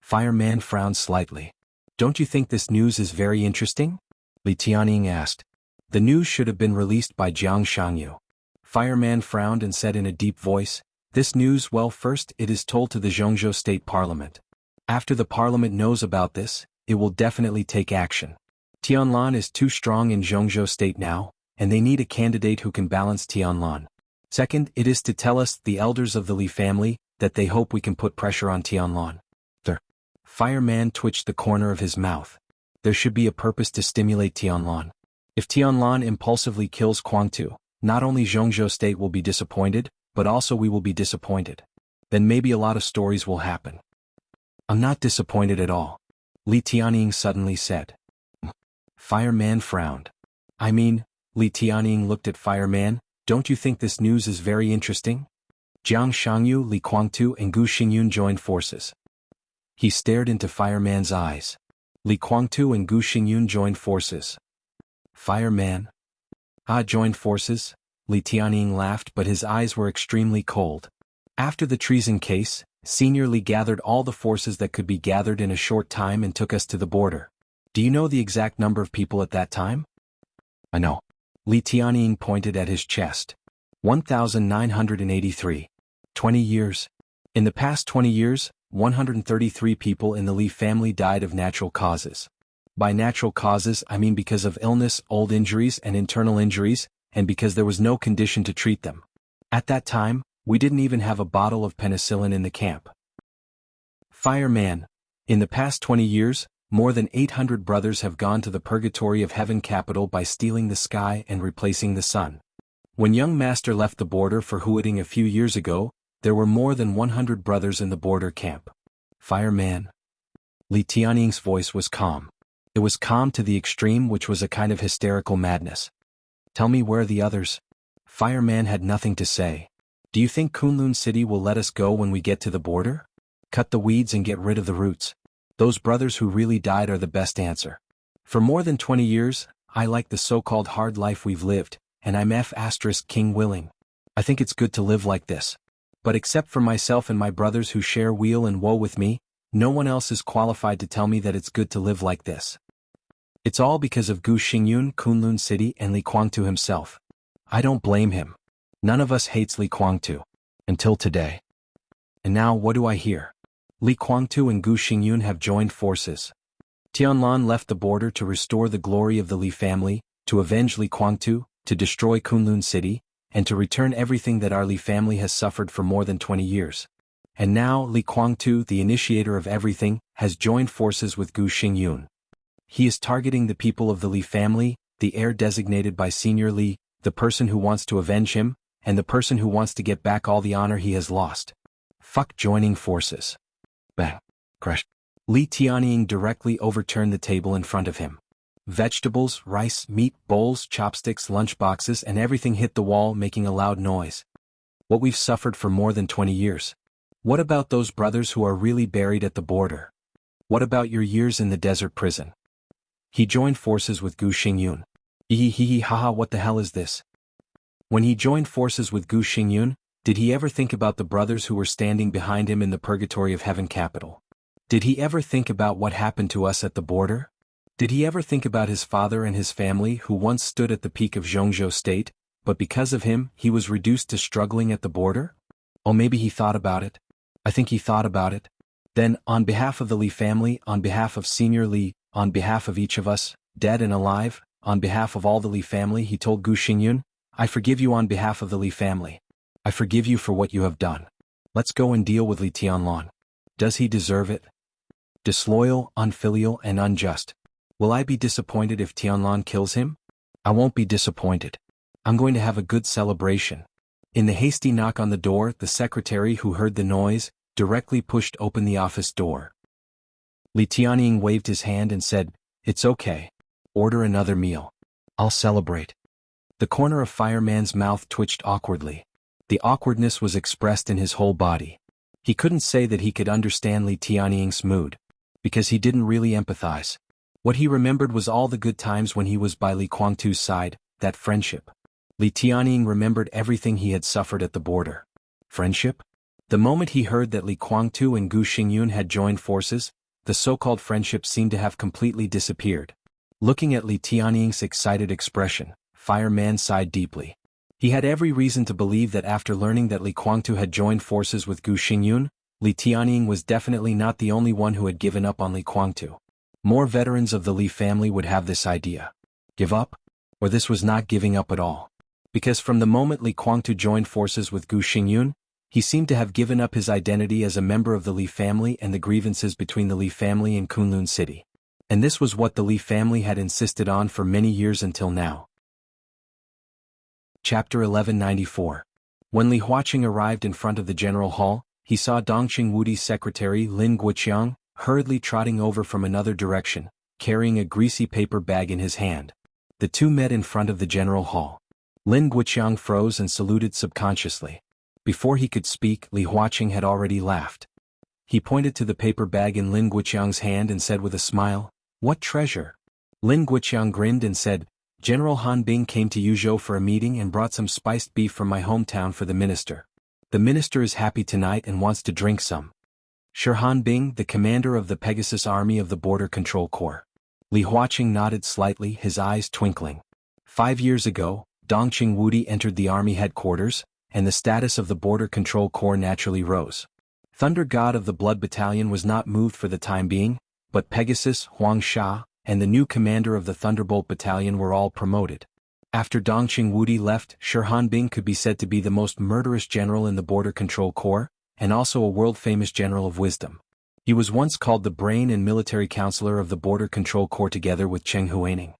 Fireman frowned slightly. Don't you think this news is very interesting? Li Tianying asked. The news should have been released by Jianghu. Fireman frowned and said in a deep voice, this news, well, first it is told to the Jianghu State Parliament. After the Parliament knows about this, it will definitely take action. Tianlan is too strong in Jianghu State now, and they need a candidate who can balance Tianlan. Second, it is to tell us, the elders of the Li family, that they hope we can put pressure on Tianlan. The Fireman twitched the corner of his mouth. There should be a purpose to stimulate Tianlan. If Tianlan impulsively kills Guangtu, not only Jianghu State will be disappointed, but also we will be disappointed. Then maybe a lot of stories will happen. I'm not disappointed at all, Li Tianying suddenly said. Fireman frowned. I mean, Li Tianying looked at Fireman, don't you think this news is very interesting? Jiang Shangyu, Li Guangtu and Gu Xingyun joined forces. He stared into Fireman's eyes. Li Guangtu and Gu Xingyun joined forces. Fireman. Joined forces? Li Tianying laughed, but his eyes were extremely cold. After the treason case, Senior Li gathered all the forces that could be gathered in a short time and took us to the border. Do you know the exact number of people at that time? I know. Li Tianying pointed at his chest. 1,983. 20 years. In the past 20 years, 133 people in the Li family died of natural causes. By natural causes, I mean because of illness, old injuries and internal injuries, and because there was no condition to treat them. At that time, we didn't even have a bottle of penicillin in the camp. Fireman. In the past 20 years, more than 800 brothers have gone to the purgatory of heaven capital by stealing the sky and replacing the sun. When young master left the border for Huating a few years ago, there were more than 100 brothers in the border camp. Fireman. Li Tianying's voice was calm. It was calm to the extreme, which was a kind of hysterical madness. Tell me where are the others? Fireman had nothing to say. Do you think Kunlun City will let us go when we get to the border? Cut the weeds and get rid of the roots. Those brothers who really died are the best answer. For more than 20 years, I like the so-called hard life we've lived, and I'm King willing. I think it's good to live like this. But except for myself and my brothers who share weal and woe with me, no one else is qualified to tell me that it's good to live like this. It's all because of Gu Xingyun, Kunlun City and Li Guangtu himself. I don't blame him. None of us hates Li Guangtu. Until today. And now what do I hear? Li Guangtu and Gu Xingyun have joined forces. Tianlan left the border to restore the glory of the Li family, to avenge Li Guangtu, to destroy Kunlun City, and to return everything that our Li family has suffered for more than 20 years. And now Li Guangtu, the initiator of everything, has joined forces with Gu Xingyun. He is targeting the people of the Li family, the heir designated by Senior Li, the person who wants to avenge him, and the person who wants to get back all the honor he has lost. Fuck joining forces. Bang. Crash. Li Tianying directly overturned the table in front of him. Vegetables, rice, meat, bowls, chopsticks, lunchboxes and everything hit the wall, making a loud noise. What we've suffered for more than 20 years. What about those brothers who are really buried at the border? What about your years in the desert prison? He joined forces with Gu Xingyun. Haha, what the hell is this? When he joined forces with Gu Xingyun, did he ever think about the brothers who were standing behind him in the purgatory of heaven capital? Did he ever think about what happened to us at the border? Did he ever think about his father and his family who once stood at the peak of Jianghu State, but because of him, he was reduced to struggling at the border? Oh, maybe he thought about it. I think he thought about it. Then, on behalf of the Li family, on behalf of Senior Li, on behalf of each of us, dead and alive, on behalf of all the Li family, he told Gu Xingyun, I forgive you on behalf of the Li family. I forgive you for what you have done. Let's go and deal with Li Tianlan. Does he deserve it? Disloyal, unfilial, and unjust. Will I be disappointed if Tianlan kills him? I won't be disappointed. I'm going to have a good celebration. In the hasty knock on the door, the secretary who heard the noise, directly pushed open the office door. Li Tianying waved his hand and said, It's okay. Order another meal. I'll celebrate. The corner of Fireman's mouth twitched awkwardly. The awkwardness was expressed in his whole body. He couldn't say that he could understand Li Tianying's mood, because he didn't really empathize. What he remembered was all the good times when he was by Li Guangtu's side, that friendship. Li Tianying remembered everything he had suffered at the border. Friendship? The moment he heard that Li Guangtu and Gu Xingyun had joined forces, the so-called friendship seemed to have completely disappeared. Looking at Li Tianying's excited expression, Fireman sighed deeply. He had every reason to believe that after learning that Li Guangtu had joined forces with Gu Xingyun, Li Tianying was definitely not the only one who had given up on Li Guangtu. More veterans of the Li family would have this idea. Give up? Or this was not giving up at all. Because from the moment Li Guangtu joined forces with Gu Xingyun, he seemed to have given up his identity as a member of the Li family and the grievances between the Li family and Kunlun City. And this was what the Li family had insisted on for many years until now. Chapter 1194. When Li Huaqing arrived in front of the general hall, he saw Dongqing Wudi's secretary Lin Guoqiang hurriedly trotting over from another direction, carrying a greasy paper bag in his hand. The two met in front of the general hall. Lin Guoqiang froze and saluted subconsciously. Before he could speak, Li Huaqing had already laughed. He pointed to the paper bag in Lin Guoqiang's hand and said with a smile, "What treasure?" Lin Guoqiang grinned and said, "General Han Bing came to Yuzhou for a meeting and brought some spiced beef from my hometown for the minister. The minister is happy tonight and wants to drink some." Sure. Han Bing, the commander of the Pegasus Army of the Border Control Corps. Li Huaqing nodded slightly, his eyes twinkling. 5 years ago, Dongqing Wudi entered the army headquarters, and the status of the Border Control Corps naturally rose. Thunder God of the Blood Battalion was not moved for the time being, but Pegasus, Huang Sha, and the new commander of the Thunderbolt Battalion were all promoted. After Dongqing Wudi left, Sure Han Bing could be said to be the most murderous general in the Border Control Corps, and also a world-famous general of wisdom. He was once called the brain and military counselor of the Border Control Corps together with Cheng Huaining.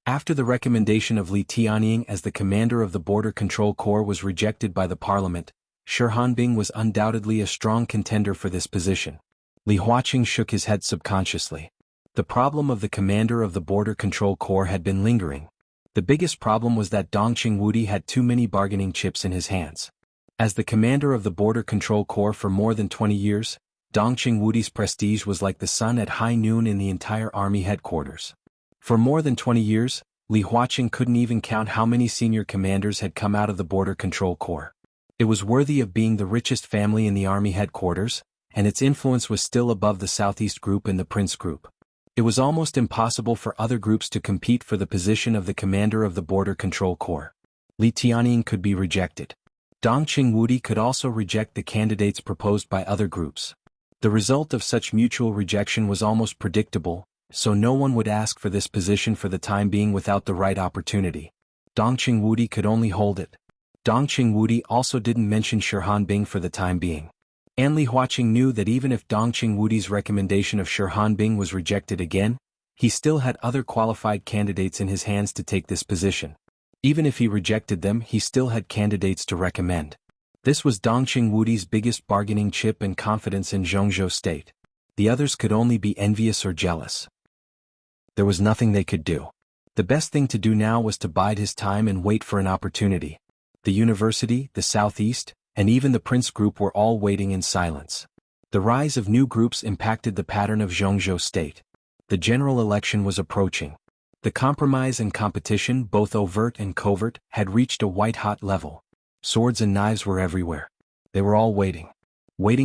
After the recommendation of Li Tianying as the commander of the Border Control Corps was rejected by the parliament, Sure Han Bing was undoubtedly a strong contender for this position. Li Huaqing shook his head subconsciously. The problem of the commander of the Border Control Corps had been lingering. The biggest problem was that Dongqing Wudi had too many bargaining chips in his hands. As the commander of the Border Control Corps for more than 20 years, Dongqing Wudi's prestige was like the sun at high noon in the entire army headquarters. For more than 20 years, Li Huaqing couldn't even count how many senior commanders had come out of the Border Control Corps. It was worthy of being the richest family in the army headquarters, and its influence was still above the Southeast Group and the Prince Group. It was almost impossible for other groups to compete for the position of the commander of the Border Control Corps. Li Tianying could be rejected. Dongqing Wudi could also reject the candidates proposed by other groups. The result of such mutual rejection was almost predictable, so no one would ask for this position for the time being without the right opportunity. Dongqing Wudi could only hold it. Dongqing Wudi also didn't mention Sure Han Bing for the time being. And Li Huaqing knew that even if Dongqing Wudi's recommendation of Sure Han Bing was rejected again, he still had other qualified candidates in his hands to take this position. Even if he rejected them, he still had candidates to recommend. This was Dongqing Wudi's biggest bargaining chip and confidence in Jianghu state. The others could only be envious or jealous. There was nothing they could do. The best thing to do now was to bide his time and wait for an opportunity. The university, the Southeast, and even the Prince Group were all waiting in silence. The rise of new groups impacted the pattern of Jianghu state. The general election was approaching. The compromise and competition, both overt and covert, had reached a white-hot level. Swords and knives were everywhere. They were all waiting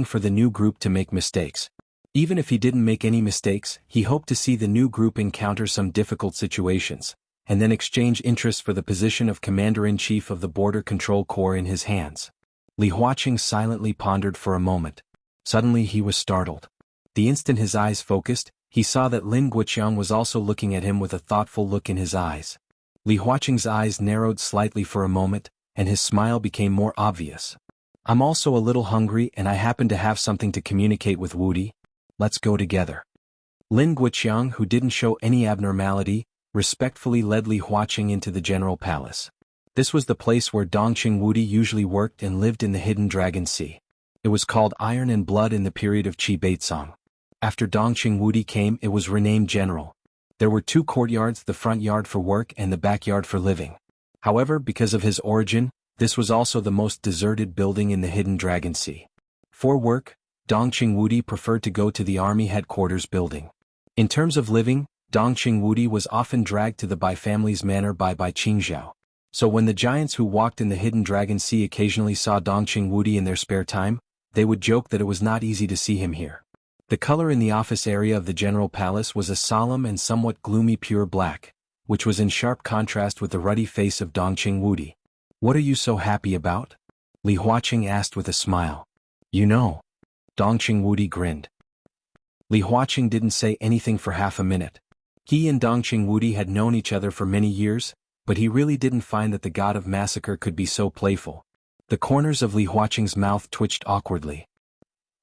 for the new group to make mistakes. Even if he didn't make any mistakes, he hoped to see the new group encounter some difficult situations, and then exchange interests for the position of Commander-in-Chief of the Border Control Corps in his hands. Li Huaqing silently pondered for a moment. Suddenly he was startled. The instant his eyes focused, he saw that Lin Guoqiang was also looking at him with a thoughtful look in his eyes. Li Huaqing's eyes narrowed slightly for a moment, and his smile became more obvious. "I'm also a little hungry and I happen to have something to communicate with Wudi. Let's go together." Lin Guoqiang, who didn't show any abnormality, respectfully led Li Huaqing into the general palace. This was the place where Dongqing Wudi usually worked and lived in the hidden Dragon Sea. It was called Iron and Blood in the period of Qi Baitsong. After Dongqing Wudi came, it was renamed General. There were two courtyards, the front yard for work and the backyard for living. However, because of his origin, this was also the most deserted building in the Hidden Dragon Sea. For work, Dongqing Wudi preferred to go to the army headquarters building. In terms of living, Dongqing Wudi was often dragged to the Bai family's manor by Qingzhou. So when the giants who walked in the Hidden Dragon Sea occasionally saw Dongqing Wudi in their spare time, they would joke that it was not easy to see him here. The color in the office area of the General Palace was a solemn and somewhat gloomy pure black, which was in sharp contrast with the ruddy face of Dongqing Wudi. "What are you so happy about?" Li Huaqing asked with a smile. "You know." Dongqing Wudi grinned. Li Huaqing didn't say anything for half a minute. He and Dongqing Wudi had known each other for many years, but he really didn't find that the god of massacre could be so playful. The corners of Li Huaqing's mouth twitched awkwardly.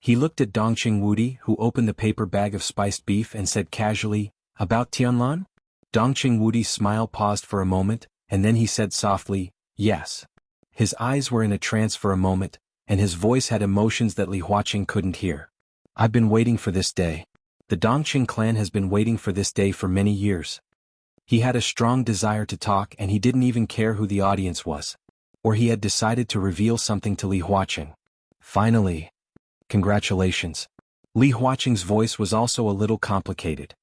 He looked at Dongqing Wudi, who opened the paper bag of spiced beef and said casually, "About Tianlan?" Dongqing Wudi's smile paused for a moment, and then he said softly, "Yes." His eyes were in a trance for a moment, and his voice had emotions that Li Huaqing couldn't hear. "I've been waiting for this day. The Dongqing clan has been waiting for this day for many years." He had a strong desire to talk, and he didn't even care who the audience was. Or he had decided to reveal something to Li Huaqing. "Finally. Congratulations." Li Huaqing's voice was also a little complicated.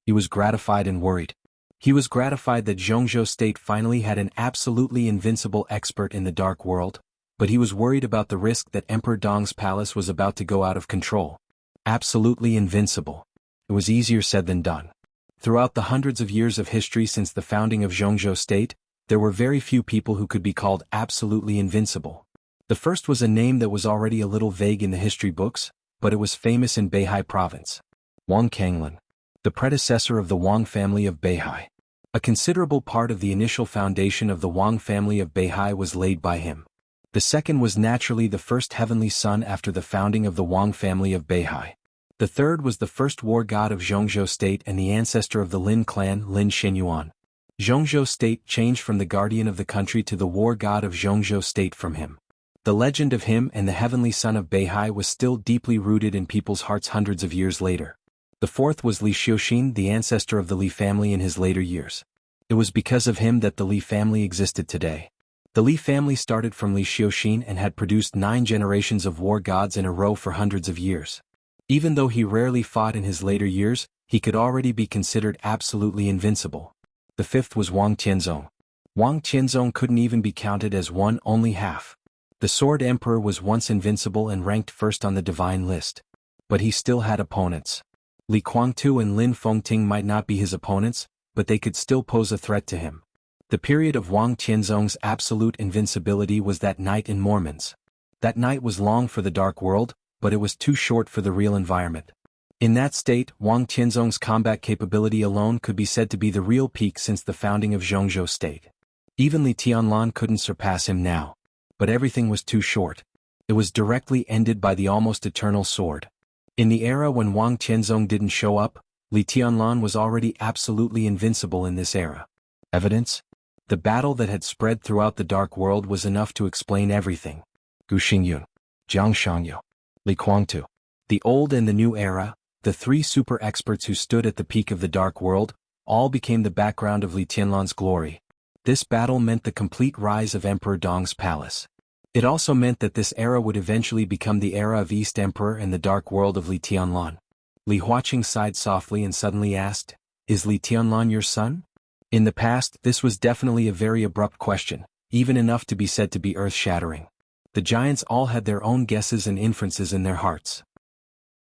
He was gratified and worried. He was gratified that Jianghu state finally had an absolutely invincible expert in the dark world, but he was worried about the risk that Emperor Dong's palace was about to go out of control. Absolutely invincible. It was easier said than done. Throughout the hundreds of years of history since the founding of Jianghu state, there were very few people who could be called absolutely invincible. The first was a name that was already a little vague in the history books, but it was famous in Beihai province. Wang Kanglan, the predecessor of the Wang family of Beihai. A considerable part of the initial foundation of the Wang family of Beihai was laid by him. The second was naturally the first heavenly son after the founding of the Wang family of Beihai. The third was the first war god of Jianghu state and the ancestor of the Lin clan, Lin Xinyuan. Jianghu state changed from the guardian of the country to the war god of Jianghu state from him. The legend of him and the heavenly son of Beihai was still deeply rooted in people's hearts hundreds of years later. The fourth was Li Xiuxin, the ancestor of the Li family in his later years. It was because of him that the Li family existed today. The Li family started from Li Xiuxin and had produced 9 generations of war gods in a row for hundreds of years. Even though he rarely fought in his later years, he could already be considered absolutely invincible. The fifth was Wang Tianzong. Wang Tianzong couldn't even be counted as one, only half. The Sword Emperor was once invincible and ranked first on the divine list. But he still had opponents. Li Guangtu and Lin Fengting might not be his opponents, but they could still pose a threat to him. The period of Wang Tianzong's absolute invincibility was that night in Mormons. That night was long for the dark world, but it was too short for the real environment. In that state, Wang Tianzong's combat capability alone could be said to be the real peak since the founding of Jianghu state. Even Li Tianlan couldn't surpass him now. But everything was too short. It was directly ended by the almost eternal sword. In the era when Wang Tianzong didn't show up, Li Tianlan was already absolutely invincible in this era. Evidence? The battle that had spread throughout the dark world was enough to explain everything. Gu Xingyun, Jiang Shangyu, Li Guangtu. The old and the new era, the 3 super experts who stood at the peak of the dark world, all became the background of Li Tianlan's glory. This battle meant the complete rise of Emperor Dong's palace. It also meant that this era would eventually become the era of East Emperor and the dark world of Li Tianlan. Li Huaqing sighed softly and suddenly asked, "Is Li Tianlan your son?" In the past, this was definitely a very abrupt question, even enough to be said to be earth-shattering. The giants all had their own guesses and inferences in their hearts.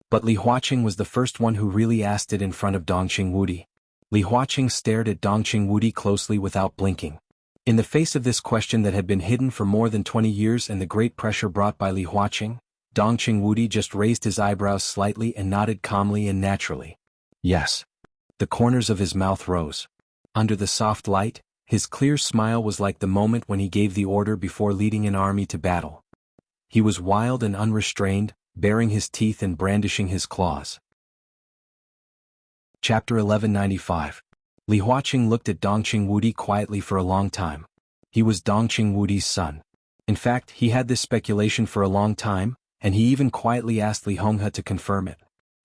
But Li Huaqing was the first one who really asked it in front of Dongqing Wudi. Li Huaqing stared at Dongqing Wudi closely without blinking. In the face of this question that had been hidden for more than 20 years and the great pressure brought by Li Huaqing, Dongqing Wudi just raised his eyebrows slightly and nodded calmly and naturally. Yes. The corners of his mouth rose. Under the soft light, his clear smile was like the moment when he gave the order before leading an army to battle. He was wild and unrestrained, baring his teeth and brandishing his claws. Chapter 1195. Li Huaqing looked at Dongqing Wudi quietly for a long time. He was Dongqing Wudi's son. In fact, he had this speculation for a long time, and he even quietly asked Li Honghe to confirm it.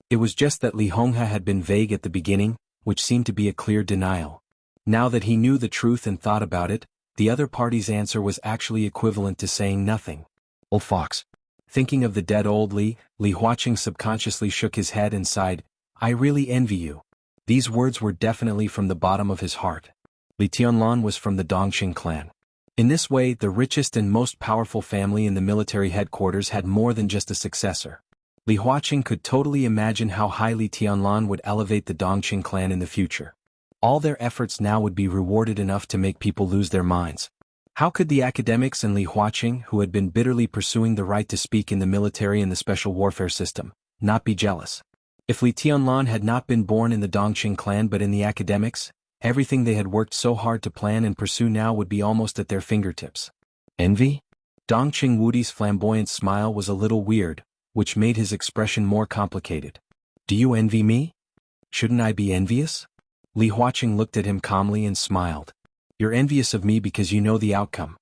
It was just that Li Honghe had been vague at the beginning, which seemed to be a clear denial. Now that he knew the truth and thought about it, the other party's answer was actually equivalent to saying nothing. Old fox. Thinking of the dead old Li Huaqing subconsciously shook his head and sighed, I really envy you. These words were definitely from the bottom of his heart. Li Tianlan was from the Dongqing clan. In this way, the richest and most powerful family in the military headquarters had more than just a successor. Li Huaqing could totally imagine how high Li Tianlan would elevate the Dongqing clan in the future. All their efforts now would be rewarded enough to make people lose their minds. How could the academics and Li Huaqing, who had been bitterly pursuing the right to speak in the military and the special warfare system, not be jealous? If Li Tianlan had not been born in the Dongqing clan but in the academics, everything they had worked so hard to plan and pursue now would be almost at their fingertips. Envy? Dongqing Wudi's flamboyant smile was a little weird, which made his expression more complicated. Do you envy me? Shouldn't I be envious? Li Huaqing looked at him calmly and smiled. You're envious of me because you know the outcome.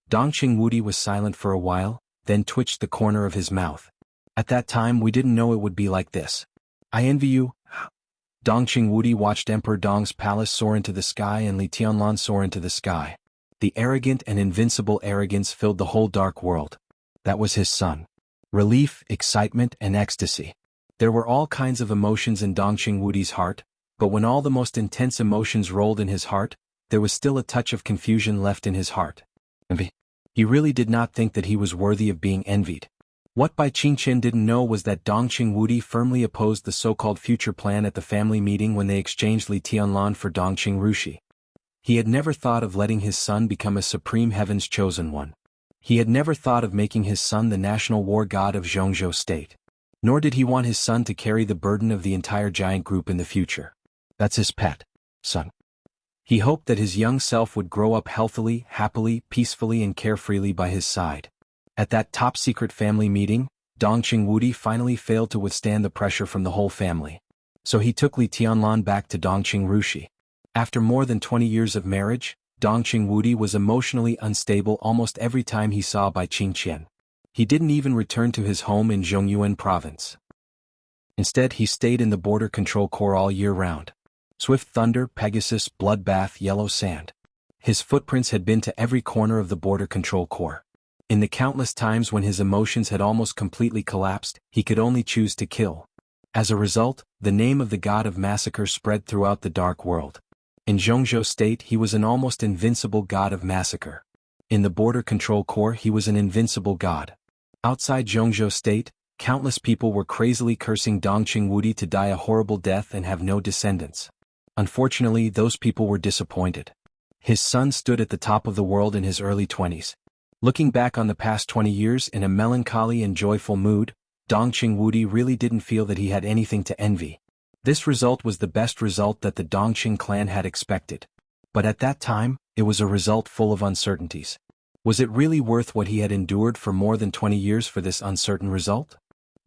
Dongqing Wudi was silent for a while, then twitched the corner of his mouth. At that time we didn't know it would be like this. I envy you. Dongqing Wudi watched Emperor Dong's palace soar into the sky and Li Tianlan soar into the sky. The arrogant and invincible arrogance filled the whole dark world. That was his son. Relief, excitement, and ecstasy. There were all kinds of emotions in Dongqing Wudi's heart, but when all the most intense emotions rolled in his heart, there was still a touch of confusion left in his heart. Envy. He really did not think that he was worthy of being envied. What Bai Qingqian didn't know was that Dongqing Wudi firmly opposed the so-called future plan at the family meeting when they exchanged Li Tianlan for Dongqing Rushi. He had never thought of letting his son become a supreme heaven's chosen one. He had never thought of making his son the national war god of Jianghu state. Nor did he want his son to carry the burden of the entire giant group in the future. That's his pet son. He hoped that his young self would grow up healthily, happily, peacefully and carefreely by his side. At that top-secret family meeting, Dongqing Wudi finally failed to withstand the pressure from the whole family. So he took Li Tianlan back to Dongqing Rushi. After more than 20 years of marriage, Dongqing Wudi was emotionally unstable almost every time he saw Bai Qingqian. He didn't even return to his home in Zhongyuan province. Instead he stayed in the border control corps all year round. Swift Thunder, Pegasus, Bloodbath, Yellow Sand. His footprints had been to every corner of the border control corps. In the countless times when his emotions had almost completely collapsed, he could only choose to kill. As a result, the name of the god of massacre spread throughout the dark world. In Zhongzhou state he was an almost invincible god of massacre. In the border control corps he was an invincible god. Outside Zhongzhou state, countless people were crazily cursing Dongqing Wudi to die a horrible death and have no descendants. Unfortunately, those people were disappointed. His son stood at the top of the world in his early 20s. Looking back on the past 20 years in a melancholy and joyful mood, Dongqing Wudi really didn't feel that he had anything to envy. This result was the best result that the Dongqing clan had expected. But at that time, it was a result full of uncertainties. Was it really worth what he had endured for more than 20 years for this uncertain result?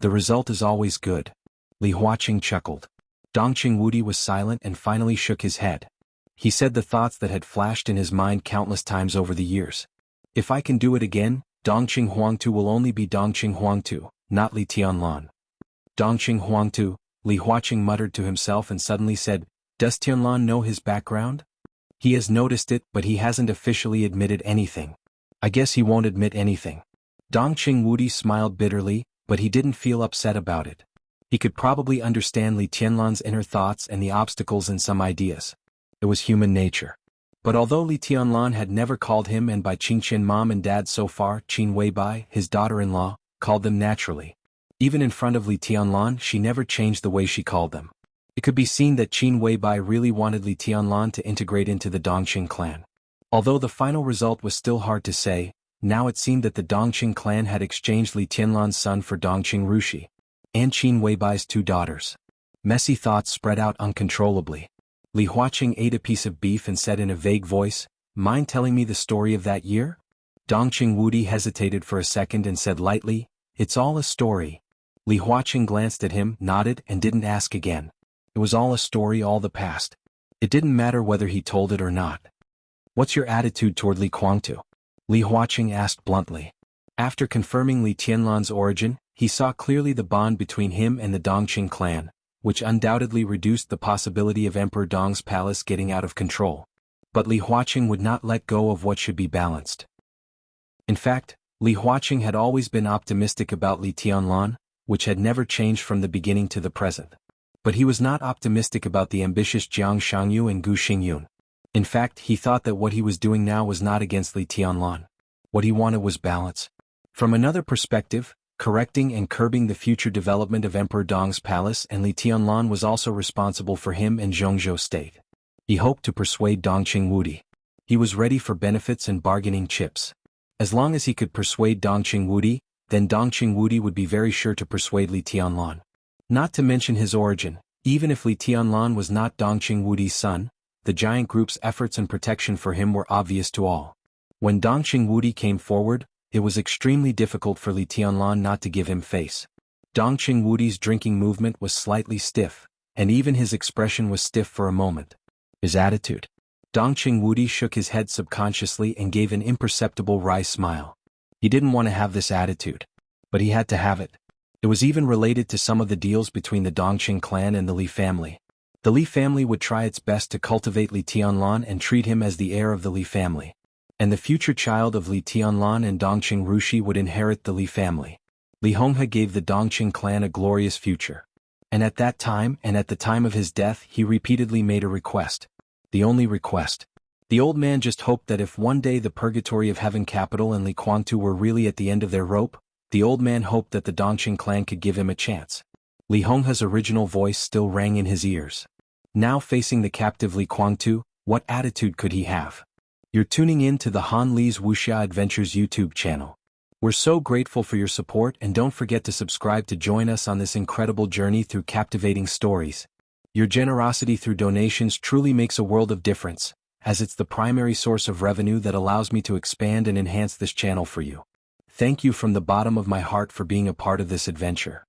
The result is always good. Li Huaqing chuckled. Dongqing Wudi was silent and finally shook his head. He said the thoughts that had flashed in his mind countless times over the years. If I can do it again, Dongqing Huangtu will only be Dongqing Huangtu, not Li Tianlan. Dongqing Huangtu, Li Huaqing muttered to himself and suddenly said, Does Tianlan know his background? He has noticed it but he hasn't officially admitted anything. I guess he won't admit anything. Dongqing Wudi smiled bitterly, but he didn't feel upset about it. He could probably understand Li Tianlan's inner thoughts and the obstacles in some ideas. It was human nature. But although Li Tianlan had never called him and Bai Qingqian mom and dad so far, Qin Weibai, his daughter-in-law, called them naturally. Even in front of Li Tianlan she never changed the way she called them. It could be seen that Qin Weibai really wanted Li Tianlan to integrate into the Dongqing clan. Although the final result was still hard to say, now it seemed that the Dongqing clan had exchanged Li Tianlan's son for Dongqing Rushi and Qin Weibai's 2 daughters. Messy thoughts spread out uncontrollably. Li Huaqing ate a piece of beef and said in a vague voice, Mind telling me the story of that year? Dongqing Wudi hesitated for a second and said lightly, It's all a story. Li Huaqing glanced at him, nodded and didn't ask again. It was all a story, all the past. It didn't matter whether he told it or not. What's your attitude toward Li Huangtu? Li Huaqing asked bluntly. After confirming Li Tianlan's origin, he saw clearly the bond between him and the Dongqing clan, which undoubtedly reduced the possibility of Emperor Dong's palace getting out of control. But Li Huaqing would not let go of what should be balanced. In fact, Li Huaqing had always been optimistic about Li Tianlan, which had never changed from the beginning to the present. But he was not optimistic about the ambitious Jiang Shangyu and Gu Xingyun. In fact, he thought that what he was doing now was not against Li Tianlan. What he wanted was balance. From another perspective, correcting and curbing the future development of Emperor Dong's palace and Li Tianlan was also responsible for him and Zhongzhou state. He hoped to persuade Dongqing Wudi. He was ready for benefits and bargaining chips. As long as he could persuade Dongqing Wudi, then Dongqing Wudi would be very sure to persuade Li Tianlan. Not to mention his origin, even if Li Tianlan was not Dongqing Wudi's son, the giant group's efforts and protection for him were obvious to all. When Dongqing Wudi came forward, it was extremely difficult for Li Tianlan not to give him face. Dongqing Wudi's drinking movement was slightly stiff, and even his expression was stiff for a moment. His attitude. Dongqing Wudi shook his head subconsciously and gave an imperceptible wry smile. He didn't want to have this attitude. But he had to have it. It was even related to some of the deals between the Dongqing clan and the Li family. The Li family would try its best to cultivate Li Tianlan and treat him as the heir of the Li family. And the future child of Li Tianlan and Dongqing Rushi would inherit the Li family. Li Honghe gave the Dongqing clan a glorious future. And at that time and at the time of his death he repeatedly made a request. The only request. The old man just hoped that if one day the purgatory of heaven capital and Li Guangtu were really at the end of their rope, the old man hoped that the Dongqing clan could give him a chance. Li Honghe's original voice still rang in his ears. Now facing the captive Li Guangtu, what attitude could he have? You're tuning in to the Han Li's Wuxia Adventures YouTube channel. We're so grateful for your support and don't forget to subscribe to join us on this incredible journey through captivating stories. Your generosity through donations truly makes a world of difference, as it's the primary source of revenue that allows me to expand and enhance this channel for you. Thank you from the bottom of my heart for being a part of this adventure.